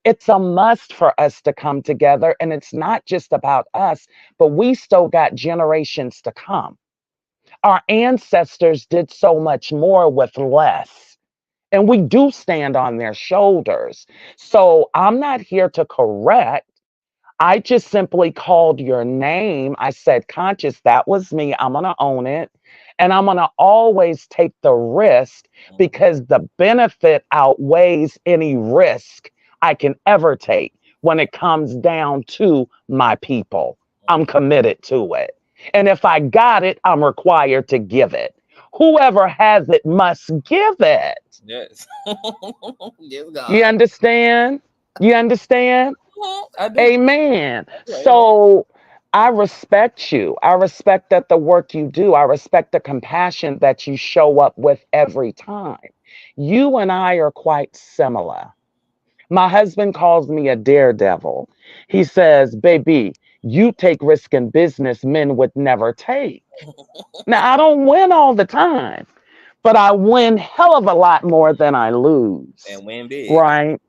it's a must for us to come together. And it's not just about us, but we still got generations to come. Our ancestors did so much more with less, and we do stand on their shoulders. So I'm not here to correct. I just simply called your name. I said, Conscious, that was me. I'm going to own it. And I'm going to always take the risk, because the benefit outweighs any risk I can ever take when it comes down to my people. I'm committed to it. And if I got it, I'm required to give it. Whoever has it must give it. Yes. Yes, You God. understand? You understand? I do. Amen. Amen. So I respect you. I respect that the work you do. I respect the compassion that you show up with every time. You and I are quite similar. My husband calls me a daredevil. He says, baby, you take risk in business men would never take. Now, I don't win all the time, but I win hell of a lot more than I lose. And win big. Right?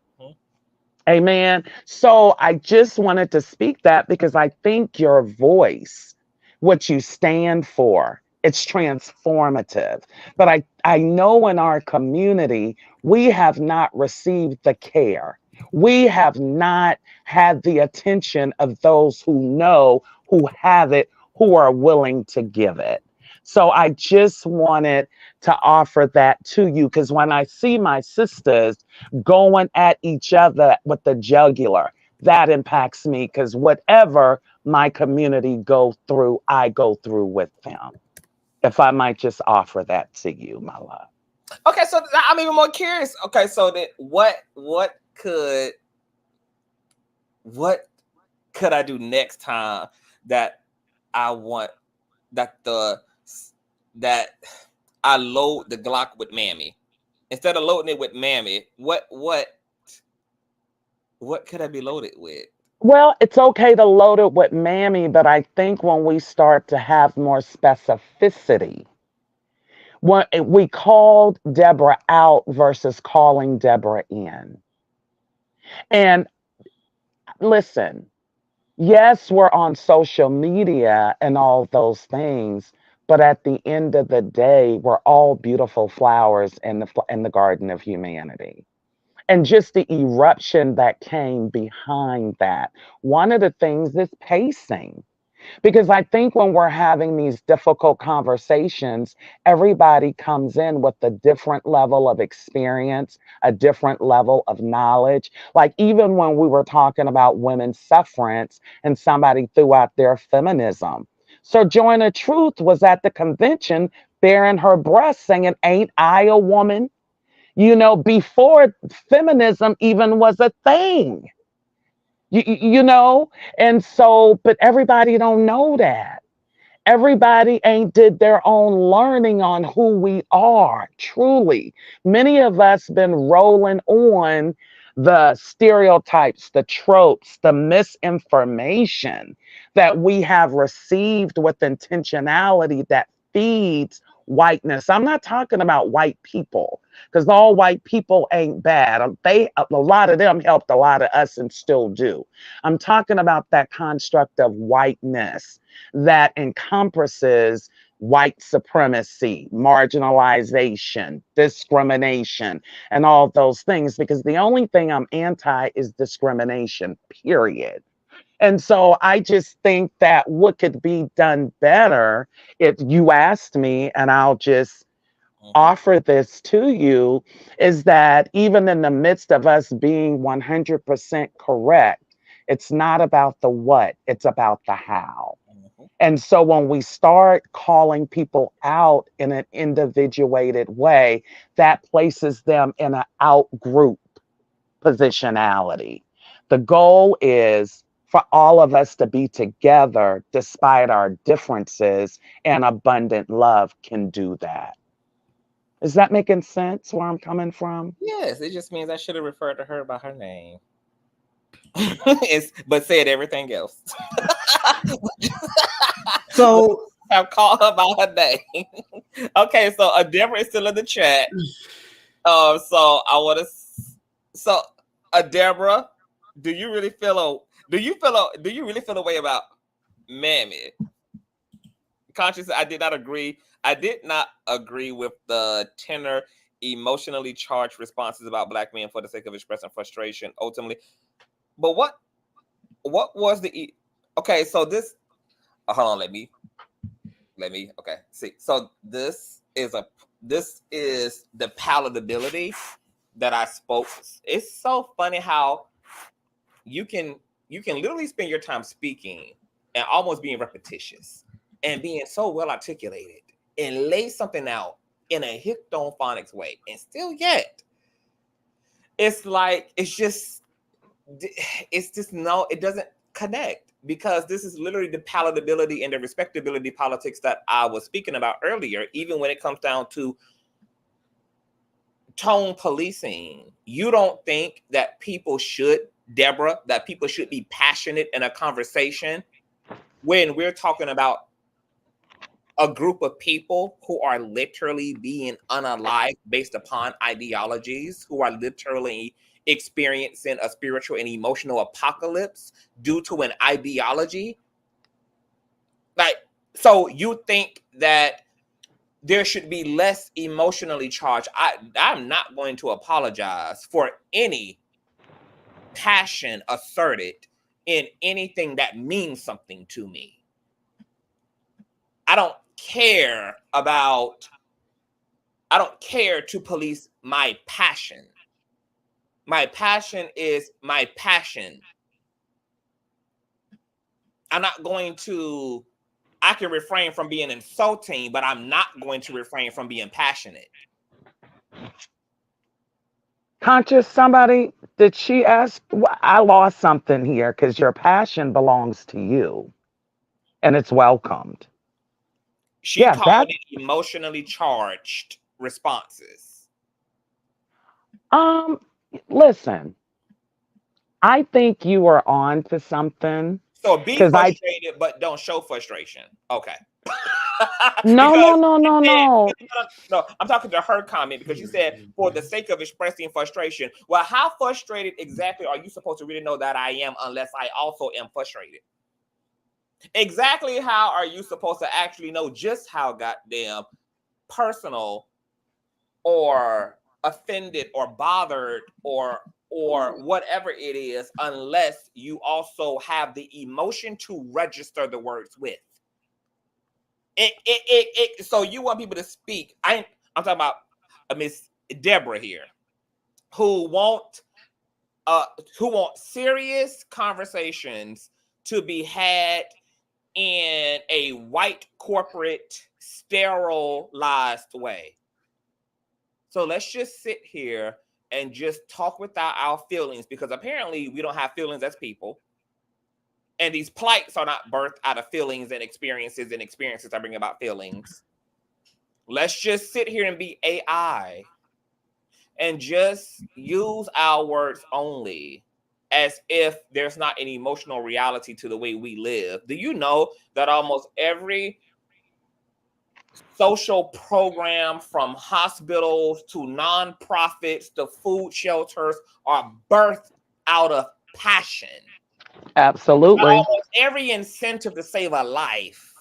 Amen. So I just wanted to speak that, because I think your voice, what you stand for, it's transformative. But I know in our community, we have not received the care. We have not had the attention of those who know, who have it, who are willing to give it. So I just wanted to offer that to you, because when I see my sisters going at each other with the jugular, that impacts me, because whatever my community go through, I go through with them. If I might just offer that to you, my love. Okay, so I'm even more curious. Okay, so that what could I do next time that I want that I load the Glock with Mammy instead of loading it with Mammy? What could I be loaded with? Well, it's okay to load it with Mammy, but I think when we start to have more specificity, when we called Deborah out versus calling Deborah in. And listen, yes, we're on social media and all those things, but at the end of the day, we're all beautiful flowers in the garden of humanity. And just the eruption that came behind that. One of the things is pacing. Because I think when we're having these difficult conversations, everybody comes in with a different level of experience, a different level of knowledge. Like even when we were talking about women's suffrage and somebody threw out their feminism. So Joyna Truth was at the convention bearing her breast singing, "Ain't I a woman?" You know, before feminism even was a thing. You know, and so, but everybody don't know that. Everybody ain't did their own learning on who we are, truly. Many of us been rolling on the stereotypes, the tropes, the misinformation that we have received with intentionality that feeds whiteness. I'm not talking about white people, because all white people ain't bad. A lot of them helped a lot of us and still do. I'm talking about that construct of whiteness that encompasses white supremacy, marginalization, discrimination, and all those things, because the only thing I'm anti is discrimination, period. And so I just think that what could be done better, if you asked me, and I'll just offer this to you, is that even in the midst of us being 100% correct, it's not about the what, it's about the how. And so when we start calling people out in an individuated way, that places them in an out group. positionality. The goal is for all of us to be together despite our differences, and abundant love can do that. Is that making sense where I'm coming from? Yes, it just means I should have referred to her by her name. But said everything else. So I've called her by her name. Okay, so Deborah is still in the chat. So I want to. So Deborah, do you really feel a way about Mammy? Conscious, I did not agree. I did not agree with the tenor, emotionally charged responses about Black men for the sake of expressing frustration. Ultimately, but what was the okay? So this. Hold on. Let me. Okay. See. So this is the palatability that I spoke. It's so funny how you can literally spend your time speaking and almost being repetitious and being so well articulated and lay something out in a hickstone phonics way, and still yet it's like it doesn't connect, because this is literally the palatability and the respectability politics that I was speaking about earlier. Even when it comes down to tone policing, you don't think that people should, Deborah, that people should be passionate in a conversation when we're talking about a group of people who are literally being unalived based upon ideologies, who are literally experiencing a spiritual and emotional apocalypse due to an ideology? Like, so you think that there should be less emotionally charged? I'm not going to apologize for any passion asserted in anything that means something to me. I don't care to police my passion. My passion is my passion. I can refrain from being insulting, but I'm not going to refrain from being passionate. Conscious, somebody, did she ask? I lost something here, because your passion belongs to you and it's welcomed. She called it emotionally charged responses. Listen, I think you are on to something. So be frustrated, but don't show frustration. Okay. No. No, I'm talking to her comment, because you said for the sake of expressing frustration. Well, how frustrated exactly are you supposed to really know that I am unless I also am frustrated? Exactly how are you supposed to actually know just how goddamn personal or offended or bothered or whatever it is, unless you also have the emotion to register the words with it? So you want people to speak. I'm talking about Miss Deborah here, who want serious conversations to be had in a white corporate sterilized way. So let's just sit here and just talk without our feelings, because apparently we don't have feelings as people. And these plights are not birthed out of feelings and experiences that bring about feelings. Let's just sit here and be AI and just use our words only, as if there's not an emotional reality to the way we live. Do you know that almost every social program, from hospitals to nonprofits to food shelters, are birthed out of passion? Absolutely. Almost every incentive to save a life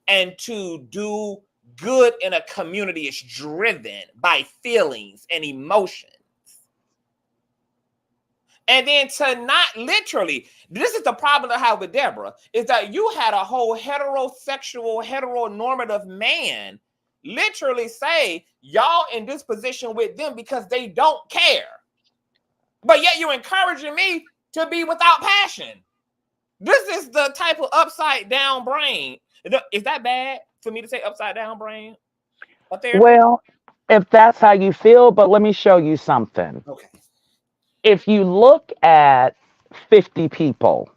and to do good in a community is driven by feelings and emotions. And then to not literally, this is the problem I have with Deborah, is that you had a whole heterosexual, heteronormative man literally say, y'all in this position with them because they don't care. But yet you're encouraging me to be without passion. This is the type of upside down brain. Is that bad for me to say upside down brain? Well, if that's how you feel, but let me show you something. Okay. If you look at 50 people,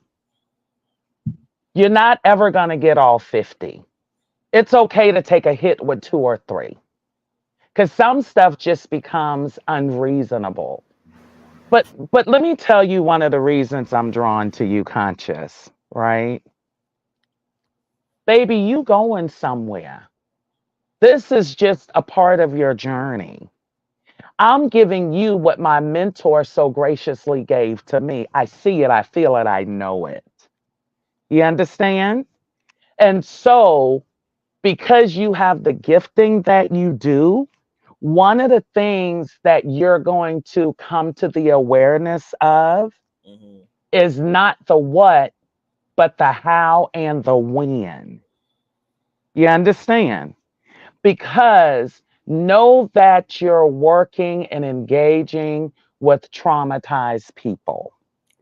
you're not ever going to get all 50. It's okay to take a hit with 2 or 3 because some stuff just becomes unreasonable. But let me tell you one of the reasons I'm drawn to you, Conscious, right? Baby, you going somewhere. This is just a part of your journey. I'm giving you what my mentor so graciously gave to me. I see it, I feel it, I know it. You understand? And so, because you have the gifting that you do, one of the things that you're going to come to the awareness of is not the what, but the how and the when. You understand? Because know that you're working and engaging with traumatized people.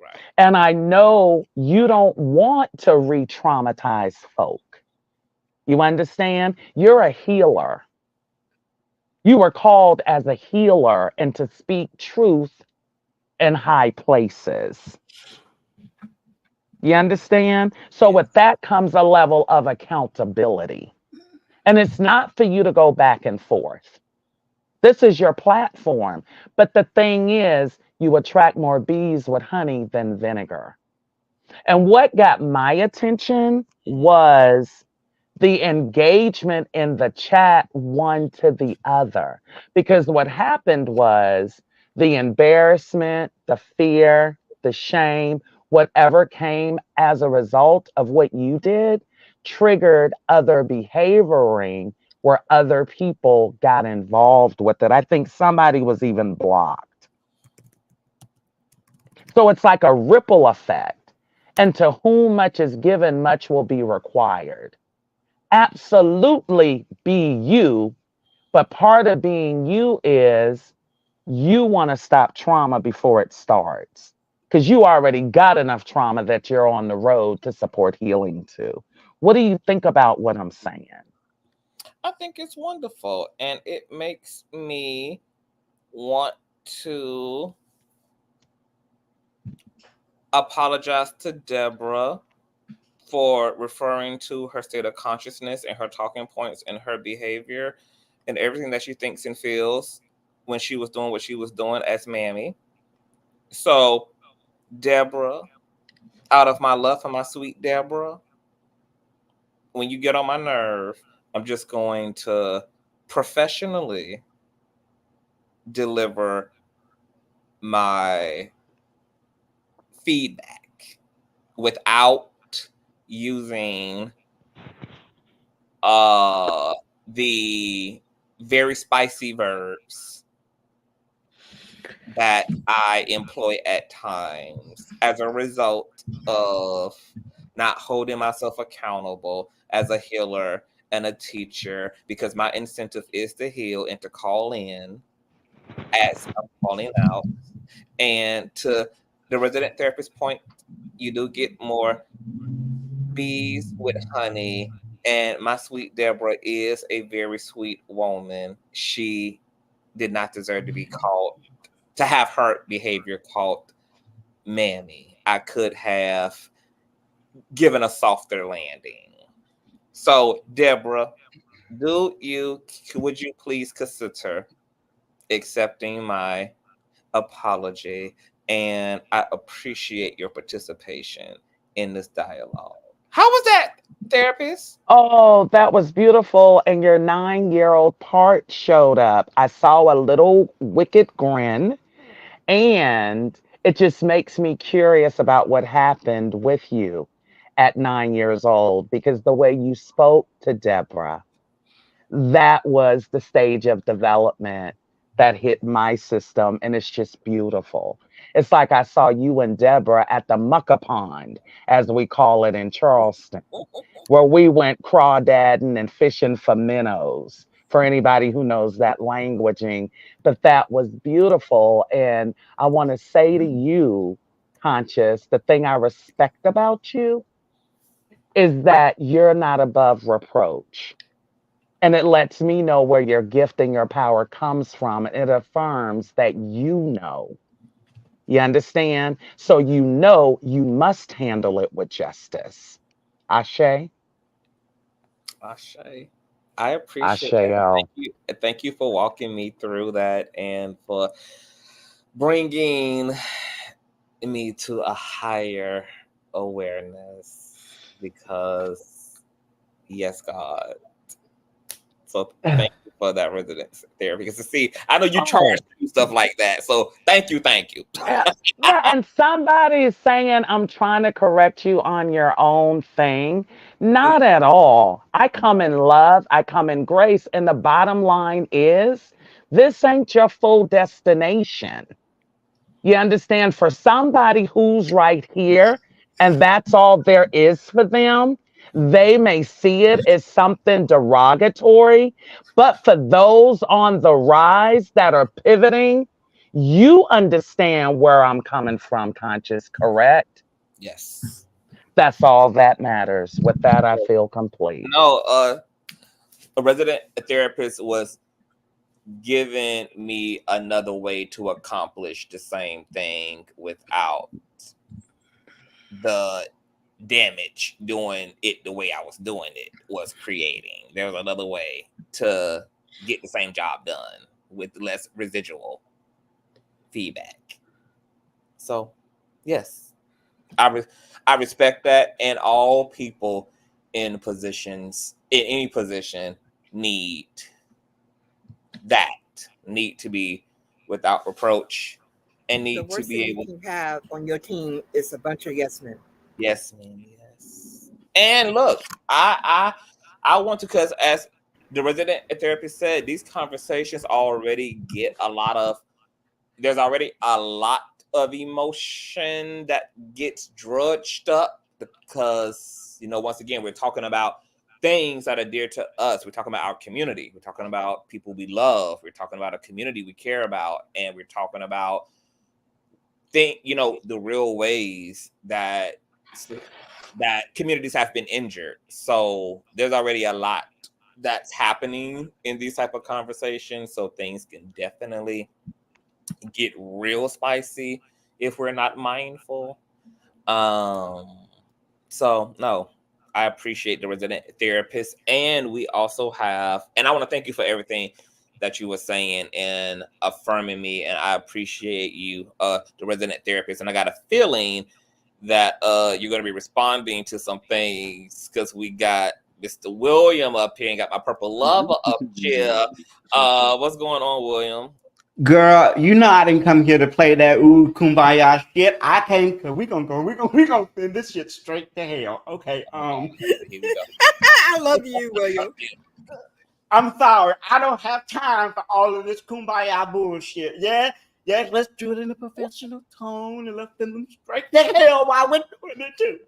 Right. And I know you don't want to re traumatize folk. You understand? You're a healer. You were called as a healer and to speak truth in high places. You understand? So, with that comes a level of accountability. And it's not for you to go back and forth. This is your platform. But the thing is, you attract more bees with honey than vinegar. And what got my attention was the engagement in the chat one to the other. Because what happened was the embarrassment, the fear, the shame, whatever came as a result of what you did triggered other behavioring where other people got involved with it. I think somebody was even blocked. So it's like a ripple effect. And to whom much is given, much will be required. Absolutely be you, but part of being you is you want to stop trauma before it starts because you already got enough trauma that you're on the road to support healing too. What do you think about what I'm saying? I think it's wonderful, and it makes me want to apologize to Deborah for referring to her state of consciousness and her talking points and her behavior and everything that she thinks and feels when she was doing what she was doing as Mammy. So, Deborah, out of my love for my sweet Deborah, when you get on my nerve, I'm just going to professionally deliver my feedback without using the very spicy verbs that I employ at times as a result of not holding myself accountable as a healer and a teacher, because my incentive is to heal and to call in as I'm calling out. And to the resident therapist point, you do get more bees with honey. And my sweet Deborah is a very sweet woman. She did not deserve to be called, to have her behavior called Mammy. I could have given a softer landing. So, Deborah, would you please consider accepting my apology? And I appreciate your participation in this dialogue. How was that, therapist? Oh, that was beautiful. And your 9-year-old part showed up. I saw a little wicked grin, and it just makes me curious about what happened with you at 9 years old because the way you spoke to Deborah, that was the stage of development that hit my system, and it's just beautiful. It's like I saw you and Deborah at the Mucka Pond, as we call it in Charleston, where we went crawdadding and fishing for minnows. For anybody who knows that languaging, but that was beautiful. And I want to say to you, Conscious, the thing I respect about you is that you're not above reproach. And it lets me know where your gift and your power comes from. It affirms that you know. You understand? So you know you must handle it with justice. Ashe? Ashe. I appreciate that. Asheo. Thank you for walking me through that and for bringing me to a higher awareness, because yes, God. So thank you for that residence there, because to see, I know you charge to do stuff like that. So thank you. Yeah, and somebody is saying I'm trying to correct you on your own thing. Not at all. I come in love, I come in grace, and the bottom line is this ain't your full destination. You understand? For somebody who's right here and that's all there is for them, they may see it as something derogatory. But for those on the rise that are pivoting, you understand where I'm coming from, Conscious, correct? Yes. That's all that matters. With that, I feel complete. No, a resident therapist was giving me another way to accomplish the same thing without the damage doing it the way I was doing it was creating. There was another way to get the same job done with less residual feedback. So, yes, I respect that, and all people in positions, in any position, need to be without reproach and The need to worst be thing able. you have on your team is a bunch of yes men. Yes, man. Yes. And look, I want to, because as the resident therapist said, these conversations already get a lot of. There's already a lot of emotion that gets drudged up, because once again, we're talking about things that are dear to us. We're talking about our community. We're talking about people we love. We're talking about a community we care about, and we're talking about the real ways that communities have been injured. So there's already a lot that's happening in these type of conversations. So things can definitely get real spicy if we're not mindful. So no, I appreciate the resident therapist, and we also have, and I want to thank you for everything that you were saying and affirming me, and I appreciate you, the resident therapist, and I got a feeling that you're going to be responding to some things, because we got Mr. William up here and got my purple lover up here. What's going on, William? Girl, you know I didn't come here to play that kumbaya shit. I came because we gonna send this shit straight to hell. Okay. Here we go. I love you, William. I'm sorry. I don't have time for all of this kumbaya bullshit. Yeah? Yes, let's do it in a professional tone and let's send them straight to hell while we're doing it too.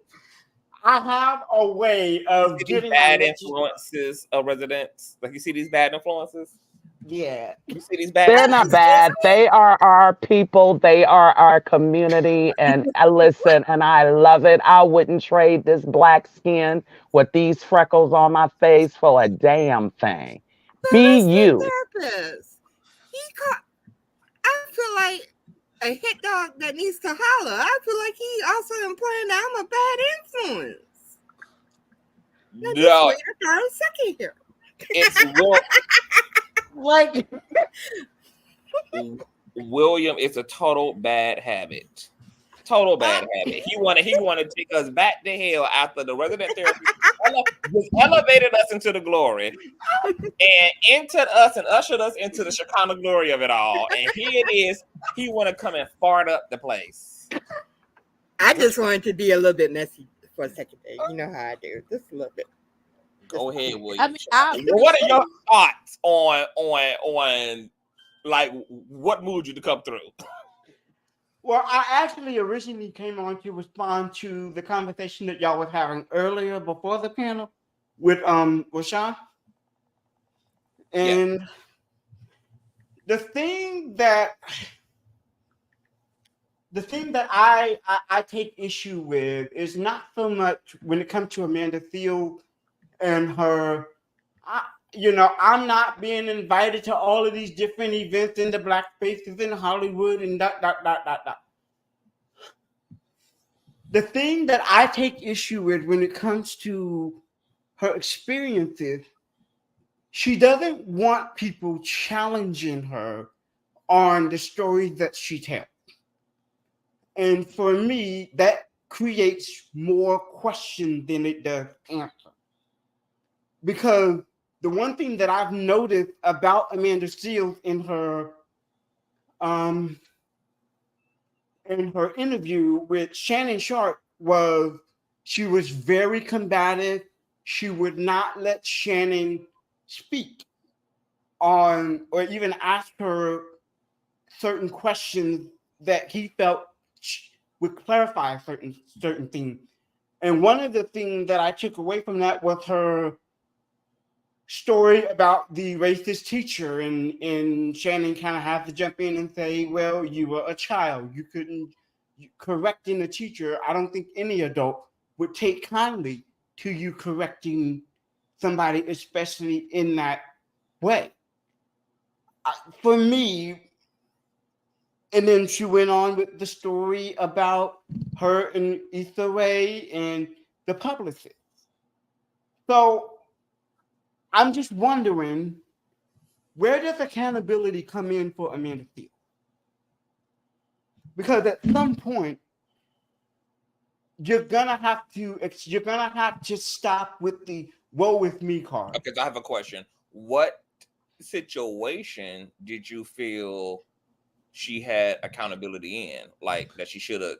I have a way of getting bad influences of residents. Like, you see these bad influences? Yeah. You see these bad. They're not bad. They are our people. They are our community. And I listen, and I love it. I wouldn't trade this black skin with these freckles on my face for a damn thing. Be you. Therapist. I feel like a hit dog that needs to holler. I feel like he also implying that I'm a bad influence. Now, No, wait a second here. it's like William. It's a total bad habit. Total bad habit. He wanted to take us back to hell after the resident therapist just elevated us into the glory and entered us and ushered us into the Shekinah glory of it all. And here it is. He want to come and fart up the place. I just wanted to be a little bit messy for a second there. You know how I do. Just a little bit. Go ahead, William. What are your thoughts on like what moved you to come through? Well, I actually originally came on to respond to the conversation that y'all was having earlier before the panel with Sean. And the thing that I take issue with is not so much when it comes to Amanda Thiel and her. I'm not being invited to all of these different events in the black spaces in Hollywood and . the thing that I take issue with when it comes to her experiences, she doesn't want people challenging her on the stories that she tells. And for me, that creates more questions than it does answer. Because the one thing that I've noticed about Amanda Seales in her interview with Shannon Sharpe was she was very combative. She would not let Shannon speak on or even ask her certain questions that he felt would clarify certain things. And one of the things that I took away from that was her story about the racist teacher, and Shannon kind of had to jump in and say, well, you were a child. You couldn't correcting a teacher. I don't think any adult would take kindly to you correcting somebody, especially in that way. For me, and then she went on with the story about her and Issa Rae and the publicist. So I'm just wondering, where does accountability come in for Amanda Seales? Because at some point, you're gonna have to stop with the woe with me card. Okay, so I have a question. What situation did you feel she had accountability in? Like that she should have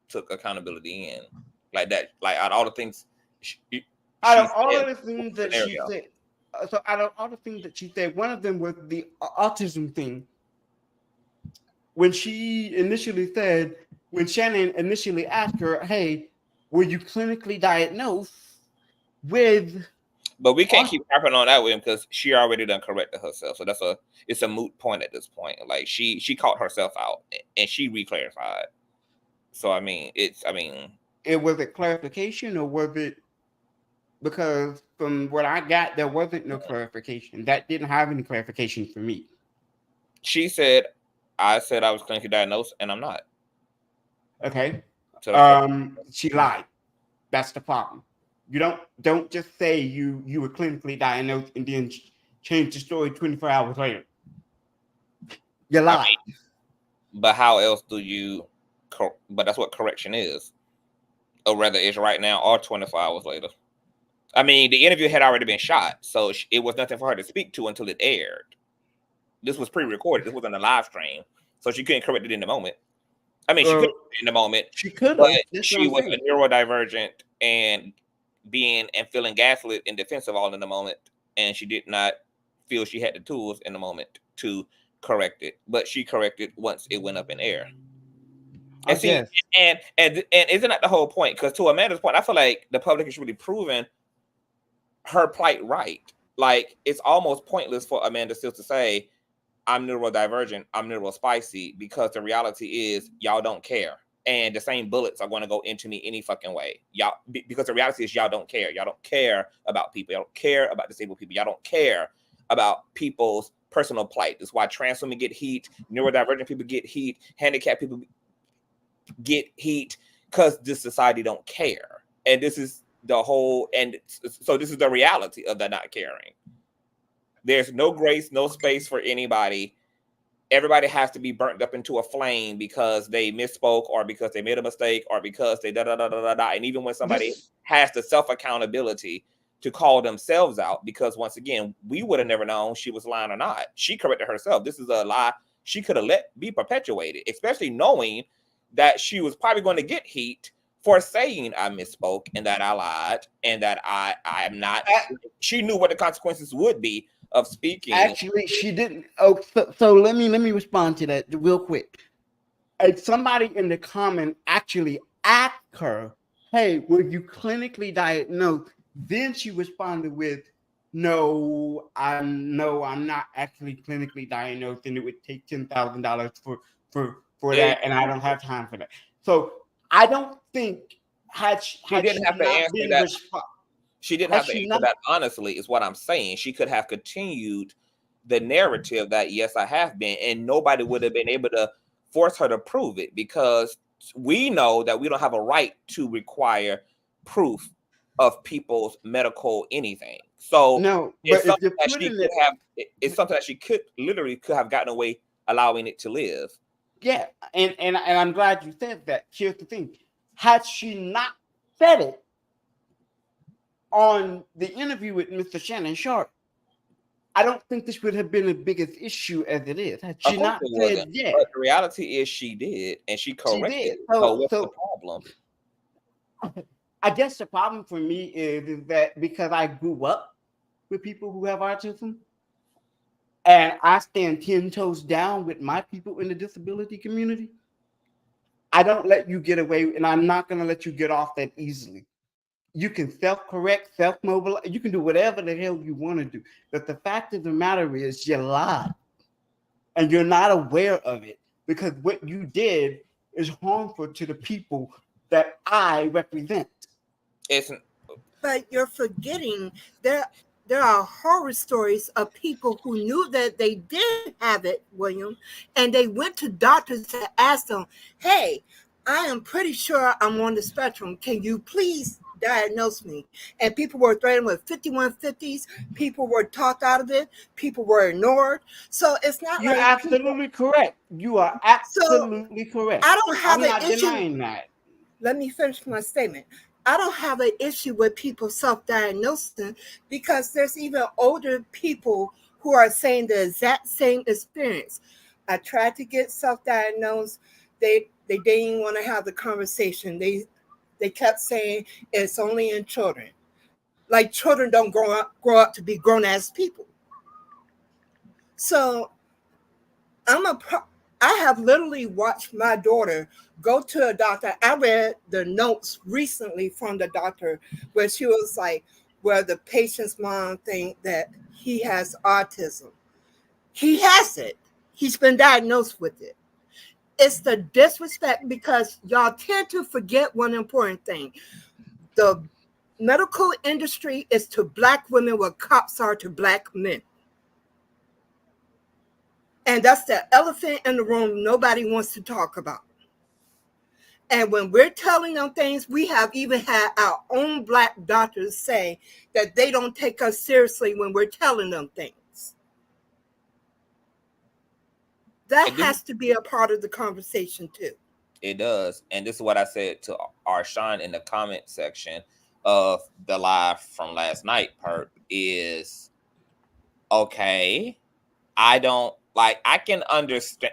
took accountability in? Like that, like out of all the things out of all of the things that she said, out of all the things that she said, one of them was the autism thing. When she initially said, when Shannon initially asked her, hey, were you clinically diagnosed with? But we can't keep harping on that with him because she already done corrected herself. So it's a moot point at this point. Like she caught herself out and she reclarified. So it was a clarification, or was it because from what I got, there wasn't no clarification. That didn't have any clarification for me. She said, I said I was clinically diagnosed and I'm not. Okay. So she lied. That's the problem. You don't just say you were clinically diagnosed and then change the story 24 hours later. You lied. But how else do you? But that's what correction is, or rather, it's right now or 24 hours later. I mean, the interview had already been shot, so it was nothing for her to speak to until it aired. This was pre-recorded. This wasn't a live stream, so she couldn't correct it in the moment. I mean, she could in the moment. She could, but she was a neurodivergent and feeling gaslit and defensive all in the moment, and she did not feel she had the tools in the moment to correct it. But she corrected once it went up in air. And see, and isn't that the whole point? Because to Amanda's point, I feel like the public is really proving her plight right. Like it's almost pointless for Amanda Seales to say, I'm neurodivergent, I'm neurospicy, because the reality is y'all don't care. And the same bullets are going to go into me any fucking way. Y'all, because the reality is y'all don't care. Y'all don't care about people. Y'all don't care about disabled people. Y'all don't care about people's personal plight. That's why trans women get heat, neurodivergent people get heat, handicapped people get heat, because this society don't care. And this is the whole, and so this is the reality of the not caring. There's no grace, no space for anybody. Everybody has to be burnt up into a flame because they misspoke, or because they made a mistake, or because they da-da-da-da-da-da. And even when somebody has the self-accountability to call themselves out, because once again, we would have never known she was lying or not. She corrected herself. This is a lie she could have let be perpetuated, especially knowing that she was probably going to get heat for saying I misspoke and that I lied and that I am not. She knew what the consequences would be of speaking. Actually, she didn't. Oh, so let me respond to that real quick. Somebody in the comment actually asked her, "Hey, were you clinically diagnosed?" Then she responded with, "No, I'm not actually clinically diagnosed, and it would take $10,000 for that, and I don't have time for that." So I don't think she didn't have to answer that. She didn't have to answer that honestly, is what I'm saying. She could have continued the narrative that, yes, I have been, and nobody would have been able to force her to prove it, because we know that we don't have a right to require proof of people's medical anything. So No, it's but if something you're that she putting could it, have. It's something that she could have gotten away allowing it to live. yeah, and I'm glad you said that. Here's the thing: had she not said it on the interview with Mr. Shannon Sharpe, I don't think this would have been the biggest issue as it is. Had Of she course not it said, wasn't. yeah, But the reality is she did, and she she corrected did. it. So what's the problem? I guess the problem for me is that because I grew up with people who have autism, and I stand 10 toes down with my people in the disability community, I don't let you get away, and I'm not going to let you get off that easily. You can self-correct, self-mobilize, you can do whatever the hell you want to do. But the fact of the matter is you lied, and you're not aware of it, because what you did is harmful to the people that I represent. But you're forgetting there are horror stories of people who knew that they did have it, William, and they went to doctors to ask them, hey, I am pretty sure I'm on the spectrum. Can you please diagnose me? And people were threatened with 5150s. People were talked out of it. People were ignored. So it's not You're like absolutely correct. You are absolutely correct. I don't have I'm not denying that. Let me finish my statement. I don't have an issue with people self-diagnosing because there's even older people who are saying the exact same experience. I tried to get self-diagnosed. They didn't want to have the conversation. They kept saying it's only in children. Like children don't grow up to be grown-ass people. So I have literally watched my daughter go to a doctor. I read the notes recently from the doctor where she was like, well, the patient's mom think that he has autism. He has it. He's been diagnosed with it. It's the disrespect because y'all tend to forget one important thing. The medical industry is to Black women what cops are to Black men. And that's the elephant in the room nobody wants to talk about. And when we're telling them things, we have even had our own Black doctors say that they don't take us seriously when we're telling them things. That has to be a part of the conversation too. It does. And this is what I said to Arshawn in the comment section of the live from last night, Perp, is okay, I don't like, I can understand.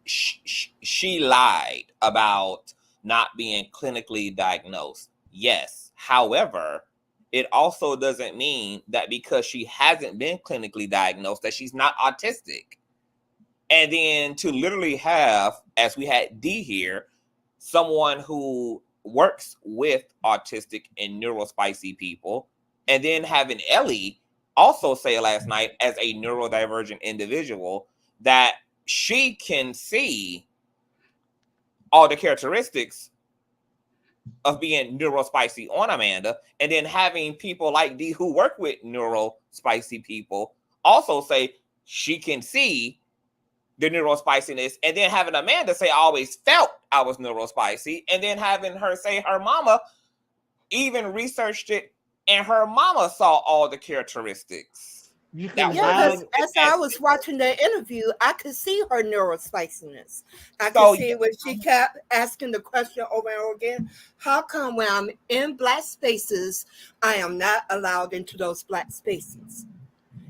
She lied about not being clinically diagnosed. Yes. However, it also doesn't mean that because she hasn't been clinically diagnosed that she's not autistic. And then to literally have, as we had D here, someone who works with autistic and neurospicy people, and then having Ellie also say last night as a neurodivergent individual that she can see all the characteristics of being neurospicy on Amanda, and then having people like D who work with neurospicy people also say she can see the neurospiciness, and then having Amanda say I always felt I was neurospicy, and then having her say her mama even researched it and her mama saw all the characteristics. As I was watching the interview, I could see her neurospiciness. I could see when she kept asking the question over and over again, how come when I'm in Black spaces, I am not allowed into those Black spaces?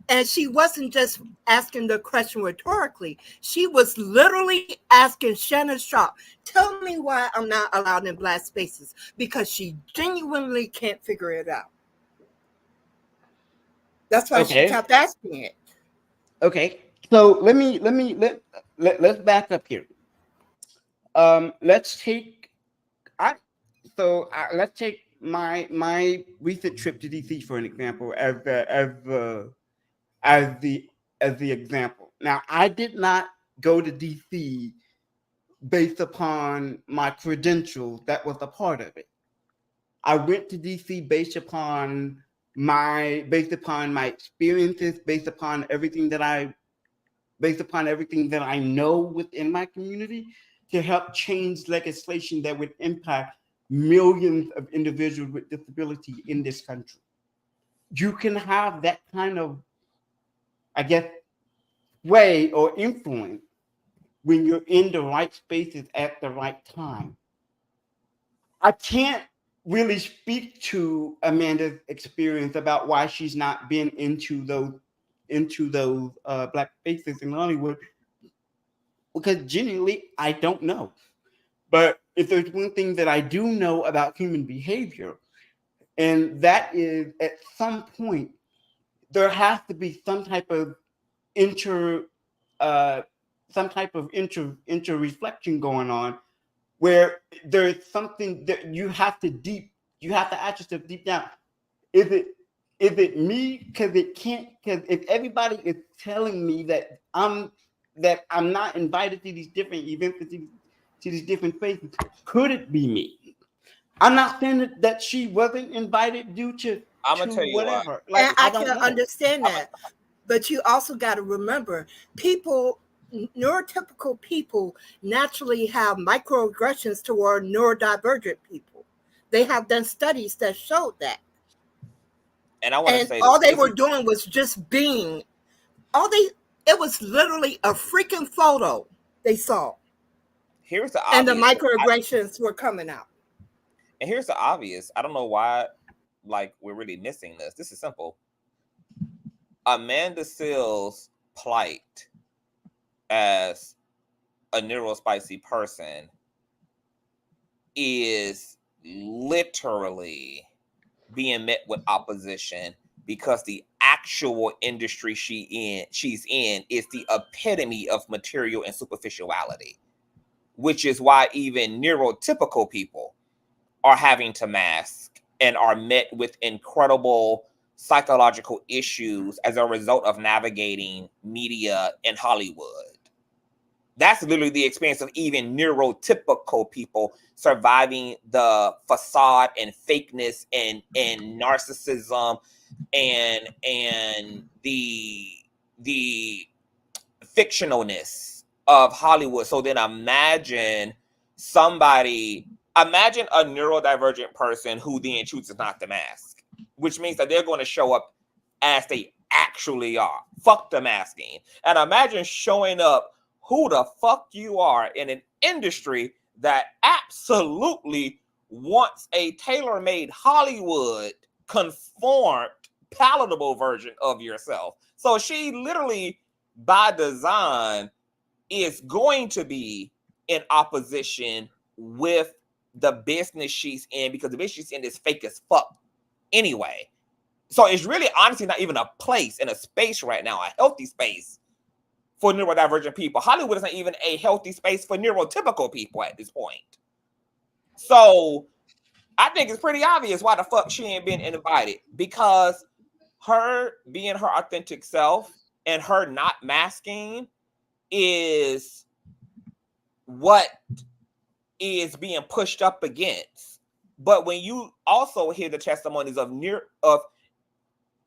And she wasn't just asking the question rhetorically. She was literally asking Shannon Sharpe, tell me why I'm not allowed in Black spaces, because she genuinely can't figure it out. That's why she kept asking it. Okay. So let's back up here. Let's take my recent trip to DC for an example as the example. Now, I did not go to DC based upon my credentials. That was a part of it. I went to DC based upon my experiences, based upon everything that I know within my community, to help change legislation that would impact millions of individuals with disability in this country. You can have that kind of, I guess, way or influence when you're in the right spaces at the right time. I can't really speak to Amanda's experience about why she's not been into those black spaces in Hollywood, because genuinely I don't know. But if there's one thing that I do know about human behavior, and that is at some point there has to be some type of inter reflection going on, where there's something that you have to ask yourself deep down. Is it me? Because if everybody is telling me that I'm not invited to these different events, to these different places, could it be me? I'm not saying that she wasn't invited due to I'm gonna tell you whatever. why. Like, I don't can know. understand that, but you also got to remember, neurotypical people naturally have microaggressions toward neurodivergent people. They have done studies that showed that. And I want to say all they were doing was just being. It was literally a freaking photo they saw. Here's the obvious. And the microaggressions were coming out. And here's the obvious. I don't know why, like, we're really missing this. This is simple. Amanda Seales' plight as a neurospicy person is literally being met with opposition because the actual industry she's in is the epitome of material and superficiality, which is why even neurotypical people are having to mask and are met with incredible psychological issues as a result of navigating media in Hollywood. That's literally the experience of even neurotypical people surviving the facade and fakeness and narcissism and the fictionalness of Hollywood. So then imagine a neurodivergent person who then chooses not to mask, which means that they're going to show up as they actually are. Fuck the masking. And imagine showing up who the fuck you are in an industry that absolutely wants a tailor-made Hollywood conformed, palatable version of yourself. So she literally, by design, is going to be in opposition with the business she's in, because the business she's in is fake as fuck anyway. So it's really honestly not even a place in a space right now, a healthy space for neurodivergent people. Hollywood is not even a healthy space for neurotypical people at this point. So I think it's pretty obvious why the fuck she ain't been invited, because her being her authentic self and her not masking is what is being pushed up against. But when you also hear the testimonies of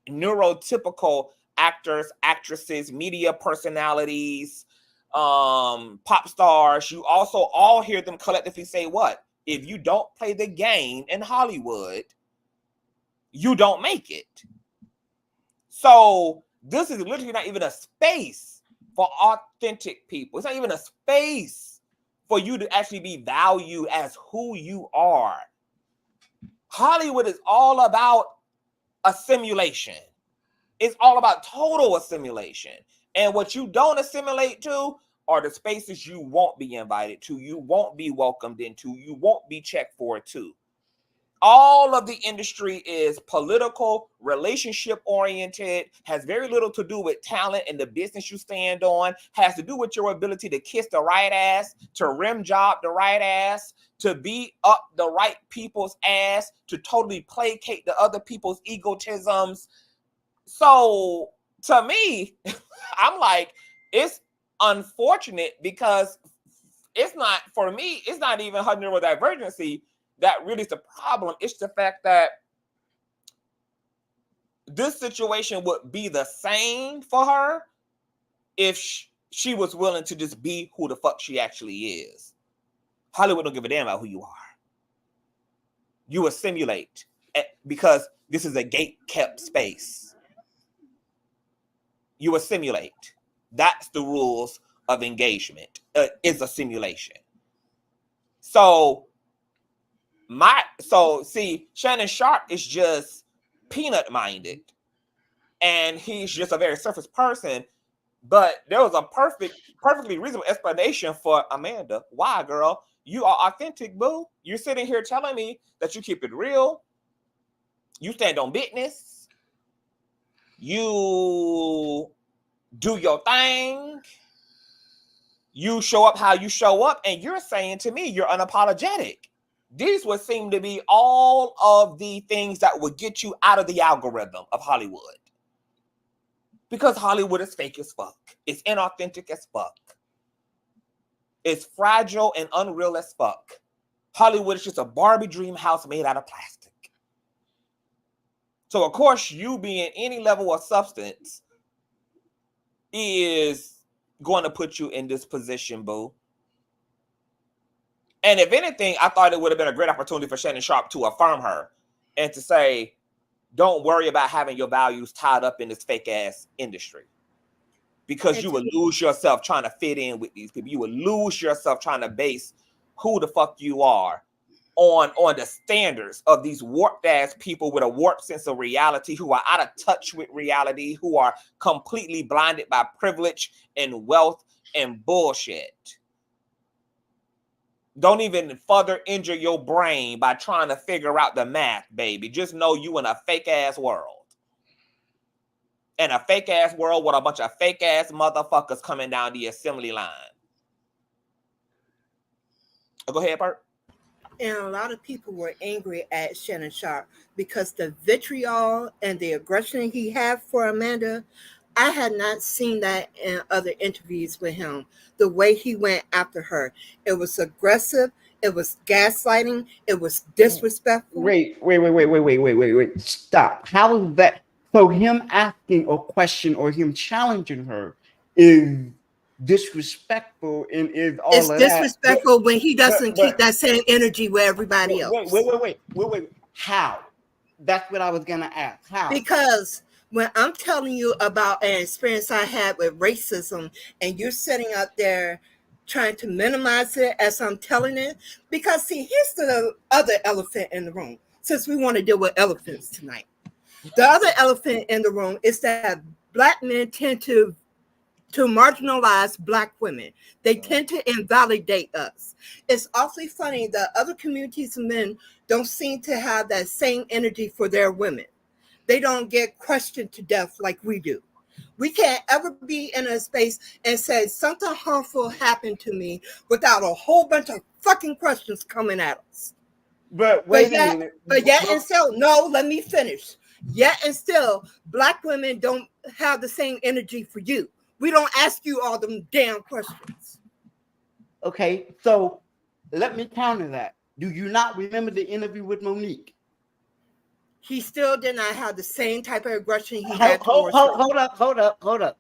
neurotypical actors, actresses, media personalities, pop stars, you also all hear them collectively say what? If you don't play the game in Hollywood, you don't make it. So this is literally not even a space for authentic people. It's not even a space for you to actually be valued as who you are. Hollywood is all about assimilation. It's all about total assimilation. And what you don't assimilate to are the spaces you won't be invited to, you won't be welcomed into, you won't be checked for too. All of the industry is political, relationship oriented, has very little to do with talent and the business you stand on, has to do with your ability to kiss the right ass, to rim job the right ass, to beat up the right people's ass, to totally placate the other people's egotisms. So to me, I'm like, it's unfortunate because it's not, for me, it's not even her neurodivergency that really is the problem. It's the fact that this situation would be the same for her if she was willing to just be who the fuck she actually is. Hollywood don't give a damn about who you are. You assimilate because this is a gate-kept space. You assimilate. That's the rules of engagement. Is a simulation. So see, Shannon Sharpe is just peanut-minded, and he's just a very surface person. But there was a perfectly reasonable explanation for Amanda. Why, girl? You are authentic, boo. You're sitting here telling me that you keep it real. You stand on business. You do your thing. You show up how you show up, and you're saying to me you're unapologetic. These would seem to be all of the things that would get you out of the algorithm of Hollywood. Because Hollywood is fake as fuck. It's inauthentic as fuck. It's fragile and unreal as fuck. Hollywood is just a Barbie dream house made out of plastic. So, of course, you being any level of substance is going to put you in this position, boo. And if anything, I thought it would have been a great opportunity for Shannon Sharpe to affirm her and to say, don't worry about having your values tied up in this fake ass industry. Because you would lose yourself trying to fit in with these people. You would lose yourself trying to base who the fuck you are on the standards of these warped ass people with a warped sense of reality, who are out of touch with reality, who are completely blinded by privilege and wealth and bullshit. Don't even further injure your brain by trying to figure out the math, baby. Just know you in a fake ass world. And a fake ass world with a bunch of fake ass motherfuckers coming down the assembly line. Go ahead, Bert. And a lot of people were angry at Shannon Sharpe because the vitriol and the aggression he had for Amanda, I had not seen that in other interviews with him. The way he went after her, it was aggressive, it was gaslighting, it was disrespectful. Wait. Stop. How is that? So him asking a question or him challenging her is disrespectful and is all it's of disrespectful that. when he doesn't keep that same energy with everybody else. Wait. How? That's what I was gonna ask. How? Because when I'm telling you about an experience I had with racism, and you're sitting out there trying to minimize it as I'm telling it, because see, here's the other elephant in the room, since we want to deal with elephants tonight. The other elephant in the room is that Black men tend to marginalize Black women. They tend to invalidate us. It's awfully funny that other communities of men don't seem to have that same energy for their women. They don't get questioned to death like we do. We can't ever be in a space and say something harmful happened to me without a whole bunch of fucking questions coming at us. But wait a minute. But yet and still, no, let me finish. Yet and still, Black women don't have the same energy for you. We don't ask you all them damn questions. Okay, so let me counter that. Do you not remember the interview with Monique? He still did not have the same type of aggression he had Hold towards up.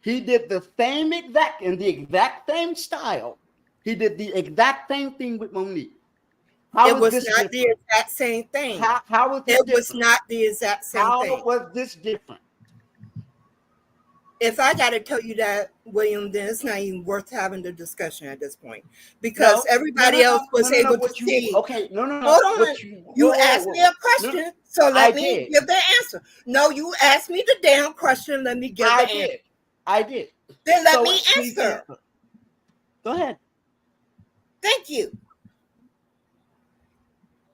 He did the same in the exact same style. He did the exact same thing with Monique. It was not the exact same thing. How was it was not the exact same thing. How was this different? If I got to tell you that, William, then it's not even worth having the discussion at this point, because everybody else was able to see. Okay, no. Hold on. You asked me a question, so let me give the answer. No, you asked me the damn question. Let me give the answer. I did. Then let me answer. Go ahead. Thank you.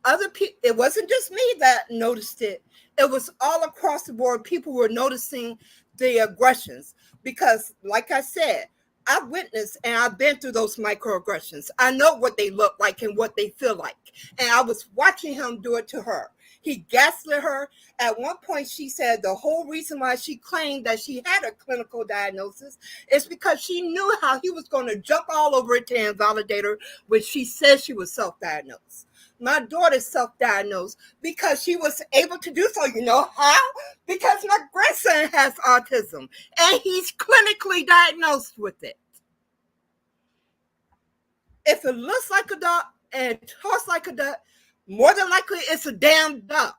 Other people, it wasn't just me that noticed it. It was all across the board. People were noticing the aggressions because, like I said, I've witnessed and I've been through those microaggressions. I know what they look like and what they feel like. And I was watching him do it to her. He gaslit her. At one point, she said the whole reason why she claimed that she had a clinical diagnosis is because she knew how he was going to jump all over it to invalidate her when she said she was self-diagnosed. My daughter's self-diagnosed because she was able to do so. You know how? Because my grandson has autism and he's clinically diagnosed with it. If it looks like a duck and talks like a duck, more than likely it's a damn duck.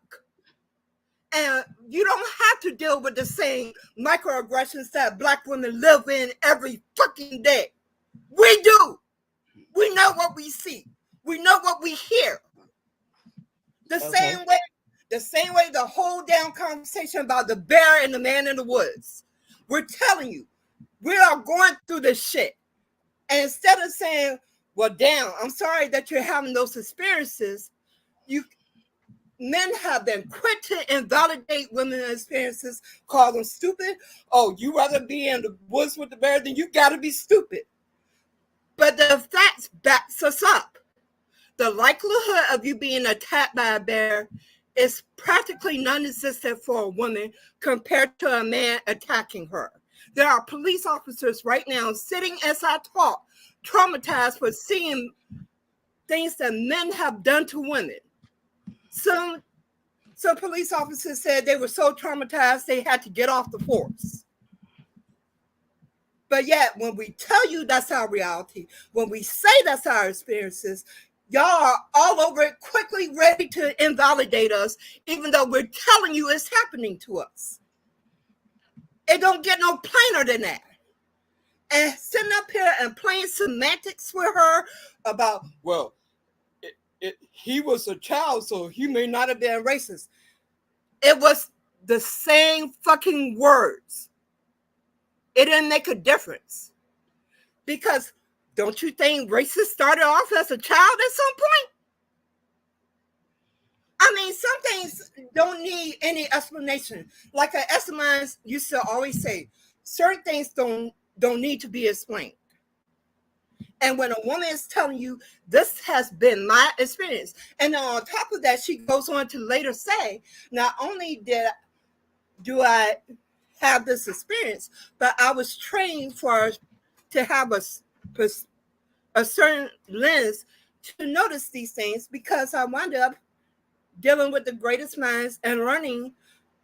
And you don't have to deal with the same microaggressions that Black women live in every fucking day. We do. We know what we see. We know what we hear. The same way the whole damn conversation about the bear and the man in the woods. We're telling you, we are going through this shit. And instead of saying, well, damn, I'm sorry that you're having those experiences, men have been quick to invalidate women's experiences, call them stupid. Oh, you rather be in the woods with the bear, then you got to be stupid. But the facts backs us up. The likelihood of you being attacked by a bear is practically non-existent for a woman compared to a man attacking her. There are police officers right now sitting as I talk, traumatized for seeing things that men have done to women. Some police officers said they were so traumatized they had to get off the force. But yet, when we tell you that's our reality, when we say that's our experiences, y'all are all over it, quickly ready to invalidate us, even though we're telling you it's happening to us. It don't get no plainer than that. And sitting up here and playing semantics with her about, well, he was a child, so he may not have been racist. It was the same fucking words. It didn't make a difference. Because don't you think racists started off as a child at some point? I mean, some things don't need any explanation. Like an Essamine used to always say, certain things don't need to be explained. And when a woman is telling you, this has been my experience, and on top of that, she goes on to later say, not only do I have this experience, but I was trained to have a certain lens to notice these things, because I wound up dealing with the greatest minds and learning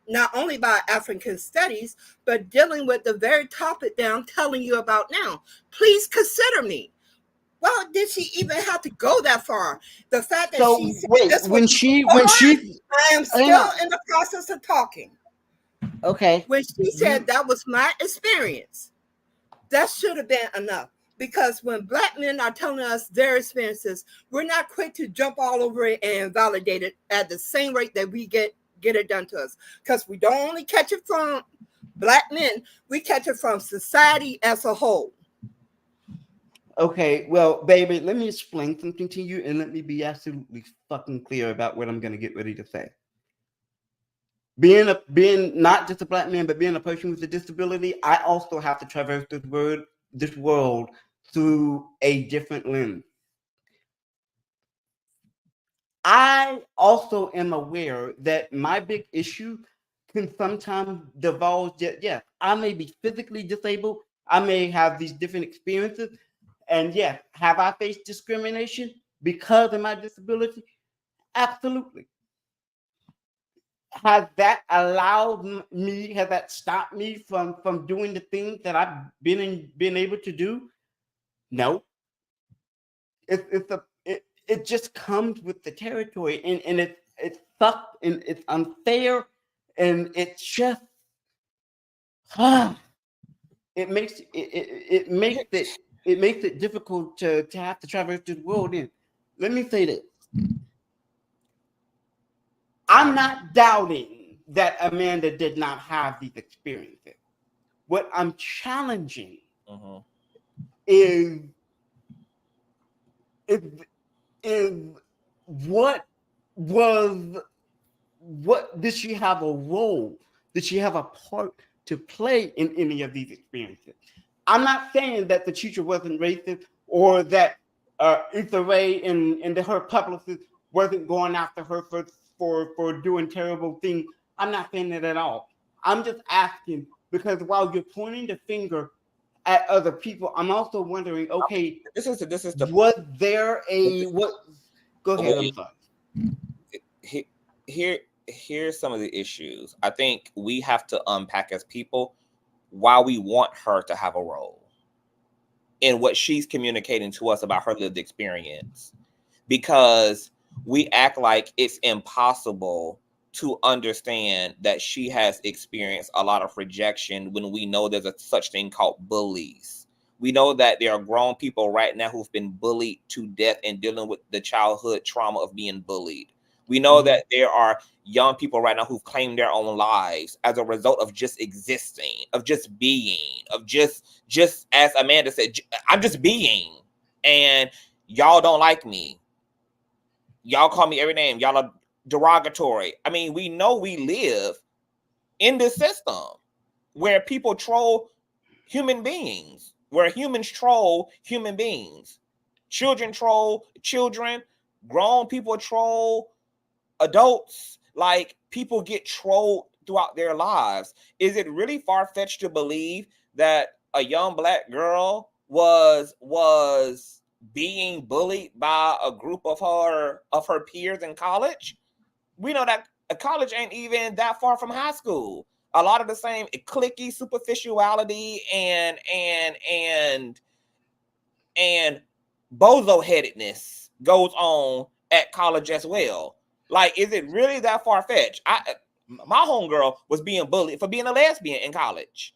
not only about African studies, but dealing with the very topic that I'm telling you about now. Please consider me. Well, did she even have to go that far? The fact that she said this when she I am still in the process of talking. Okay. When she said that was my experience, that should have been enough. Because when Black men are telling us their experiences, we're not quick to jump all over it and validate it at the same rate that we get it done to us. Because we don't only catch it from Black men, we catch it from society as a whole. Okay, well, baby, let me explain something to you, and let me be absolutely fucking clear about what I'm gonna get ready to say. Being not just a Black man, but being a person with a disability, I also have to traverse this world through a different lens. I also am aware that my big issue can sometimes divulge that, yeah, I may be physically disabled, I may have these different experiences, and yes, have I faced discrimination because of my disability? Absolutely. Has that stopped me from doing the things that I've been able to do? No. It just comes with the territory, and it's sucked, and it's unfair, and it's just it makes it difficult to have to traverse this world in. Let me say this. I'm not doubting that Amanda did not have these experiences. What I'm challenging is what did she have a role? Did she have a part to play in any of these experiences? I'm not saying that the teacher wasn't racist, or that Issa Rae and her publicist wasn't going after her for doing terrible things. I'm not saying that at all. I'm just asking, because while you're pointing the finger at other people, I'm also wondering, okay, this is the was there a what? Go ahead. I'm sorry. Here's some of the issues. I think we have to unpack as people why we want her to have a role in what she's communicating to us about her lived experience, because we act like it's impossible to understand that she has experienced a lot of rejection when we know there's a such thing called bullies. We know that there are grown people right now who've been bullied to death and dealing with the childhood trauma of being bullied. We know that there are young people right now who've claimed their own lives as a result of just existing, of just being, of just as Amanda said, I'm just being, and y'all don't like me. Y'all call me every name. Y'all are derogatory. I mean, we know we live in this system where people troll human beings, where humans troll human beings. Children troll children. Grown people troll adults. Like, people get trolled throughout their lives. Is it really far-fetched to believe that a young Black girl was being bullied by a group of her peers in college? We know that college ain't even that far from high school. A lot of the same cliquey superficiality and bozo-headedness goes on at college as well. Like, is it really that far-fetched? My homegirl was being bullied for being a lesbian in college.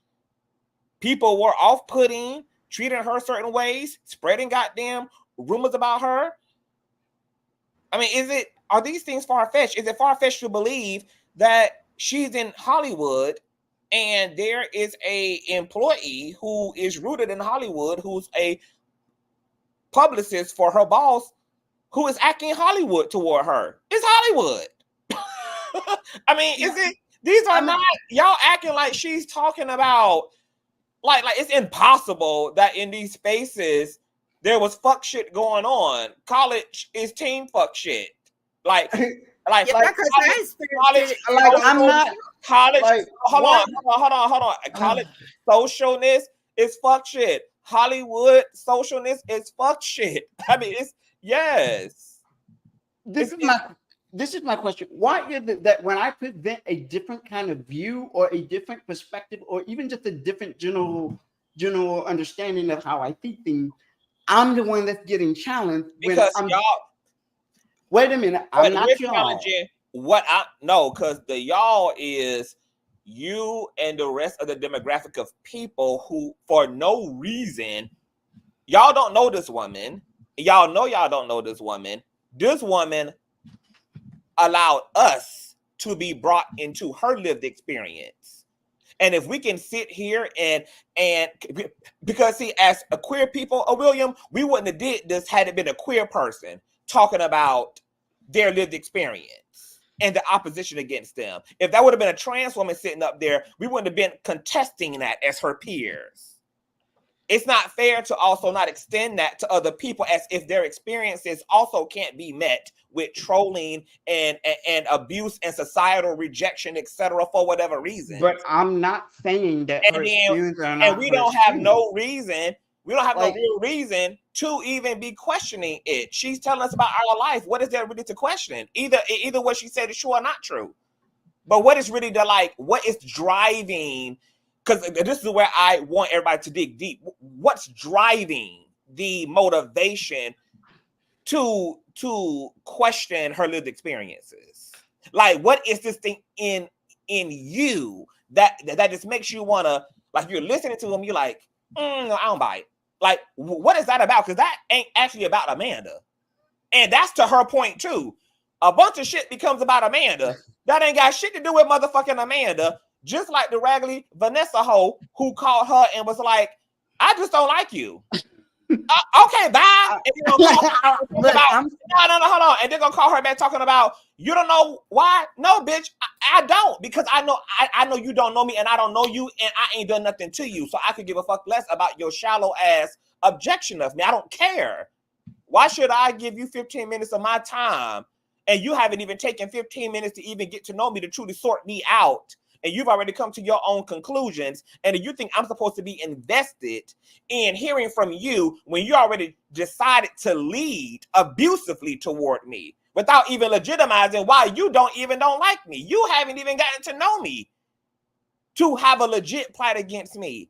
People were off-putting, treating her certain ways, spreading goddamn rumors about her. I mean, are these things far-fetched? Is it far-fetched to believe that she's in Hollywood and there is a employee who is rooted in Hollywood, who's a publicist for her boss, who is acting Hollywood toward her? It's Hollywood. I mean, these are not, y'all acting like she's talking about, like it's impossible that in these spaces there was fuck shit going on. College is team fuck shit. Like college, I'm not college. Like, hold on. College socialness is fuck shit. Hollywood socialness is fuck shit. I mean, it's yes. This is my question. Why is it that when I present a different kind of view or a different perspective or even just a different general understanding of how I see things, I'm the one that's getting challenged? Because y'all. Wait a minute. I'm not y'all. Challenging what I know, because the y'all is you and the rest of the demographic of people who, for no reason, y'all don't know this woman. Y'all know y'all don't know this woman. This woman allowed us to be brought into her lived experience. And if we can sit here and because see, as a queer people, William, we wouldn't have did this had it been a queer person talking about their lived experience and the opposition against them. If that would have been a trans woman sitting up there, we wouldn't have been contesting that as her peers. It's not fair to also not extend that to other people as if their experiences also can't be met with trolling and abuse and societal rejection, etc., for whatever reason. But I'm not saying that her experiences are not. And we don't have no reason. We don't have no real reason to even be questioning it. She's telling us about our life. What is there really to question? Either what she said is true or not true. But what is really what is driving? Because this is where I want everybody to dig deep. What's driving the motivation to question her lived experiences? Like, what is this thing in you that just makes you want to, like, you're listening to them, you're like, no, I don't buy it. Like, what is that about? Because that ain't actually about Amanda. And that's to her point, too. A bunch of shit becomes about Amanda. That ain't got shit to do with motherfucking Amanda. Just like the raggedy Vanessa hoe who called her and was like, I just don't like you. Okay, bye. And they're gonna call her no, hold on. And they're gonna call her back talking about, you don't know why? No, bitch, I don't, because I know you don't know me and I don't know you and I ain't done nothing to you. So I could give a fuck less about your shallow ass objection of me. I don't care. Why should I give you 15 minutes of my time and you haven't even taken 15 minutes to even get to know me, to truly sort me out? And you've already come to your own conclusions. And you think I'm supposed to be invested in hearing from you when you already decided to lead abusively toward me without even legitimizing why you don't like me. You haven't even gotten to know me to have a legit plight against me.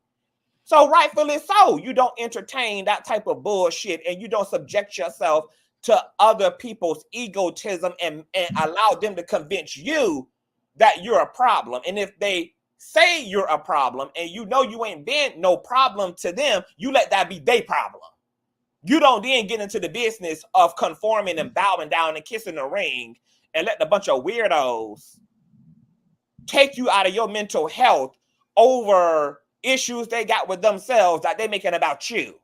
So rightfully so, you don't entertain that type of bullshit and you don't subject yourself to other people's egotism and allow them to convince you that you're a problem. And if they say you're a problem and you know you ain't been no problem to them, you let that be their problem. You don't then get into the business of conforming and bowing down and kissing the ring and let a bunch of weirdos take you out of your mental health over issues they got with themselves that they making about you.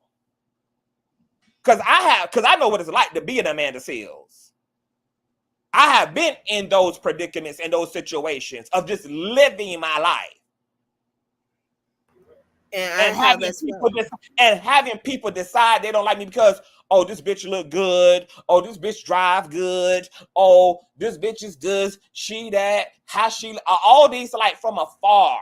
Because I know what it's like to be an Amanda Seales. I have been in those predicaments and those situations of just living my life. And having people decide they don't like me because, oh, this bitch look good. Oh, this bitch drive good. Oh, this bitch is this, she that, how she, all these like from afar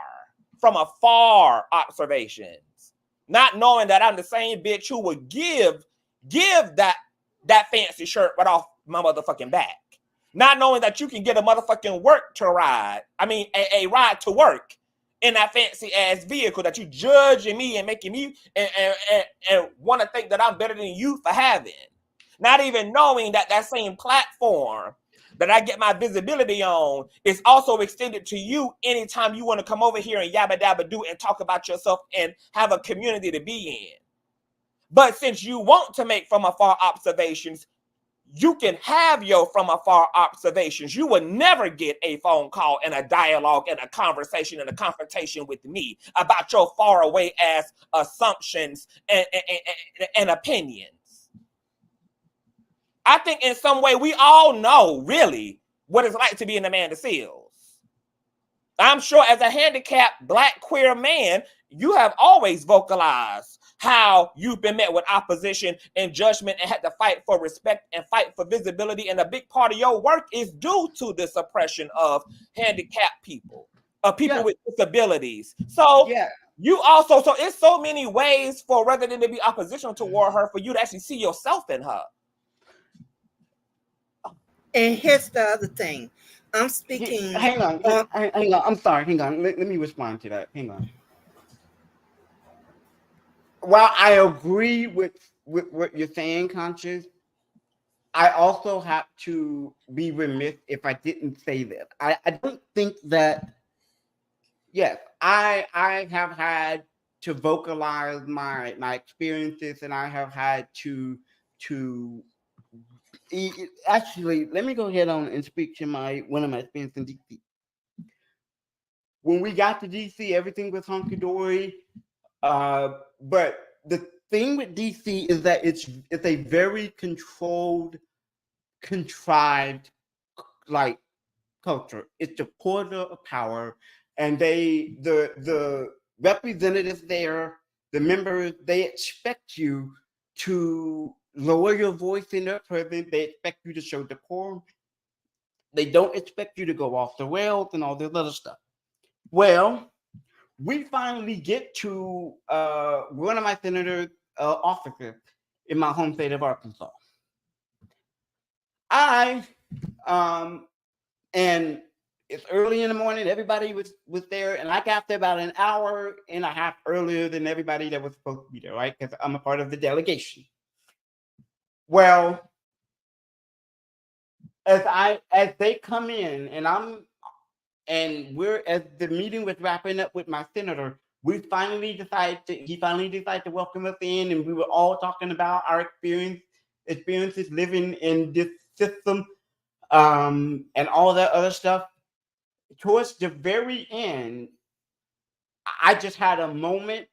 observations. Not knowing that I'm the same bitch who would give that fancy shirt right off my motherfucking back. Not knowing that you can get a motherfucking a ride to work in that fancy ass vehicle that you judging me and making me and want to think that I'm better than you for having. Not even knowing that same platform that I get my visibility on is also extended to you anytime you want to come over here and yabba dabba do and talk about yourself and have a community to be in. But since you want to make from afar observations, you can have your from afar observations. You will never get a phone call and a dialogue and a conversation and a confrontation with me about your far away ass assumptions and opinions. I think in some way we all know really what it's like to be an Amanda Seales. I'm sure as a handicapped Black queer man, you have always vocalized how you've been met with opposition and judgment and had to fight for respect and fight for visibility. And a big part of your work is due to the suppression of handicapped people, of people with disabilities. So you also, so it's so many ways for rather than to be oppositional toward her, for you to actually see yourself in her. And here's the other thing. I'm speaking. Hang on. I'm sorry. Hang on. Let me respond to that. Hang on. While I agree with what you're saying, Conscious, I also have to be remiss if I didn't say this. I don't think that, yes, I have had to vocalize my experiences, and I have had to actually, let me go ahead on and speak to one of my experiences in DC. When we got to DC, everything was hunky-dory. But the thing with DC is that it's a very controlled, contrived like culture. It's a quarter of power, and the representatives there, the members, they expect you to lower your voice in their presence. They expect you to show decorum. They don't expect you to go off the rails and all this other stuff. Well, we finally get to one of my senator's offices in my home state of Arkansas. And it's early in the morning. Everybody was there, and I got there about an hour and a half earlier than everybody that was supposed to be there, right? Because I'm a part of the delegation. Well, as they come in, and as the meeting was wrapping up with my senator, he finally decided to welcome us in, and we were all talking about our experiences living in this system, and all that other stuff. Towards the very end, I just had a moment,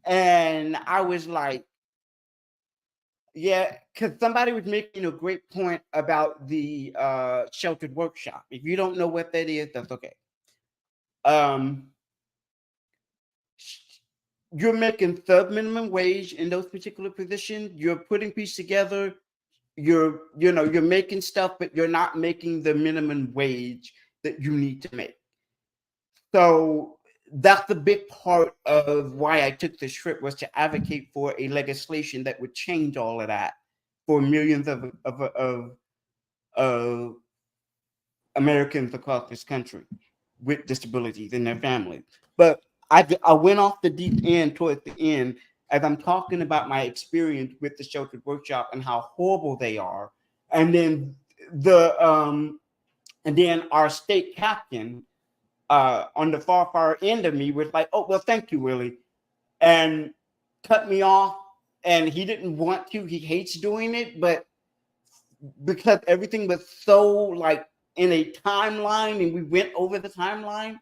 and I was like, yeah, because somebody was making a great point about the sheltered workshop. If you don't know what that is, that's okay. You're making sub-minimum wage in those particular positions. You're putting pieces together. You're making stuff, but you're not making the minimum wage that you need to make. So that's a big part of why I took this trip, was to advocate for a legislation that would change all of that for millions of Americans across this country with disabilities and their families. But I went off the deep end towards the end as I'm talking about my experience with the sheltered workshop and how horrible they are. And then our state captain on the far end of me was like, "Oh, well, thank you, Willie," and cut me off. And he didn't want to. He hates doing it, but because everything was so like in a timeline, and we went over the timeline,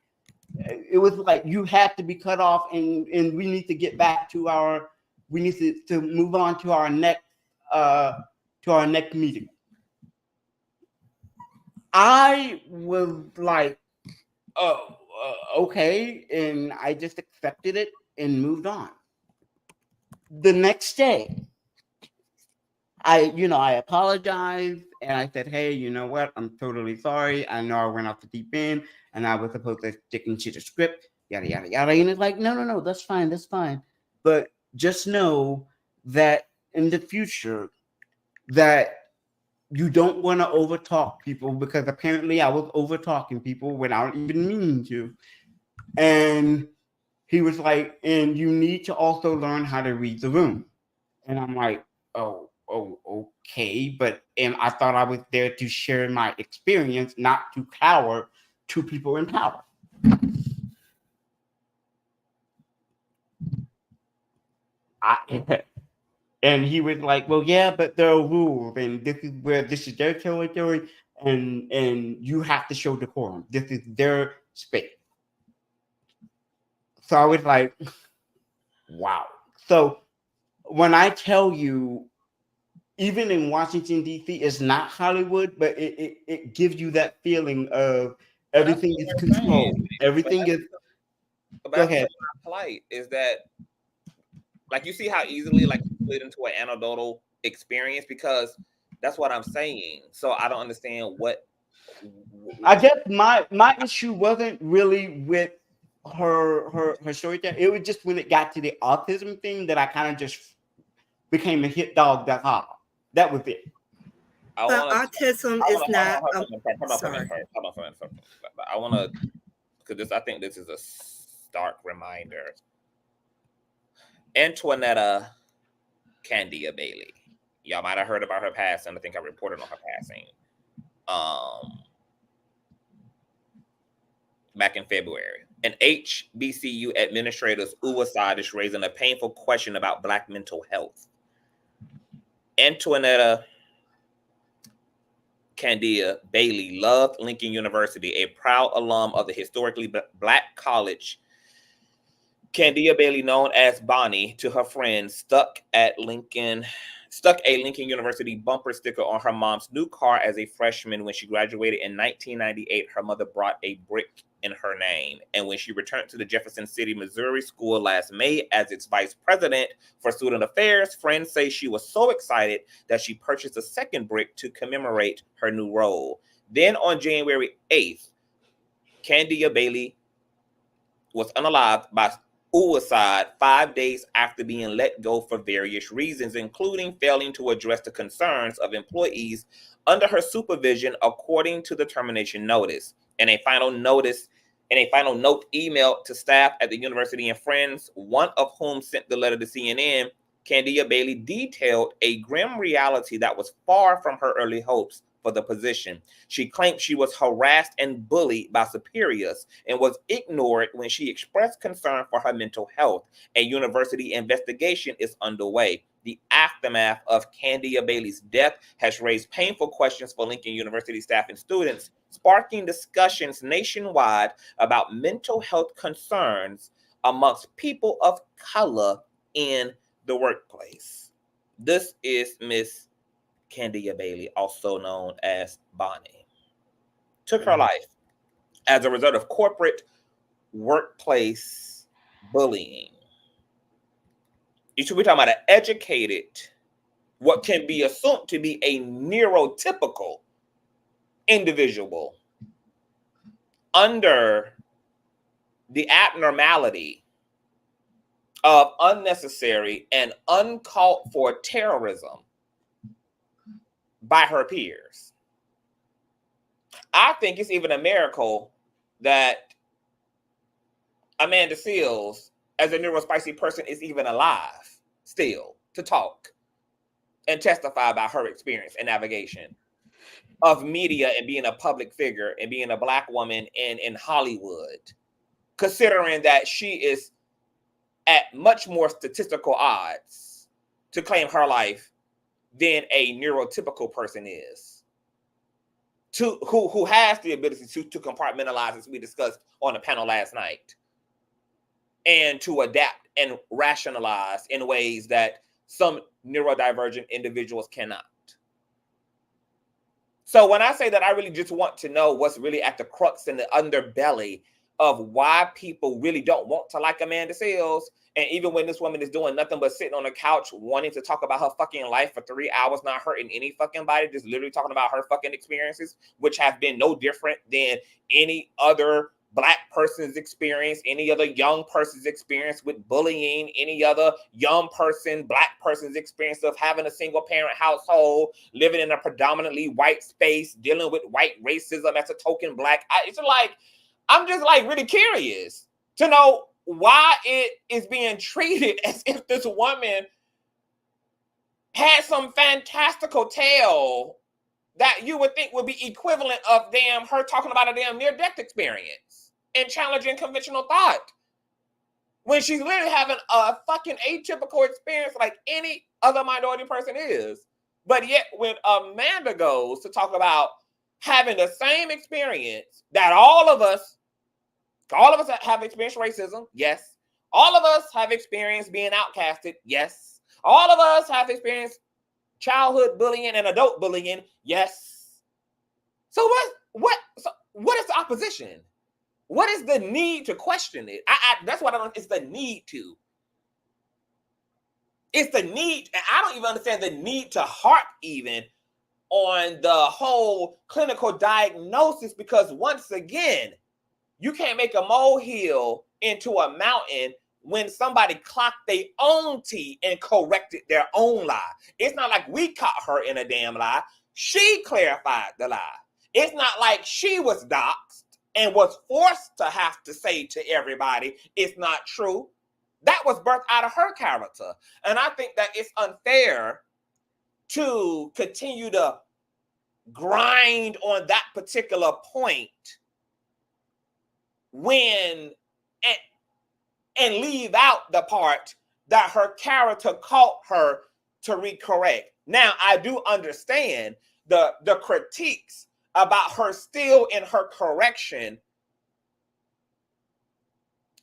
it was like you had to be cut off, and we need to get back to we need to move on to our next meeting. I was like, oh, okay, and I just accepted it and moved on. The next day, I apologized and I said, hey, you know what? I'm totally sorry. I know I went off the deep end and I was supposed to stick into the script, yada, yada, yada. And it's like, no, that's fine. That's fine. But just know that in the future that you don't want to overtalk people, because apparently I was overtalking people without even meaning to. And he was like, and you need to also learn how to read the room. And I'm like, oh, okay. But I thought I was there to share my experience, not to cower to people in power. And he was like, well, yeah, but there are rules, and this is their territory, and you have to show decorum. This is their space. So I was like, wow. So when I tell you, even in Washington, D.C., it's not Hollywood, but it gives you that feeling of everything is controlled. Everything is. Go ahead. Polite is that, like, you see how easily like you split into an anecdotal experience, because that's what I'm saying. So I don't understand what. I guess my issue wasn't really with her storytelling. It was just when it got to the autism thing that I kind of just became a hit dog that hard. That was it. Autism is not. Sorry. Hold on for a minute. I want to, because I think this is a stark reminder. Antoinetta Candia Bailey. Y'all might have heard about her passing. I think I reported on her passing. Back in February. An HBCU administrator's suicide is raising a painful question about Black mental health. Antoinetta Candia Bailey loved Lincoln University, a proud alum of the historically Black college. Candia Bailey, known as Bonnie to her friends, stuck a Lincoln University bumper sticker on her mom's new car as a freshman. When she graduated in 1998, her mother brought a brick in her name. And when she returned to the Jefferson City, Missouri school last May as its vice president for student affairs, friends say she was so excited that she purchased a second brick to commemorate her new role. Then on January 8th, Candia Bailey was unalived by suicide 5 days after being let go for various reasons, including failing to address the concerns of employees under her supervision, according to the termination notice. In a final note emailed to staff at the university and friends, one of whom sent the letter to CNN, Candia Bailey detailed a grim reality that was far from her early hopes for the position. She claimed she was harassed and bullied by superiors and was ignored when she expressed concern for her mental health. A university investigation is underway. The aftermath of Candia Bailey's death has raised painful questions for Lincoln University staff and students, sparking discussions nationwide about mental health concerns amongst people of color in the workplace. This is Miss Candia Bailey, also known as Bonnie, took her life as a result of corporate workplace bullying. You should be talking about an educated, what can be assumed to be a neurotypical individual under the abnormality of unnecessary and uncalled for terrorism by her peers. I think it's even a miracle that Amanda Seales, as a neurospicy person, is even alive still to talk and testify about her experience and navigation of media and being a public figure and being a Black woman in Hollywood, considering that she is at much more statistical odds to claim her life than a neurotypical person is, who has the ability to compartmentalize, as we discussed on the panel last night, and to adapt and rationalize in ways that some neurodivergent individuals cannot. So when I say that, I really just want to know what's really at the crux and the underbelly of why people really don't want to like Amanda Seales. And even when this woman is doing nothing but sitting on the couch wanting to talk about her fucking life for 3 hours, not hurting any fucking body, just literally talking about her fucking experiences, which have been no different than any other Black person's experience, any other young person's experience with bullying, any other young person, Black person's experience of having a single parent household, living in a predominantly white space, dealing with white racism as a token Black. It's like, I'm just like really curious to know why it is being treated as if this woman had some fantastical tale that you would think would be equivalent of her talking about a damn near-death experience and challenging conventional thought, when she's literally having a fucking atypical experience like any other minority person is. But yet when Amanda goes to talk about having the same experience that all of us have experienced racism, yes. All of us have experienced being outcasted, yes. All of us have experienced childhood bullying and adult bullying, yes. So what is the opposition? What is the need to question it? That's what I don't. It's the need to. It's the need, and I don't even understand the need to harp even on the whole clinical diagnosis, because once again, you can't make a molehill into a mountain when somebody clocked their own tea and corrected their own lie. It's not like we caught her in a damn lie. She clarified the lie. It's not like she was doxxed and was forced to have to say to everybody, it's not true. That was birthed out of her character. And I think that it's unfair to continue to grind on that particular point and leave out the part that her character caught her to recorrect. Now, I do understand the critiques about her still in her correction,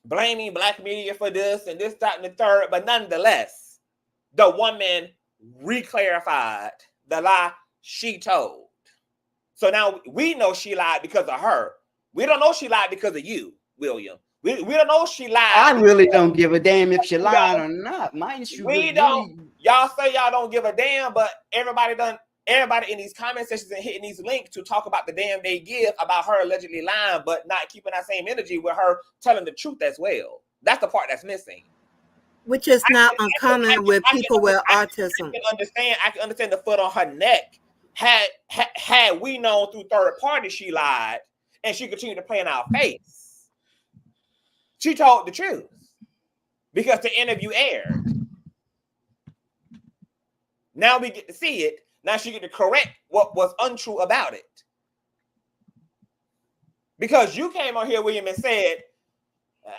blaming Black media for this and this, that, and the third, but nonetheless, the woman reclarified the lie she told. So now we know she lied because of her. We don't know she lied because of you, William. We don't know she lied. I really don't give a damn if she lied or not. My issue y'all say y'all don't give a damn, but everybody in these comment sections and hitting these links to talk about the damn they give about her allegedly lying, but not keeping that same energy with her telling the truth as well. That's the part that's missing. Which is not uncommon with people with autism. I can understand the foot on her neck. Had we known through third party she lied and she continued to play in our face. She told the truth because the interview aired. Now we get to see it. Now she get to correct what was untrue about it. Because you came on here, William, and said,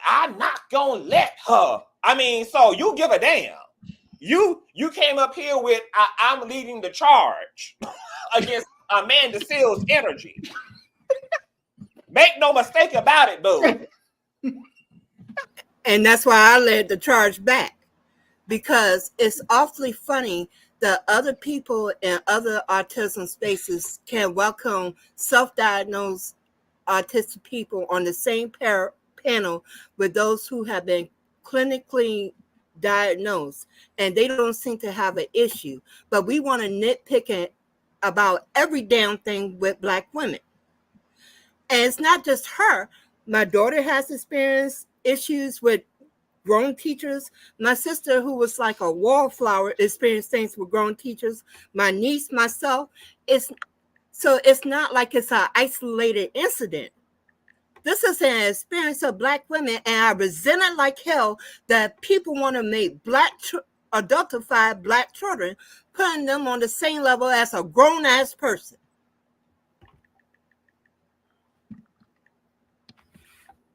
I'm not gonna let her. I mean, so you give a damn. You came up here with I'm leading the charge against Amanda Seales' energy. Make no mistake about it, boo. And that's why I led the charge back, because it's awfully funny that other people in other autism spaces can welcome self-diagnosed autistic people on the same panel with those who have been clinically diagnosed, and they don't seem to have an issue. But we want to nitpick about every damn thing with Black women. And it's not just her. My daughter has experienced issues with grown teachers. My sister, who was like a wallflower, experienced things with grown teachers. My niece, myself. It's not like it's an isolated incident. This is an experience of Black women, and I resent it like hell that people want to make adultify Black children, putting them on the same level as a grown-ass person.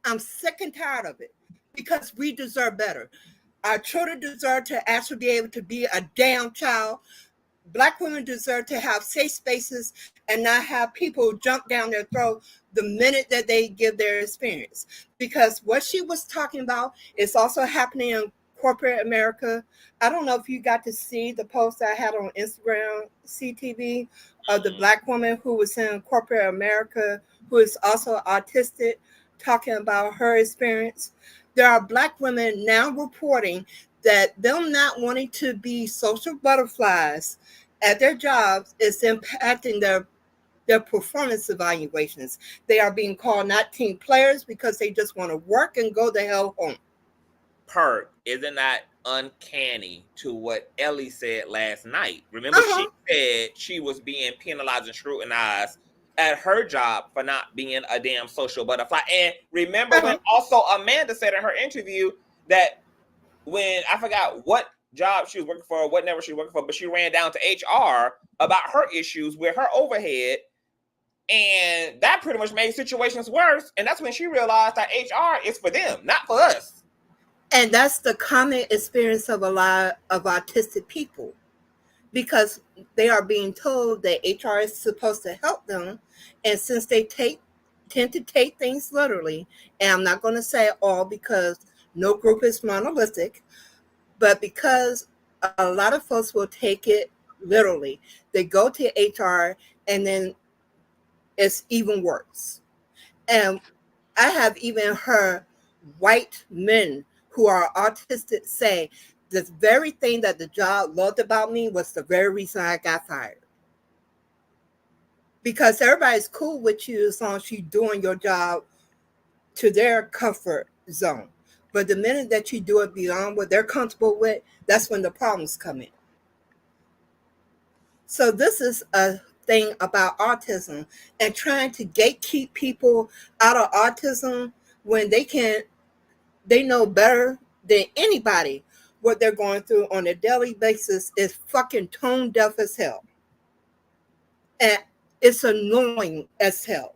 I'm sick and tired of it because we deserve better. Our children deserve to actually be able to be a damn child. Black women deserve to have safe spaces and not have people jump down their throat the minute that they give their experience. Because what she was talking about is also happening in corporate America. I don't know if you got to see the post I had on Instagram, CTV, of the Black woman who was in corporate America, who is also autistic, talking about her experience. There are Black women now reporting that them not wanting to be social butterflies at their jobs is impacting their performance evaluations. They are being called not team players because they just want to work and go the hell home. Perk, isn't that uncanny to what Ellie said last night? Remember, she said she was being penalized and scrutinized at her job for not being a damn social butterfly. And remember when also Amanda said in her interview that when, I forgot what job she was working for, or what network she was working for, but she ran down to HR about her issues with her overhead, and that pretty much made situations worse. And that's when she realized that HR is for them, not for us. And that's the common experience of a lot of autistic people, because they are being told that HR is supposed to help them. And since they tend to take things literally, and I'm not going to say all because no group is monolithic, but because a lot of folks will take it literally, they go to HR and then it's even worse. And I have even heard white men who are autistic say the very thing that the job loved about me was the very reason I got fired. Because everybody's cool with you as long as you're doing your job to their comfort zone. But the minute that you do it beyond what they're comfortable with, that's when the problems come in. So this is a thing about autism, and trying to gatekeep people out of autism when they know better than anybody what they're going through on a daily basis is fucking tone deaf as hell. And it's annoying as hell,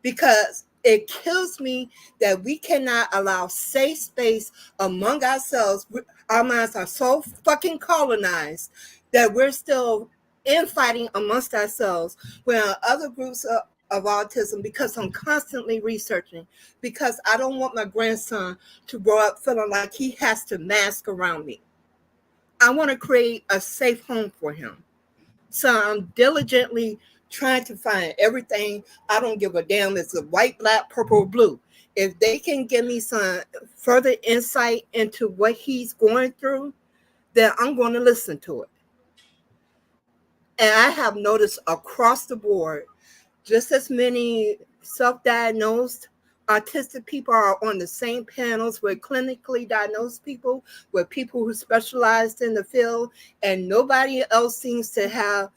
because it kills me that we cannot allow safe space among ourselves. Our minds are so fucking colonized that we're still infighting amongst ourselves when other groups of autism, because I'm constantly researching, because I don't want my grandson to grow up feeling like he has to mask around me. I want to create a safe home for him. So I'm diligently trying to find everything. I don't give a damn if it's white, black, purple, or blue. If they can give me some further insight into what he's going through, then I'm going to listen to it. And I have noticed across the board, just as many self-diagnosed autistic people are on the same panels with clinically diagnosed people, with people who specialized in the field, and nobody else seems to have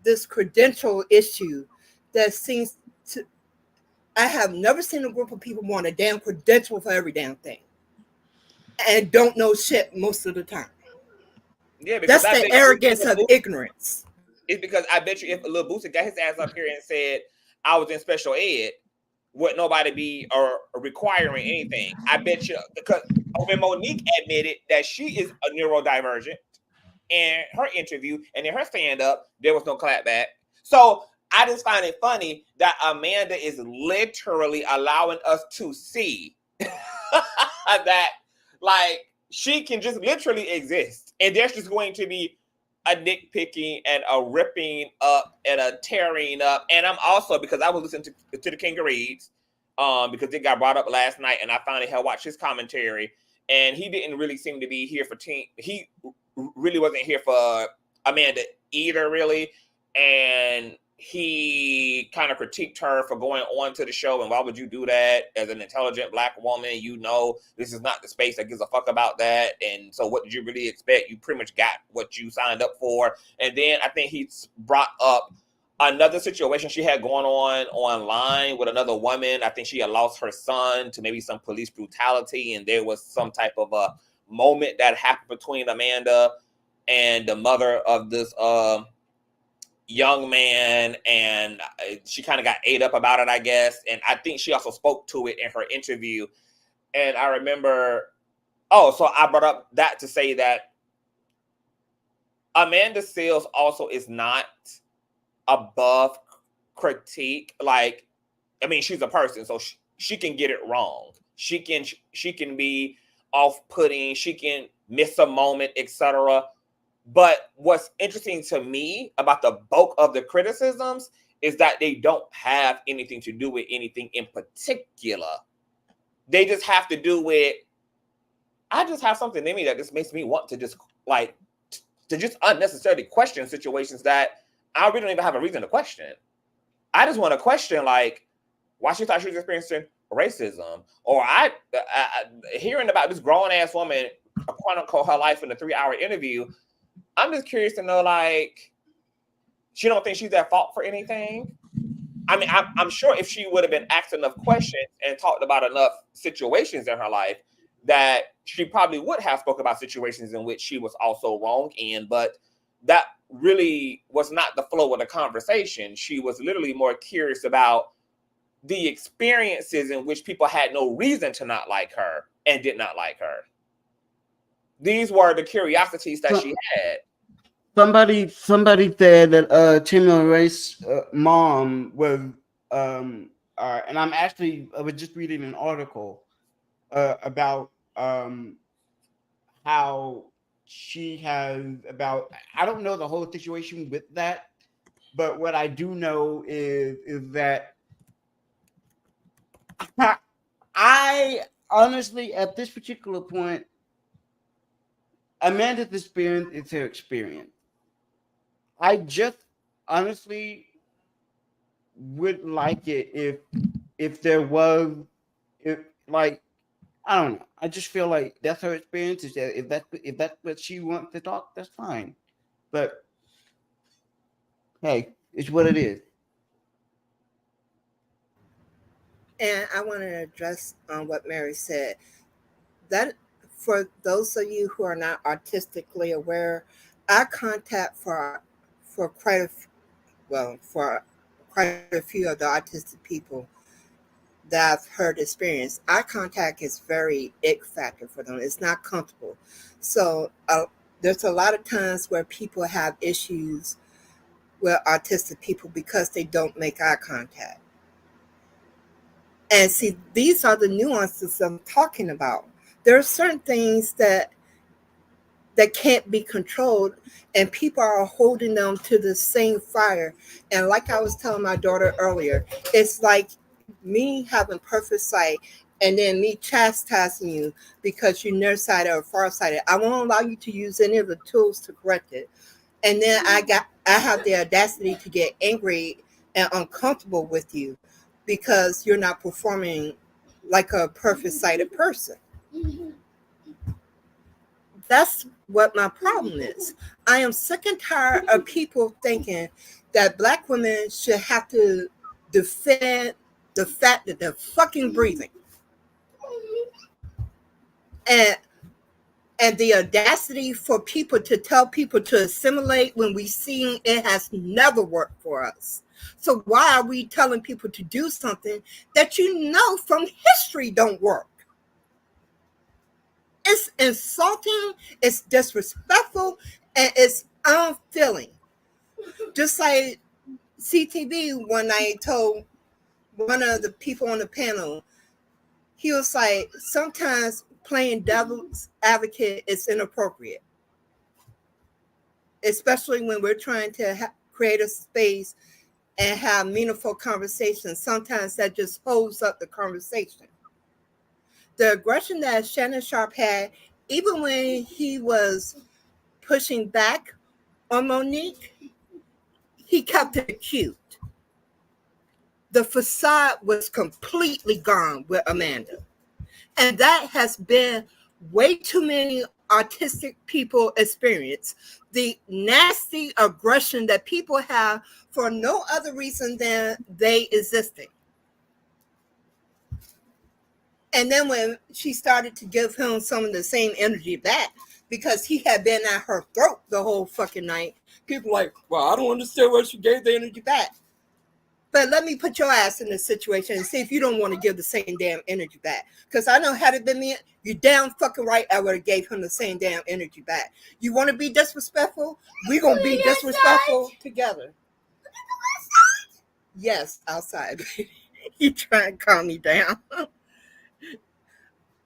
this credential issue that seems to. I have never seen a group of people want a damn credential for every damn thing and don't know shit most of the time. Yeah, because that's the arrogance of ignorance. It's because I bet you if Lil Boosie got his ass up here and said I was in special ed, would nobody be requiring anything? I bet you, because when Monique admitted that she is a neurodivergent in her interview and in her stand-up, there was no clapback. So I just find it funny that Amanda is literally allowing us to see that, like, she can just literally exist, and there's just going to be a nitpicking and a ripping up and a tearing up. And I'm also, because I was listening to the King of Reeds, because it got brought up last night, and I finally had watched his commentary, and he didn't really seem to be here for he really wasn't here for Amanda either, really. And he kind of critiqued her for going on to the show, and why would you do that as an intelligent Black woman? You know, this is not the space that gives a fuck about that. And so what did you really expect? You pretty much got what you signed up for. And then I think he brought up another situation she had going on online with another woman. I think she had lost her son to maybe some police brutality, and there was some type of a moment that happened between Amanda and the mother of this young man, and she kind of got ate up about it, I guess. And I think she also spoke to it in her interview. And I remember, so I brought up that to say that Amanda Seales also is not above critique. Like, I mean, she's a person, so she can get it wrong. She can be off-putting. She can miss a moment, etc. But what's interesting to me about the bulk of the criticisms is that they don't have anything to do with anything in particular. They just have to do with, I just have something in me that just makes me want to just unnecessarily question situations that I really don't even have a reason to question. I just want to question, like, why she thought she was experiencing racism. Or I hearing about this grown-ass woman, quote unquote, her life in a 3-hour interview. I'm just curious to know, like, she don't think she's at fault for anything. I mean, I'm sure if she would have been asked enough questions and talked about enough situations in her life, that she probably would have spoke about situations in which she was also wrong in, but that really was not the flow of the conversation. She was literally more curious about the experiences in which people had no reason to not like her and did not like her. These were the curiosities that she had. Somebody said that Timmy Ray's mom was and I was just reading an article about how she has I don't know the whole situation with that, but what I do know is that I honestly, at this particular point, Amanda's experience is her experience. I just honestly would like it if there was, like, I don't know. I just feel like that's her experience. Is that if that's what she wants to talk, that's fine. But hey, it's what it is. And I want to address what Mary said. That for those of you who are not artistically aware, eye contact for quite a few of the autistic people that I've heard experience, eye contact is very ick factor for them. It's not comfortable. So there's a lot of times where people have issues with autistic people because they don't make eye contact. And see, these are the nuances I'm talking about. There are certain things that can't be controlled, and people are holding them to the same fire. And like I was telling my daughter earlier, it's like me having perfect sight and then me chastising you because you're nearsighted or farsighted. I won't allow you to use any of the tools to correct it. And then I have the audacity to get angry and uncomfortable with you because you're not performing like a perfect sighted person. That's what my problem is. I am sick and tired of people thinking that Black women should have to defend the fact that they're fucking breathing. And the audacity for people to tell people to assimilate when we see it has never worked for us. So why are we telling people to do something that you know from history don't work? It's insulting, it's disrespectful, and it's unfeeling. Just like CTV, when I told one of the people on the panel, he was like, sometimes playing devil's advocate is inappropriate, especially when we're trying to create a space and have meaningful conversations. Sometimes that just holds up the conversation. The aggression that Shannon Sharpe had, even when he was pushing back on Monique, he kept it cute. The facade was completely gone with Amanda. And that has been way too many autistic people experience, the nasty aggression that people have for no other reason than they existing. And then when she started to give him some of the same energy back, because he had been at her throat the whole fucking night, people like, well, I don't understand why she gave the energy back. But let me put your ass in this situation and see if you don't want to give the same damn energy back. Because I know had it been me, you're damn fucking right, I would have gave him the same damn energy back. You want to be disrespectful? We're going to be disrespectful together. Yes, outside. You trying to calm me down.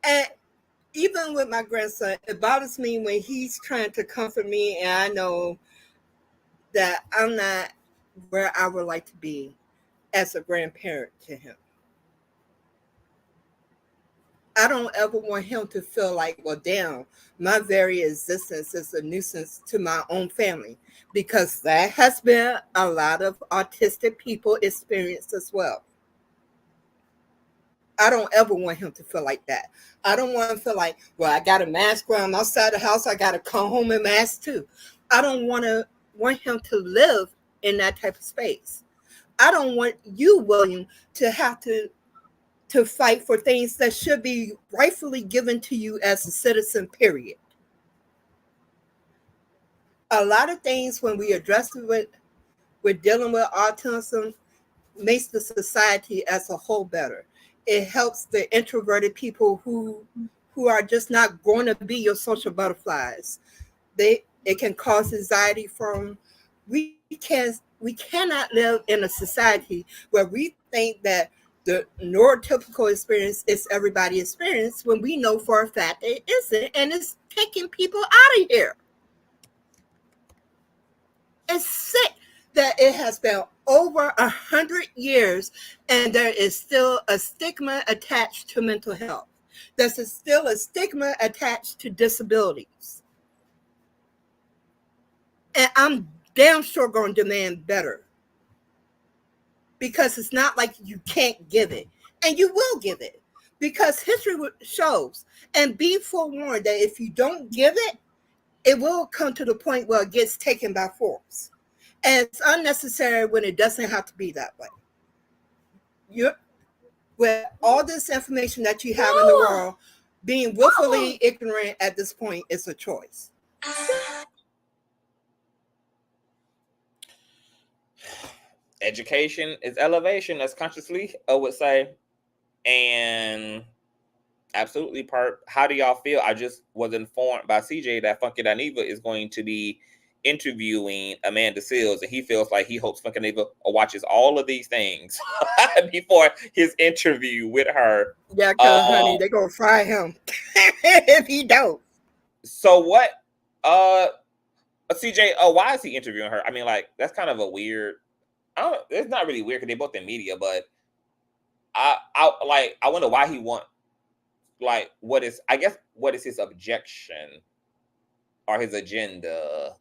And even with my grandson, it bothers me when he's trying to comfort me and I know that I'm not where I would like to be as a grandparent to him. I don't ever want him to feel like, well, damn, my very existence is a nuisance to my own family, because that has been a lot of autistic people experience as well. I don't ever want him to feel like that. I don't want him to feel like, well, I got a mask when I'm outside the house, I got to come home and mask too. I don't want him to live in that type of space. I don't want you, William, to have to fight for things that should be rightfully given to you as a citizen, period. A lot of things when we address it with dealing with autism makes the society as a whole better. It helps the introverted people who are just not going to be your social butterflies. It can cause anxiety from, we cannot live in a society where we think that the neurotypical experience is everybody's experience when we know for a fact it isn't, and it's taking people out of here. It's sick that it has been over 100 years and there is still a stigma attached to mental health. There's still a stigma attached to disabilities. And I'm damn sure going to demand better. Because it's not like you can't give it. And you will give it. Because history shows. And be forewarned that if you don't give it, it will come to the point where it gets taken by force. And it's unnecessary when it doesn't have to be that way. With all this information that you have in the world, being willfully ignorant at this point is a choice. Education is elevation, as Consciouztv would say. And absolutely, Perp. How do y'all feel? I just was informed by CJ that Funky Dineva is going to be interviewing Amanda Seales, and he feels like he hopes Funky Dineva watches all of these things before his interview with her. Yeah, because honey, they're gonna fry him if he don't. So what? CJ, why is he interviewing her? I mean, like, that's kind of a weird. It's not really weird because they're both in media, but I wonder why he want, like, what is his objection or his agenda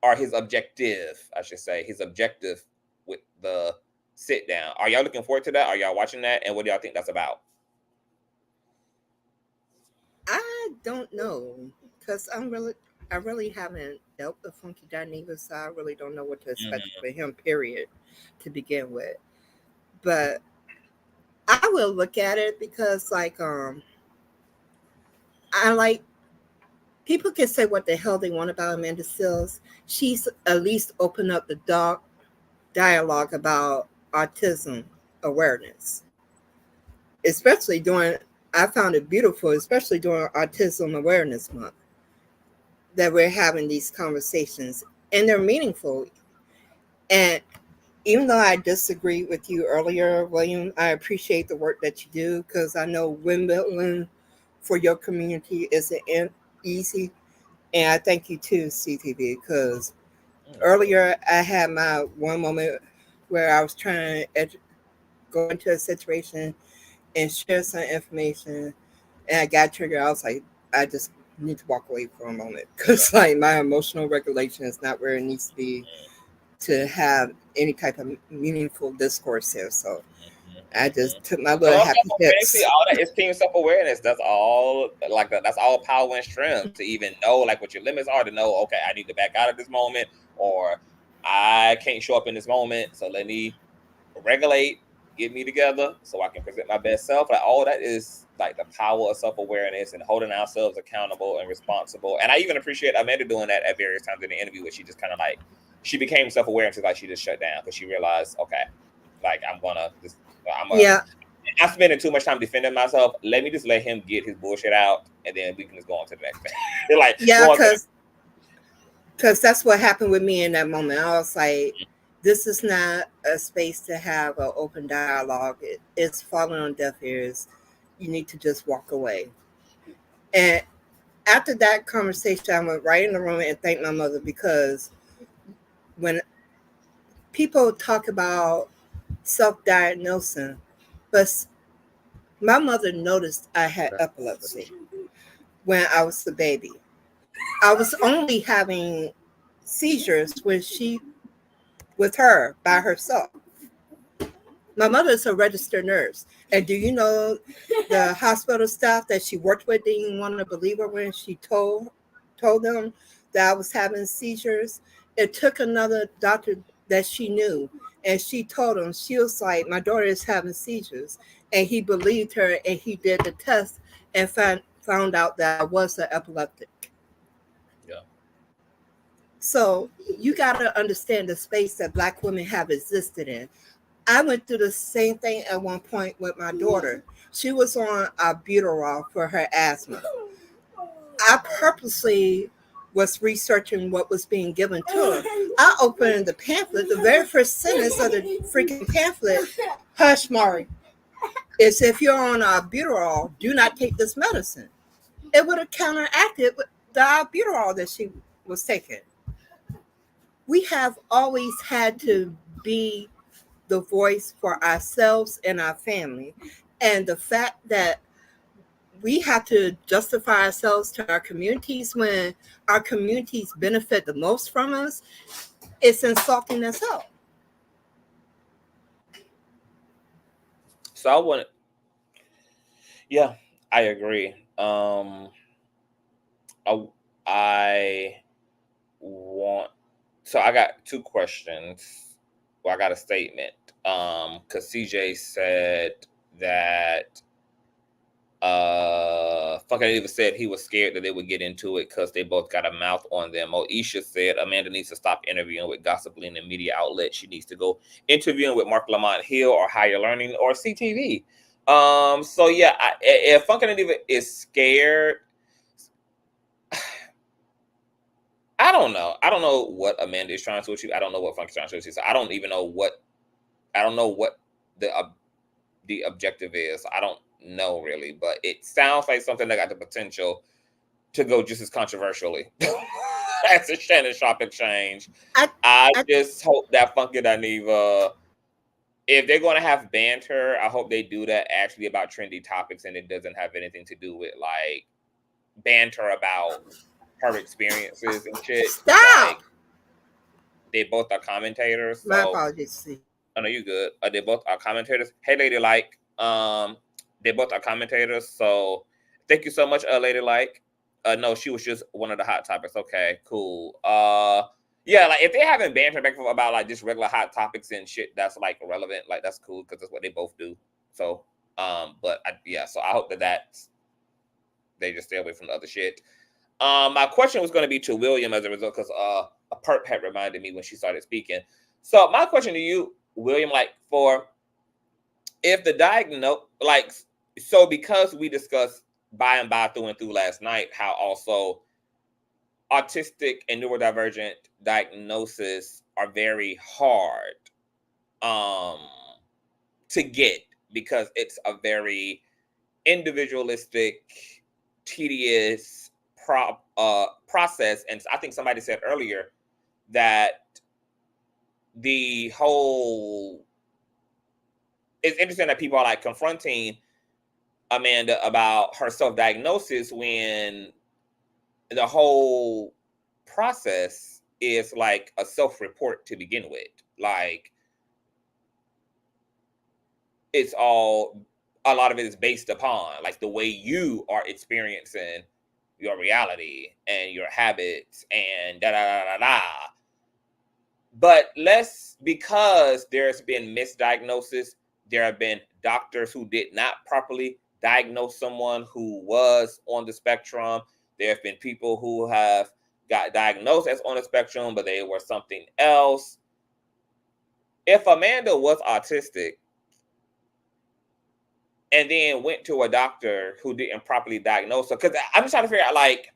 or his objective, I should say, his objective with the sit down. Are y'all looking forward to that? Are y'all watching that? And what do y'all think that's about? I don't know, because I really haven't dealt with Funky Dineva, so I really don't know what to expect for him, period, to begin with. But I will look at it because, like, I like, people can say what the hell they want about Amanda Seales. She's at least opened up the dialogue about autism awareness, especially during, I found it beautiful, especially during Autism Awareness Month, that we're having these conversations, and they're meaningful. And even though I disagree with you earlier, William, I appreciate the work that you do, because I know windmilling for your community isn't easy. And I thank you too, CTV, because earlier I had my one moment where I was trying to go into a situation and share some information, and I got triggered. I was like, I just need to walk away for a moment, because like my emotional regulation is not where it needs to be to have any type of meaningful discourse here. So I just took my Come little on, happy self-awareness. See, hips. all that is team self-awareness. That's all. Like that's all power and strength to even know like what your limits are. To know, okay, I need to back out of this moment, or I can't show up in this moment. So let me regulate, get me together, so I can present my best self. Like all that is like the power of self-awareness and holding ourselves accountable and responsible. And I even appreciate Amanda doing that at various times in the interview, where she just kind of like she became self-aware and like she just shut down because she realized, okay, like I'm Yeah, spending too much time defending myself. Let me just let him get his bullshit out, and then we can just go on to the next thing. Like, yeah, go on to because that's what happened with me in that moment. I was like, this is not a space to have an open dialogue. It's falling on deaf ears. You need to just walk away. And after that conversation, I went right in the room and thanked my mother, because when people talk about self-diagnosing, but my mother noticed I had epilepsy when I was a baby. I was only having seizures when she, with her, by herself. My mother is a registered nurse. And do you know the hospital staff that she worked with didn't want to believe her when she told them that I was having seizures? It took another doctor that she knew, and she told him, she was like, my daughter is having seizures. And he believed her, and he did the test and found out that I was an epileptic. Yeah. So you got to understand the space that Black women have existed in. I went through the same thing at one point with my daughter. She was on albuterol for her asthma. I purposely was researching what was being given to her. I opened the pamphlet. The very first sentence of the freaking pamphlet, hush, Mari, is if you're on albuterol, do not take this medicine. It would have counteracted the albuterol that she was taking. We have always had to be the voice for ourselves and our family. And the fact that we have to justify ourselves to our communities when our communities benefit the most from us, it's insulting as hell. So I agree. I want. So I got two questions. Well, I got a statement. Because CJ said that fucking even said he was scared that they would get into it because they both got a mouth on them. Oisha said Amanda needs to stop interviewing with gossiping and media outlets. She needs to go interviewing with Mark Lamont Hill or Higher Learning or CTV. So yeah, if Funkin' and Diva is scared, I don't know. I don't know what Amanda is trying to achieve. I don't know what Funky's trying to achieve. So I don't know what the objective is. I don't know really, but it sounds like something that got the potential to go just as controversially as the Shannon Sharpe exchange. I just hope that Funky and Diva, if they're going to have banter, I hope they do that actually about trendy topics and it doesn't have anything to do with like banter about her experiences and shit. Stop! Like, they both are commentators. So, my apologies. I know you good. They both are commentators. Hey, Lady Like. They both are commentators. So, thank you so much, Lady Like. No, she was just one of the hot topics. Okay, cool. Yeah, like if they haven't banter back and forth about like just regular hot topics and shit that's like relevant, like that's cool because that's what they both do. So, so I hope that they just stay away from the other shit. My question was going to be to William as a result because a perp had reminded me when she started speaking. So my question to you, William, like for if the so because we discussed by and by through and through last night, how also autistic and neurodivergent diagnosis are very hard to get because it's a very individualistic, tedious process. And I think somebody said earlier that it's interesting that people are like confronting Amanda about her self-diagnosis when the whole process is like a self-report to begin with. Like it's all, a lot of it is based upon like the way you are experiencing your reality and your habits and da da da da da. But because there's been misdiagnosis, there have been doctors who did not properly diagnose someone who was on the spectrum. There have been people who have got diagnosed as on the spectrum, but they were something else. If Amanda was autistic and then went to a doctor who didn't properly diagnose her, because I'm just trying to figure out, like,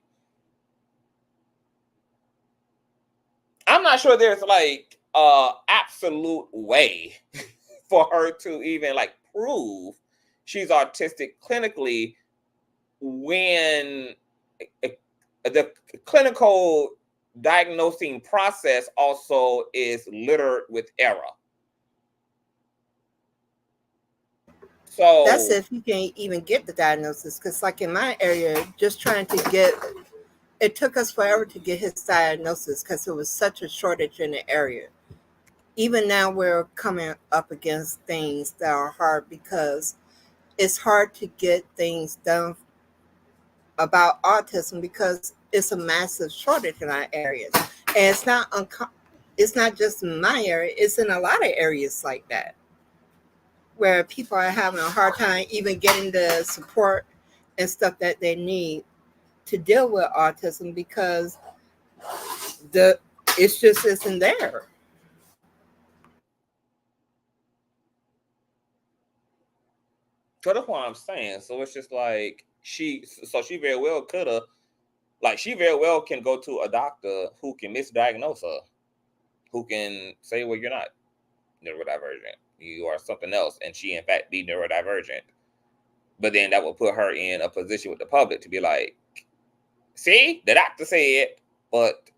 I'm not sure there's like absolute way for her to even like prove she's autistic clinically when the clinical diagnosing process also is littered with error. So that's if you can't even get the diagnosis, because like in my area, just trying to get, it took us forever to get his diagnosis because it was such a shortage in the area. Even now we're coming up against things that are hard because it's hard to get things done about autism because it's a massive shortage in our areas. And it's not just in my area, it's in a lot of areas like that, where people are having a hard time even getting the support and stuff that they need to deal with autism because it's just isn't there. so that's what I'm saying. So it's just like she very well could have, like, she very well can go to a doctor who can misdiagnose her, who can say, well, you're not neurodivergent, you are something else, and she in fact be neurodivergent. But then that will put her in a position with the public to be like, see, the doctor said, but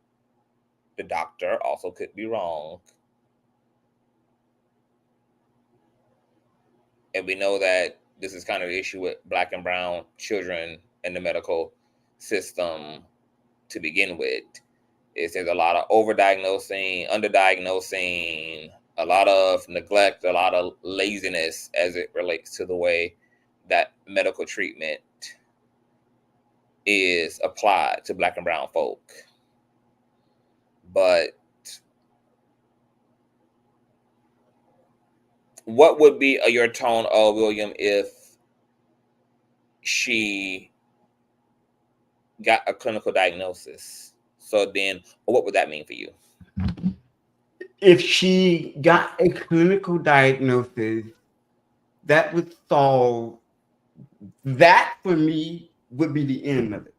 the doctor also could be wrong. And we know that this is kind of the issue with Black and brown children in the medical system to begin with. There's a lot of overdiagnosing, underdiagnosing, a lot of neglect, a lot of laziness as it relates to the way that medical treatment is applied to Black and brown folk. But what would be your tone, William, if she got a clinical diagnosis? So then, what would that mean for you? If she got a clinical diagnosis, that would solve, that for me would be the end of it.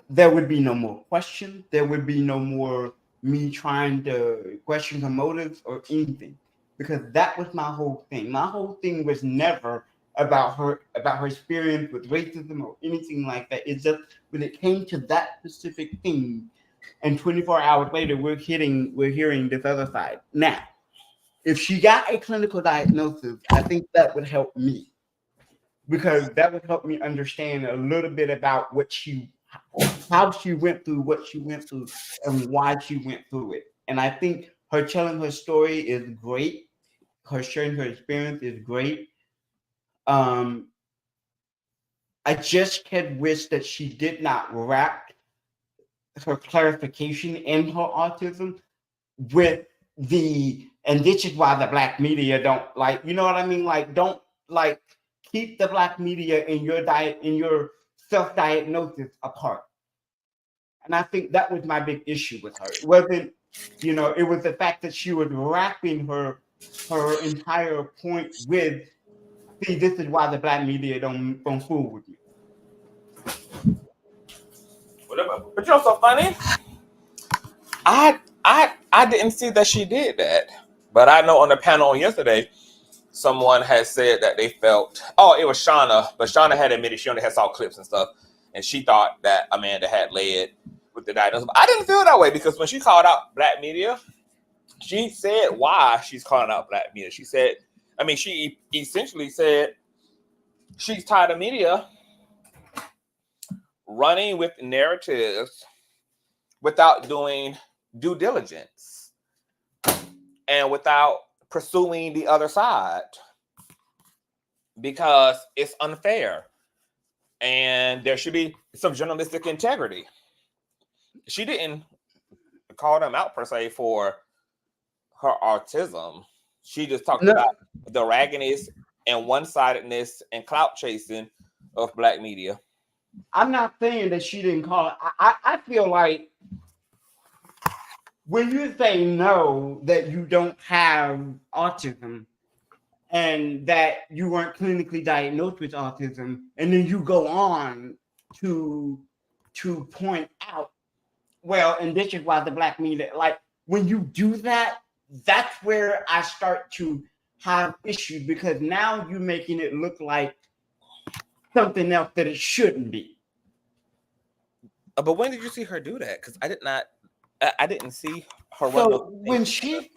There would be no more questions. There would be no more me trying to question her motives or anything, because that was my whole thing. My whole thing was never about her experience with racism or anything like that. It's just when it came to that specific thing, and 24 hours later, we're hearing this other side. Now, if she got a clinical diagnosis, I think that would help me, because that would help me understand a little bit about how she went through what she went through and why she went through it. And I think her telling her story is great. Her sharing her experience is great. I just had wished that she did not wrap her clarification in her autism with and this is why the Black media don't, like, you know what I mean? Like, don't, like, keep the Black media in your self-diagnosis apart. And I think that was my big issue with her. It wasn't, it was the fact that she was wrapping her entire point with, see, this is why the Black media don't fool with you. But you know, so funny. I didn't see that she did that, but I know on the panel on yesterday, someone had said that they felt, it was Shauna, but Shauna had admitted she only had saw clips and stuff, and she thought that Amanda had led with the diagnosis. But I didn't feel that way, because when she called out Black media, she said why she's calling out Black media. She said, she essentially said she's tired of media running with narratives without doing due diligence and without pursuing the other side. because it's unfair and there should be some journalistic integrity. She didn't call them out per se for her autism. She just talked about the raggedness and one-sidedness and clout chasing of Black media. I'm not saying that she didn't call it. I feel like when you say no, that you don't have autism and that you weren't clinically diagnosed with autism, and then you go on to point out, well, and this is why the Black media, like when you do that, that's where I start to have issues, because now you're making it look like something else that it shouldn't be. But when did you see her do that? Because I didn't see her. So when she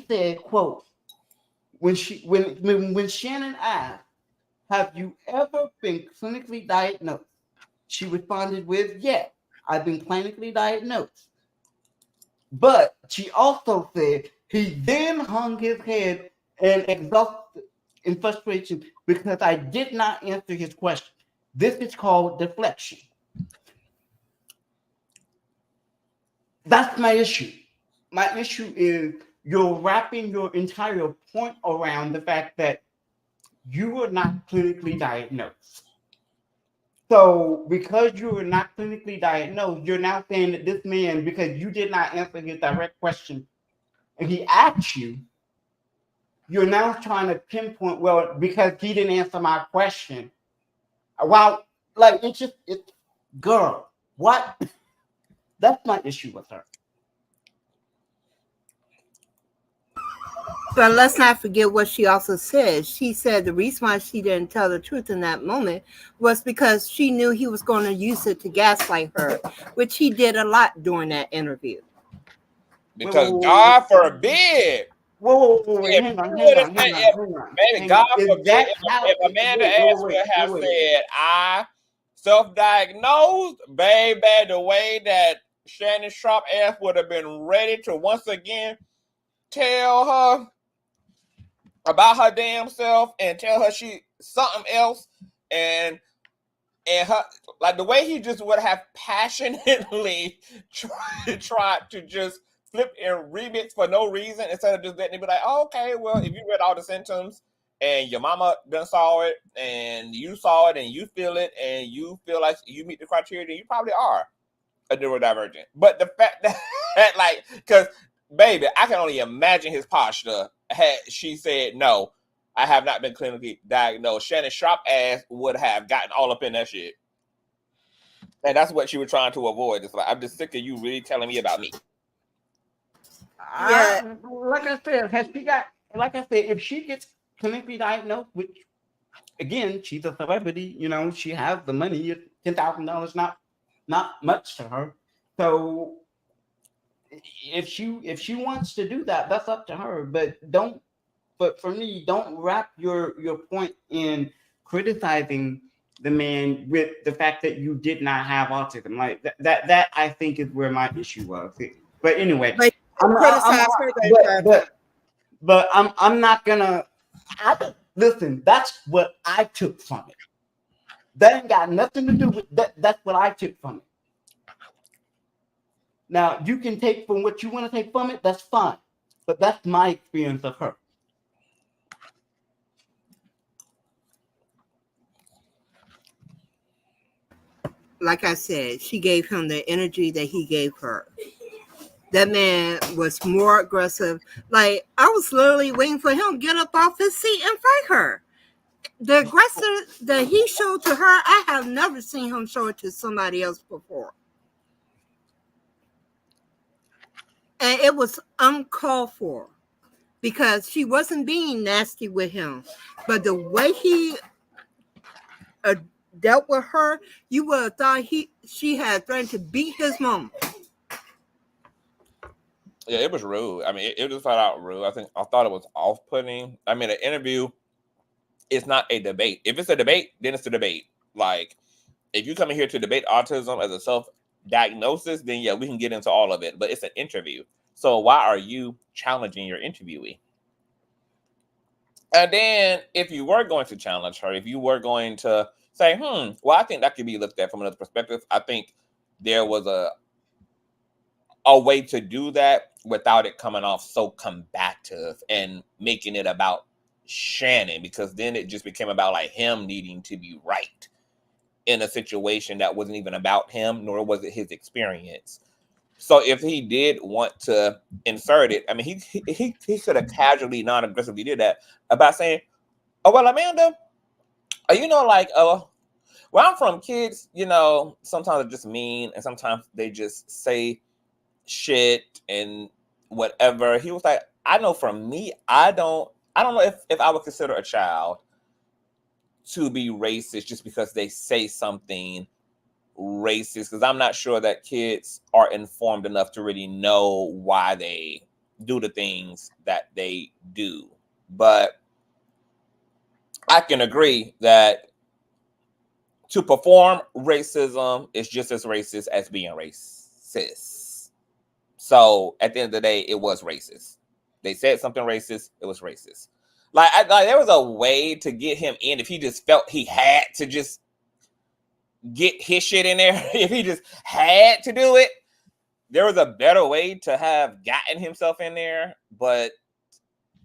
said, quote, when Shannon asked, have you ever been clinically diagnosed? She responded with, yes, I've been clinically diagnosed. But she also said he then hung his head and exhausted in frustration because I did not answer his question. This is called deflection. That's my issue. My issue is you're wrapping your entire point around the fact that you were not clinically diagnosed. So because you were not clinically diagnosed, you're now saying that this man, because you did not answer his direct question and he asked you, you're now trying to pinpoint, well, because he didn't answer my question. Well, like it's girl, what? That's my issue with her. But let's not forget what she also said. She said the reason why she didn't tell the truth in that moment was because she knew he was going to use it to gaslight her, which he did a lot during that interview. Because God forbid. Hang on. Maybe God forbid if Amanda Ass would have said, I self-diagnosed, baby, the way that Shannon Sharpe ass would have been ready to once again tell her about her damn self and tell her she something else, and her, like the way he just would have passionately tried to just flip and remix for no reason instead of just letting it be like, oh, okay, well, if you read all the symptoms and your mama done saw it and you saw it and you feel it and you feel like you meet the criteria, then you probably are a neurodivergent. But the fact that like, because baby, I can only imagine his posture had she said, no, I have not been clinically diagnosed. Shannon Sharpe ass would have gotten all up in that shit. And that's what she was trying to avoid. It's like, I'm just sick of you really telling me about me. Yeah. Like I said, if she gets clinically diagnosed, which again, she's a celebrity, she has the money, $10,000 not much to her. So if she wants to do that, that's up to her. But for me, don't wrap your point in criticizing the man with the fact that you did not have autism. Like that I think is where my issue was. But anyway, I'm not gonna listen. That's what I took from it. That ain't got nothing to do with that. That's what I took from it. Now you can take from what you want to take from it. That's fine. But that's my experience of her. Like I said, she gave him the energy that he gave her. That man was more aggressive. Like, I was literally waiting for him to get up off his seat and fight her. The aggressive that he showed to her, I have never seen him show it to somebody else before. And it was uncalled for because she wasn't being nasty with him. But the way he dealt with her, you would have thought she had threatened to beat his mom. Yeah, it was rude. I mean, it was flat out rude. I thought it was off-putting. I mean, an interview is not a debate. If it's a debate, then it's a debate. Like, if you come in here to debate autism as a self-diagnosis, then yeah, we can get into all of it. But it's an interview. So why are you challenging your interviewee? And then if you were going to challenge her, if you were going to say, well, I think that could be looked at from another perspective. I think there was a way to do that without it coming off so combative and making it about Shannon, because then it just became about like him needing to be right in a situation that wasn't even about him, nor was it his experience. So if he did want to insert it, I mean, he could have casually, non-aggressively did that about saying, "Oh well, Amanda, like, where I'm from, kids, sometimes they're just mean, and sometimes they just say shit and whatever." He was like, "I know for me, I don't know if I would consider a child to be racist just because they say something racist, because I'm not sure that kids are informed enough to really know why they do the things that they do. But I can agree that to perform racism is just as racist as being racist. So at the end of the day, it was racist. They said something racist, it was racist. Like there was a way to get him in if he just felt he had to just get his shit in there. If he just had to do it, there was a better way to have gotten himself in there, but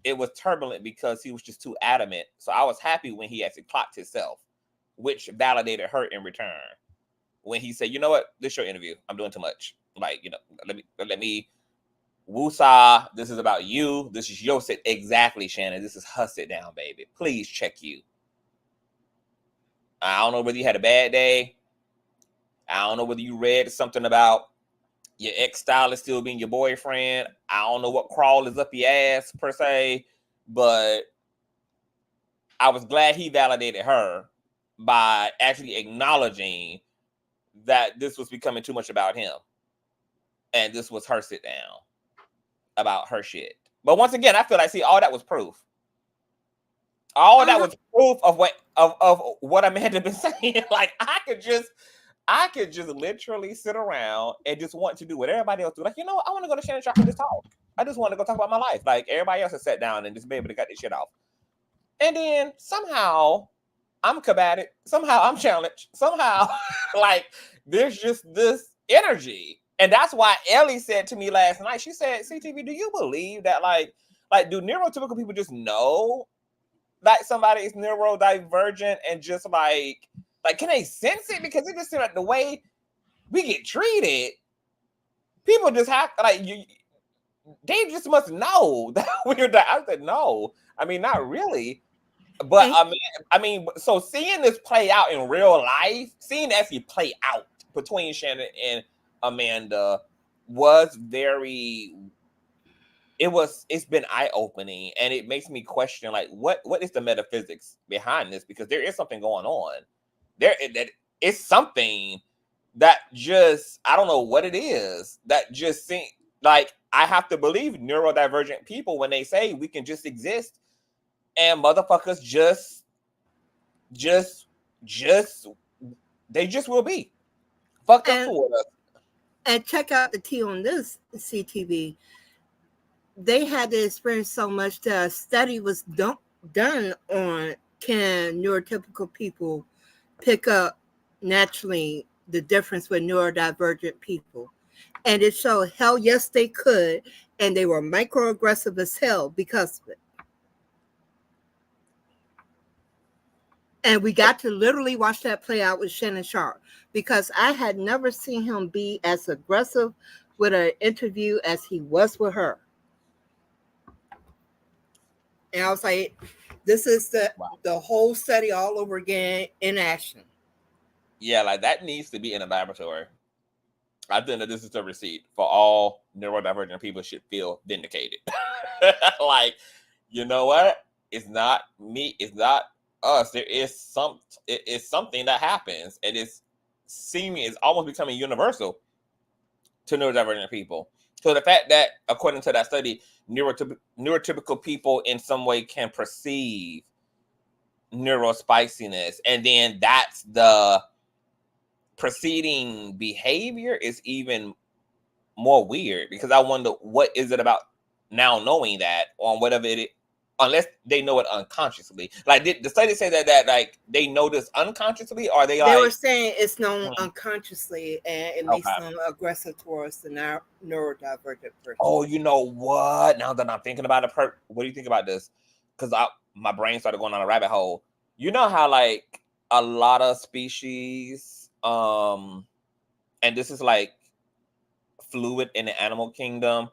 it was turbulent because he was just too adamant. So I was happy when he actually clocked himself, which validated her in return. When he said, "You know what? This is your interview. I'm doing too much. Like, let me woosah. This is about you. This is your sit." Exactly, Shannon. This is her sit down, baby. Please check you. I don't know whether you had a bad day. I don't know whether you read something about your ex-stylist still being your boyfriend. I don't know what crawl is up your ass per se, but I was glad he validated her by actually acknowledging that this was becoming too much about him. And this was her sit down about her shit. But once again, I feel like, all that was proof. All that was proof of what Amanda been saying. Like, I could just literally sit around and just want to do what everybody else do. Like, I want to go to Shannon Sharpe and just talk. I just want to go talk about my life. Like, everybody else has sat down and just be able to cut this shit off. And then somehow I'm combated. Somehow I'm challenged. Somehow, like, there's just this energy. And that's why Ellie said to me last night, she said, "CTV, do you believe that like do neurotypical people just know that somebody is neurodivergent and just like can they sense it? Because it just seems like the way we get treated, people just have they just must know that we're that." I said, "No, I mean, not really." But I mean, so seeing this play out in real life, seeing it actually play out between Shannon and Amanda was it's been eye-opening, and it makes me question like what is the metaphysics behind this, because there is something going on. That it's something that just, I don't know what it is, that just seems like I have to believe neurodivergent people when they say we can just exist and motherfuckers just they just will be fucked up toward us. And check out the tea on this, CTV. They had to experience so much that a study was done on can neurotypical people pick up naturally the difference with neurodivergent people. And it showed hell yes they could, and they were microaggressive as hell because of it. And we got to literally watch that play out with Shannon Sharpe, because I had never seen him be as aggressive with an interview as he was with her. And I was like, this is the whole study all over again in action. Yeah, like that needs to be in a laboratory. I think that this is the receipt for all neurodivergent people should feel vindicated. Like, you know what? It's not me. It's not us. There is something that happens, and it's almost becoming universal to neurodivergent people. So the fact that, according to that study, neurotypical people in some way can perceive neurospiciness, and then that's the preceding behavior is even more weird, because I wonder what is it about now knowing that, on whatever unless they know it unconsciously. Like, did the study say that like they know this unconsciously, or They like were saying it's known unconsciously, and it makes okay? them aggressive towards the neurodivergent person. Oh, you know what? Now that I'm thinking about it, what do you think about this? Because my brain started going on a rabbit hole. You know how like a lot of species, and this is like fluid in the animal kingdom,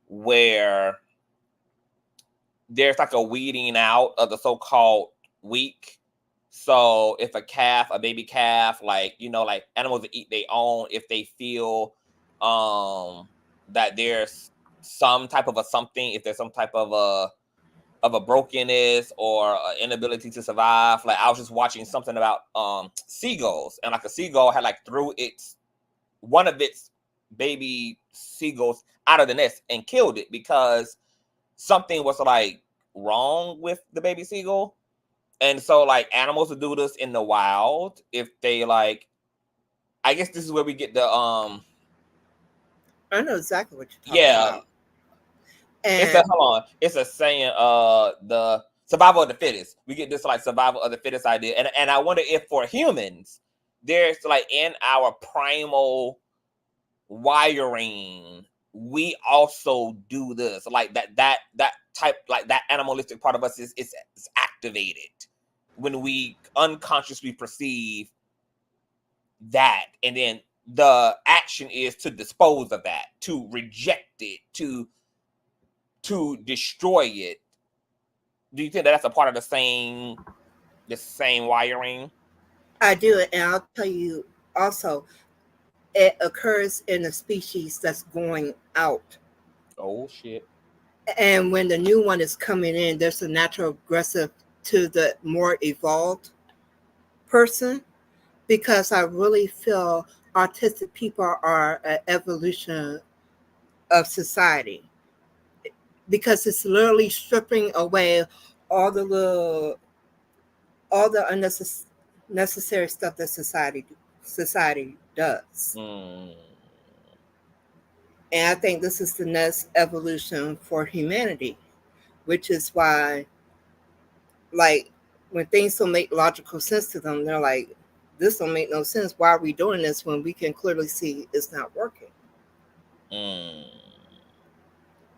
where there's like a weeding out of the so-called weak. So if a baby calf, like, you know, like animals that eat their own, if they feel that there's some type of a something, if there's some type of a brokenness or inability to survive. Like, I was just watching something about seagulls, and like a seagull had like threw one of its baby seagulls out of the nest and killed it because something was like wrong with the baby seagull. And so like animals will do this in the wild if they like, I guess this is where we get the I know exactly what you're talking about. And it's a saying, the survival of the fittest. We get this like survival of the fittest idea. And I wonder if for humans, there's like in our primal wiring, we also do this. Like that type, like that animalistic part of us is activated when we unconsciously perceive that, and then the action is to dispose of that, to reject it, to destroy it. Do you think that that's a part of the same wiring? I do, and I'll tell you also, it occurs in a species that's going out. Oh shit. And when the new one is coming in, there's a natural aggressive to the more evolved person, because I really feel autistic people are an evolution of society, because it's literally stripping away all the unnecessary stuff that society does. And I think this is the next evolution for humanity, which is why, like, when things don't make logical sense to them, they're like, this don't make no sense. Why are we doing this when we can clearly see it's not working?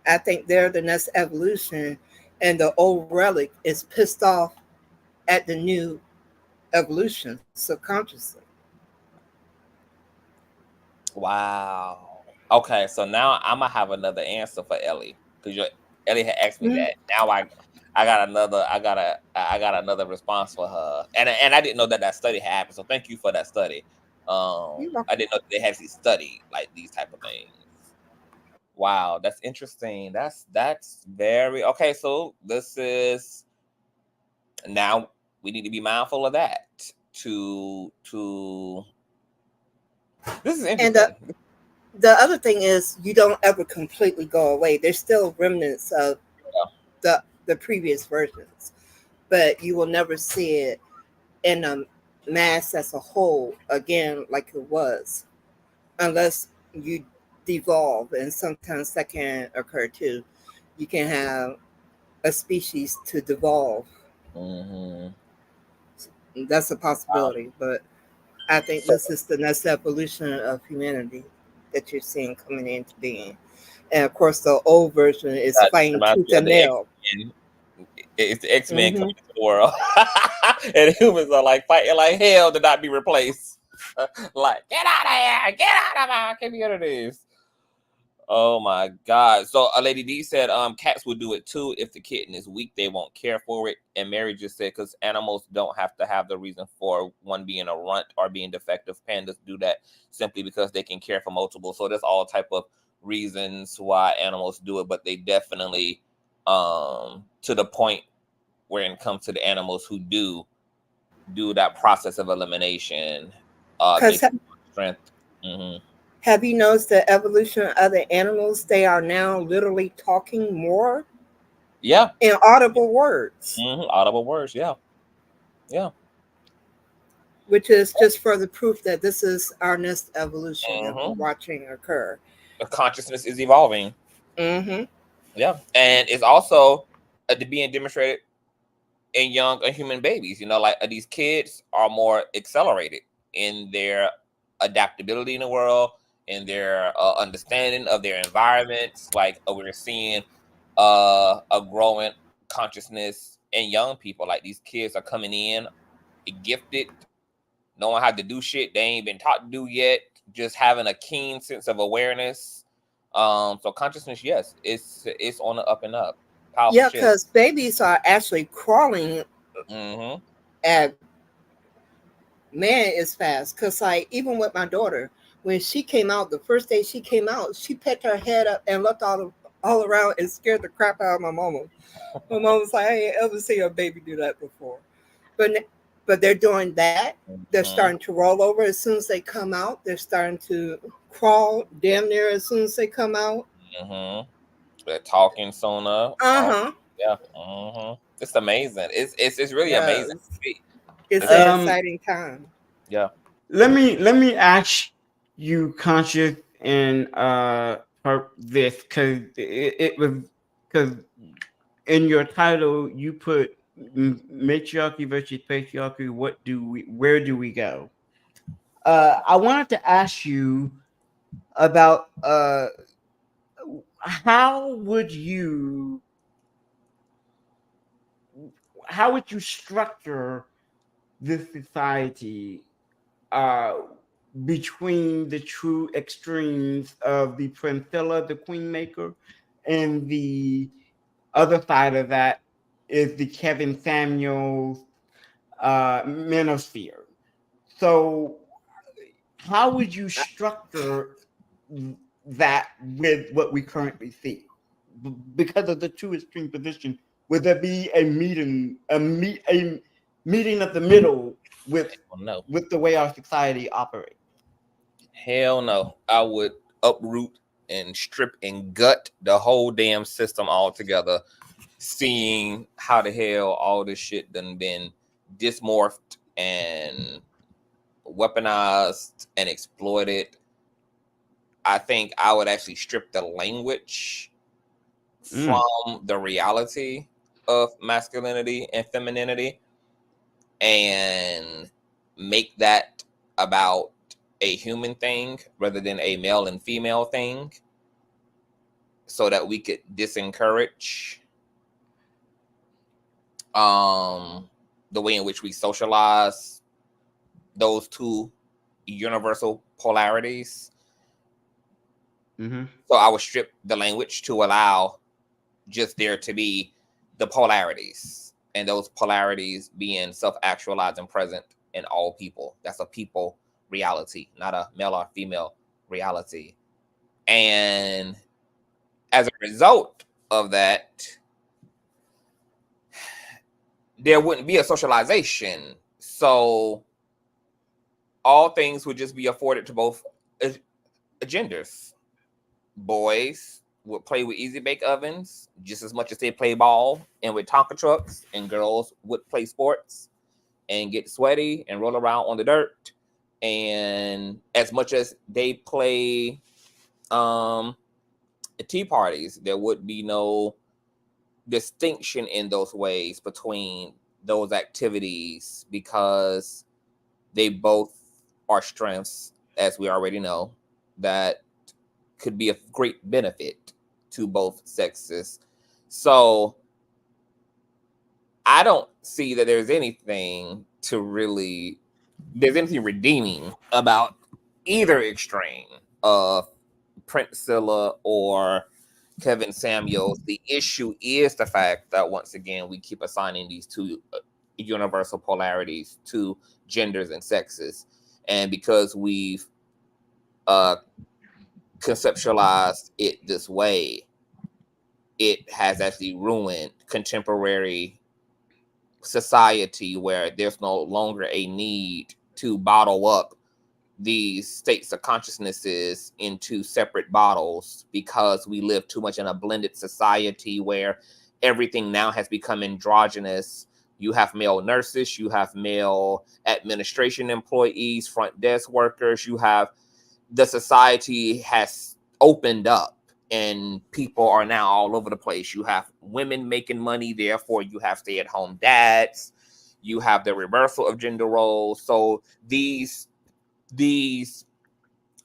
I think they're the next evolution, and the old relic is pissed off at the new evolution subconsciously. Wow. Okay, so now I'm gonna have another answer for Ellie, because Ellie had asked me that. Now I got another response for her, and I didn't know that study happened. So thank you for that study. I didn't know that they actually study like these type of things. Wow, that's interesting. That's very okay. So this is, now we need to be mindful of that. This is interesting. And the other thing is, you don't ever completely go away. There's still remnants of the previous versions, but you will never see it in a mass as a whole again like it was, unless you devolve, and sometimes that can occur too. You can have a species to devolve. That's a possibility, but I think this is the next evolution of humanity that you're seeing coming into being. And of course, the old version is fighting tooth and nail. It's the X-Men coming to the world. And humans are like fighting like hell to not be replaced. Like, get out of here! Get out of our communities! Oh my God. So a lady D said cats would do it too. If the kitten is weak, they won't care for it. And Mary just said, because animals don't have to have the reason for one being a runt or being defective. Pandas do that simply because they can care for multiple. So there's all type of reasons why animals do it, but they definitely to the point where it comes to the animals who do that process of elimination, strength. Have you noticed the evolution of the animals? They are now literally talking more. Yeah. In audible words. Audible words. Yeah. Yeah. Which is just further proof that this is our next evolution that we're watching occur. The consciousness is evolving. Yeah. And it's also being demonstrated in young human babies. You know, like these kids are more accelerated in their adaptability in the world, in their understanding of their environments. Like we're seeing a growing consciousness in young people. Like these kids are coming in gifted, knowing how to do shit they ain't been taught to do yet, just having a keen sense of awareness. So consciousness, yes, it's on the up and up. Powerful Yeah, shit. because babies are actually crawling at, man, it's fast. Because like even with my daughter, when she came out, the first day she came out, she picked her head up and looked all around and scared the crap out of my mama. My mom was like, I ain't ever seen a baby do that before. But they're doing that. They're starting to roll over as soon as they come out. They're starting to crawl damn near as soon as they come out. They're talking sonar. Yeah. It's amazing. It's really amazing. It's an exciting time. Yeah. Let me ask you, Conscious, and this, because it was, because in your title you put matriarchy versus patriarchy. Where do we go? I wanted to ask you about how would you structure this society between the true extremes of the Princella, the Queenmaker, and the other side of that is the Kevin Samuels manosphere. So how would you structure that with what we currently see? Because of the two extreme positions, would there be a meeting of the middle with the way our society operates? Hell no. I would uproot and strip and gut the whole damn system altogether, seeing how the hell all this shit done been dismorphed and weaponized and exploited. I think I would actually strip the language from the reality of masculinity and femininity and make that about a human thing rather than a male and female thing, so that we could disencourage the way in which we socialize those two universal polarities. So I would strip the language to allow just there to be the polarities, and those polarities being self-actualized and present in all people. That's a people reality, not a male or female reality. And as a result of that, there wouldn't be a socialization. So all things would just be afforded to both genders. Boys would play with easy bake ovens just as much as they play ball and with Tonka trucks, and girls would play sports and get sweaty and roll around on the dirt. And as much as they play tea parties, there would be no distinction in those ways between those activities, because they both are strengths, as we already know, that could be of great benefit to both sexes. So I don't see that there's anything redeeming about either extreme of Princella or Kevin Samuels. The issue is the fact that, once again, we keep assigning these two universal polarities to genders and sexes. And because we've conceptualized it this way, it has actually ruined contemporary society, where there's no longer a need to bottle up these states of consciousnesses into separate bottles, because we live too much in a blended society where everything now has become androgynous. You have male nurses, you have male administration employees, front desk workers, the society has opened up and people are now all over the place. You have women making money, therefore you have stay-at-home dads. You have the reversal of gender roles. So these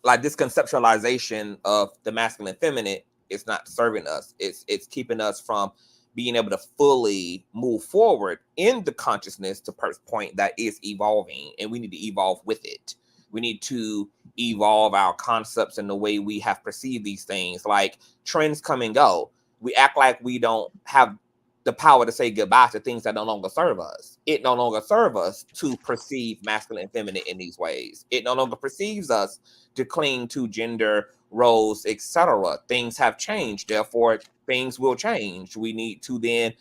like this conceptualization of the masculine and feminine is not serving us. It's keeping us from being able to fully move forward in the consciousness to Perk's point that is evolving, and we need to evolve with it. We need to evolve our concepts and the way we have perceived these things. Like trends come and go. We act like we don't have the power to say goodbye to things that no longer serve us. It no longer serves us to perceive masculine and feminine in these ways. It no longer perceives us to cling to gender roles, etc. Things have changed, therefore things will change. We need to then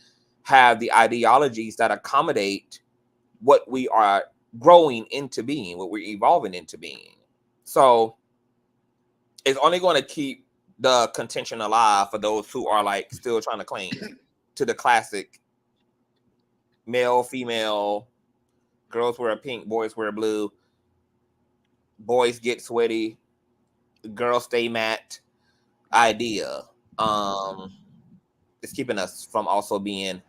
have the ideologies that accommodate what we are growing into being, what we're evolving into being. So it's only going to keep the contention alive for those who are like still trying to cling to the classic male, female, girls wear pink, boys wear blue, boys get sweaty, girls stay matte idea. It's keeping us from also being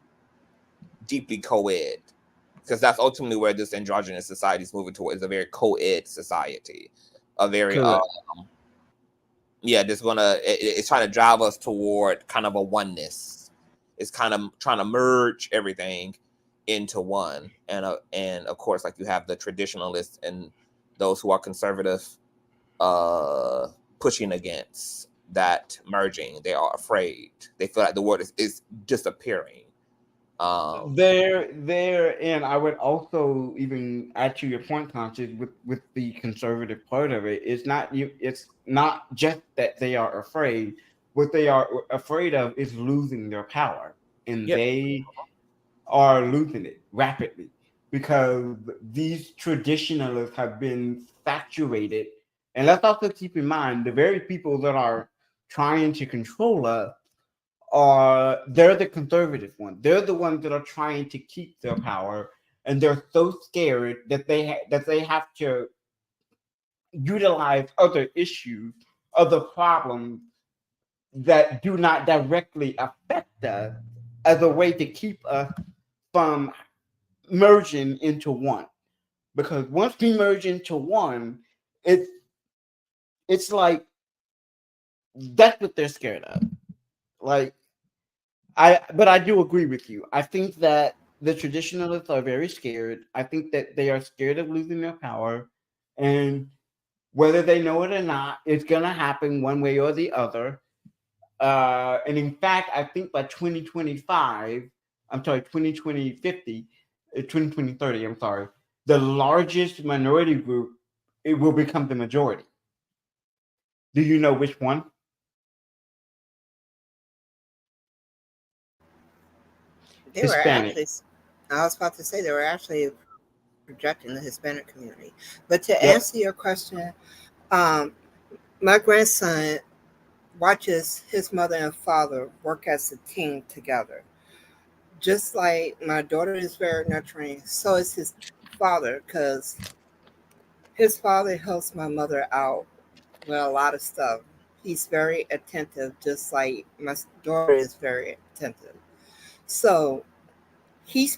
deeply co-ed, because that's ultimately where this androgynous society is moving towards, a very co-ed society, a very it's trying to drive us toward kind of a oneness. It's kind of trying to merge everything into one, and of course, like you have the traditionalists and those who are conservative pushing against that merging. They are afraid. They feel like the word is disappearing. There, and I would also even add to your point, Conscious, with the conservative part of it. It's not just that they are afraid. What they are afraid of is losing their power, and they are losing it rapidly because these traditionalists have been saturated. And let's also keep in mind the very people that are trying to control us they're the conservative ones. They're the ones that are trying to keep their power, and they're so scared that they have to utilize other issues, other problems that do not directly affect us as a way to keep us from merging into one. Because once we merge into one, it's like that's what they're scared of. Like but I do agree with you. I think that the traditionalists are very scared. I think that they are scared of losing their power, and whether they know it or not, it's gonna happen one way or the other. And in fact, I think by 2025, I'm sorry, 2030, I'm sorry, the largest minority group, it will become the majority. Do you know which one? Hispanic. I was about to say they were actually projecting the Hispanic community. But to answer your question, my grandson watches his mother and father work as a team together. Just like my daughter is very nurturing, so is his father, because his father helps my mother out with a lot of stuff. He's very attentive, just like my daughter is very attentive. So he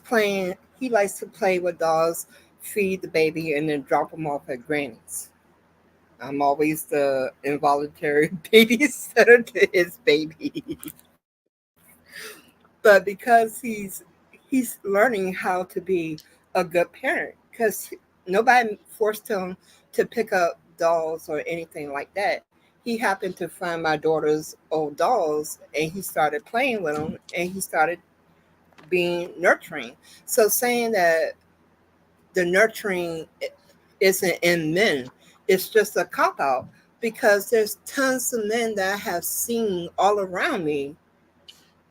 likes to play with dolls, feed the baby, and then drop them off at granny's. I'm always the involuntary babysitter to his baby. But because he's learning how to be a good parent, because nobody forced him to pick up dolls or anything like that. He happened to find my daughter's old dolls, and he started playing with them, and he started being nurturing. So saying that the nurturing isn't in men, it's just a cop out, because there's tons of men that I have seen all around me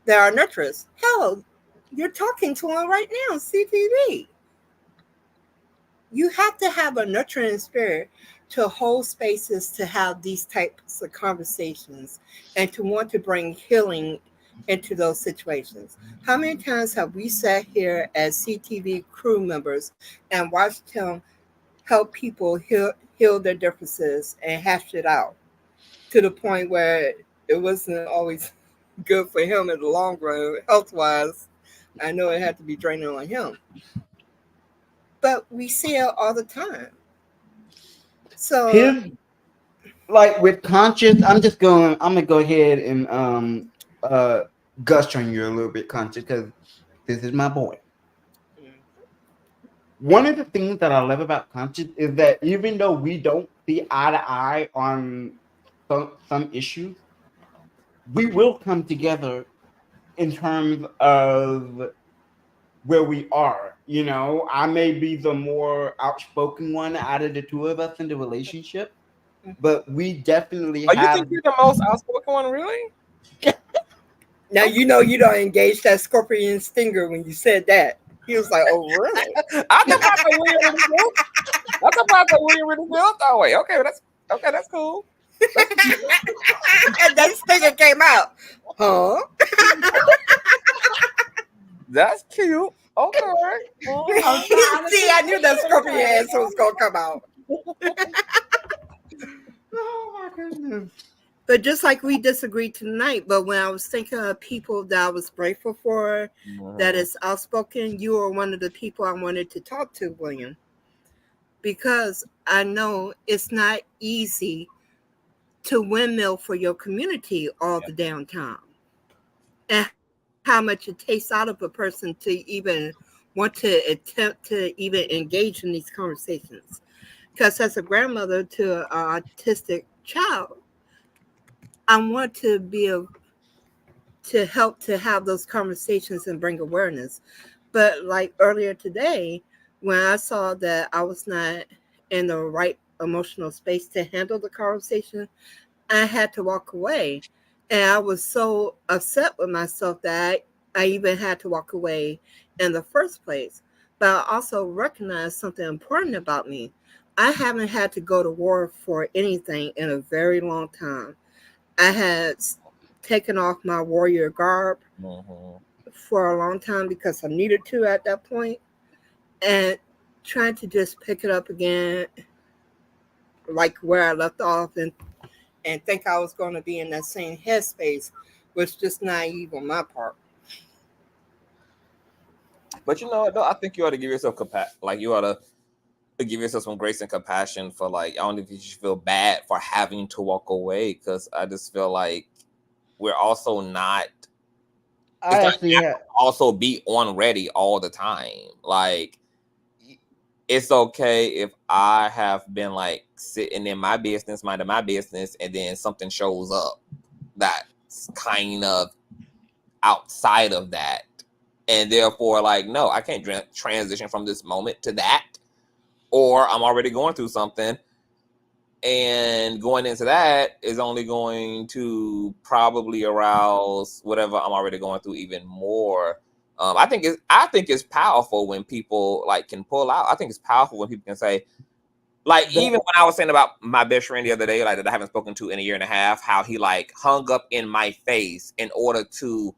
that are nurturers. Hell, you're talking to one right now on CTV. You have to have a nurturing spirit to hold spaces to have these types of conversations and to want to bring healing into those situations. How many times have we sat here as CTV crew members and watched him help people heal their differences and hash it out to the point where it wasn't always good for him in the long run, health wise. I know it had to be draining on him. But we see it all the time. So His, like with Conscious, I'm gonna go ahead and gush on you a little bit, Conscious, because this is my boy. One of the things that I love about Conscious is that even though we don't see eye to eye on some issues, we will come together in terms of where we are. You know, I may be the more outspoken one out of the two of us in the relationship, but we definitely Oh, you have. think you're the most outspoken one, really? now you know you don't engage that scorpion stinger when you said that. He was like, "Oh, really?" I thought that William really felt. I thought that William really felt that way. Okay, that's cool. And that stinger came out. Huh? That's cute. Okay. See, I knew that scorpion answer was gonna come out. Oh my goodness. But just like we disagreed tonight, but when I was thinking of people that I was grateful for, that is outspoken, you are one of the people I wanted to talk to, William. Because I know it's not easy to windmill for your community all the damn time. And how much it takes out of a person to even want to attempt to even engage in these conversations. Because as a grandmother to an autistic child, I want to be able to help to have those conversations and bring awareness. But like earlier today, when I saw that I was not in the right emotional space to handle the conversation, I had to walk away. And I was so upset with myself that I even had to walk away in the first place. But I also recognized something important about me. I haven't had to go to war for anything in a very long time. I had taken off my warrior garb for a long time because I needed to at that point, and trying to just pick it up again, like where I left off, and think I was going to be in that same headspace was just naive on my part. But you know what, though? I think you ought to give yourself you ought to give yourself some grace and compassion for, like, I don't know if you should feel bad for having to walk away, because I just feel like we're also not. I actually also be on ready all the time. Like, it's okay if I have been like sitting in my business, minding my business, and then something shows up that's kind of outside of that, and therefore, like, no, I can't transition from this moment to that, or I'm already going through something, and going into that is only going to probably arouse whatever I'm already going through even more. I think it's powerful when people like can pull out. I think it's powerful when people can say, like, even when I was saying about my best friend the other day, like, that I haven't spoken to in a year and a half, how he like hung up in my face in order to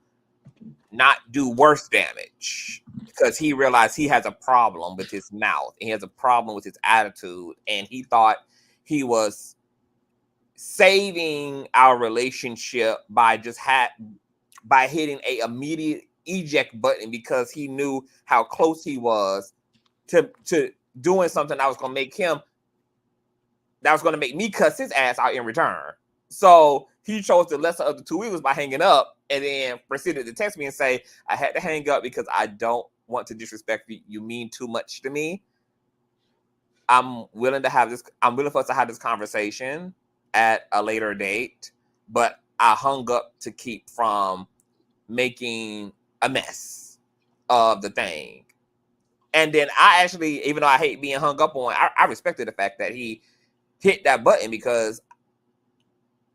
not do worse damage, because he realized he has a problem with his mouth, and he has a problem with his attitude, and he thought he was saving our relationship by by hitting a immediate eject button, because he knew how close he was to doing something that was going to make me cuss his ass out in return. So he chose the lesser of the two evils by hanging up, and then proceeded to text me and say, I had to hang up because I don't want to disrespect you. You mean too much to me. I'm willing for us to have this conversation at a later date, but I hung up to keep from making a mess of the thing. And then I actually, even though I hate being hung up on, I respected the fact that he hit that button, because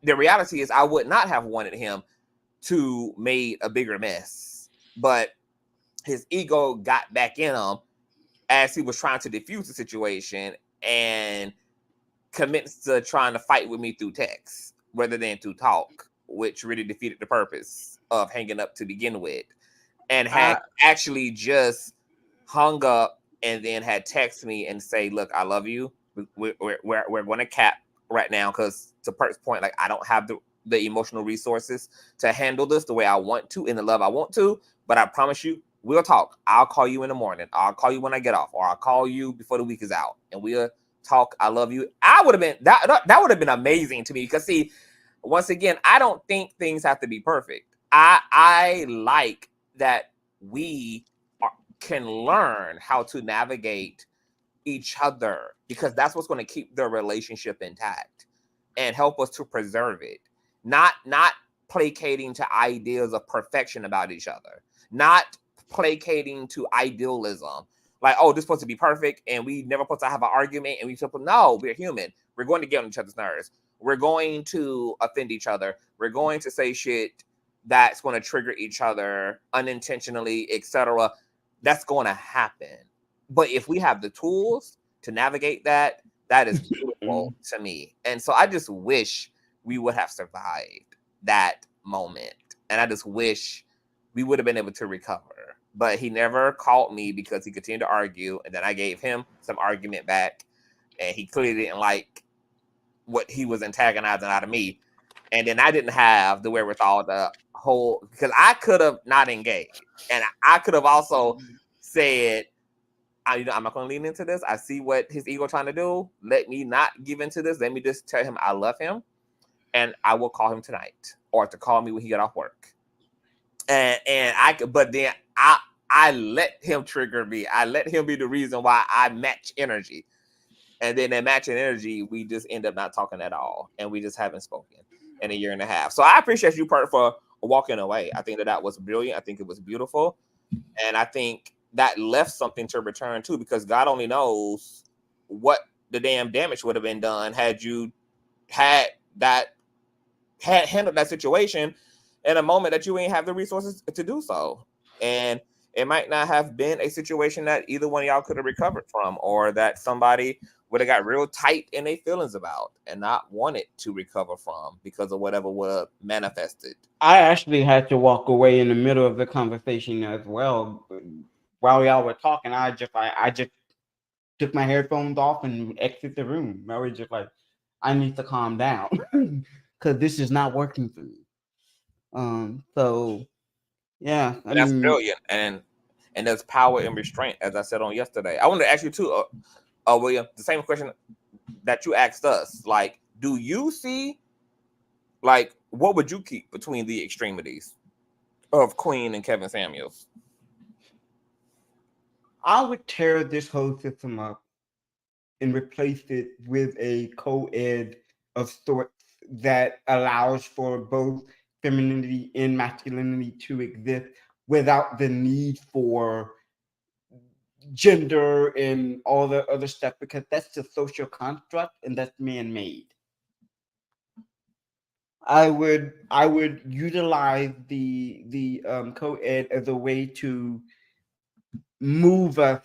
the reality is I would not have wanted him to made a bigger mess, but his ego got back in him as he was trying to defuse the situation and commits to trying to fight with me through text rather than through talk, which really defeated the purpose of hanging up to begin with, and had actually just hung up and then had text me and say, look, I love you. We're going to cap right now, because to Perk's point, like, I don't have the emotional resources to handle this the way I want to, in the love I want to. But I promise you, we'll talk. I'll call you in the morning. I'll call you when I get off, or I'll call you before the week is out, and we'll talk. I love you. I would have been that would have been amazing to me, because see, once again, I don't think things have to be perfect. I like that we can learn how to navigate each other, because that's what's going to keep the relationship intact and help us to preserve it. Not placating to ideas of perfection about each other, not placating to idealism. Like, oh, this is supposed to be perfect, and we never supposed to have an argument, and no, we're human. We're going to get on each other's nerves. We're going to offend each other. We're going to say shit that's going to trigger each other unintentionally, etc. That's going to happen. But if we have the tools to navigate that, that is beautiful to me. And so I just wish we would have survived that moment. And I just wish we would have been able to recover. But he never called me, because he continued to argue. And then I gave him some argument back. And he clearly didn't like what he was antagonizing out of me. And then I didn't have the wherewithal to hold, because I could have not engaged. And I could have also said, I'm not going to lean into this. I see what his ego trying to do. Let me not give into this. Let me just tell him I love him, and I will call him tonight, or to call me when he get off work. But then I let him trigger me. I let him be the reason why I match energy. And then that matching energy, we just end up not talking at all. And we just haven't spoken in a year and a half. So I appreciate you, Pert, for walking away. I think that was brilliant. I think it was beautiful. And I think that left something to return to, because God only knows what the damn damage would have been done had you had handled that situation in a moment that you ain't have the resources to do so. And it might not have been a situation that either one of y'all could have recovered from, or that somebody would have got real tight in their feelings about and not wanted to recover from because of whatever was manifested. I actually had to walk away in the middle of the conversation as well. While y'all were talking, I just took my headphones off and exit the room. I was just like, I need to calm down because this is not working for me. So yeah, That's brilliant, and there's power in restraint, as I said on yesterday. I wanted to ask you too, William, the same question that you asked us. Like, do you see, like, what would you keep between the extremities of Queen and Kevin Samuels? I would tear this whole system up and replace it with a co-ed of sorts that allows for both femininity and masculinity to exist without the need for gender and all the other stuff, because that's the social construct and that's man-made. I would utilize the co-ed as a way to move us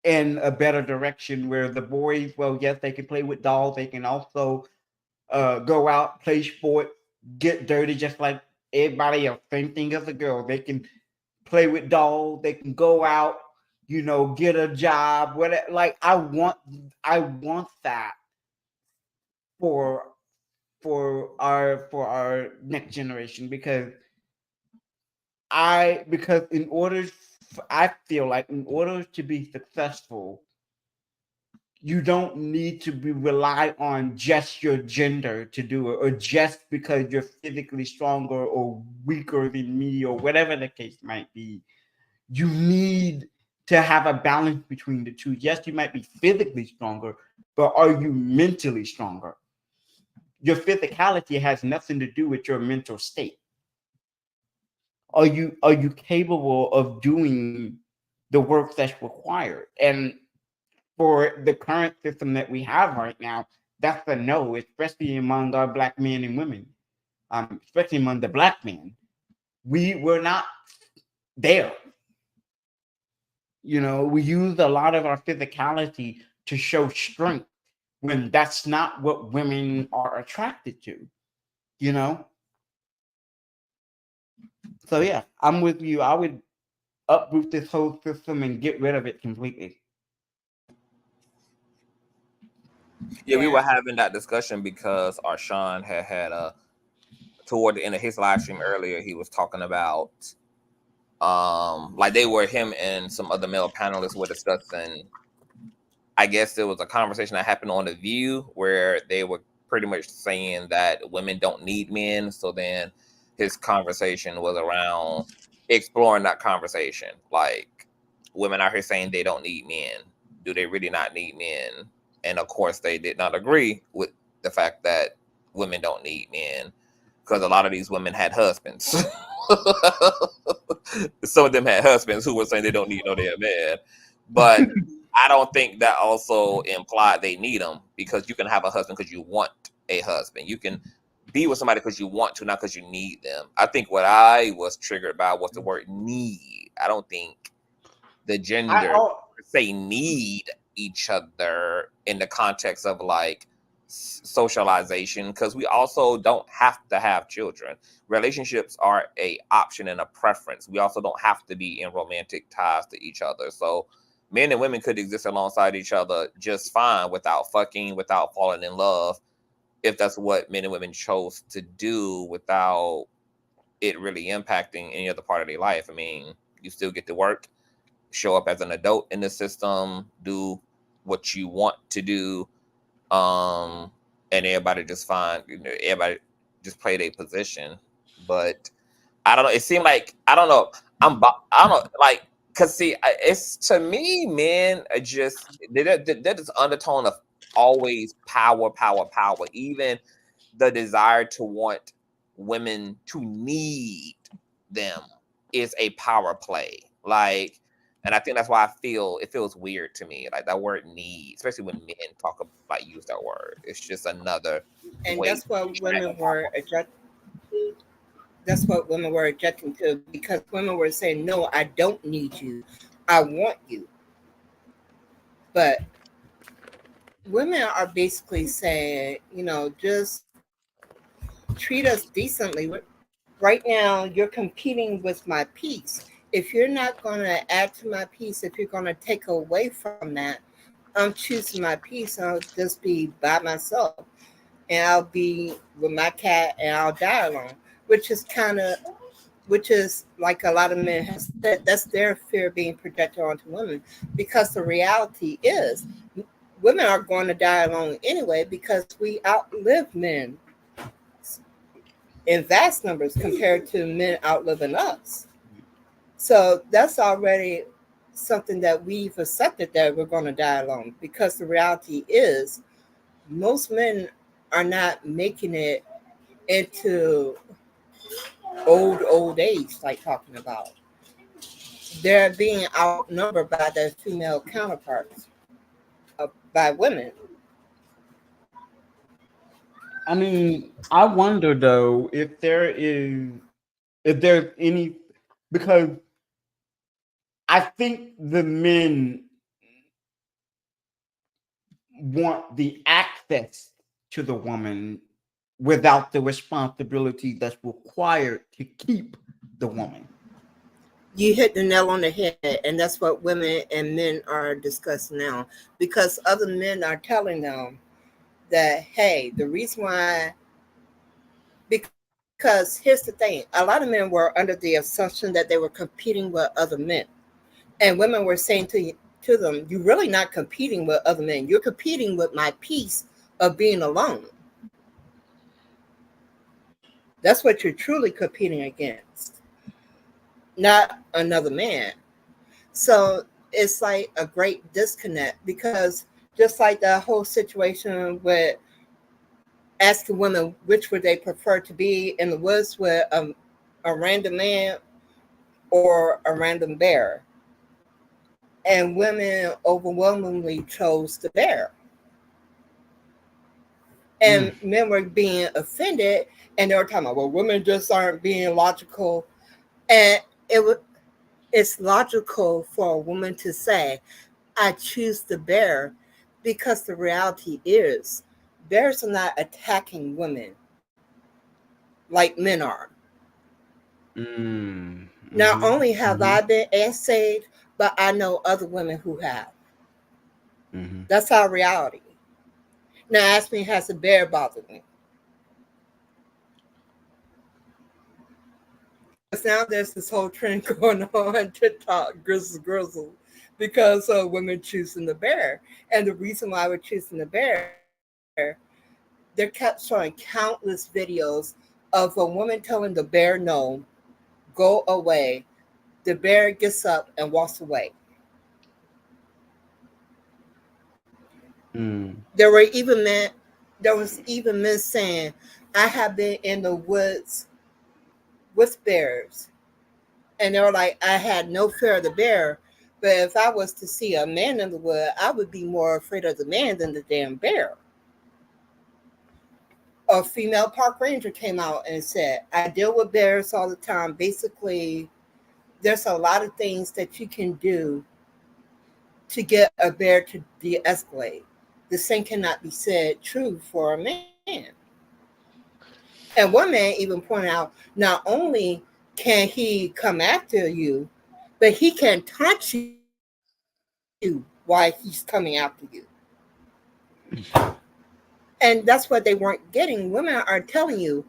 in a better direction, where the boys, well, yes, they can play with dolls. They can also go out, play sport, get dirty, just like everybody else. Same thing as a girl. They can play with dolls. They can go out, get a job. Whatever. Like, I want that for our next generation, because I feel like in order to be successful, you don't need to rely on just your gender to do it, or just because you're physically stronger or weaker than me, or whatever the case might be. You need to have a balance between the two. Yes, you might be physically stronger, but are you mentally stronger? Your physicality has nothing to do with your mental state. Are you capable of doing the work that's required? And for the current system that we have right now, that's a no, especially among our Black men and women, especially among the Black men. We're not there. We use a lot of our physicality to show strength, when that's not what women are attracted to, So yeah, I'm with you. I would uproot this whole system and get rid of it completely. Yeah, we were having that discussion because Arshawn had a toward the end of his live stream earlier, he was talking about like they were him and some other male panelists were discussing. I guess there was a conversation that happened on The View where they were pretty much saying that women don't need men. So then his conversation was around exploring that conversation. Like, women out here saying they don't need men. Do they really not need men? And of course, they did not agree with the fact that women don't need men because a lot of these women had husbands. Some of them had husbands who were saying they don't need no damn man. But I don't think that also implied they need them, because you can have a husband because you want a husband. You can be with somebody because you want to, not because you need them. I think what I was triggered by was the word need. I don't think the gender say need each other in the context of like socialization, because we also don't have to have children. Relationships are a option and a preference. We also don't have to be in romantic ties to each other. So men and women could exist alongside each other just fine without fucking, without falling in love, if that's what men and women chose to do, without it really impacting any other part of their life. I mean, you still get to work, show up as an adult in the system, do what you want to do, and everybody just everybody just play their position. But I don't know. It seemed like I don't know. I don't know. Like, cause see, it's to me, men are just there's this undertone of always power. Even the desire to want women to need them is a power play. Like, and I think that's why it feels weird to me, like that word need, especially when men talk about, like, use that word. It's just another And way. that's what women were objecting to, because women were saying, no, I don't need you, I want you. But women are basically saying, just treat us decently. Right now, you're competing with my peace. If you're not going to add to my peace, if you're going to take away from that, I'm choosing my peace. I'll just be by myself, and I'll be with my cat, and I'll die alone, which is like a lot of men have said, that's their fear being projected onto women, because the reality is women are going to die alone anyway, because we outlive men in vast numbers compared to men outliving us. So that's already something that we've accepted, that we're going to die alone, because the reality is most men are not making it into old age, like talking about. They're being outnumbered by their female counterparts, by women. I mean, I wonder though if there's any, because I think the men want the access to the woman without the responsibility that's required to keep the woman. You hit the nail on the head, and that's what women and men are discussing now, because other men are telling them that, hey, the reason why, because here's the thing, a lot of men were under the assumption that they were competing with other men, and women were saying to them, you're really not competing with other men, you're competing with my peace of being alone. That's what you're truly competing against, not another man. So it's like a great disconnect, because just like the whole situation with asking women which would they prefer to be in the woods with a random man or a random bear, and women overwhelmingly chose the bear, and men were being offended, and they were talking about, well, women just aren't being logical. And it's logical for a woman to say, I choose the bear, because the reality is bears are not attacking women like men are. Not only have I been saved, but I know other women who have. That's our reality. Now ask me, has a bear bothered me? now there's this whole trend going on TikTok, grizzle, because of women choosing the bear. And the reason why we're choosing the bear, they kept showing countless videos of a woman telling the bear no, go away. The bear gets up and walks away. There were even men. There was even men saying, "I have been in the woods with bears," and they were like, "I had no fear of the bear, but if I was to see a man in the wood, I would be more afraid of the man than the damn bear." A female park ranger came out and said, "I deal with bears all the time. Basically, there's a lot of things that you can do to get a bear to de-escalate. The same cannot be said true for a man." And one man even pointed out, not only can he come after you, but he can taunt you while he's coming after you. And that's what they weren't getting. Women are telling you,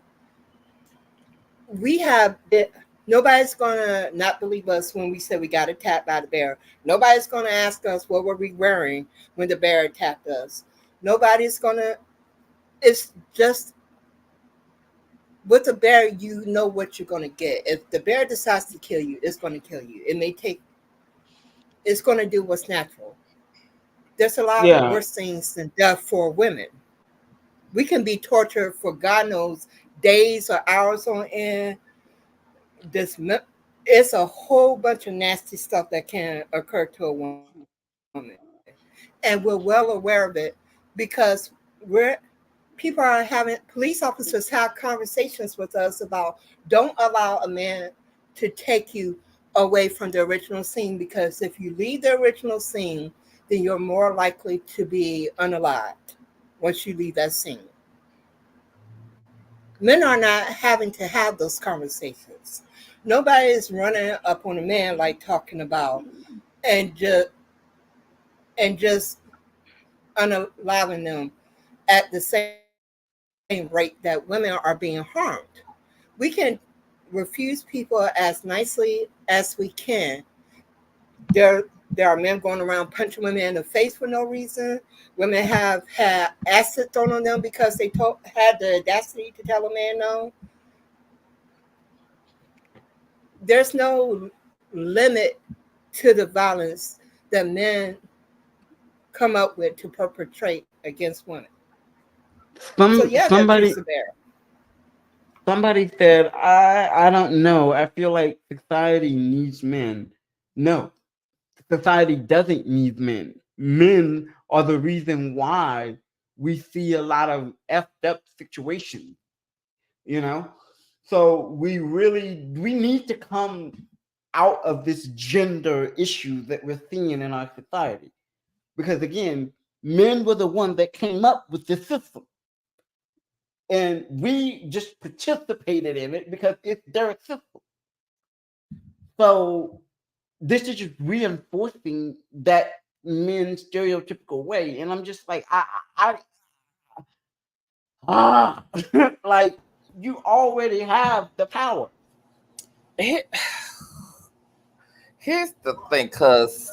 nobody's gonna not believe us when we say we got attacked by the bear. Nobody's gonna ask us what were we wearing when the bear attacked us. Nobody's gonna. It's just with the bear, you know what you're gonna get. If the bear decides to kill you, it's gonna kill you. It's gonna do what's natural. There's a lot of worse things than death for women. We can be tortured for God knows days or hours on end. It's a whole bunch of nasty stuff that can occur to a woman, and we're well aware of it because police officers have conversations with us about don't allow a man to take you away from the original scene, because if you leave the original scene, then you're more likely to be unalived once you leave that scene. Men are not having to have those conversations. Nobody is running up on a man like talking about and just unaliving them at the same rate that women are being harmed. We can refuse people as nicely as we can. There are men going around punching women in the face for no reason. Women have had acid thrown on them because they had the audacity to tell a man no. There's no limit to the violence that men come up with to perpetrate against women. So yeah, that choose the bear. Somebody said, I don't know. I feel like society needs men. No, society doesn't need men. Men are the reason why we see a lot of effed up situations, you know? So we need to come out of this gender issue that we're seeing in our society. Because again, men were the ones that came up with this system. And we just participated in it because it's their system. So this is just reinforcing that men's stereotypical way. And I'm just like, like you already have the power. Here's the thing, because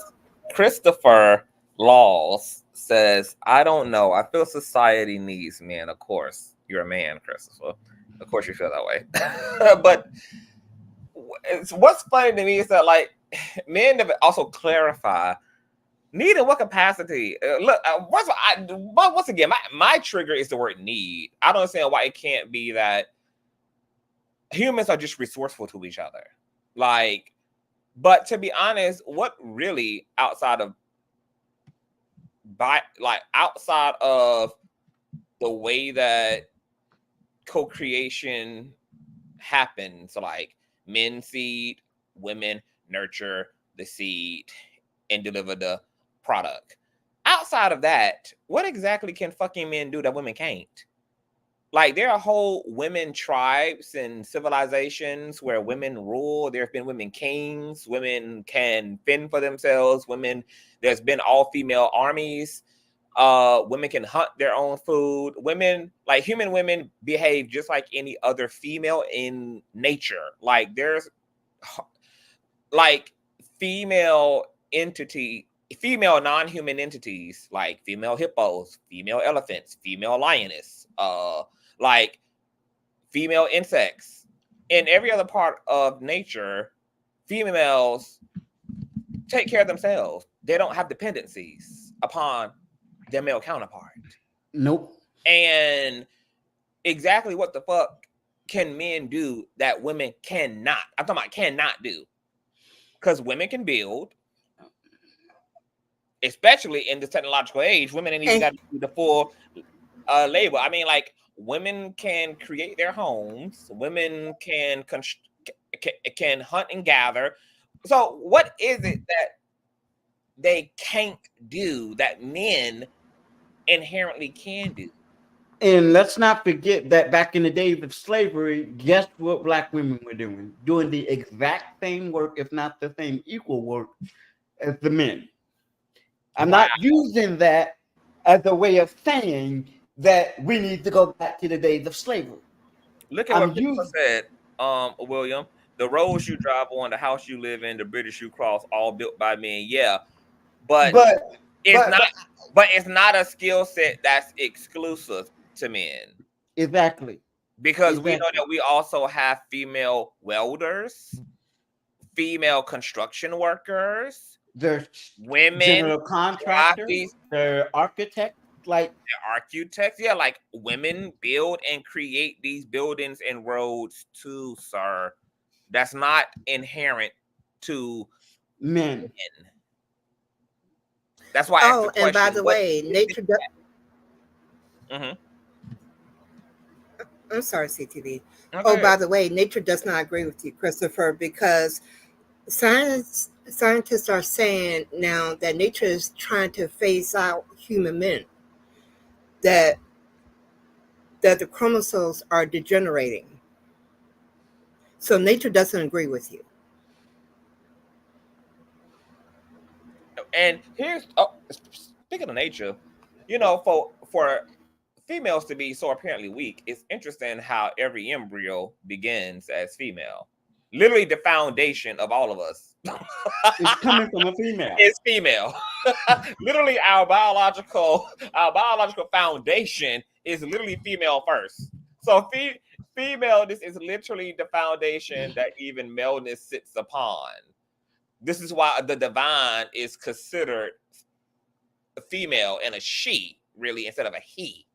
Christopher Laws says, I don't know. I feel society needs men. Of course, you're a man, Christopher. Of course you feel that way. But what's funny to me is that, like, men have also clarify need in what capacity. Once again, my trigger is the word need. I don't understand why it can't be that humans are just resourceful to each other. Like, but to be honest, what really outside of the way that co-creation happens, like men seed, women nurture the seed and deliver the product. Outside of that, what exactly can fucking men do that women can't? Like, there are whole women tribes and civilizations where women rule. There have been women kings. Women can fend for themselves. There's been all-female armies. Women can hunt their own food. Human women behave just like any other female in nature. Like, there's like female non-human entities, like female hippos, female elephants, female lioness, like female insects. In every other part of nature, females take care of themselves. They don't have dependencies upon their male counterpart. Nope. And exactly what the fuck can men do that women cannot? I'm talking about cannot do. Because women can build, especially in this technological age. Women ain't even got to do the full labor. I mean, like, women can create their homes. Women can hunt and gather. So what is it that they can't do that men inherently can do? And let's not forget that back in the days of slavery, guess what black women were doing? Doing the exact same work, if not the same equal work as the men. I'm not using that as a way of saying that we need to go back to the days of slavery. Look at what people said, William. The roads you drive on, the house you live in, the bridges you cross, all built by men. Yeah, but it's not a skill set that's exclusive to men. Exactly. Because we know that we also have female welders, female construction workers, there's women, general contractors, they're architects, like they're architects. Yeah, like women build and create these buildings and roads too, sir. That's not inherent to men. That's why. Oh, and by the way, nature. Mm-hmm. I'm sorry, CTV. Okay. Oh, by the way, nature does not agree with you, Christopher, because scientists are saying now that nature is trying to phase out human men. That the chromosomes are degenerating. So nature doesn't agree with you. And here's speaking of nature, you know, for females to be so apparently weak, it's interesting how every embryo begins as female. Literally, the foundation of all of us is coming from a female. It's female. Literally, our biological foundation is literally female first. So female, this is literally the foundation that even maleness sits upon. This is why the divine is considered a female and a she, really, instead of a he.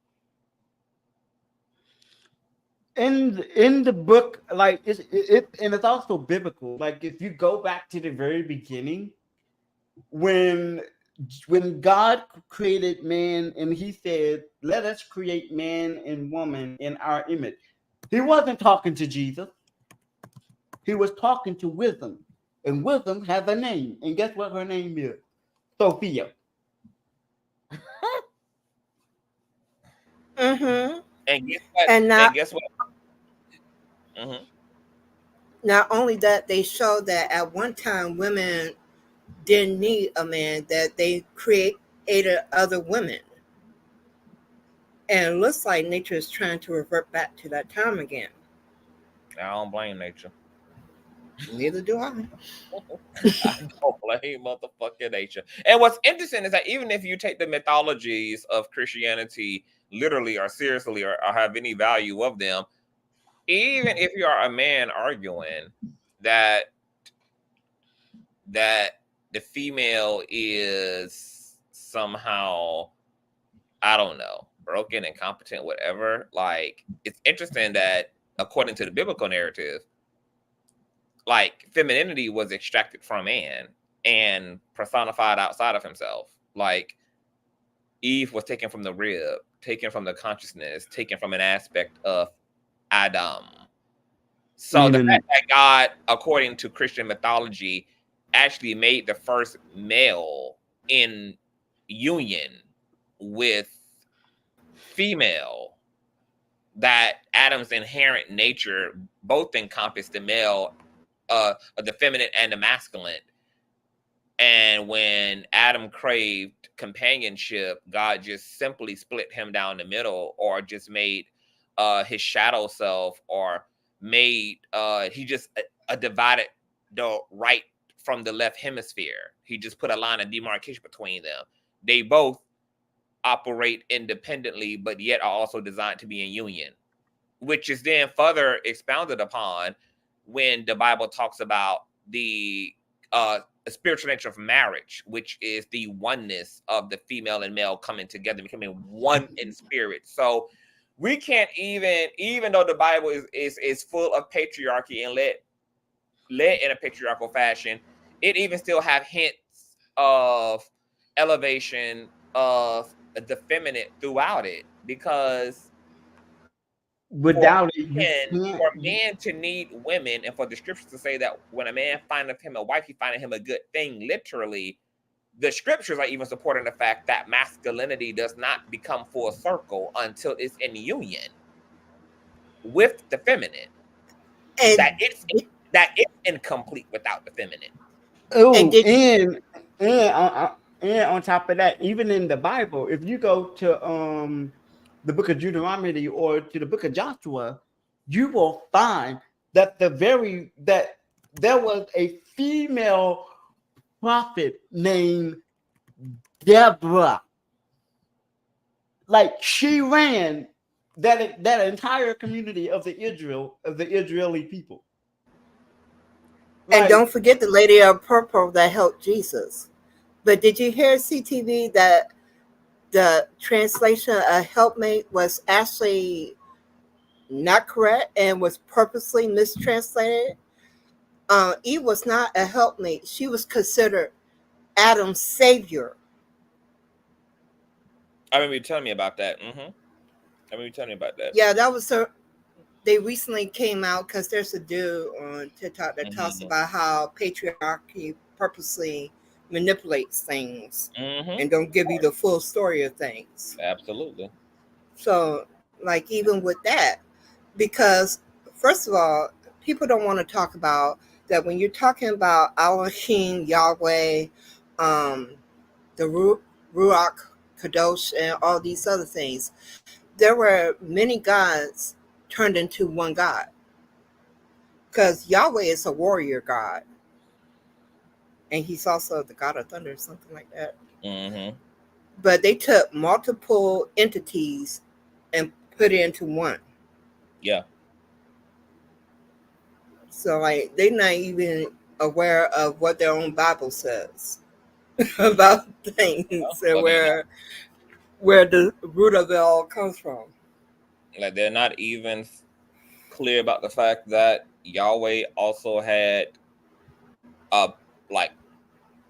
In the book, like and it's also biblical. Like if you go back to the very beginning, when God created man and he said, "Let us create man and woman in our image," he wasn't talking to Jesus. He was talking to wisdom. And wisdom has a name. And guess what her name is? Sophia. Mm-hmm. And guess what? And guess what? Mm-hmm. Not only that, they show that at one time women didn't need a man, that they created other women. And it looks like nature is trying to revert back to that time again. I don't blame nature. Neither do I. I don't blame motherfucking nature. And what's interesting is that even if you take the mythologies of Christianity literally or seriously or have any value of them, even if you are a man arguing that the female is somehow, I don't know, broken, incompetent, whatever, like, it's interesting that according to the biblical narrative, like, femininity was extracted from man and personified outside of himself. Like, Eve was taken from the rib, taken from the consciousness, taken from an aspect of Adam. So the fact that God, according to Christian mythology, actually made the first male in union with female, that Adam's inherent nature both encompassed the male, the feminine and the masculine. And when Adam craved companionship, God just simply split him down the middle, or just made his shadow self, or made he just a divided the right from the left hemisphere. He just put a line of demarcation between them. They both operate independently, but yet are also designed to be in union, which is then further expounded upon when the Bible talks about the spiritual nature of marriage, which is the oneness of the female and male coming together, becoming one in spirit. So we can't even though the Bible is full of patriarchy and led in a patriarchal fashion, it even still have hints of elevation of the feminine throughout it, because Without it, you for can't. men to need women, and for the scriptures to say that when a man findeth him a wife, he findeth him a good thing, literally, the scriptures are even supporting the fact that masculinity does not become full circle until it's in union with the feminine. And That it's incomplete without the feminine. Oh, And did and on top of that, even in the Bible, if you go to the book of Deuteronomy or to the book of Joshua, you will find that that there was a female prophet named Deborah. Like, she ran that entire community of the Israeli people. And Like, don't forget the lady of purple that helped Jesus. But did you hear CTV that the translation of helpmate was actually not correct and was purposely mistranslated? Eve was not a helpmate. She was considered Adam's savior. I remember you telling me about that. I remember you telling me about that. Yeah, that was her. They recently came out because there's a dude on TikTok that talks about how patriarchy purposely manipulates things and don't give you the full story of things. Absolutely. So, like, even with that, because first of all, people don't want to talk about that when you're talking about Elohim, Yahweh, the Ruach Kadosh, and all these other things. There were many gods turned into one God, because Yahweh is a warrior God, and he's also the God of thunder, something like that. But they took multiple entities and put it into one. Yeah. So, like, they're not even aware of what their own Bible says about things and where the root of it all comes from. Like, they're not even clear about the fact that Yahweh also had like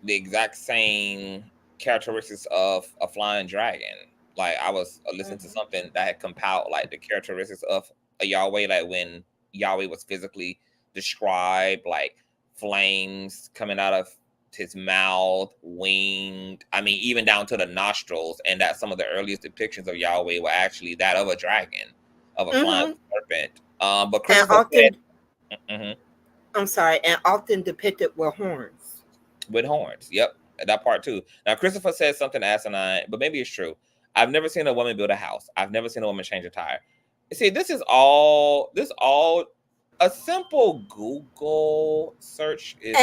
the exact same characteristics of a flying dragon. Like, I was listening to something that had compiled like the characteristics of a Yahweh, like when Yahweh was physically described, like flames coming out of his mouth, winged, I mean, even down to the nostrils, and that some of the earliest depictions of Yahweh were actually that of a dragon, of a flying serpent. But Christopher said, I'm sorry, and often depicted with horns. With horns, yep, that part too. Now, Christopher says something asinine, but maybe it's true. I've never seen a woman build a house. I've never seen a woman change a tire. See, this all a simple Google search is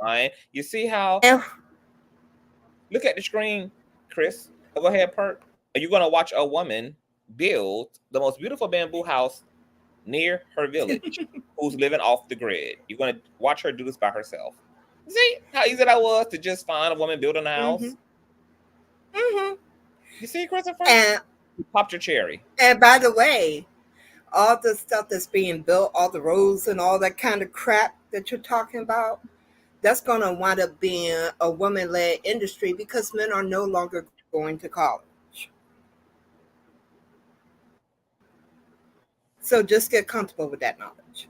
fine. You see how? Look at the screen, Chris. Go ahead, Perk. Are you gonna watch a woman build the most beautiful bamboo house near her village, who's living off the grid? You're gonna watch her do this by herself. See how easy that was to just find a woman building a house? You see, Christopher? And you popped your cherry. And by the way, all the stuff that's being built, all the roads and all that kind of crap that you're talking about, that's going to wind up being a woman-led industry because men are no longer going to college. So just get comfortable with that knowledge.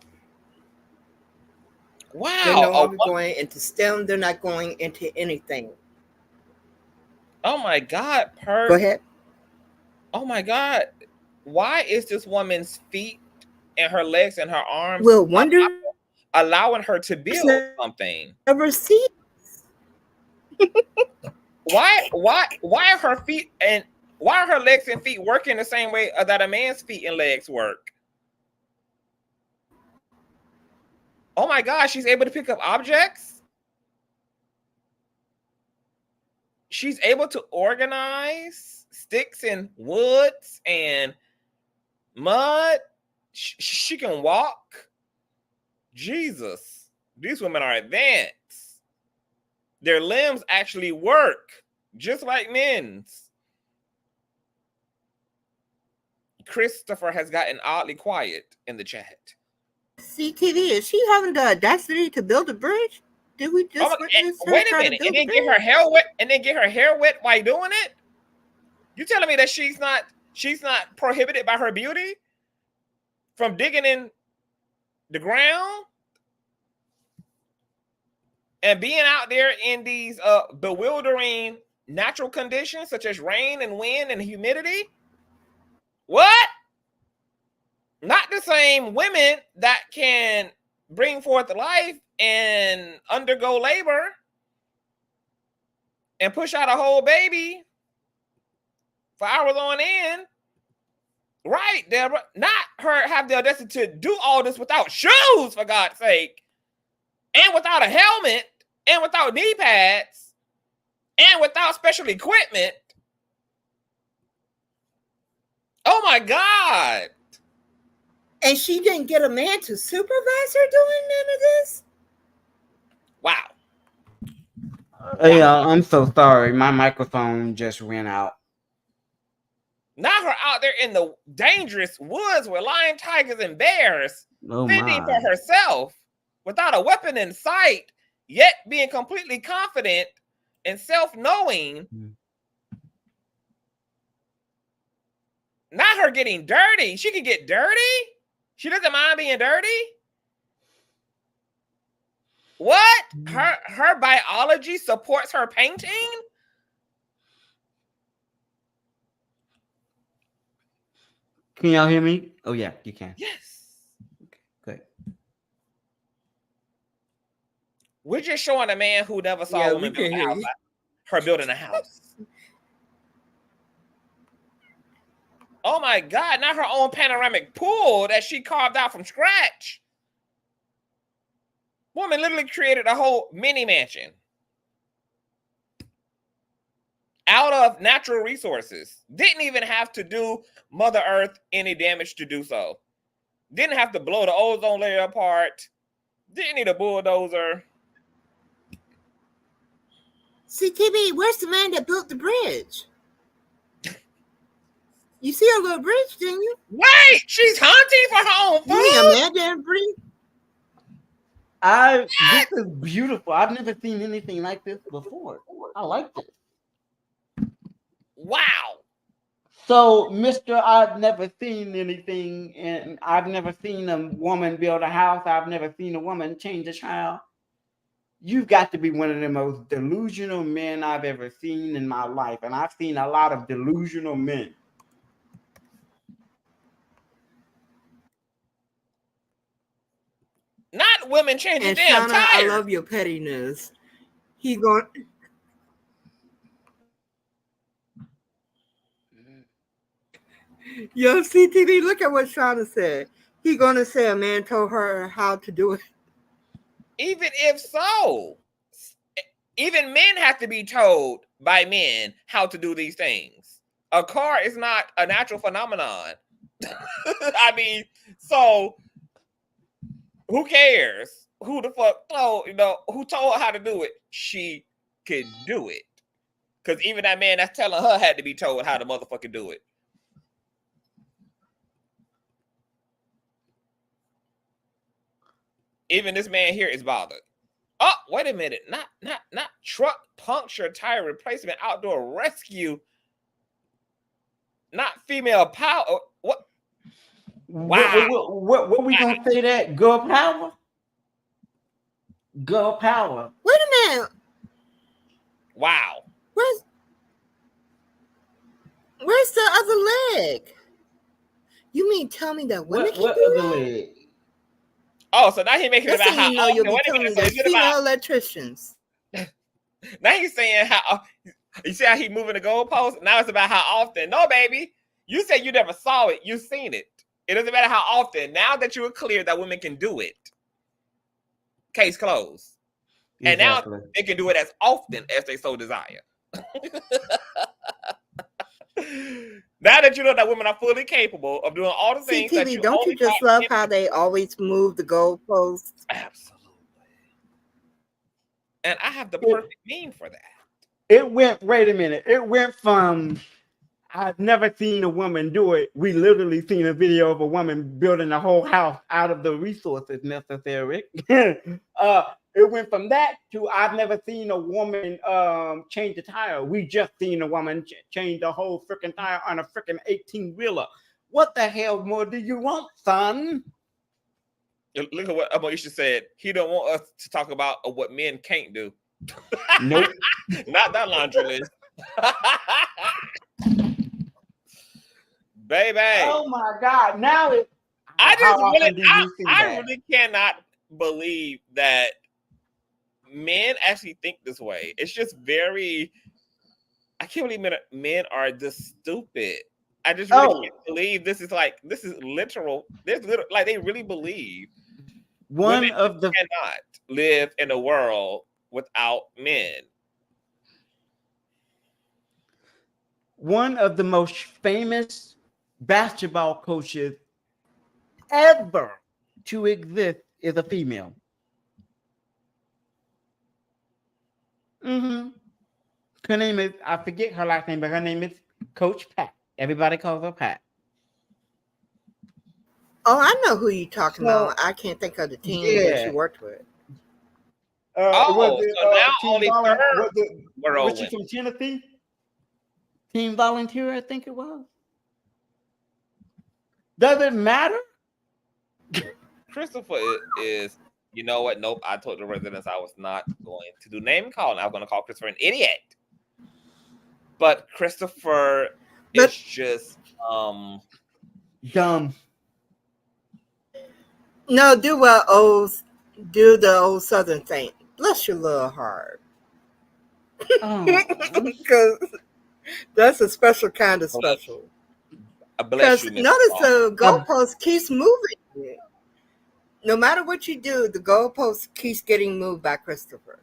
Wow. They're no longer going into STEM. They're not going into anything. Oh my God, Perk. Go ahead. Oh my God. Why is this woman's feet and her legs and her arms allowing her to build something? Never see. Why are her feet and why are her legs and feet working the same way that a man's feet and legs work? Oh my gosh, she's able to pick up objects. She's able to organize sticks and woods and mud. She can walk. Jesus, these women are advanced. Their limbs actually work just like men's. Christopher has gotten oddly quiet in the chat. CTV, is she having the audacity to build a bridge? Did we just wait a minute, and then get her hair wet, while doing it? You telling me that she's not prohibited by her beauty from digging in the ground and being out there in these bewildering natural conditions such as rain and wind and humidity? What? Not the same women that can bring forth life and undergo labor and push out a whole baby for hours on end. Right, Deborah. Not her have the audacity to do all this without shoes, for God's sake, and without a helmet, and without knee pads, and without special equipment. Oh my God. And she didn't get a man to supervise her doing none of this? Wow. Hey, I'm so sorry. My microphone just went out. Not her out there in the dangerous woods with lion, tigers, and bears, fending for herself without a weapon in sight, yet being completely confident and self-knowing. Not her getting dirty. She can get dirty. She doesn't mind being dirty. What? Her biology supports her painting? Can y'all hear me? Oh yeah, you can. Yes. Okay, good. We're just showing a man who never saw a woman build a house, her building a house. Oh my God, not her own panoramic pool that she carved out from scratch. Woman literally created a whole mini mansion out of natural resources. Didn't even have to do Mother Earth any damage to do so. Didn't have to blow the ozone layer apart. Didn't need a bulldozer. CTV, where's the man that built the bridge? You see her little bridge, didn't you? Wait, she's hunting for her own food. You mean a man that bridge? This is beautiful. I've never seen anything like this before. I like this. Wow. So, Mr. I've never seen anything, and I've never seen a woman build a house. I've never seen a woman change a child. You've got to be one of the most delusional men I've ever seen in my life. And I've seen a lot of delusional men. Not women changing And damn Shannon, tires. I love your pettiness. He going. Yo, CTV, look at what Shannon said. He gonna say a man told her how to do it. Even if so, even men have to be told by men how to do these things. A car is not a natural phenomenon. I mean, so who cares? Who the fuck told, who told her how to do it? She could do it. Because even that man that's telling her had to be told how to motherfucking do it. Even this man here is bothered. Oh, wait a minute. Not truck puncture, tire replacement, outdoor rescue. Not female power. What? Wow. What we gonna say that? Girl power? Girl power. Wait a minute. Wow. Where's the other leg? You mean tell me that women can do other that? leg? Oh, so now he's making it That's about how how you know you'll be wait a telling me minute, so that is it female about, electricians. now he's saying how you see how he moving the goalpost? Now it's about how often. No, baby. You said you never saw it, you've seen it. It doesn't matter how often. Now that you are clear that women can do it. case closed. And now they can do it as often as they so desire. Now that you know that women are fully capable of doing all the things that CTV, you don't you only just taught love men how to do. they always move the goalposts? Absolutely. And I have the perfect meme for that. It went, wait a minute. It went from I've never seen a woman do it. We literally seen a video of a woman building a whole house out of the resources necessary. It went from that to I've never seen a woman change a tire. We just seen a woman change the whole freaking tire on a freaking 18-wheeler. What the hell more do you want, son? Look at what Amoisha said. He don't want us to talk about what men can't do. Nope. Not that laundry list. Baby. Oh my God. Now it. I I really cannot believe that men actually think this way. It's just very. I can't believe men are this stupid. I just really can't believe this is literal. Like they really believe women cannot live in a world without men. One of the most famous basketball coaches ever to exist is a female. Her name is, I forget her last name, but her name is Coach Pat. Everybody calls her Pat. Oh, I know who you're talking about. I can't think of the team that she worked with. Now only third was she from Tennessee? Team Volunteer, I think it was. Does it matter? Christopher is, you know what? Nope. I told the residents I was not going to do name calling. I was going to call Christopher an idiot. But Christopher is just dumb. No, do the old Southern thing. Bless your little heart. Because that's a special kind of special. Because notice the goalpost keeps moving. No matter what you do, the goalpost keeps getting moved by Christopher.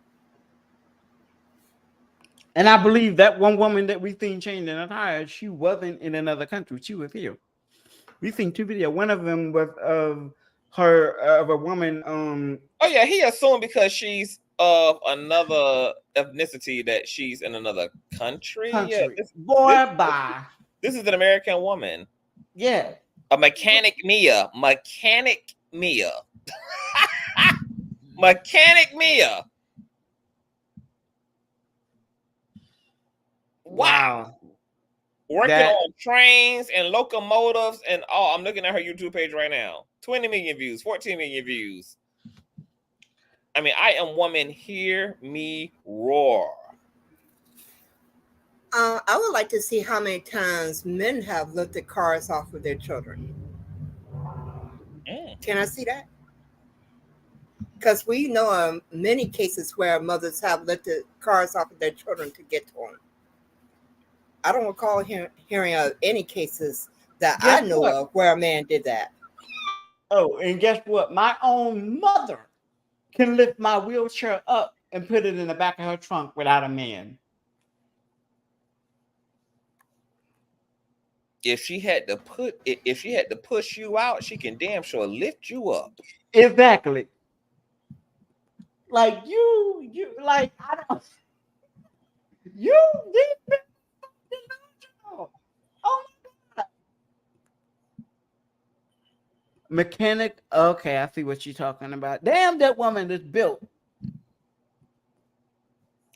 And I believe that one woman that we seen changing a tire, she wasn't in another country. She was here. We seen two videos. One of them was of a woman. Oh yeah, he assumed because she's of another ethnicity that she's in another country. Yeah, this is an American woman. Yeah, a mechanic Mia. Mechanic Mia. Mechanic Mia. Wow. Working on trains and locomotives and I'm looking at her YouTube page right now. 20 million views, 14 million views. I mean, I am woman, hear me roar. I would like to see how many times men have lifted cars off of their children. Can I see that? Because we know many cases where mothers have lifted cars off of their children to get to them. I don't recall hearing of any cases that I know of where a man did that. Oh, and guess what? My own mother can lift my wheelchair up and put it in the back of her trunk without a man. If she had to push you out, she can damn sure lift you up. Exactly. Like you like I don't. You did. Oh my God. Mechanic. Okay, I see what you're talking about. Damn, that woman is built.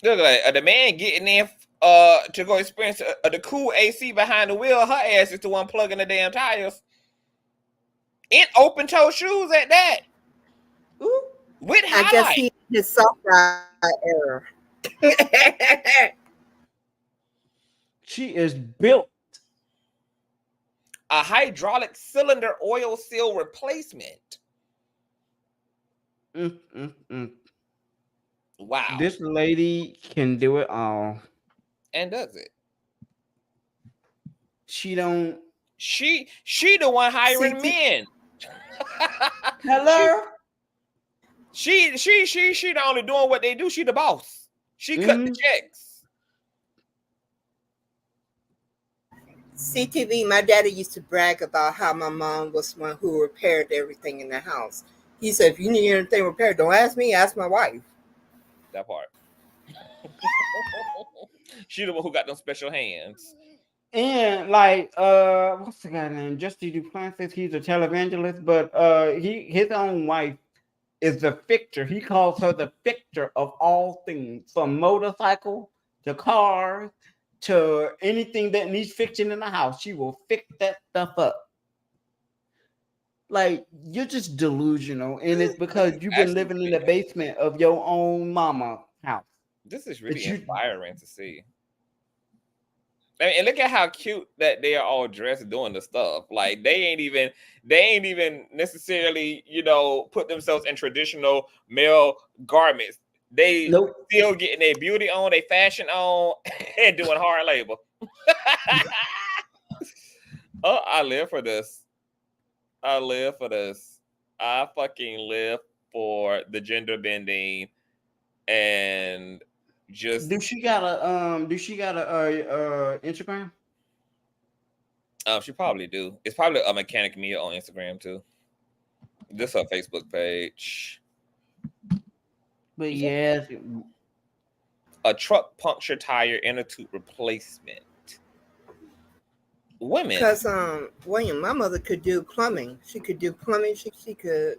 Look at the man getting in to go experience the cool AC behind the wheel. Her ass is the one plugging the damn tires. In open toe shoes at that. Ooh. With highlight. I guess he his soft ride error. She is built. A hydraulic cylinder oil seal replacement. Wow. This lady can do it all. And does it. She don't. She the one hiring men. Hello? She the only doing what they do. She the boss. She cut the checks. CTV, my daddy used to brag about how my mom was one who repaired everything in the house. He said, if you need anything repaired, don't ask me, ask my wife. That part. She the one who got them special hands. And like what's the guy name? Justy Duplantis, he's a televangelist, but his own wife is the fixer. He calls her the fixer of all things, from motorcycle to cars to anything that needs fixing in the house. She will fix that stuff up. Like, you're just delusional, and it's because you've been living in the basement of your own mama house. This is really inspiring to see. I mean, and look at how cute that they are all dressed doing the stuff. Like they ain't even necessarily, put themselves in traditional male garments. They still getting their beauty on, their fashion on, and doing hard labor. Oh, I live for this. I live for this. I fucking live for the gender bending and just. Do she got a Instagram? She probably do. It's probably a Mechanic Mia on Instagram too. This her Facebook page. But yes, a truck puncture tire inner tube replacement. Women, because William, my mother could do plumbing. She could do plumbing. She could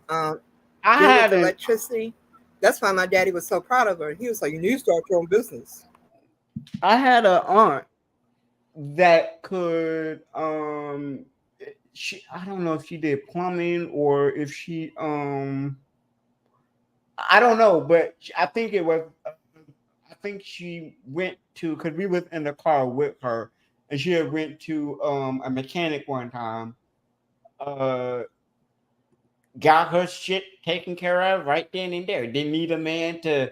I had electricity. That's why my daddy was so proud of her. He was like, "You need to start your own business." I had an aunt that could I don't know if she did plumbing or if she I don't know, but I think it was I think she went to, because we was in the car with her, and she had went to a mechanic one time, got her shit taken care of right then and there. Didn't need a man to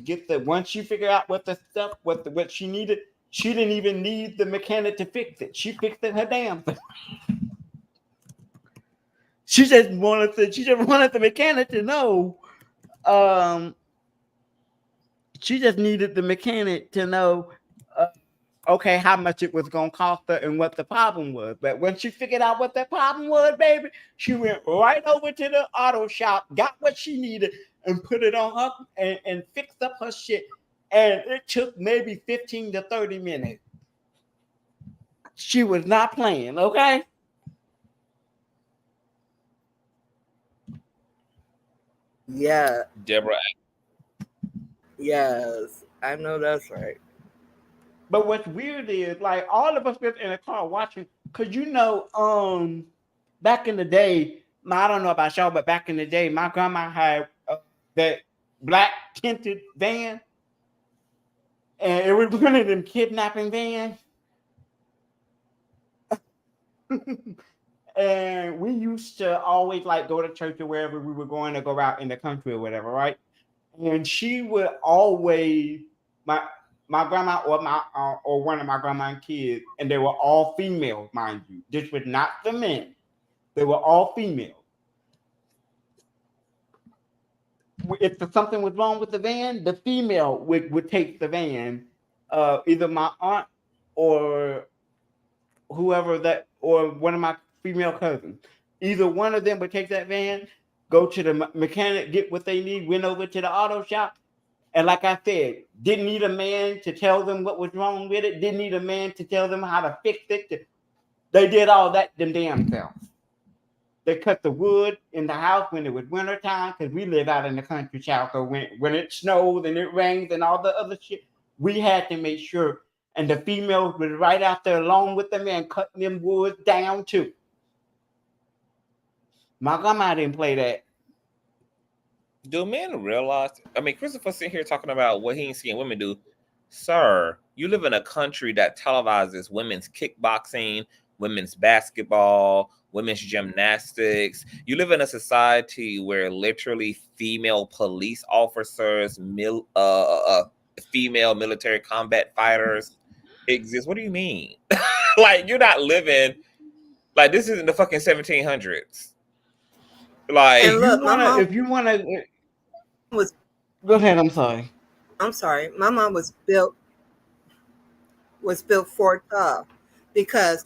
get the, once she figured out what the stuff, what she needed, she didn't even need the mechanic to fix it. She fixed it her damn thing. She just wanted the mechanic to know. She just needed the mechanic to know, okay, how much it was gonna cost her and what the problem was. But when she figured out what the problem was, baby, she went right over to the auto shop, got what she needed, and put it on her and fixed up her shit. And it took maybe 15 to 30 minutes. She was not playing, okay? Yeah. Deborah. Yes, I know that's right. But what's weird is, like, all of us been in a car watching, because back in the day, I don't know about y'all, but back in the day, my grandma had that black tinted van, and it was one of them kidnapping vans. And we used to always like go to church or wherever we were going to go out in the country or whatever, right? And she would always, my grandma or one of my grandma's kids, and they were all females, mind you. This was not the men. They were all females. If something was wrong with the van, the female would take the van. Either my aunt or whoever that, or one of my female cousins. Either one of them would take that van, go to the mechanic, get what they need, went over to the auto shop. And like I said, didn't need a man to tell them what was wrong with it. Didn't need a man to tell them how to fix it. They did all that them damn self. They cut the wood in the house when it was winter time, because we live out in the country, child. So when it snows and it rains and all the other shit, we had to make sure. And the females was right out there along with the man, cutting them woods down too. My grandma didn't play that. Do men realize? I mean, Christopher sitting here talking about what he ain't seeing women do. Sir, you live in a country that televises women's kickboxing, women's basketball, women's gymnastics. You live in a society where literally female police officers, female military combat fighters exist. What do you mean? Like, you're not living like this isn't the fucking 1700s. Like, And look, my mom if you wanna, was. Go ahead. I'm sorry. I'm sorry. My mom was built for tough, because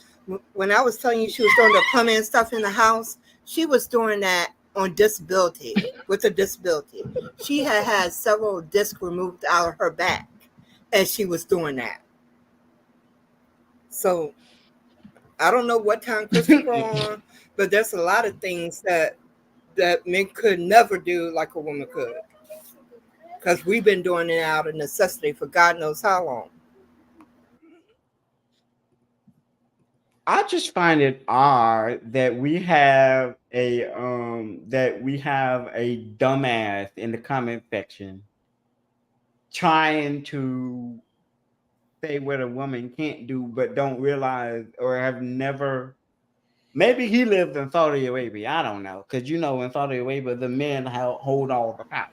when I was telling you she was doing the plumbing and stuff in the house, she was doing that on disability, with a disability. She had several discs removed out of her back, and she was doing that. So I don't know what time Christopher on, but there's a lot of things that men could never do like a woman could, because we've been doing it out of necessity for God knows how long. I just find it odd that we have a dumbass in the comment section trying to say what a woman can't do, but don't realize or have never. Maybe he lived in Saudi Arabia. I don't know, because in Saudi Arabia the men hold all the power.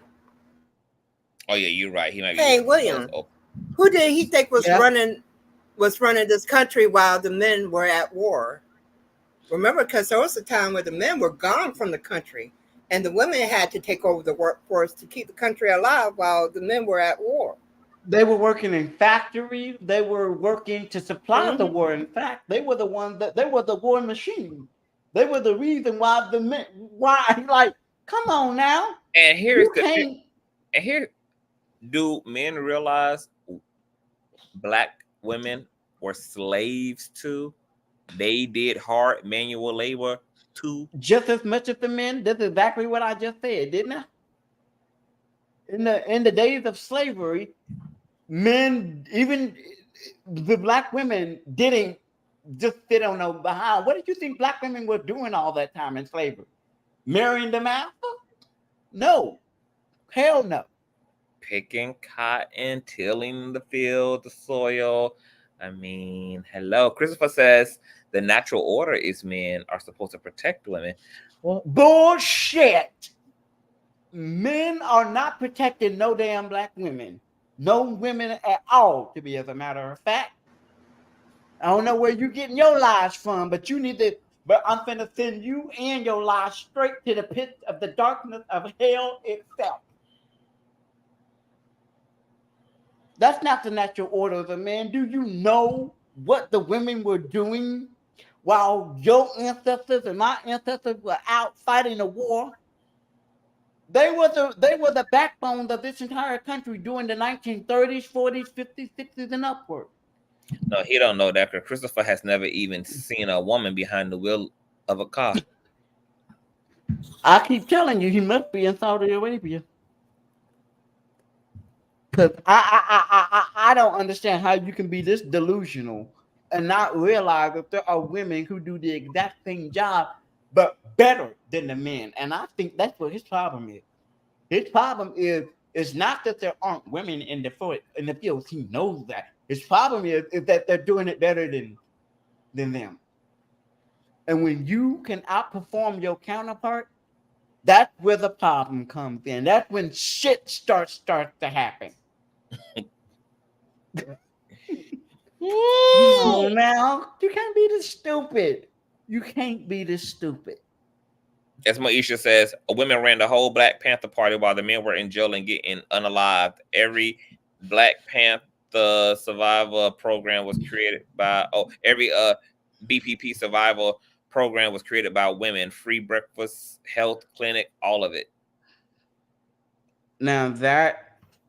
oh yeah, you're right. He might be. Hey, William, who did he think was running this country while the men were at war? Remember, because there was a time where the men were gone from the country, and the women had to take over the workforce to keep the country alive while the men were at war. They were working in factories. They were working to supply the war. In fact, they were the ones they were the war machine. They were the reason why the men. Why, like, come on now. And here's do men realize black women were slaves too? They did hard manual labor too, just as much as the men. That's exactly what I just said, didn't I? In the days of slavery, men, even the black women, didn't just sit on the behind. What did you think black women were doing all that time in slavery? Marrying the master? No. Hell no. Picking cotton, tilling the field, the soil. I mean, hello. Christopher says the natural order is men are supposed to protect women. Well, bullshit. Men are not protecting no damn black women. No women at all, to be as a matter of fact. I don't know where you're getting your lies from, but you need to. But I'm finna send you and your lies straight to the pit of the darkness of hell itself. That's not the natural order of the man. Do you know what the women were doing while your ancestors and my ancestors were out fighting a war? They were the backbone of this entire country during the 1930s, 40s, 50s, 60s, and upward. No, he don't know that, because Christopher has never even seen a woman behind the wheel of a car. I keep telling you, he must be in Saudi Arabia. Because I don't understand how you can be this delusional and not realize that there are women who do the exact same job, but better than the men. And I think that's what his problem is. His problem is not that there aren't women in the fields. He knows that. His problem is that they're doing it better than them. And when you can outperform your counterpart, that's where the problem comes in. That's when shit starts to happen. No, now you can't be this stupid. You can't be this stupid. As Moesha says, women ran the whole Black Panther Party while the men were in jail and getting unalived. Every Black Panther survivor program was created by every BPP survival program was created by women. Free breakfast, health clinic, all of it. Now that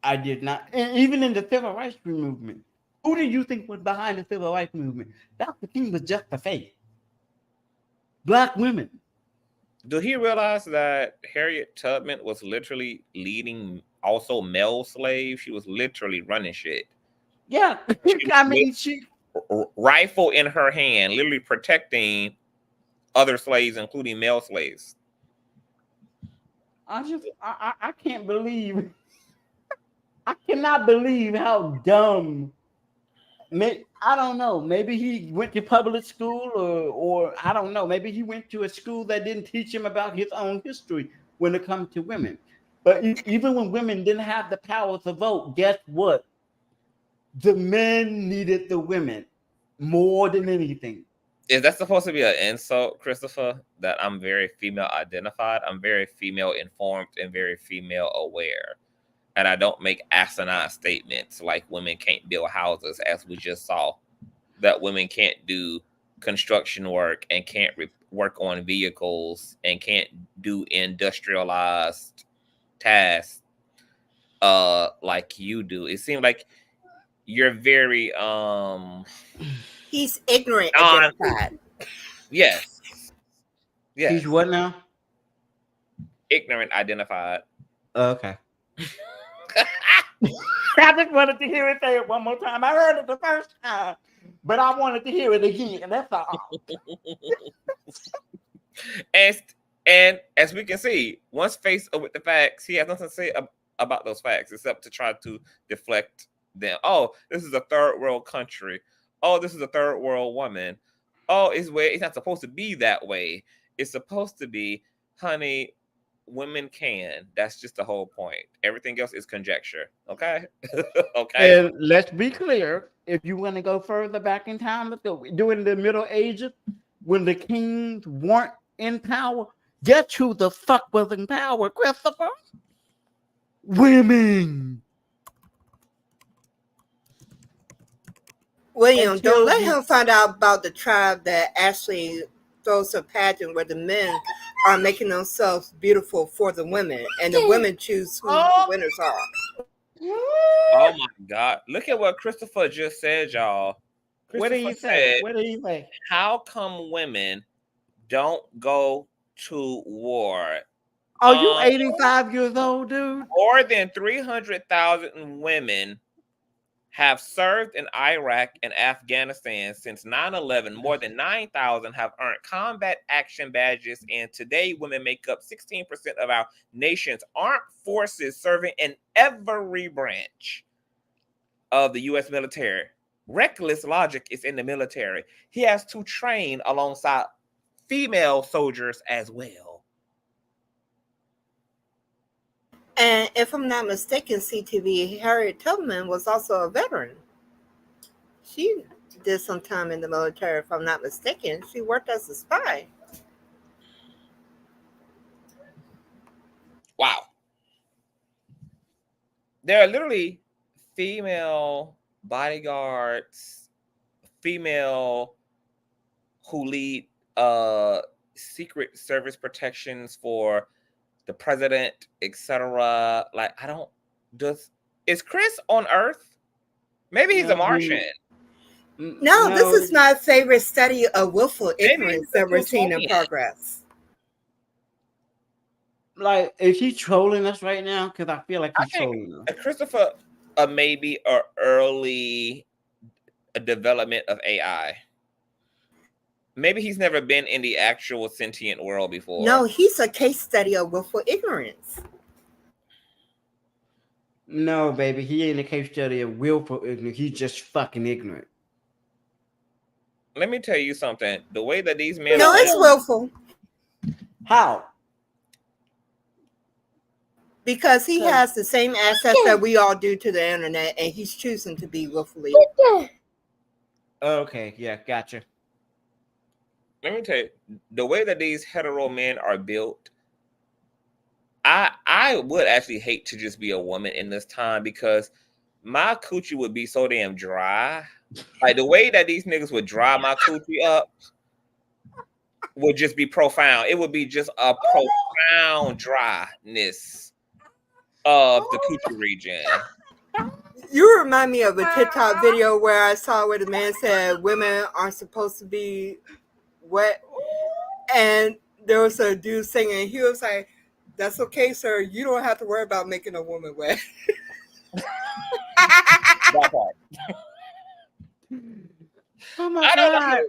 I did not, even in the civil rights movement, who do you think was behind the civil rights movement? Dr. King was just a face. Black women. Do he realize that Harriet Tubman was literally leading also male slaves? She was literally running shit. Yeah, I mean, she rifle in her hand, literally protecting other slaves, including male slaves. I can't believe. I cannot believe how dumb. I don't know. Maybe he went to public school, or I don't know. Maybe he went to a school that didn't teach him about his own history when it comes to women. But even when women didn't have the power to vote, guess what? The men needed the women more than anything. Is that supposed to be an insult, Christopher? That I'm very female identified. I'm very female informed and very female aware. And I don't make asinine statements like women can't build houses, as we just saw. That women can't do construction work and can't work on vehicles and can't do industrialized tasks like you do. It seems like you're very He's ignorant identified. Yes. Yes. He's what now? Ignorant identified. Okay. I just wanted to hear it say it one more time. I heard it the first time, but I wanted to hear it again. That's all. and as we can see, once faced with the facts, he has nothing to say about those facts except to try to deflect them. Oh, this is a third world country. Oh, this is a third world woman. Oh, it's not supposed to be that way. It's supposed to be, honey, women can. That's just the whole point. Everything else is conjecture. Okay? Okay. And let's be clear. If you want to go further back in time, during the Middle Ages, when the kings weren't in power, guess who the fuck was in power, Christopher? Women. William, don't let him find out about the tribe that actually throws a pageant where the men are making themselves beautiful for the women, and the women choose who the winners are. Oh my God. Look at what Christopher just said, y'all. What did he say? What did he say? How come women don't go to war? Are you 85 years old, dude? More than 300,000 women have served in Iraq and Afghanistan since 9/11. More than 9,000 have earned combat action badges, and today women make up 16% of our nation's armed forces, serving in every branch of the U.S. military. Reckless logic is in the military. He has to train alongside female soldiers as well. And if I'm not mistaken, CTV, Harriet Tubman was also a veteran. She did some time in the military, if I'm not mistaken. She worked as a spy. Wow. There are literally female bodyguards, female who lead secret service protections for the president, etc. Like, is Chris on Earth? Maybe he's a Martian. No, this is my favorite study of willful ignorance that we're seeing in progress. Like, is he trolling us right now? Because I feel like he's trolling us. Christopher, maybe an early development of AI. Maybe he's never been in the actual sentient world before. No, he's a case study of willful ignorance. No, baby, he ain't a case study of willful ignorance. He's just fucking ignorant. Let me tell you something. The way that these men it's willful. How? Because he has the same access that we all do to the internet, and he's choosing to be willfully. Okay, yeah, gotcha. Let me tell you, the way that these hetero men are built, I would actually hate to just be a woman in this time, because my coochie would be so damn dry. Like, the way that these niggas would dry my coochie up would just be profound. It would be just a profound dryness of the coochie region. You remind me of a TikTok video where I saw where the man said women aren't supposed to be wet, and there was a dude singing. He was like, "That's okay, sir. You don't have to worry about making a woman wet." That part. Oh my I don't God. know.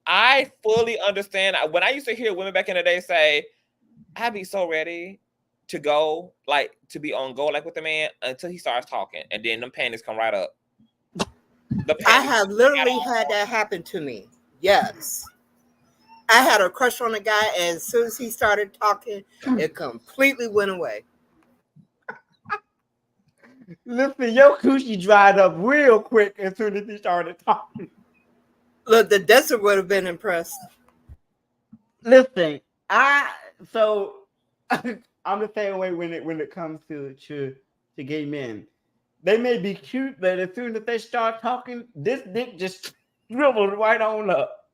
I fully understand. When I used to hear women back in the day say, "I'd be so ready to go, like to be on go, like with the man," until he starts talking, and then them panties come right up. I have literally had that happen to me. Yes. I had a crush on a guy, and as soon as he started talking, it completely went away. Listen, your coochie dried up real quick as soon as he started talking. Look, the desert would have been impressed. Listen, I'm the same way when it comes to gay men. They may be cute, but as soon as they start talking, this dick just shriveled right on up.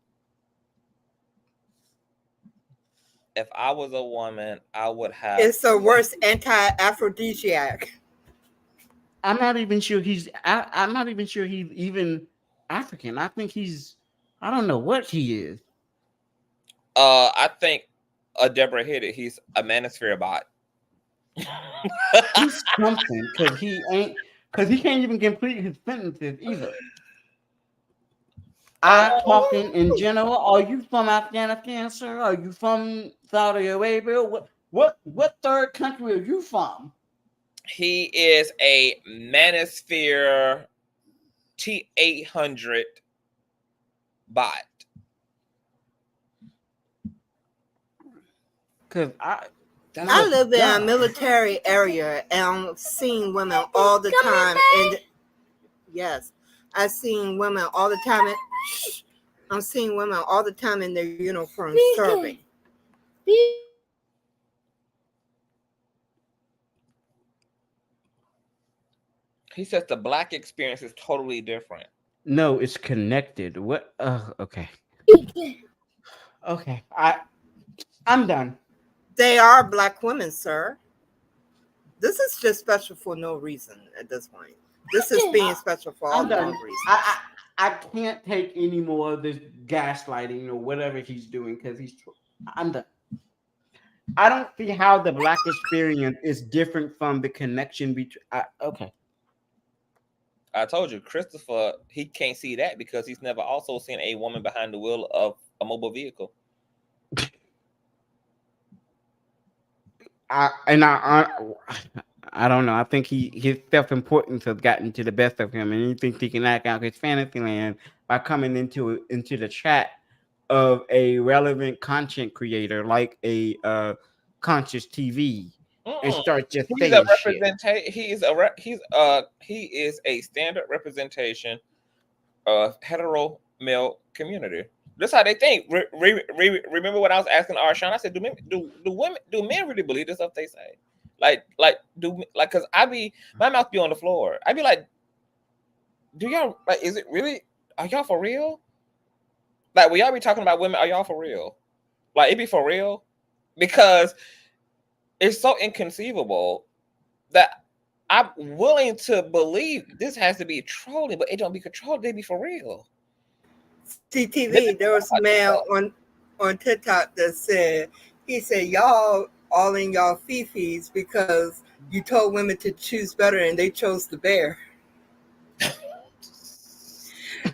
If I was a woman, I would have. It's the worst anti-aphrodisiac. I'm not even sure he's. I'm not even sure he's even African. I think he's. I don't know what he is. I think Deborah hit it. He's a manosphere bot. He's something because he ain't. Because he can't even complete his sentences either. I'm talking in general. Are you from Afghanistan, sir? Are you from Saudi Arabia? What third country are you from? He is a manosphere T800 bot. Because I live in a military area and I'm seeing women all the time. And yes, I've seen women all the time. I'm seeing women all the time in their uniform serving. He says the black experience is totally different. No, it's connected. What? Okay. Okay. I'm done. They are black women, sir. This is just special for no reason at this point. This is being special for all the wrong reasons. I can't take any more of this gaslighting or whatever he's doing because I'm done. I don't see how the black experience is different from the connection between. Okay. I told you, Christopher, he can't see that because he's never also seen a woman behind the wheel of a mobile vehicle. I don't know. I think his self-importance has gotten to the best of him, and he thinks he can act out his fantasy land by coming into the chat of a relevant content creator like a Consciouztv and start just saying shit. He is a standard representation of hetero male community. That's how they think. Remember what I was asking Arshawn? I said, do men really believe the stuff they say? Cause my mouth be on the floor. I be like, do y'all is it really? Are y'all for real? Like, will y'all be talking about women? Are y'all for real? Like, it be for real? Because it's so inconceivable that I'm willing to believe this has to be trolling, but it don't be controlled. They be for real. CTV, there was a man on TikTok that said, y'all all in y'all fifis because you told women to choose better and they chose the bear.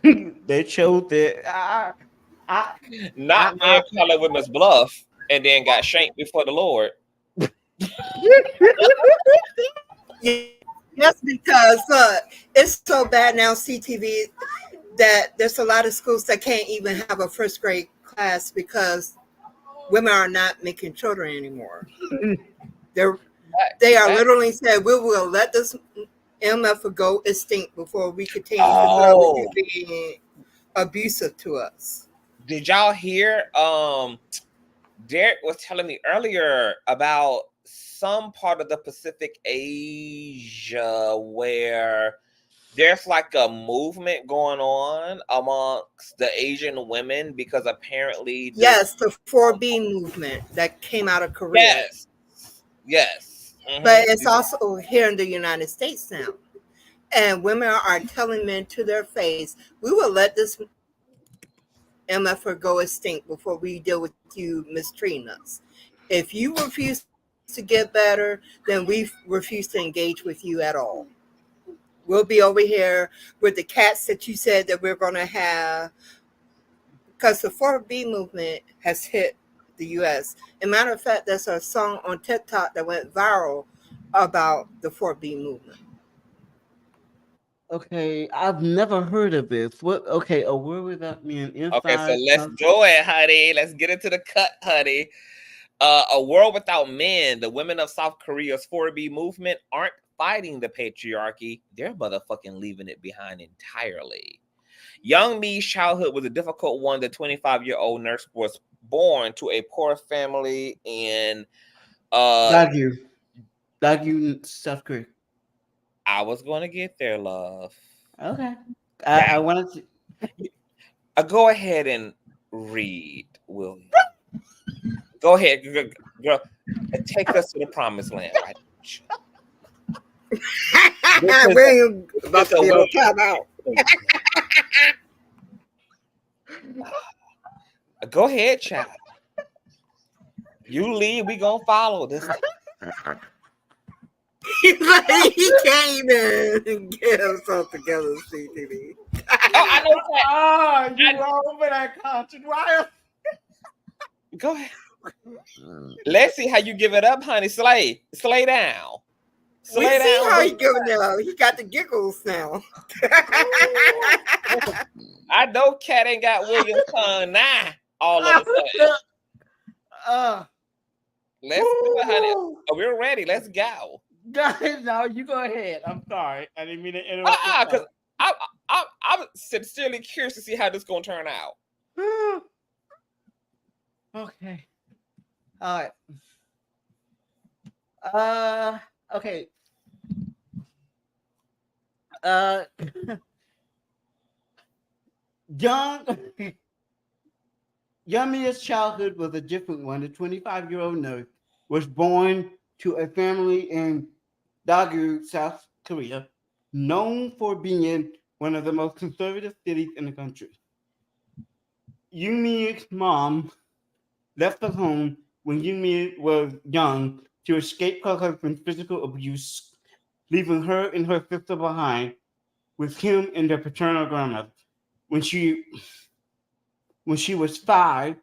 They chose it. Not men calling women's bluff and then got shanked before the Lord. Yes, because it's so bad now, CTV, that there's a lot of schools that can't even have a first grade class because women are not making children anymore. They are literally said, we will let this MF go extinct before we continue to being abusive to us. Did y'all hear? Derek was telling me earlier about some part of the Pacific Asia where there's like a movement going on amongst the Asian women because apparently the 4B movement that came out of Korea. Yes. Mm-hmm. But it's also here in the United States now. And women are telling men to their face, we will let this MF go extinct before we deal with you mistreating us. If you refuse to get better, then we refuse to engage with you at all. We'll be over here with the cats that you said that we're going to have, because the 4B movement has hit the U.S. As a matter of fact, there's a song on TikTok that went viral about the 4B movement. Okay, I've never heard of this. What? Okay, where would that mean? Okay, so let's do it, honey. Let's get into the cut, honey. A world without men. The women of South Korea's 4B movement aren't fighting the patriarchy. They're motherfucking leaving it behind entirely. Young Me's childhood was a difficult one. The 25-year-old nurse was born to a poor family in Dagu, South Korea. I was going to get there, love. Okay. I wanted to. Go ahead and read, will you? Go ahead, girl. Take us to the promised land, right? We're about to be able to time out. Go ahead, child. You lead, we gonna follow this. He can't even get himself together, CTV. I know that. You over that conscious wire. Go ahead. Let's see how you give it up, honey. Slay down. We see how he giving it up. He got the giggles now. I know Cat ain't got William's tongue now. All of a sudden. Let's do it, honey. We're ready. Let's go. Guys, no, you go ahead. I'm sorry. I didn't mean to interrupt. Because I'm sincerely curious to see how this gonna turn out. Okay. All right. Okay. Mia's childhood was a different one. The 25-year-old nurse was born to a family in Daegu, South Korea, known for being one of the most conservative cities in the country. Yumi's mom left the home when Yumi was young to escape her husband's physical abuse, leaving her and her sister behind with him and their paternal grandmother. When she was 5,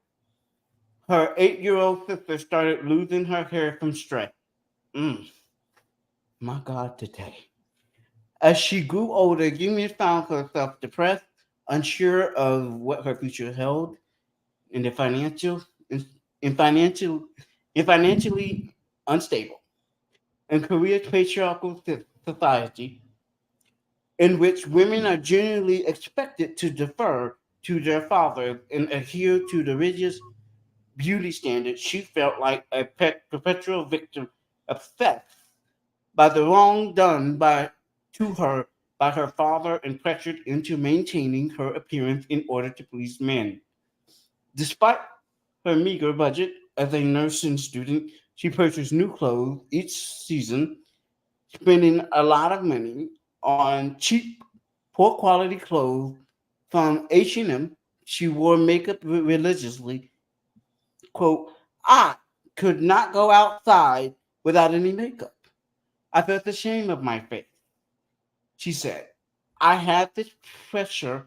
her 8-year-old sister started losing her hair from stress. My God, today. As she grew older, Yumi found herself depressed, unsure of what her future held, and financially unstable. In Korea's patriarchal society, in which women are generally expected to defer to their fathers and adhere to the religious beauty standards, she felt like a perpetual victim, obsessed by the wrong done to her by her father and pressured into maintaining her appearance in order to please men. Despite her meager budget as a nursing student, she purchased new clothes each season, spending a lot of money on cheap, poor quality clothes from H&M. She wore makeup religiously. Quote, I could not go outside without any makeup. I felt ashamed of my face. She said, I had this pressure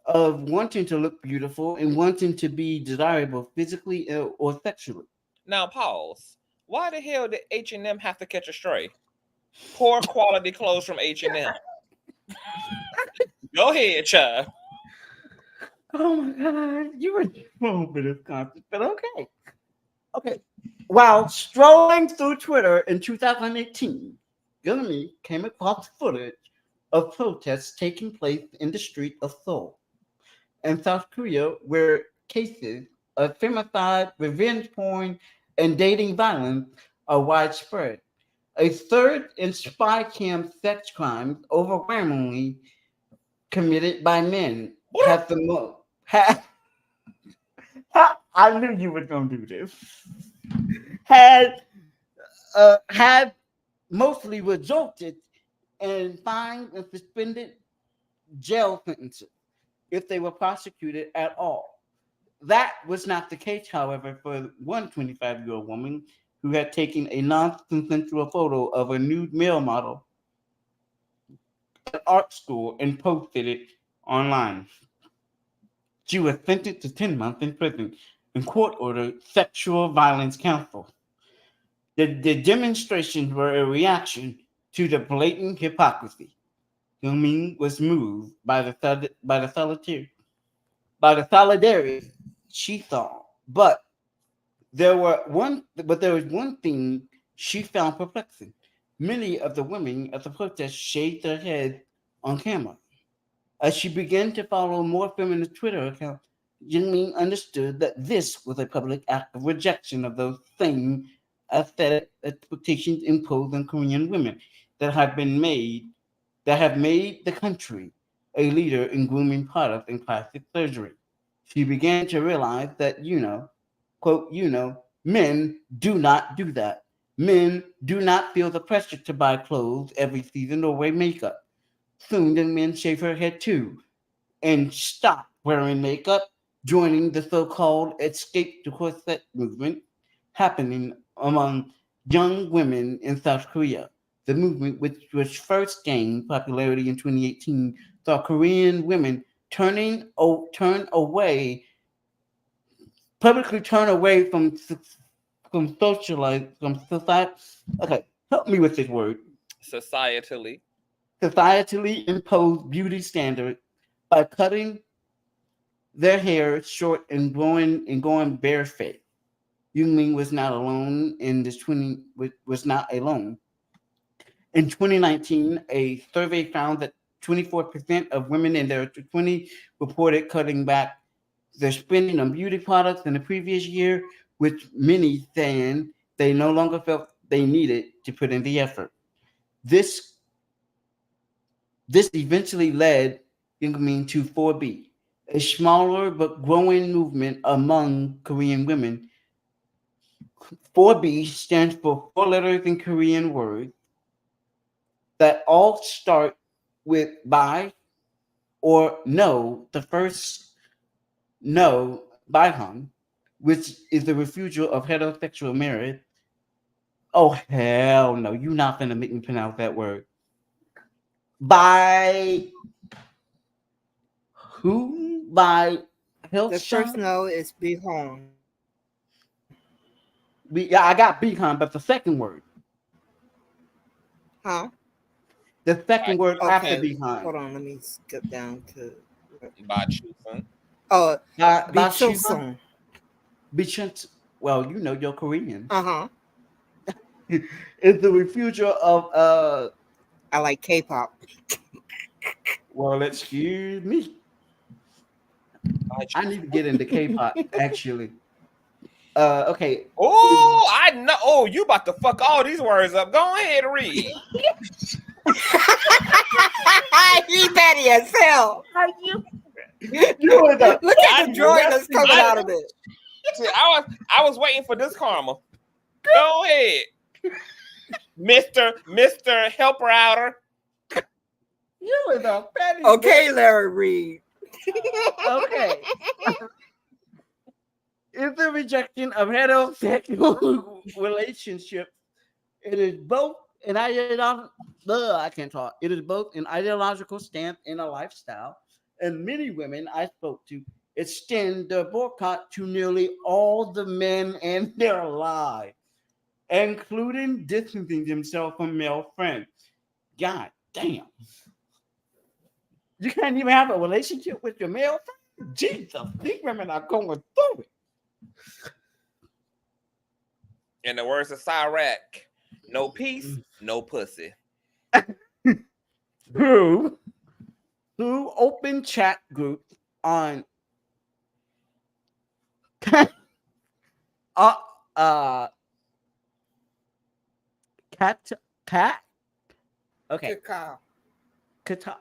of wanting to look beautiful and wanting to be desirable physically or sexually. Now pause. Why the hell did H&M have to catch a stray? Poor quality clothes from H&M. Go ahead, child. Oh my God, you were wrong for this concept, but okay. Okay. While strolling through Twitter in 2018, Gilmy came across footage of protests taking place in the street of Seoul in South Korea, where cases of femicide, revenge porn, and dating violence are widespread. A third in spy cam sex crimes, overwhelmingly committed by men, have the most. I knew you were going to do this. Had mostly resulted in fines and suspended jail sentences if they were prosecuted at all. That was not the case, however, for one 25-year-old woman who had taken a non-consensual photo of a nude male model at art school and posted it online. She was sentenced to 10 months in prison and court-ordered sexual violence counsel. The demonstrations were a reaction to the blatant hypocrisy. Gilming was moved by the solidarity she saw, but there was one thing she found perplexing. Many of the women at the protest shaved their heads on camera. As she began to follow more feminist Twitter accounts, Jingming understood that this was a public act of rejection of those same aesthetic expectations imposed on Korean women that have made the country a leader in grooming products and plastic surgery. She began to realize that, quote, men do not do that. Men do not feel the pressure to buy clothes every season or wear makeup. Soon the men shave her head too and stop wearing makeup, joining the so-called escape to corset movement happening among young women in South Korea. The movement, which was first gained popularity in 2018, saw Korean women publicly turn away from society. Okay, help me with this word. Societally imposed beauty standards by cutting their hair short and going barefoot. Yungming was not alone in this was not alone. In 2019, a survey found that 24% of women in their 20s reported cutting back their spending on beauty products in the previous year, with many saying they no longer felt they needed to put in the effort. This eventually led Yungming to 4B, a smaller but growing movement among Korean women. 4B stands for 4 letters in Korean words that all start with by or no. The first no, Baihang, which is the refusal of heterosexual marriage. Oh, hell no. You're not going to make me pronounce that word. By who? By health. The first no is Bihong. Yeah, I got Bihong, but the second word. Huh? The second word after Bihong. Hold on, let me skip down to By Chuseon. Oh, by Bichulsong. Bichulsong. Well, you know you're Korean. Uh-huh. It's the refusal of I like K-pop. Well, excuse me. I need to get into K-pop actually. Okay. Oh, I know. Oh, you about to fuck all these words up. Go ahead and read. He petty as hell. Look at the joy that's coming out of it. See, I was waiting for this karma. Go ahead, Mr. Helper Outer. You is a petty. Okay, Larry Reed. Okay. It's the rejection of heterosexual relationships. It is both an ideological. I can't talk. It is both an ideological stance and a lifestyle. And many women I spoke to extend their boycott to nearly all the men in their lives, including distancing themselves from male friends. God damn. You can't even have a relationship with your male friend? Jesus, these women are going through it. In the words of Cyrac, no peace, no pussy. Through open chat groups on cat okay. Cacao.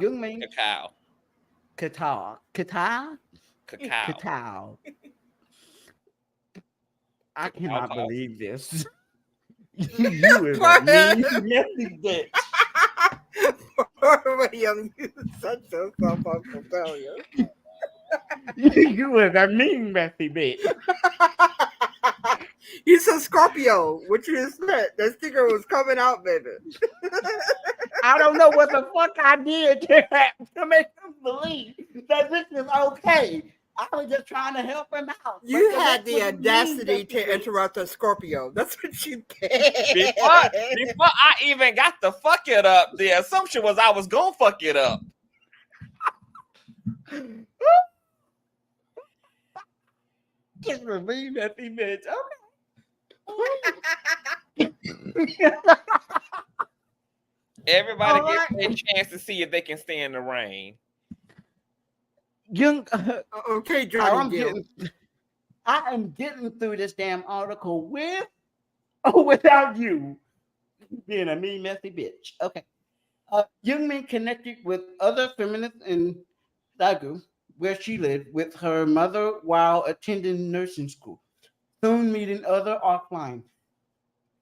You mean Cacao. I cannot believe this. You is a mean bitch. William, you such a self-uncle failure. You is a mean messy bitch. He's a Scorpio, which is that sticker was coming out, baby. I don't know what the fuck I did to make him believe that this is okay. I was just trying to help him out. You had the audacity to interrupt a Scorpio. That's what you did. Before I even got to fuck it up, the assumption was I was gonna fuck it up. Just believe that the bitch. Okay. Everybody All gets right. their chance to see if they can stay in the rain. Young, Okay, I Johnny am Gill. getting through this damn article with or without you being a mean, messy bitch. Okay. Young men connected with other feminists in Daegu, where she lived, with her mother while attending nursing school, soon meeting other offline.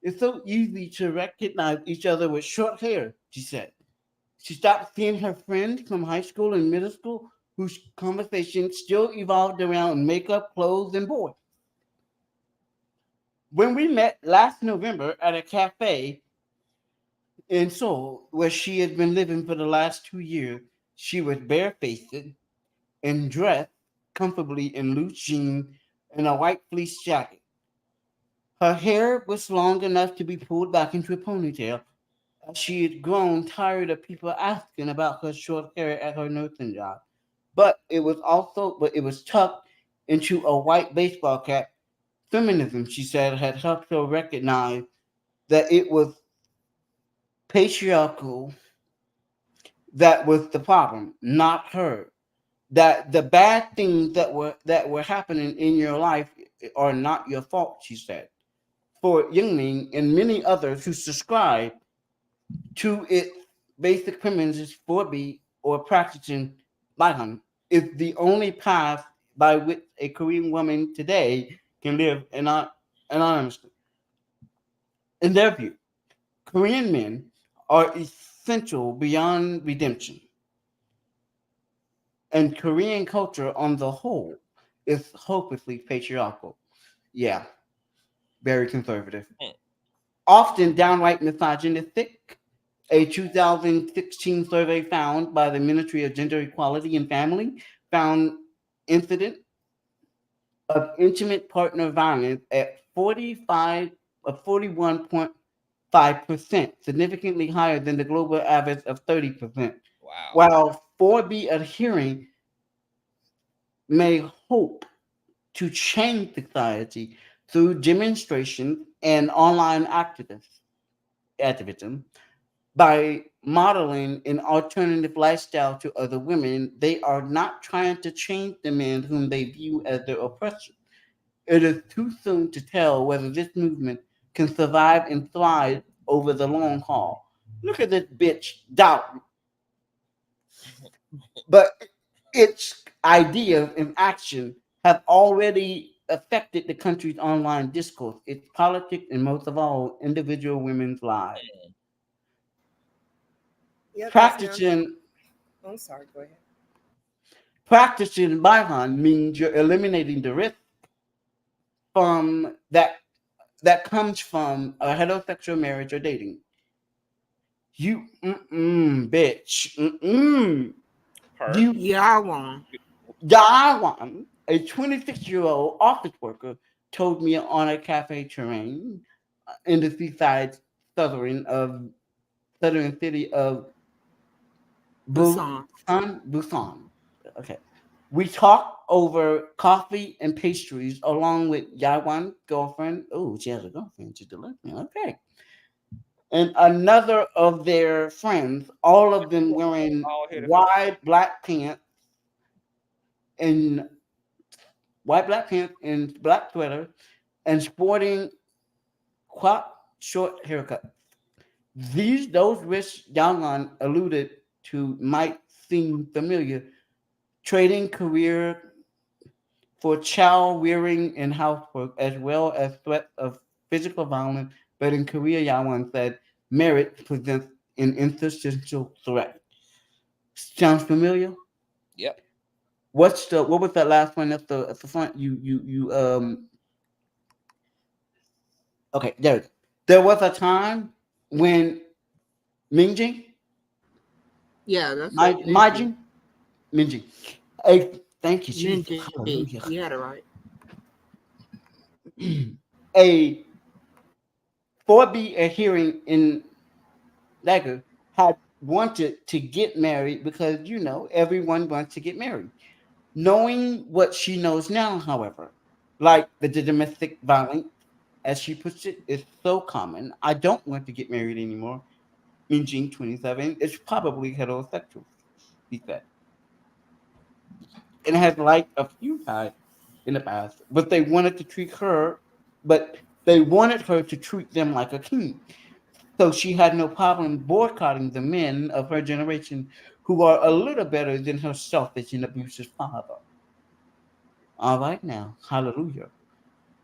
It's so easy to recognize each other with short hair, she said. She stopped seeing her friends from high school and middle school, whose conversation still evolved around makeup, clothes, and boys. When we met last November at a cafe in Seoul, where she had been living for the last 2 years, she was barefaced and dressed comfortably in loose jeans and a white fleece jacket. Her hair was long enough to be pulled back into a ponytail, as she had grown tired of people asking about her short hair at her nursing job. But it was tucked into a white baseball cap. Feminism, she said, had helped her recognize that it was patriarchal that was the problem, not her. That the bad things that were happening in your life are not your fault, she said. For Youngmin and many others who subscribe to its basic premises, 4B or practicing Baihan is the only path by which a Korean woman today can live anonymously. In their view, Korean men are essential beyond redemption, and Korean culture on the whole is hopelessly patriarchal. Yeah, very conservative. Often downright misogynistic. A 2016 survey found by the Ministry of Gender Equality and Family found incident of intimate partner violence at 41.5%, significantly higher than the global average of 30%. Wow. While 4B adhering may hope to change society through demonstration and online activism, by modeling an alternative lifestyle to other women, they are not trying to change the men whom they view as their oppressor. It is too soon to tell whether this movement can survive and thrive over the long haul. Look at this bitch doubt. But its ideas and action have already affected the country's online discourse, its politics, and most of all, individual women's lives. Yeah, Practicing I'm sorry, go ahead. Practicing Baihan means you're eliminating the risk from that comes from a heterosexual marriage or dating. You bitch. Her. You Yeah, I won. Dawan, a 26-year-old office worker, told me on a cafe terrain in the seaside southern city of Busan. Busan. Okay. We talked over coffee and pastries along with Yawan's girlfriend. Oh, she has a girlfriend. She's the me. Okay. And another of their friends, all of them wearing All here to and black pants and black sweater and sporting short haircut. Those risks Yawan alluded to might seem familiar. Trading career for child rearing and housework, as well as threats of physical violence. But in Korea, Yawan said marriage presents an existential threat. Sounds familiar? Yep. What was that last one at the front? Okay, there it is. There was a time when Minjing, Yeah, that's it. Minjing. Thank you, Jesus. Ninja. Hallelujah. You had it right. A 4B adhering in Lager had wanted to get married because, everyone wants to get married. Knowing what she knows now, however, like the domestic violence, as she puts it, is so common. I don't want to get married anymore. Minjin 27 is probably heterosexual, he said. And has liked a few guys in the past, but they wanted to treat them like a king. So she had no problem boycotting the men of her generation who are a little better than her selfish and abusive father. All right now, hallelujah.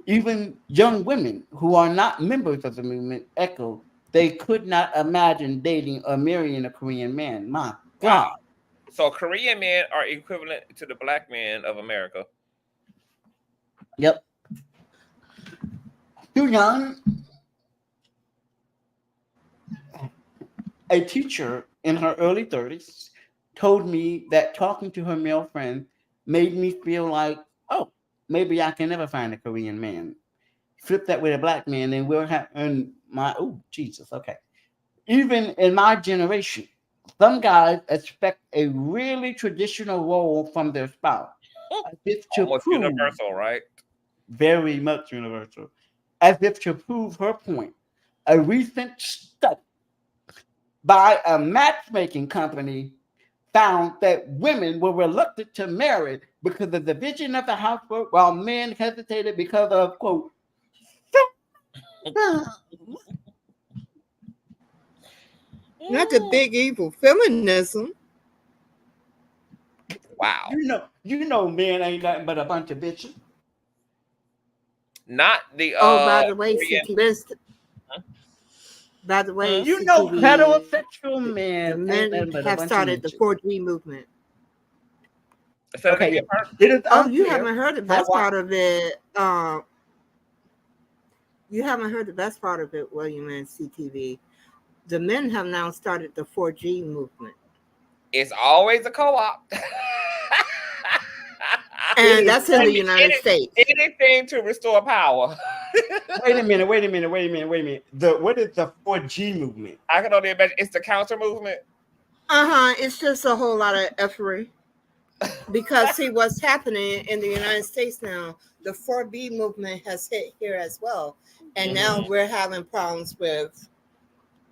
Even young women who are not members of the movement echo they could not imagine dating or marrying a Korean man. My God. Wow. So Korean men are equivalent to the black men of America. Yep. Yu Young, a teacher in her early 30s, told me that talking to her male friends made me feel like, oh, maybe I can never find a Korean man. Flip that with a black man, and we'll have Jesus, okay. Even in my generation, some guys expect a really traditional role from their spouse, as if to Almost prove universal, right? very much universal, as if to prove her point. A recent study by a matchmaking company found that women were reluctant to marry because of the division of the housework, while men hesitated because of, quote, not the big evil feminism. Wow. You know, men ain't nothing but a bunch of bitches. Not the By the way, Korean. by the way, You know, CTV, heterosexual the men ain't men nothing but a have bunch started of the bitches. 4G movement. Okay, it is you haven't heard the best part of it. You haven't heard the best part of it, William and CTV. The men have now started the 4G movement. It's always a co-op. And that's in the United States. Anything to restore power. Wait a minute. What is the 4G movement? I can only imagine it's the counter movement. It's just a whole lot of effery. Because see what's happening in the United States now, the 4B movement has hit here as well. And now we're having problems with,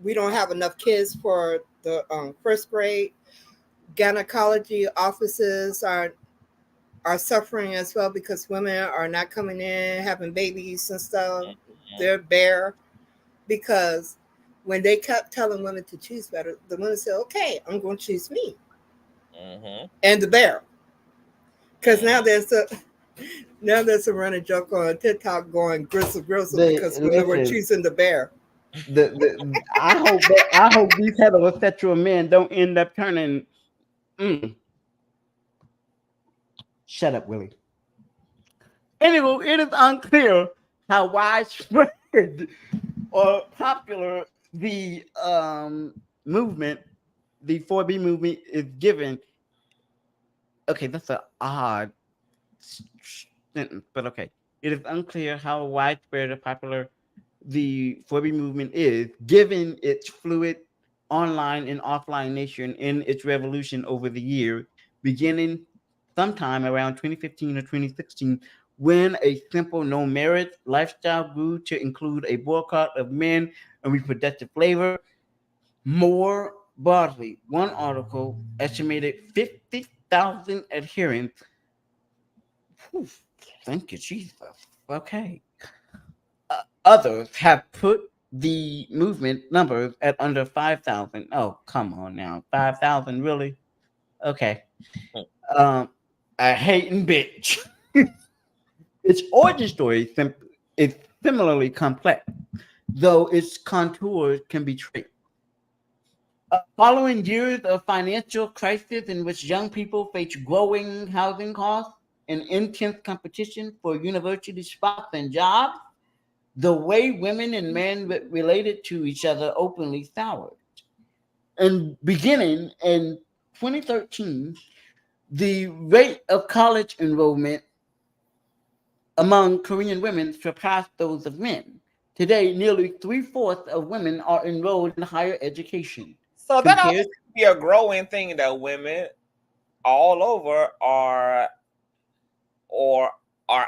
we don't have enough kids for the first grade. Gynecology offices are suffering as well because women are not coming in, having babies and stuff. They're bare because when they kept telling women to choose better, the women said, okay, I'm going to choose me. And the bear. Because now there's a running joke on TikTok going gristle because women were choosing the bear. I hope these heterosexual men don't end up turning. Shut up, Willie. Anyway, it is unclear how widespread or popular the movement, the 4B movement, is given. Okay, that's an odd sentence, but okay. It is unclear how widespread or popular the 4B movement is, given its fluid online and offline nature in its revolution over the year, beginning sometime around 2015 or 2016, when a simple no marriage lifestyle grew to include a boycott of men and reproductive labor. More broadly, one article estimated 50,000 adherents. Whew, thank you, Jesus. Okay. Others have put the movement numbers at under 5,000. Oh, come on now. 5,000, really? Okay. A hating bitch. Its origin story is similarly complex, though its contours can be traced. Following years of financial crisis in which young people face growing housing costs and intense competition for university spots and jobs, the way women and men related to each other openly soured. And beginning in 2013, the rate of college enrollment among Korean women surpassed those of men. Today, nearly 3/4 of women are enrolled in higher education. So that also be a growing thing that women all over are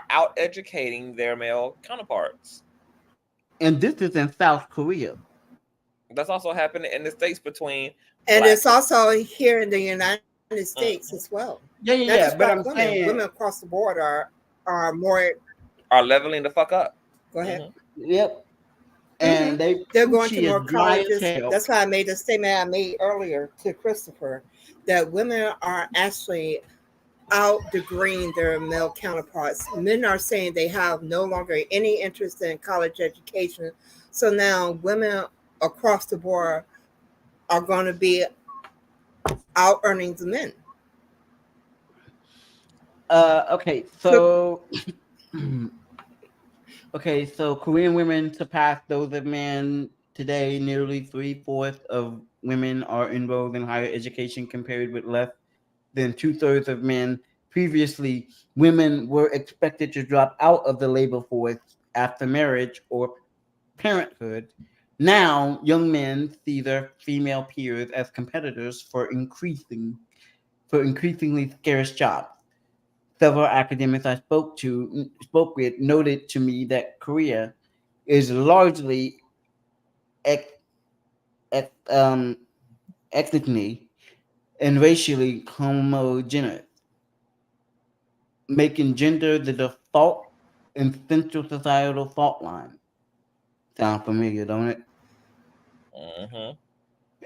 out educating their male counterparts. And this is in South Korea. That's also happening in the States between And black. it's also here in the United States as well. Yeah, Not yeah, just but black I'm women. saying, Women across the board are more. Are leveling the fuck up. Go ahead. yep. And They're going to coochie more is dry as colleges. hell. That's why I made the statement I made earlier to Christopher that women are actually out degreeing their male counterparts. Men are saying they have no longer any interest in college education. So now women across the board are going to be out earning the men. Okay, so okay, so Korean women surpass those of men today. Nearly 3/4 of women are enrolled in higher education, compared with less than 2/3 of men. Previously, women were expected to drop out of the labor force after marriage or parenthood. Now, young men see their female peers as competitors for increasingly scarce jobs. Several academics I spoke with noted to me that Korea is largely ex, ex, ethnically and racially homogeneous, making gender the default and central societal fault line. Sound familiar, don't it? Mm-hmm.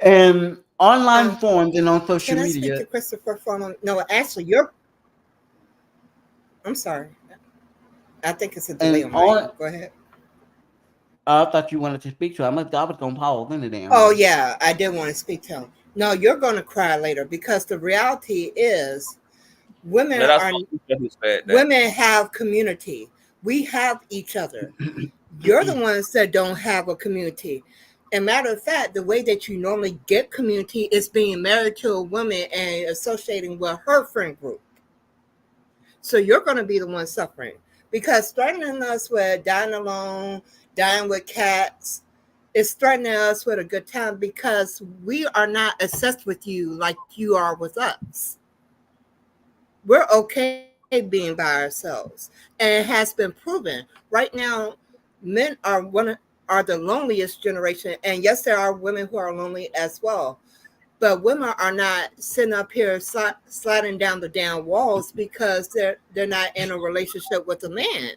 And online forums and on social Can I speak media. to Christopher for a moment? No, actually, I'm sorry. I think it's a delay And on my on, end. Go ahead. I thought you wanted to speak to. I was gonna pause in the damn. Oh yeah, I did want to speak to him. No, you're going to cry later because the reality is, women No, that's are who said that. women have community. We have each other. You're the ones that don't have a community. And matter of fact, the way that you normally get community is being married to a woman and associating with her friend group. So you're going to be the one suffering because threatening us with dying alone, dying with cats, is threatening us with a good time because we are not obsessed with you like you are with us. We're okay being by ourselves, and it has been proven. Right now, men are the loneliest generation, and yes, there are women who are lonely as well. But women are not sitting up here sliding down the damn walls because they're not in a relationship with a man.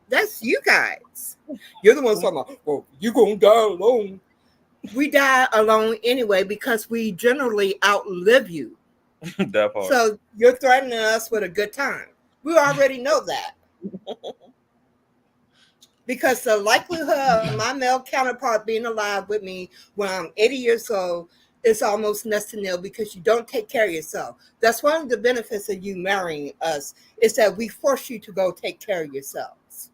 That's you guys. You're the ones talking about, well, you're gonna die alone. We die alone anyway because we generally outlive you. That part. So you're threatening us with a good time. We already know that. Because the likelihood of my male counterpart being alive with me when I'm 80 years old is almost next to nil because you don't take care of yourself. That's one of the benefits of you marrying us is that we force you to go take care of yourselves.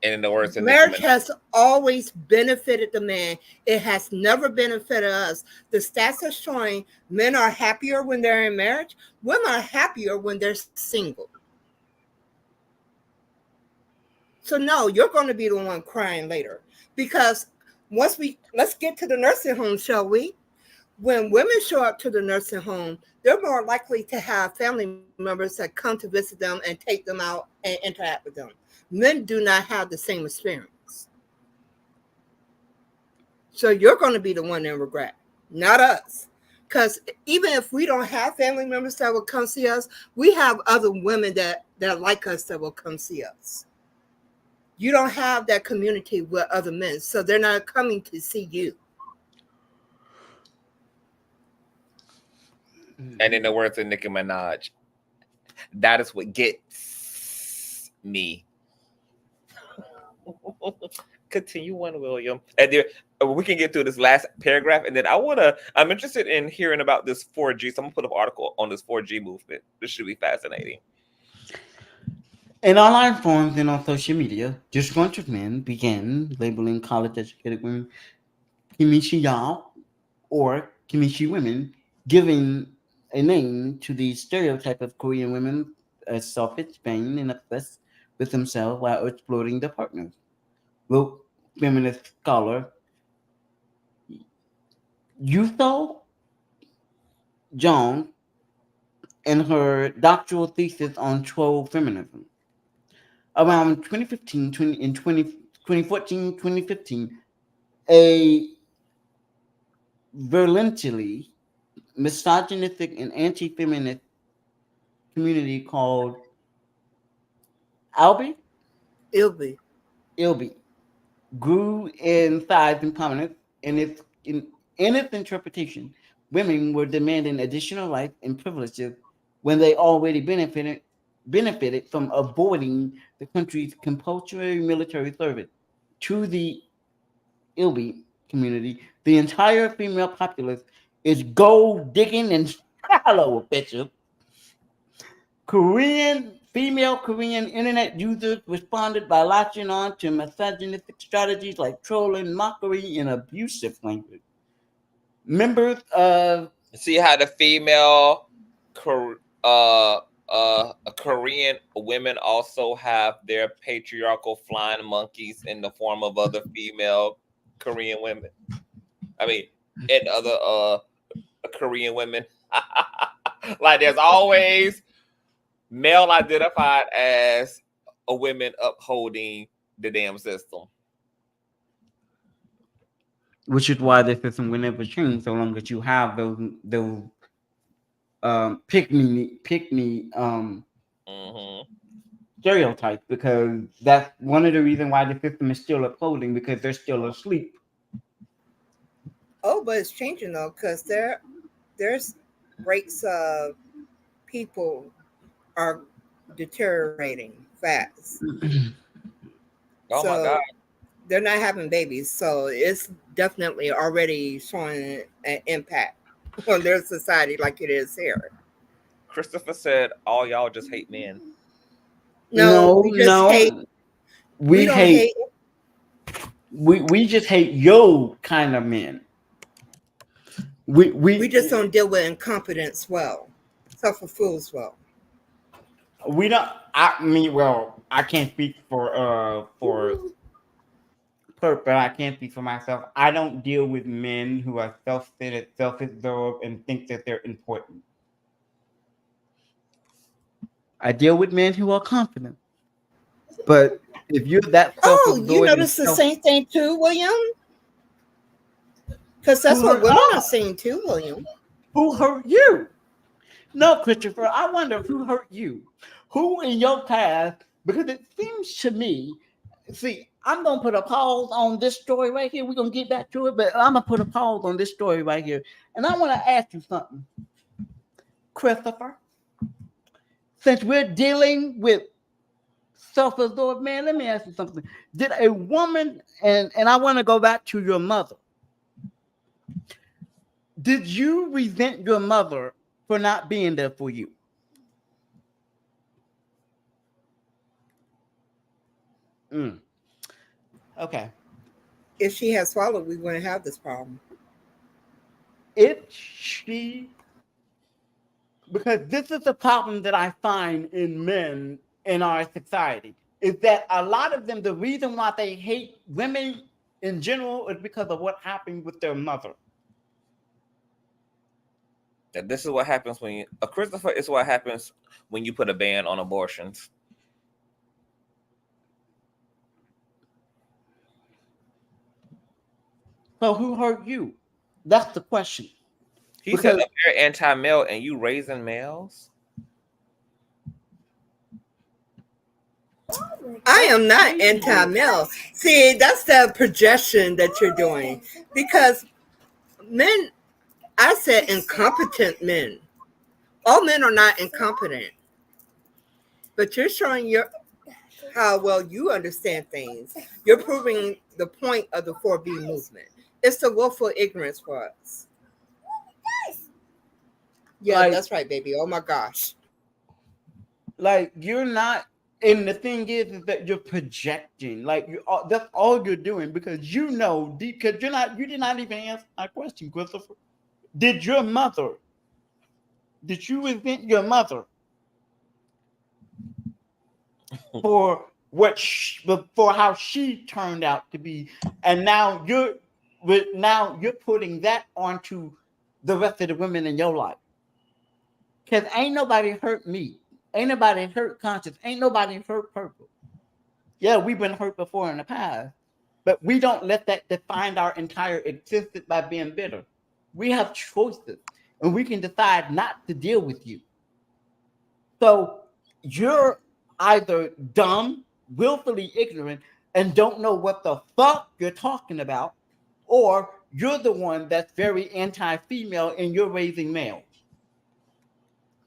And in the words of marriage has always benefited the man. It has never benefited us. The stats are showing men are happier when they're in marriage. Women are happier when they're single. So no, you're going to be the one crying later because let's get to the nursing home, shall we? When women show up to the nursing home, they're more likely to have family members that come to visit them and take them out and interact with them. Men do not have the same experience. So you're going to be the one in regret, not us. Because even if we don't have family members that will come see us, we have other women that like us that will come see us. You don't have that community with other men, so they're not coming to see you. And in the words of Nicki Minaj, that is what gets me. Continue on, William. And there, we can get through this last paragraph, and then I'm interested in hearing about this 4G. So I'm gonna put an article on this 4G movement. This should be fascinating. In online forums and on social media, disgruntled men began labeling college-educated women Kimichi y'all or Kimichi women, giving a name to the stereotype of Korean women as selfish, vain, and obsessed with themselves while exploiting their partners. Woke feminist scholar Yuso Jong in her doctoral thesis on troll feminism. Around 2014, 2015, a virulently misogynistic and anti-feminist community called Ilby grew in size and prominence. In its interpretation, women were demanding additional rights and privileges when they already benefited from avoiding the country's compulsory military service. To the Ilby community, the entire female populace is gold digging and shallow, bitches. Female Korean internet users responded by latching on to misogynistic strategies like trolling, mockery, and abusive language. Members of See how the female Korean women also have their patriarchal flying monkeys in the form of other female Korean women. I mean, and other Korean women. Like there's always male identified as a women upholding the damn system. Which is why the system will never change so long as you have those pick me stereotypes, because that's one of the reasons why the system is still upholding, because they're still asleep. Oh, but it's changing though, because there's rates of people are deteriorating fast. Oh my God. They're not having babies, so it's definitely already showing an impact on their society like it is here. Christopher said, "All y'all just hate men." No, we just hate. We don't hate. We just hate yo kind of men. We just don't deal with incompetence well, suffer fools well. We don't. I can't speak for Kurt, but I can't speak for myself. I don't deal with men who are self-centered, self-absorbed, and think that they're important. I deal with men who are confident. But if you're that self-absorbed, you notice the same thing too, William? Because that's what women are saying too, William. Who hurt you? No, Christopher, I wonder who hurt you. Who in your past? Because it seems to me, see, I'm going to put a pause on this story right here. We're going to get back to it, but I'm going to put a pause on this story right here. And I want to ask you something, Christopher. Since we're dealing with self-absorbed man, let me ask you something. Did a woman, and I want to go back to your mother. Did you resent your mother for not being there for you? Okay. If she had swallowed, we wouldn't have this problem. Because this is the problem that I find in men in our society, is that a lot of them, the reason why they hate women in general is because of what happened with their mother. This is what happens when you, Christopher, it's what happens when you put a ban on abortions. So who hurt you? That's the question. He said you're anti-male and you raising males? I am not anti-male. See, that's the projection that you're doing. Because men, I said incompetent men. All men are not incompetent. But you're showing how well you understand things. You're proving the point of the 4B movement. It's the willful ignorance for us. Yeah, that's right, baby. Oh my gosh. Like, you're not, and the thing is that you're projecting. Like, that's all you're doing, because you know deep, because you did not even answer my question, Christopher. Did you resent your mother for for how she turned out to be, and now you're putting that onto the rest of the women in your life? Because ain't nobody hurt me. Ain't nobody hurt Conscious. Ain't nobody hurt Purple. Yeah, we've been hurt before in the past. But we don't let that define our entire existence by being bitter. We have choices, and we can decide not to deal with you. So you're either dumb, willfully ignorant, and don't know what the fuck you're talking about, or you're the one that's very anti-female and you're raising males.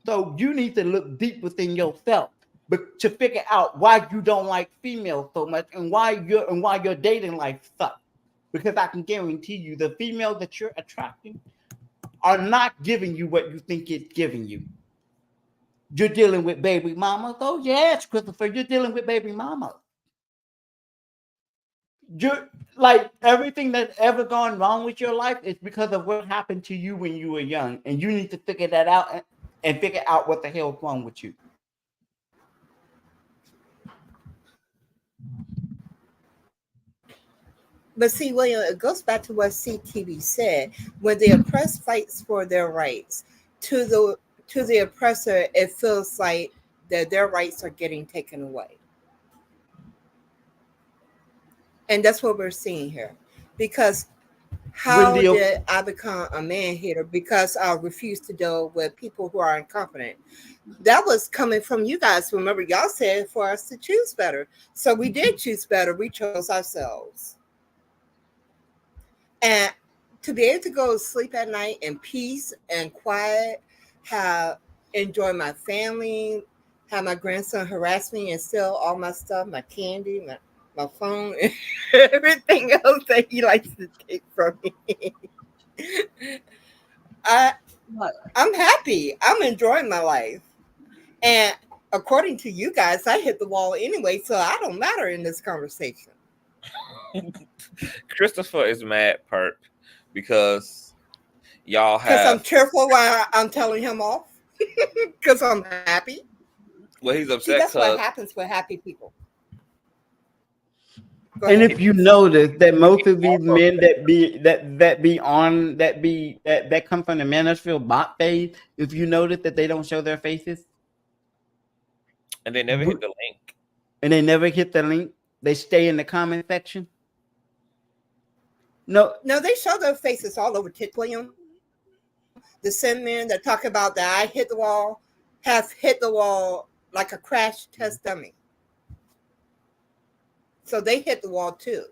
So you need to look deep within yourself, but to figure out why you don't like females so much and why your dating life sucks. Because I can guarantee you the females that you're attracting are not giving you what you think it's giving you. You're dealing with baby mamas. Oh yes, Christopher, you're dealing with baby mamas. You're like everything that's ever gone wrong with your life is because of what happened to you when you were young, and you need to figure that out and figure out what the hell's wrong with you. But see, William, it goes back to what CTV said. When the oppressed fights for their rights, to the oppressor, it feels like that their rights are getting taken away. And that's what we're seeing here. Because how did I become a man hater? Because I refuse to deal with people who are incompetent. That was coming from you guys. Remember, y'all said for us to choose better. So we did choose better. We chose ourselves. And to be able to go to sleep at night in peace and quiet, enjoy my family, have my grandson harass me and steal all my stuff, my candy, my phone, and everything else that he likes to take from me. I'm happy. I'm enjoying my life. And according to you guys, I hit the wall anyway, so I don't matter in this conversation. Christopher is mad, Perp, because y'all have. Because I'm cheerful while I'm telling him off. Because I'm happy. Well, he's upset. See, that's what happens with happy people. And if you notice that most of these men that come from the manosphere bot phase, if you notice that they don't show their faces, and they never hit the link, they stay in the comment section. No, they show their faces all over TikTok. The same men that talk about that I hit the wall have hit the wall like a crash test dummy. So they hit the wall too.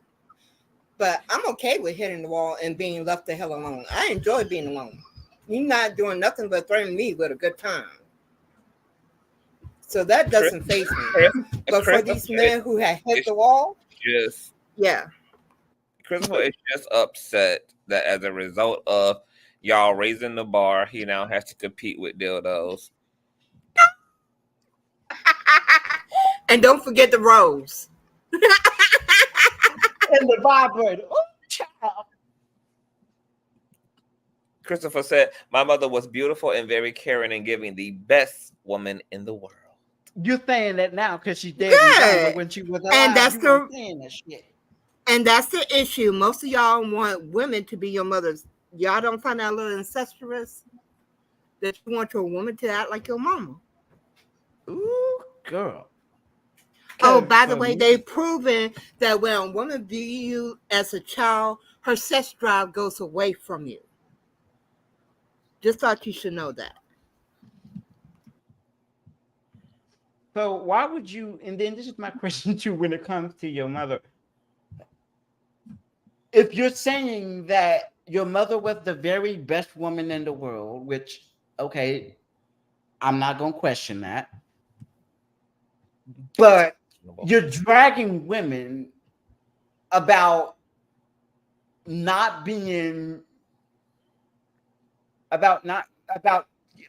But I'm okay with hitting the wall and being left the hell alone. I enjoy being alone. You're not doing nothing but threatening me with a good time. So that doesn't faze me. But for these men who have hit the wall, yeah. Christopher is just upset that as a result of y'all raising the bar, he now has to compete with dildos. And don't forget the rose. And the vibrator. Oh, child. Christopher said, "My mother was beautiful and very caring and giving, the best woman in the world." You're saying that now because she's dead. When she was alive, and that's you saying that shit. And that's the issue. Most of y'all want women to be your mothers. Y'all don't find that a little incestuous? That you want your woman to act like your mama. Ooh, girl. Oh, by the way, they've proven that when a woman views you as a child, her sex drive goes away from you. Just thought you should know that. So why would you, and then this is my question too, when it comes to your mother. If you're saying that your mother was the very best woman in the world, which, okay, I'm not going to question that. But you're dragging women about not being,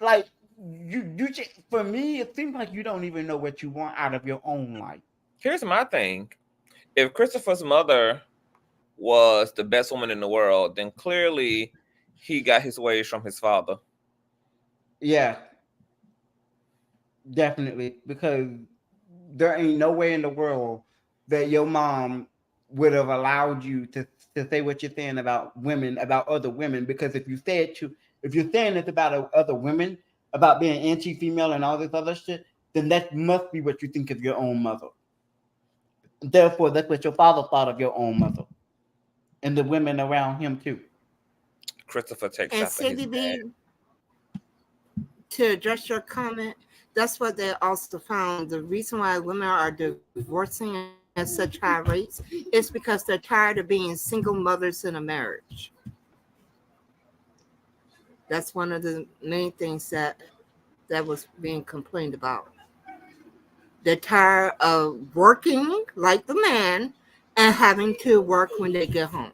like, you just, for me, it seems like you don't even know what you want out of your own life. Here's my thing. If Christopher's mother was the best woman in the world, then clearly he got his ways from his father. Yeah. Definitely. Because there ain't no way in the world that your mom would have allowed you to say what you're saying about women, about other women. Because if you're saying it's about other women, about being anti-female and all this other shit, then that must be what you think of your own mother. Therefore, that's what your father thought of your own mother and the women around him too. Christopher takes And after his dad. CDB, to address your comment, that's what they also found. The reason why women are divorcing at such high rates is because they're tired of being single mothers in a marriage. That's one of the main things that was being complained about. They're tired of working like the man and having to work when they get home.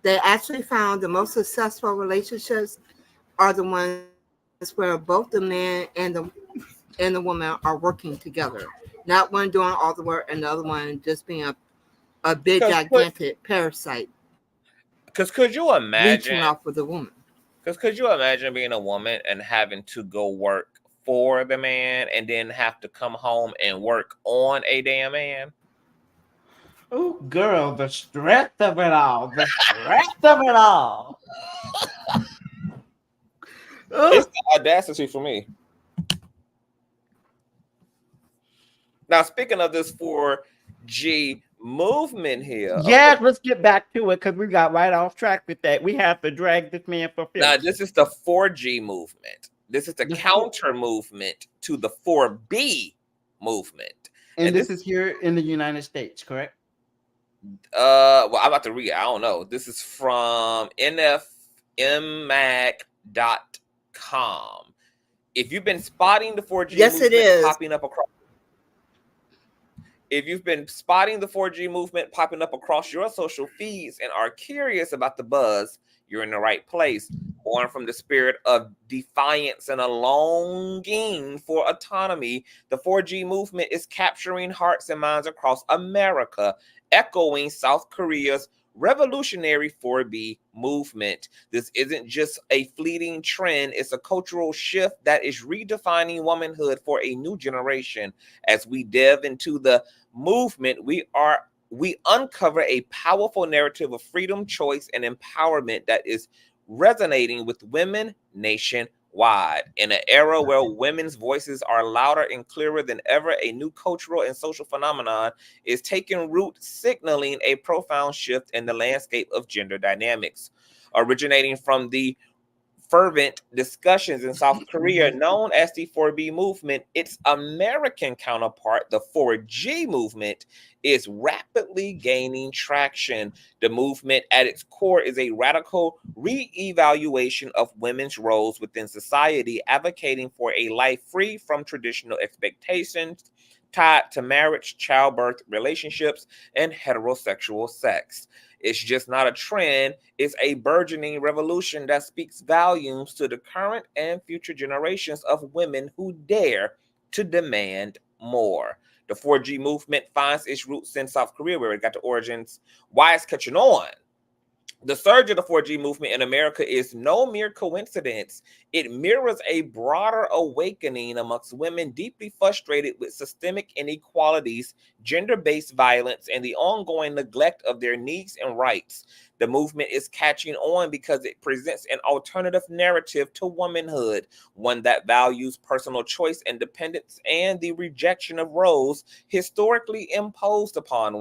They actually found the most successful relationships are the ones where both the man and the woman are working together. Not one doing all the work and the other one just being a big gigantic parasite. Because could you imagine reaching off with a woman? Because could you imagine being a woman and having to go work for the man and then have to come home and work on a damn man? Oh, girl, the stress of it all. The stress of it all. It's the audacity for me. Now, speaking of this 4G movement here. Yes, let's get back to it because we got right off track with that. We have to drag this man for film. Now, this is the 4G movement. This is the counter movement to the 4B movement. And this is here in the United States, correct? Well, I'm about to read it. I don't know. This is from nfmmag.com. If you've been spotting the 4G movement popping up across, if you've been spotting the 4G movement popping up across your social feeds and are curious about the buzz, you're in the right place. Born from the spirit of defiance and a longing for autonomy, the 4G movement is capturing hearts and minds across America, echoing South Korea's revolutionary 4B movement. This isn't just a fleeting trend, it's a cultural shift that is redefining womanhood for a new generation. As we delve into the movement, we uncover a powerful narrative of freedom, choice, and empowerment that is resonating with women nationwide. In an era where women's voices are louder and clearer than ever, a new cultural and social phenomenon is taking root, signaling a profound shift in the landscape of gender dynamics. Originating from the fervent discussions in South Korea known as the 4B movement, its American counterpart, the 4G movement, is rapidly gaining traction. The movement at its core is a radical re-evaluation of women's roles within society, advocating for a life free from traditional expectations tied to marriage, childbirth, relationships, and heterosexual sex. It's just not a trend. It's a burgeoning revolution that speaks volumes to the current and future generations of women who dare to demand more. The 4G movement finds its roots in South Korea, where it got the origins. Why it's catching on? The surge of the 4G movement in America is no mere coincidence. It mirrors a broader awakening amongst women deeply frustrated with systemic inequalities, gender-based violence, and the ongoing neglect of their needs and rights. The movement is catching on because it presents an alternative narrative to womanhood, one that values personal choice, independence, and the rejection of roles historically imposed upon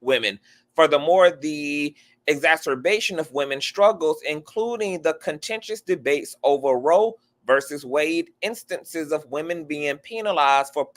women. Furthermore, the exacerbation of women's struggles, including the contentious debates over Roe versus Wade, instances of women being penalized for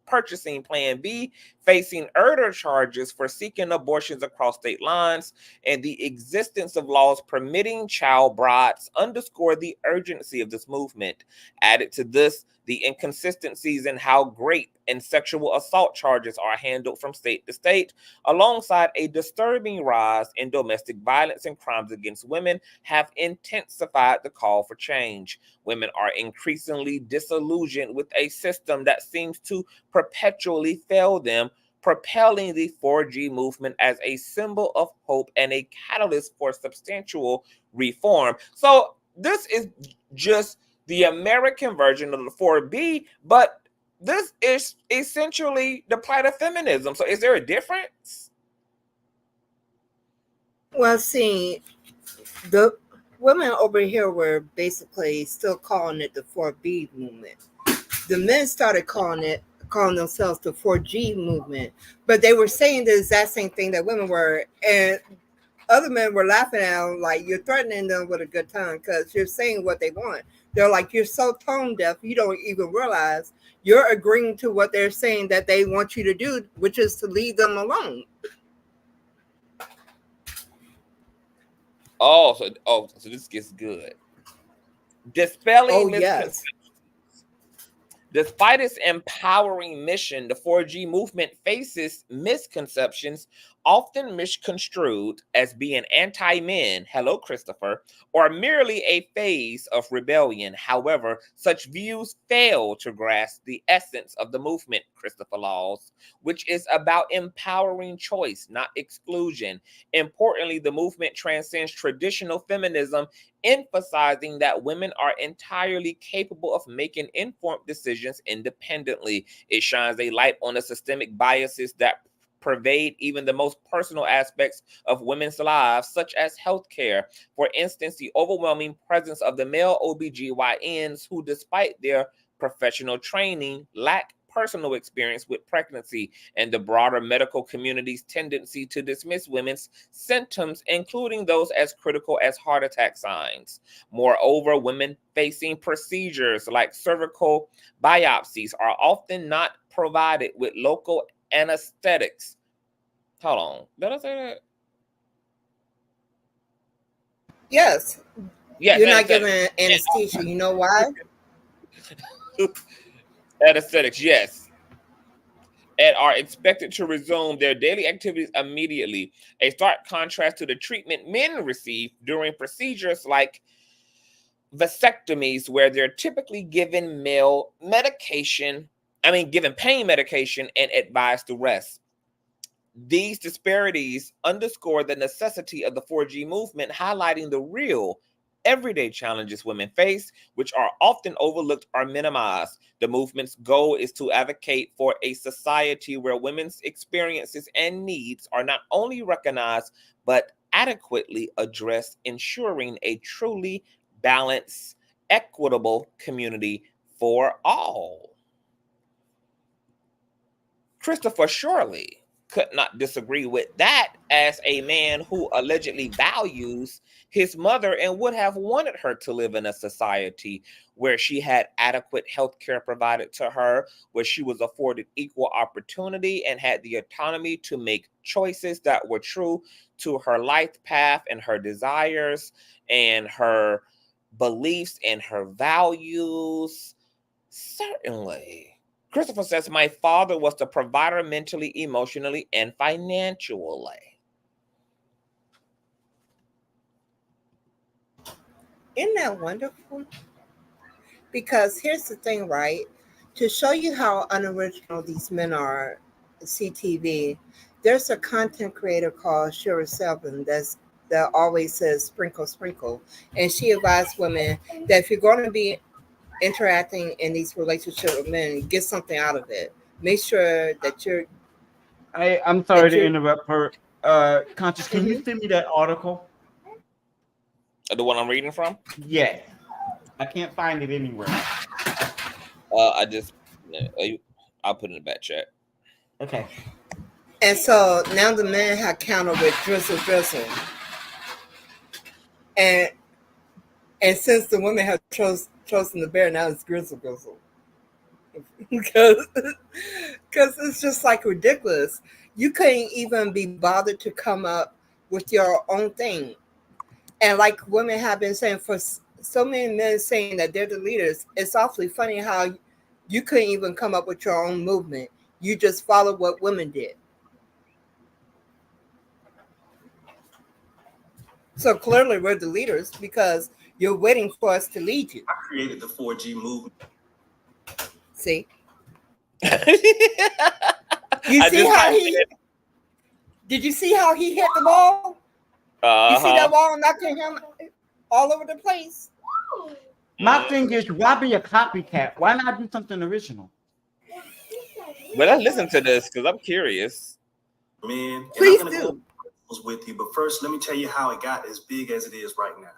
purchasing Plan B, facing murder charges for seeking abortions across state lines, and the existence of laws permitting child brides underscore the urgency of this movement. Added to this, the inconsistencies in how rape and sexual assault charges are handled from state to state, alongside a disturbing rise in domestic violence and crimes against women, have intensified the call for change. Women are increasingly disillusioned with a system that seems to perpetually fail them, propelling the 4G movement as a symbol of hope and a catalyst for substantial reform. So this is just the American version of the 4B, but this is essentially the plight of feminism. So is there a difference? Well, see, the women over here were basically still calling it the 4B movement. The men started calling it calling themselves the 4G movement, but they were saying the exact same thing that women were, and other men were laughing at them like, you're threatening them with a good time because you're saying what they want. They're like, you're so tone deaf, you don't even realize you're agreeing to what they're saying that they want you to do, which is to leave them alone. So this gets good. Dispelling misconceptions. Despite its empowering mission, the 4G movement faces misconceptions, often misconstrued as being anti-men, hello Christopher, or merely a phase of rebellion. However, such views fail to grasp the essence of the movement, Christopher Laws, which is about empowering choice, not exclusion. Importantly, the movement transcends traditional feminism, emphasizing that women are entirely capable of making informed decisions independently. It shines a light on the systemic biases that pervade even the most personal aspects of women's lives, such as healthcare. For instance, the overwhelming presence of the male OBGYNs who, despite their professional training, lack personal experience with pregnancy, and the broader medical community's tendency to dismiss women's symptoms, including those as critical as heart attack signs. Moreover, women facing procedures like cervical biopsies are often not provided with local anesthetics. Hold on, did I say that? Yes. Yes, you're not given anesthesia. You know why? Anesthetics, yes, and are expected to resume their daily activities immediately. A stark contrast to the treatment men receive during procedures like vasectomies, where they're typically given given pain medication and advised to rest. These disparities underscore the necessity of the 4G movement, highlighting the real everyday challenges women face, which are often overlooked or minimized. The movement's goal is to advocate for a society where women's experiences and needs are not only recognized, but adequately addressed, ensuring a truly balanced, equitable community for all. Christopher surely could not disagree with that, as a man who allegedly values his mother and would have wanted her to live in a society where she had adequate health care provided to her, where she was afforded equal opportunity and had the autonomy to make choices that were true to her life path and her desires and her beliefs and her values. Certainly. Christopher says, my father was the provider mentally, emotionally, and financially. Isn't that wonderful? Because here's the thing, right? To show you how unoriginal these men are, CTV, there's a content creator called Sharpe that always says sprinkle, sprinkle. And she advised women that if you're going to be interacting in these relationships with men, get something out of it. Make sure that I'm sorry to interrupt her. Conscious, can you send me that article? The one I'm reading from? Yes. I can't find it anywhere. I'll put it in the back chat. Okay. And so now the men have countered with drizzle. And since the women have chosen the bear, now it's grizzle. because it's just like ridiculous. You couldn't even be bothered to come up with your own thing. And like women have been saying, for so many men saying that they're the leaders, it's awfully funny how you couldn't even come up with your own movement. You just followed what women did. So clearly we're the leaders because you're waiting for us to lead you. I created the 4G movement. See? You see how did you see how he hit the ball? You see that ball knocking him all over the place? My thing is, why be a copycat? Why not do something original? Well, let's listen to this because I'm curious. Man, please do. With you, but first, let me tell you how it got as big as it is right now.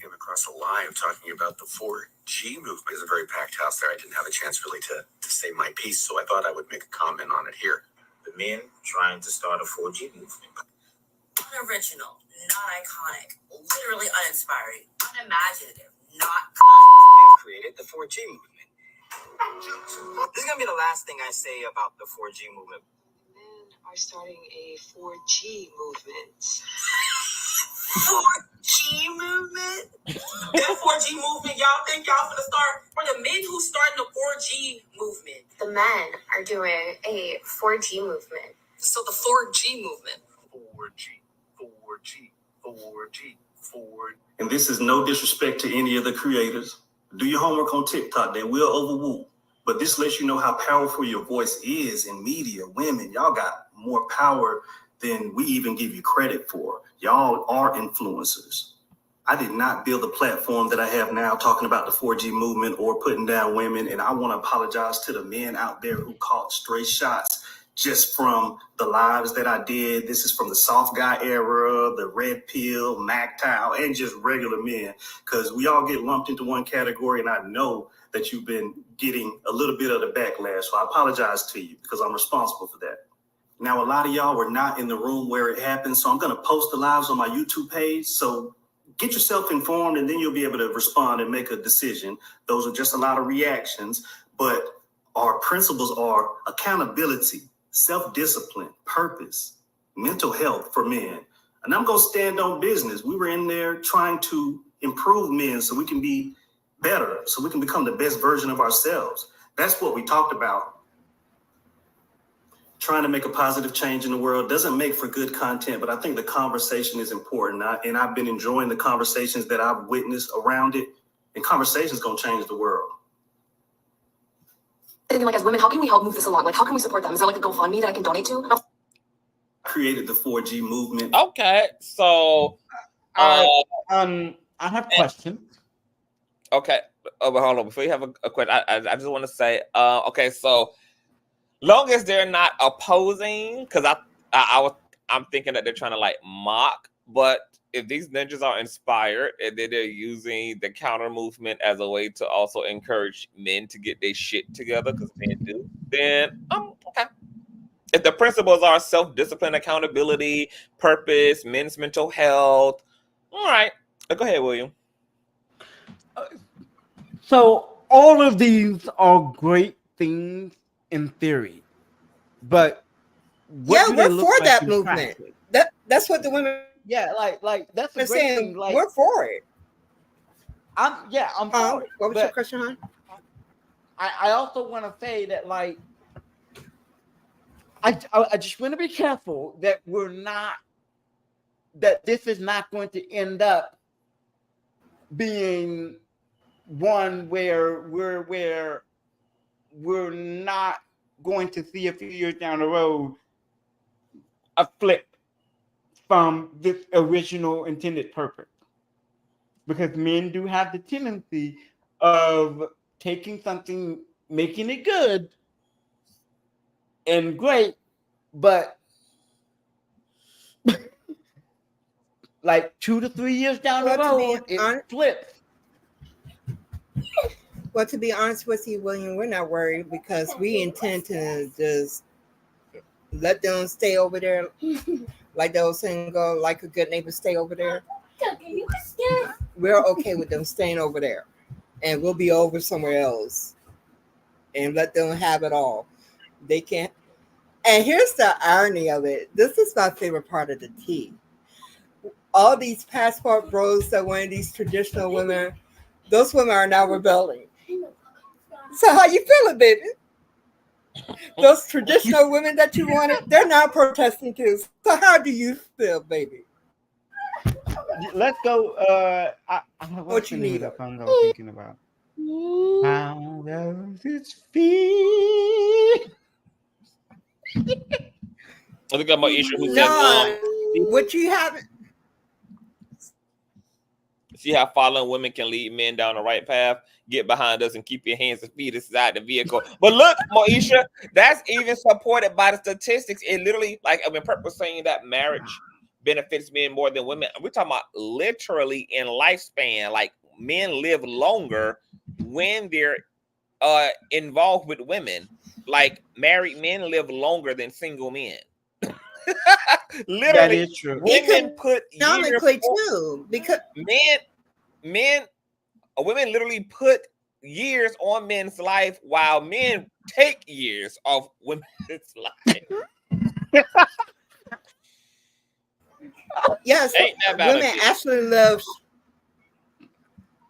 came across a live talking about the 4G movement. It was a very packed house there. I didn't have a chance really to say my piece, so I thought I would make a comment on it here. The men trying to start a 4G movement. Unoriginal, not iconic, literally uninspiring, unimaginative, not. They've created the 4G movement. This is going to be the last thing I say about the 4G movement. Men are starting a 4G movement. 4G movement? That 4G movement, y'all think y'all gonna start? For the men who starting the 4G movement. The men are doing a 4G movement. So the 4G movement. 4G. And this is no disrespect to any of the creators. Do your homework on TikTok. They will overrule. But this lets you know how powerful your voice is in media. Women, y'all got more power than we even give you credit for. Y'all are influencers. I did not build the platform that I have now talking about the 4G movement or putting down women. And I want to apologize to the men out there who caught stray shots just from the lives that I did. This is from the soft guy era, the red pill, MAGTOW, and just regular men, because we all get lumped into one category. And I know that you've been getting a little bit of the backlash. So I apologize to you because I'm responsible for that. Now, a lot of y'all were not in the room where it happened. So I'm going to post the lives on my YouTube page. So get yourself informed and then you'll be able to respond and make a decision. Those are just a lot of reactions. But our principles are accountability, self-discipline, purpose, mental health for men. And I'm going to stand on business. We were in there trying to improve men so we can be better, so we can become the best version of ourselves. That's what we talked about. Trying to make a positive change in the world doesn't make for good content, but I think the conversation is important. And I've been enjoying the conversations that I've witnessed around it. And conversation is going to change the world. Thinking like, as women, how can we help move this along? Like, how can we support them? Is there like a GoFundMe that I can donate to? Created the 4G movement. Okay, so I have a question. Okay, but hold on. Before you have a question, I just want to say, okay, so long as they're not opposing, because I'm thinking that they're trying to like mock, but if these ninjas are inspired and then they're using the counter movement as a way to also encourage men to get their shit together, because men do, then okay. If the principles are self-discipline, accountability, purpose, men's mental health, all right. Go ahead, William. So all of these are great things in theory, but yeah, we're for that movement. That's what the women. Yeah, like that's the great saying. thing. Like, we're for it. I'm for it. What was your question, hon? I also want to say that like I just want to be careful that this is not going to end up being one where we're not going to see a few years down the road a flip from this original intended purpose, because men do have the tendency of taking something, making it good and great, but like 2 to 3 years down the road, it flips. Well, to be honest with you, William, we're not worried because we intend to just let them stay over there, like those saying go, like a good neighbor, stay over there. We're okay with them staying over there, and we'll be over somewhere else, and let them have it all. They can't. And here's the irony of it. This is my favorite part of the tea. All these passport bros that were these traditional women, those women are now rebelling. So how you feeling, baby? Those traditional women that you wanted, they're now protesting too. So how do you feel, baby? Let's go. What you need? The song I was thinking about. How does it feel? I think I'm issue who said, what you haven't. See how following women can lead men down the right path. Get behind us and keep your hands and feet inside the vehicle. But look, Moesha, that's even supported by the statistics. It literally, like, I mean, Perp was saying that marriage benefits men more than women. We're talking about literally in lifespan. Like men live longer when they're involved with women. Like married men live longer than single men. Literally, that is true. women put years Economically too, because women literally put years on men's life while men take years off women's life. yes, Ain't that about women a bitch? actually live.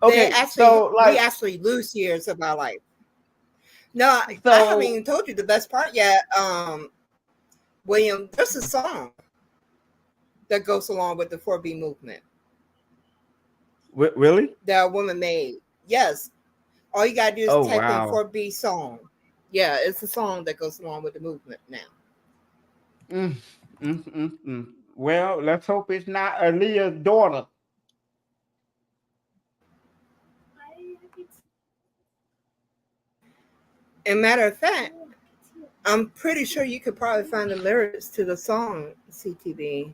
Okay, so like we actually lose years of our life. No, I So- haven't even told you the best part yet. William, there's a song that goes along with the 4B movement Really? that a woman made. Yes. All you gotta do is Oh, type wow. in 4B song. Yeah, it's a song that goes along with the movement now. Well, let's hope it's not Aaliyah's daughter. And matter of fact, I'm pretty sure you could probably find the lyrics to the song CTV.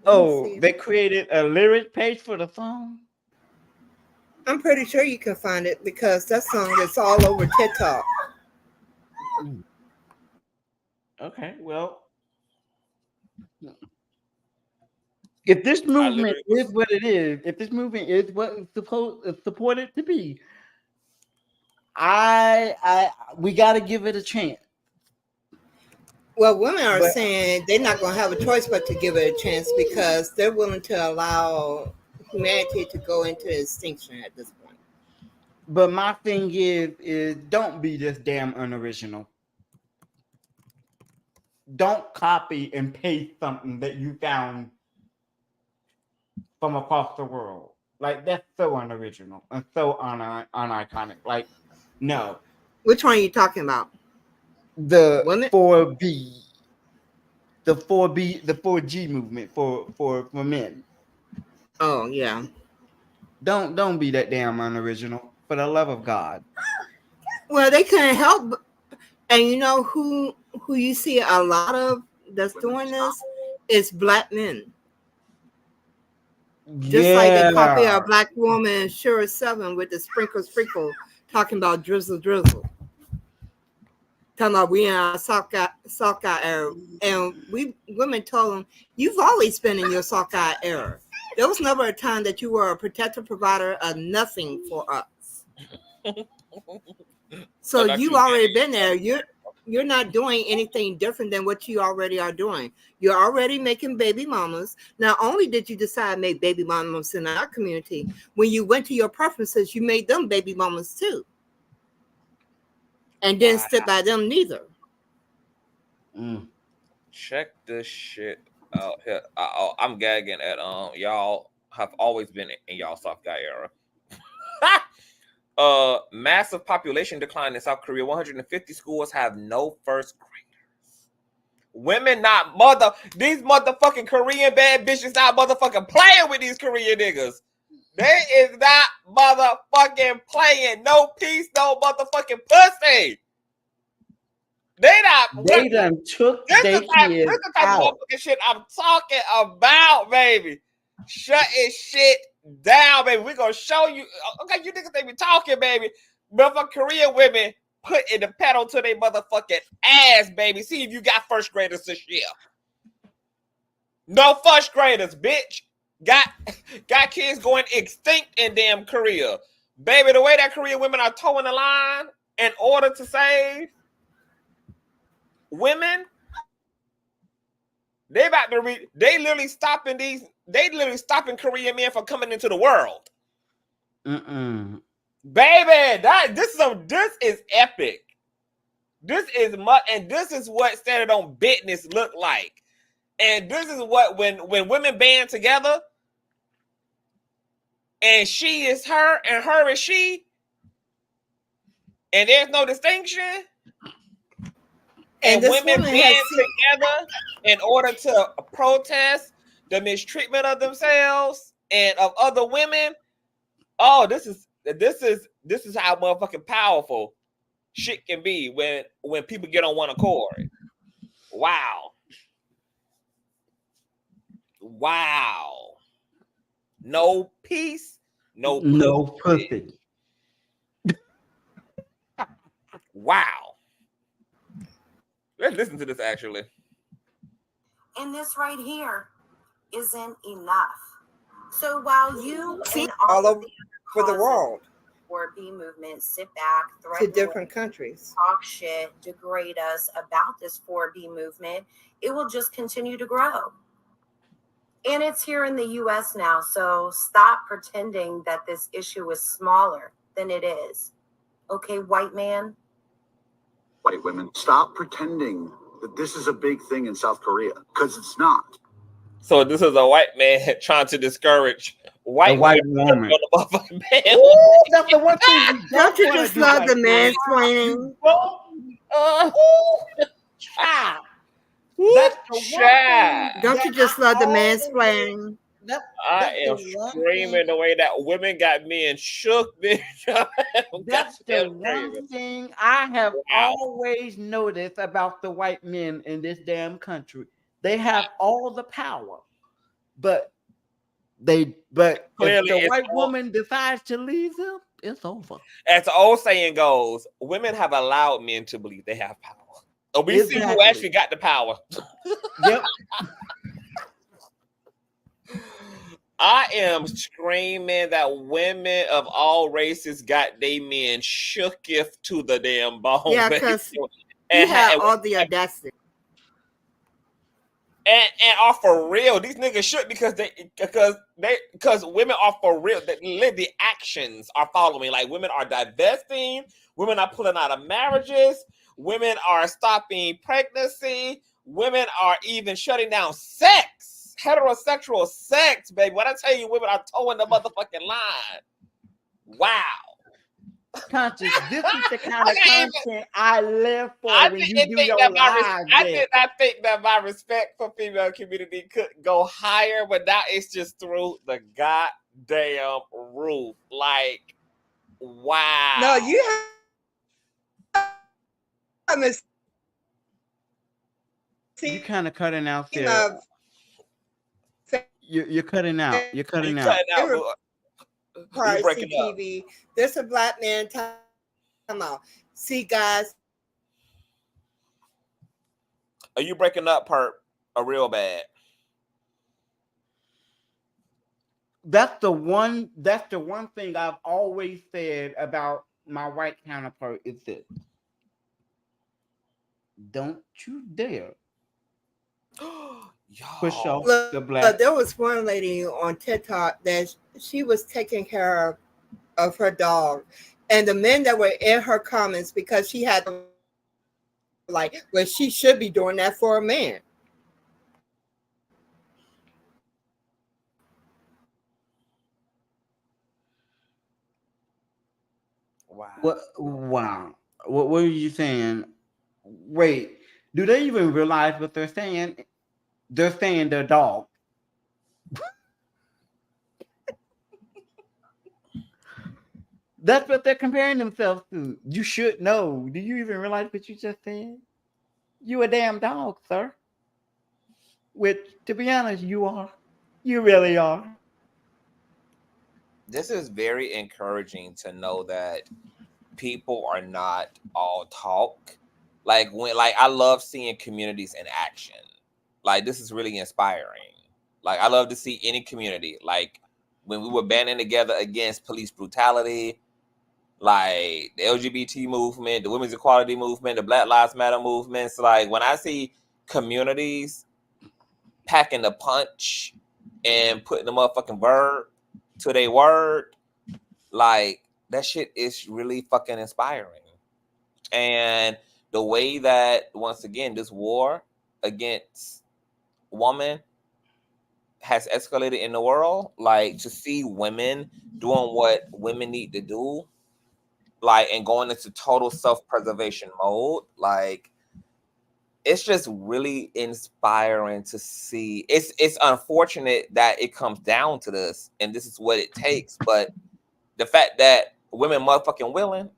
Oh, they created a lyric page for the song? I'm pretty sure you can find it because that song is all over TikTok. Okay, well, if this movement is what it is, if this movement is what it's supported to be, we got to give it a chance. Well, women are saying they're not going to have a choice but to give it a chance because they're willing to allow humanity to go into extinction at this point. But my thing is don't be this damn unoriginal. Don't copy and paste something that you found from across the world. Like, that's so unoriginal and so uniconic. Like, no. Which one are you talking about? The 4B. The 4B, the 4G movement for men. Oh, yeah. Don't be that damn unoriginal. For the love of God. Well, they couldn't help. And you know who you see a lot of that's doing this is black men. Just like they copy a black woman, Sure 7 with the sprinkle, talking about drizzle. Talking about we in our soft guy era. And we women told them, you've always been in your soft guy era. There was never a time that you were a protective provider of nothing for us. So you already been there. You're not doing anything different than what you already are doing. You're already making baby mamas. Not only did you decide to make baby mamas in our community, when you went to your preferences, you made them baby mamas too. And didn't stick by them neither. Check this shit out here. I'm gagging at y'all have always been in y'all soft guy era. Massive population decline in South Korea. 150 schools have no first graders. Women not these motherfucking Korean bad bitches not motherfucking playing with these Korean niggas. They is not motherfucking playing. No peace, no motherfucking pussy. They done took their kids This is the type of motherfucking shit I'm talking about, baby. Shut this shit down, baby. We gonna show you. Okay, you niggas they be talking, baby. Motherfucking Korean women putting the pedal to their motherfucking ass, baby. See if you got first graders this year. No first graders, bitch. Got kids going extinct in damn Korea. Baby, the way that Korean women are towing the line in order to save women, they literally stopping Korean men from coming into the world. Baby, this is epic. This is and this is what standard on business look like. And this is what when women band together and she is her and her is she, and there's no distinction. And women band together in order to protest the mistreatment of themselves and of other women. Oh, this is how motherfucking powerful shit can be when people get on one accord. Wow. Wow. No peace, no pussy. Wow. Let's listen to this actually. And this right here isn't enough. So while you and all all of over the the world 4B movement sit back, to threaten different countries. talk shit, degrade us about this 4B movement, it will just continue to grow. And it's here in the US now, so stop pretending that this issue is smaller than it is. Okay, white man? White women, stop pretending that this is a big thing in South Korea, because it's not. So this is a white man trying to discourage white woman. Ooh, that's the one thing you Don't you wanna just do, love white the man. mansplaining? Child. That's the child. Don't you just love the mansplaining? I am screaming the way that women got me and shook me. That's the one thing I have always noticed about the white men in this damn country. They have all the power, but if Clearly the it's white all- woman decides to leave them, it's over. As the old saying goes, women have allowed men to believe they have power. Oh, we see who Exactly. actually got the power. Yep. I am screaming that women of all races got they men shooketh to the damn bone. Yeah, baby. because he and had all the audacity. And are for real. These niggas shook because women are for real. The actions are following. Like women are divesting, women are pulling out of marriages, women are stopping pregnancy, women are even shutting down sex, heterosexual sex, baby. When I tell you women are towing the motherfucking line. Wow. Conscious, this is the kind of content I live for when you do your live. I did not think that my respect for female community could go higher, but now it's just through the goddamn roof. Like, wow. No, you haven't You kind of cutting out there. You're cutting out. You're cutting out. TV. There's a black man talking about. See, guys. Are you breaking up, Perp? A real bad. That's the one thing I've always said about my white counterpart is this. Don't you dare push off the black. There was one lady on TikTok that she was taking care of her dog, and the men that were in her comments, because she had like, well, she should be doing that for a man. Wow. Wow. What were you saying? Wait, do they even realize what they're saying? They're saying their dog. That's what they're comparing themselves to. You should know. Do you even realize what you just said? You a damn dog, sir. Which, to be honest, you are. You really are. This is very encouraging to know that people are not all talk. Like I love seeing communities in action. Like this is really inspiring. Like I love to see any community. Like when we were banding together against police brutality, like the LGBT movement, the women's equality movement, the Black Lives Matter movements. Like when I see communities packing the punch and putting the motherfucking verb to their word, like that shit is really fucking inspiring. And the way that, once again, this war against women has escalated in the world, like to see women doing what women need to do, like, and going into total self-preservation mode, like it's just really inspiring to see. It's unfortunate that it comes down to this and this is what it takes, but the fact that women motherfucking willing,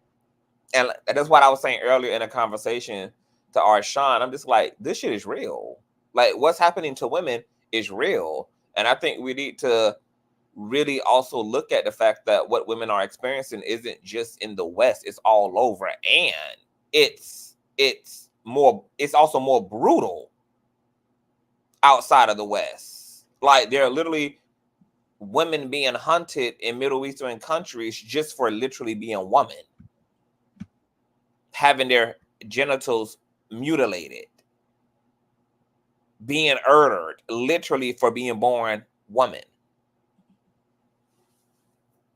and that's what I was saying earlier in a conversation to Sean. I'm just like, this shit is real. Like what's happening to women is real. And I think we need to really also look at the fact that what women are experiencing isn't just in the West, it's all over. And it's also more brutal outside of the West. Like there are literally women being hunted in Middle Eastern countries just for literally being women, having their genitals mutilated, being murdered literally for being born woman.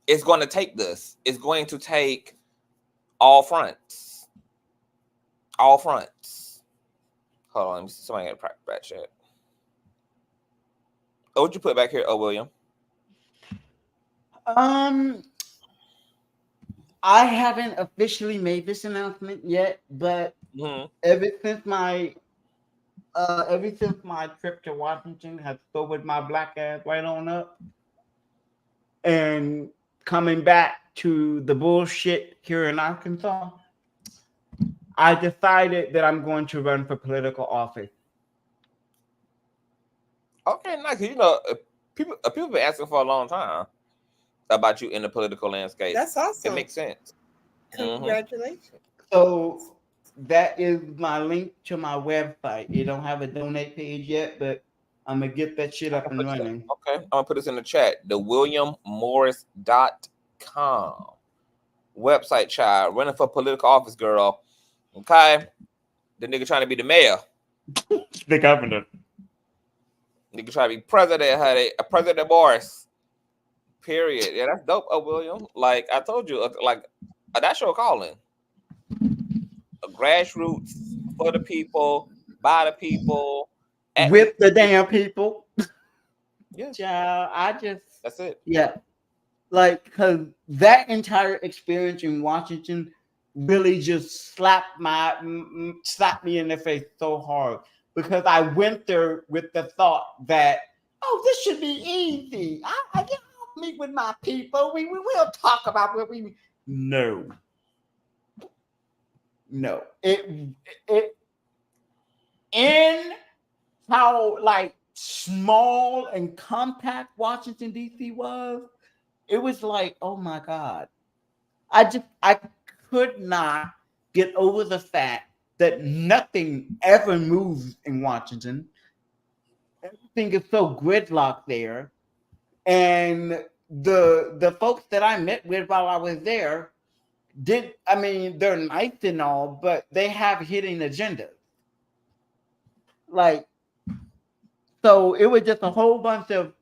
It's going to take this. It's going to take all fronts. All fronts. Hold on, let me see. Somebody got to practice that shit. Oh, what'd you put back here? Oh, William. I haven't officially made this announcement yet, but ever since my trip to Washington has sobered my black ass right on up, and coming back to the bullshit here in Arkansas, I decided that I'm going to run for political office. Okay, nice. You know, people been asking for a long time about you in the political landscape. That's awesome. It makes sense. Congratulations. So that is my link to my website. You don't have a donate page yet, but I'm gonna get that shit up and running. Okay, I'm gonna put this in the chat. The WilliamMorris.com website, child, running for political office, girl. Okay, the nigga trying to be the mayor, the governor. Nigga trying to be president, honey. President Morris. Period. Yeah, that's dope, William. Like I told you, like that's your calling. A grassroots for the people, by the people, with the damn people. Yeah, child. That's it. Yeah, like because that entire experience in Washington really just slapped me in the face so hard, because I went there with the thought that, oh, this should be easy. I get meet with my people. We will talk about what we. No. It in how like small and compact Washington D.C. was. It was like, oh my God. I could not get over the fact that nothing ever moves in Washington. Everything is so gridlocked there. And the folks that I met with while I was there they're nice and all, but they have hidden agendas. Like, so it was just a whole bunch of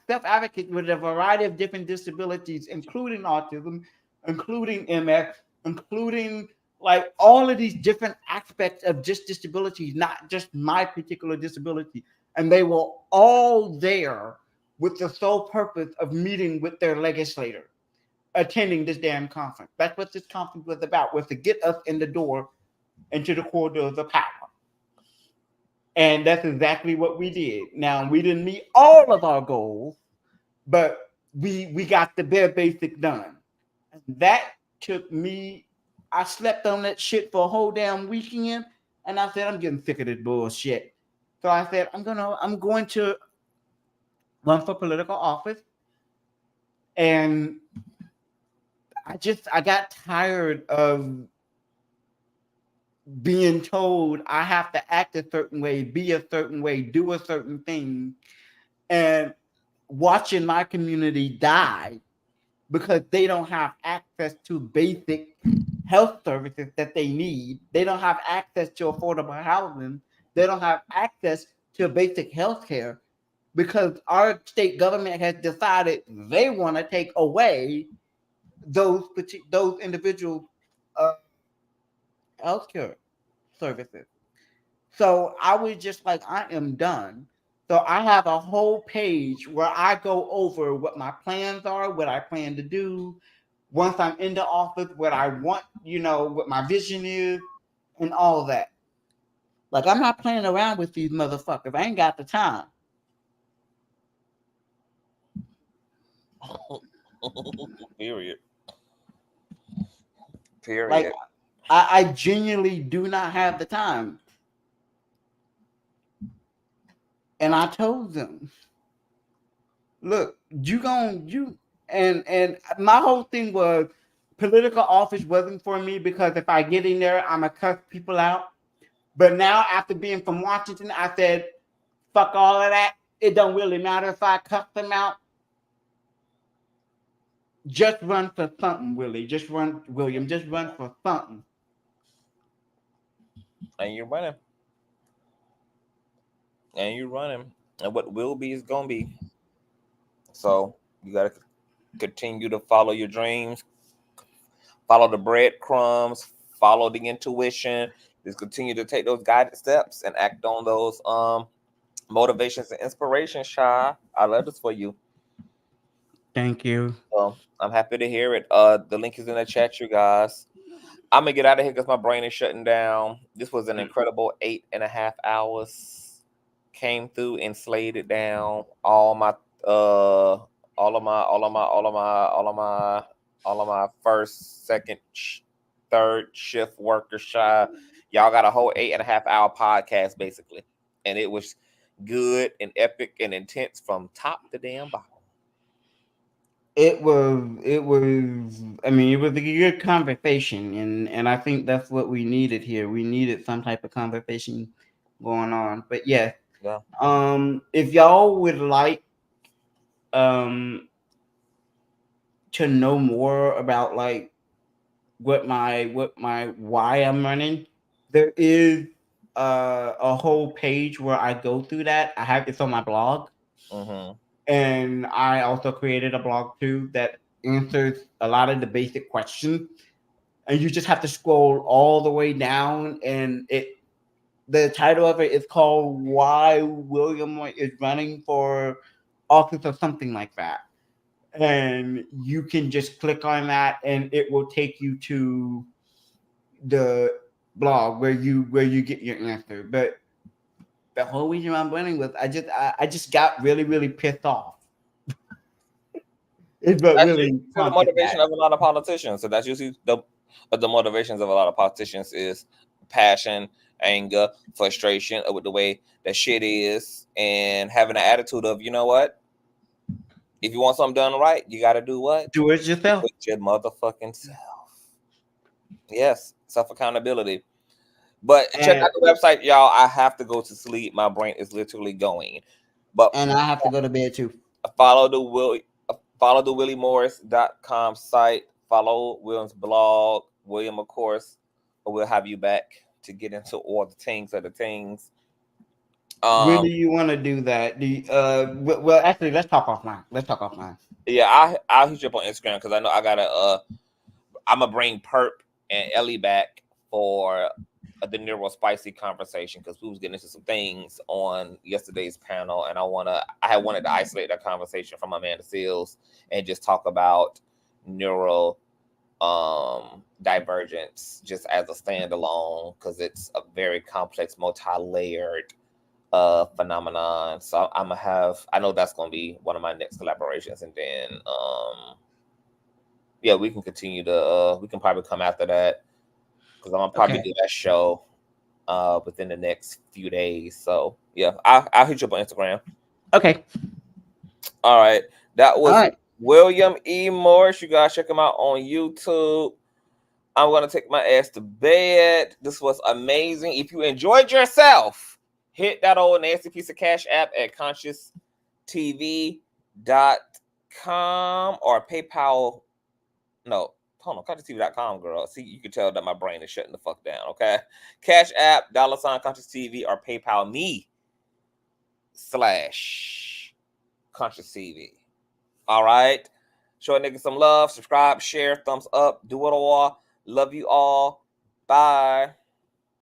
self-advocates with a variety of different disabilities, including autism, including MS, including like all of these different aspects of just disabilities, not just my particular disability. And they were all there with the sole purpose of meeting with their legislator, attending this damn conference. That's what this conference was about, was to get us in the door into the corridors of power. And that's exactly what we did. Now, we didn't meet all of our goals, but we got the bare basic done. And that took me, I slept on that shit for a whole damn weekend, and I said, I'm getting sick of this bullshit. So I said, I'm going to run for political office. And I got tired of being told I have to act a certain way, be a certain way, do a certain thing, and watching my community die because they don't have access to basic health services that they need. They don't have access to affordable housing. They don't have access to basic health care because our state government has decided they want to take away those individual healthcare services. So I was just like, I am done. So I have a whole page where I go over what my plans are, what I plan to do once I'm into office, what I want, what my vision is, and all that. Like, I'm not playing around with these motherfuckers. I ain't got the time. Period. Like, I genuinely do not have the time. And I told them. look, and my whole thing was political office wasn't for me because if I get in there, I'ma cuss people out. But now after being from Washington, I said, fuck all of that. It don't really matter if I cuss them out. Just run for something, Willie. Just run, William. Just run for something. And you're running. And you're running. And what will be is gonna be. So you gotta continue to follow your dreams, follow the breadcrumbs, follow the intuition. Just continue to take those guided steps and act on those motivations and inspirations, Shy. I love this for you. Thank you. So I'm happy to hear it. The link is in the chat, you guys. I'm gonna get out of here because my brain is shutting down. This was an incredible 8.5 hours. Came through and slayed it down. All my first, second, third shift workers, Shy. Y'all got a whole 8.5 hour podcast basically, and it was good and epic and intense from top to damn bottom. It was. I mean, it was a good conversation, and I think that's what we needed here. We needed some type of conversation going on. But yeah. If y'all would like to know more about like why I'm running, there is a whole page where I go through that. I have it's on my blog. And I also created a blog too that answers a lot of the basic questions. And you just have to scroll all the way down, and the title of it is called "Why William is Running for Office" or something like that. And you can just click on that, and it will take you to the blog where you get your answer. But the whole reason I'm running was I just got really pissed off. It's what That's really the motivation of a lot of politicians. So that's usually the motivations of a lot of politicians is passion, anger, frustration with the way that shit is, and having an attitude of, you know what? If you want something done right, you got to do what? Do it yourself. Do it your motherfucking self. Yes, self accountability. But check out the website, y'all. I have to go to sleep. My brain is literally going. And I have to go to bed too. Follow the WillieMorris.com site. Follow William's blog. William, of course, we'll have you back to get into all the things of the things. When do you want to do that? Well, actually, let's talk offline. Yeah, I'll hit you up on Instagram because I know I gotta. I'm gonna bring Perp and Ellie back for the Nero Spicy conversation because we was getting into some things on yesterday's panel, and I had wanted to isolate that conversation from Amanda Seals and just talk about neuro divergence just as a standalone because it's a very complex, multi-layered phenomenon. So I'm gonna have, I know that's gonna be one of my next collaborations, and then yeah, we can continue to we can probably come after that because I'm gonna probably do that show within the next few days. So yeah, I'll hit you up on Instagram. Okay. All right. That was William E. Morris. You guys check him out on YouTube. I'm gonna take my ass to bed. This was amazing. If you enjoyed yourself, hit that old nasty piece of cash app at Consciouztv.com or PayPal. No, hold on, Consciouztv.com, girl. See, you can tell that my brain is shutting the fuck down, okay? Cash app, $ Consciouztv, or PayPal me /Consciouztv. All right? Show a nigga some love, subscribe, share, thumbs up, do it all. Love you all. Bye.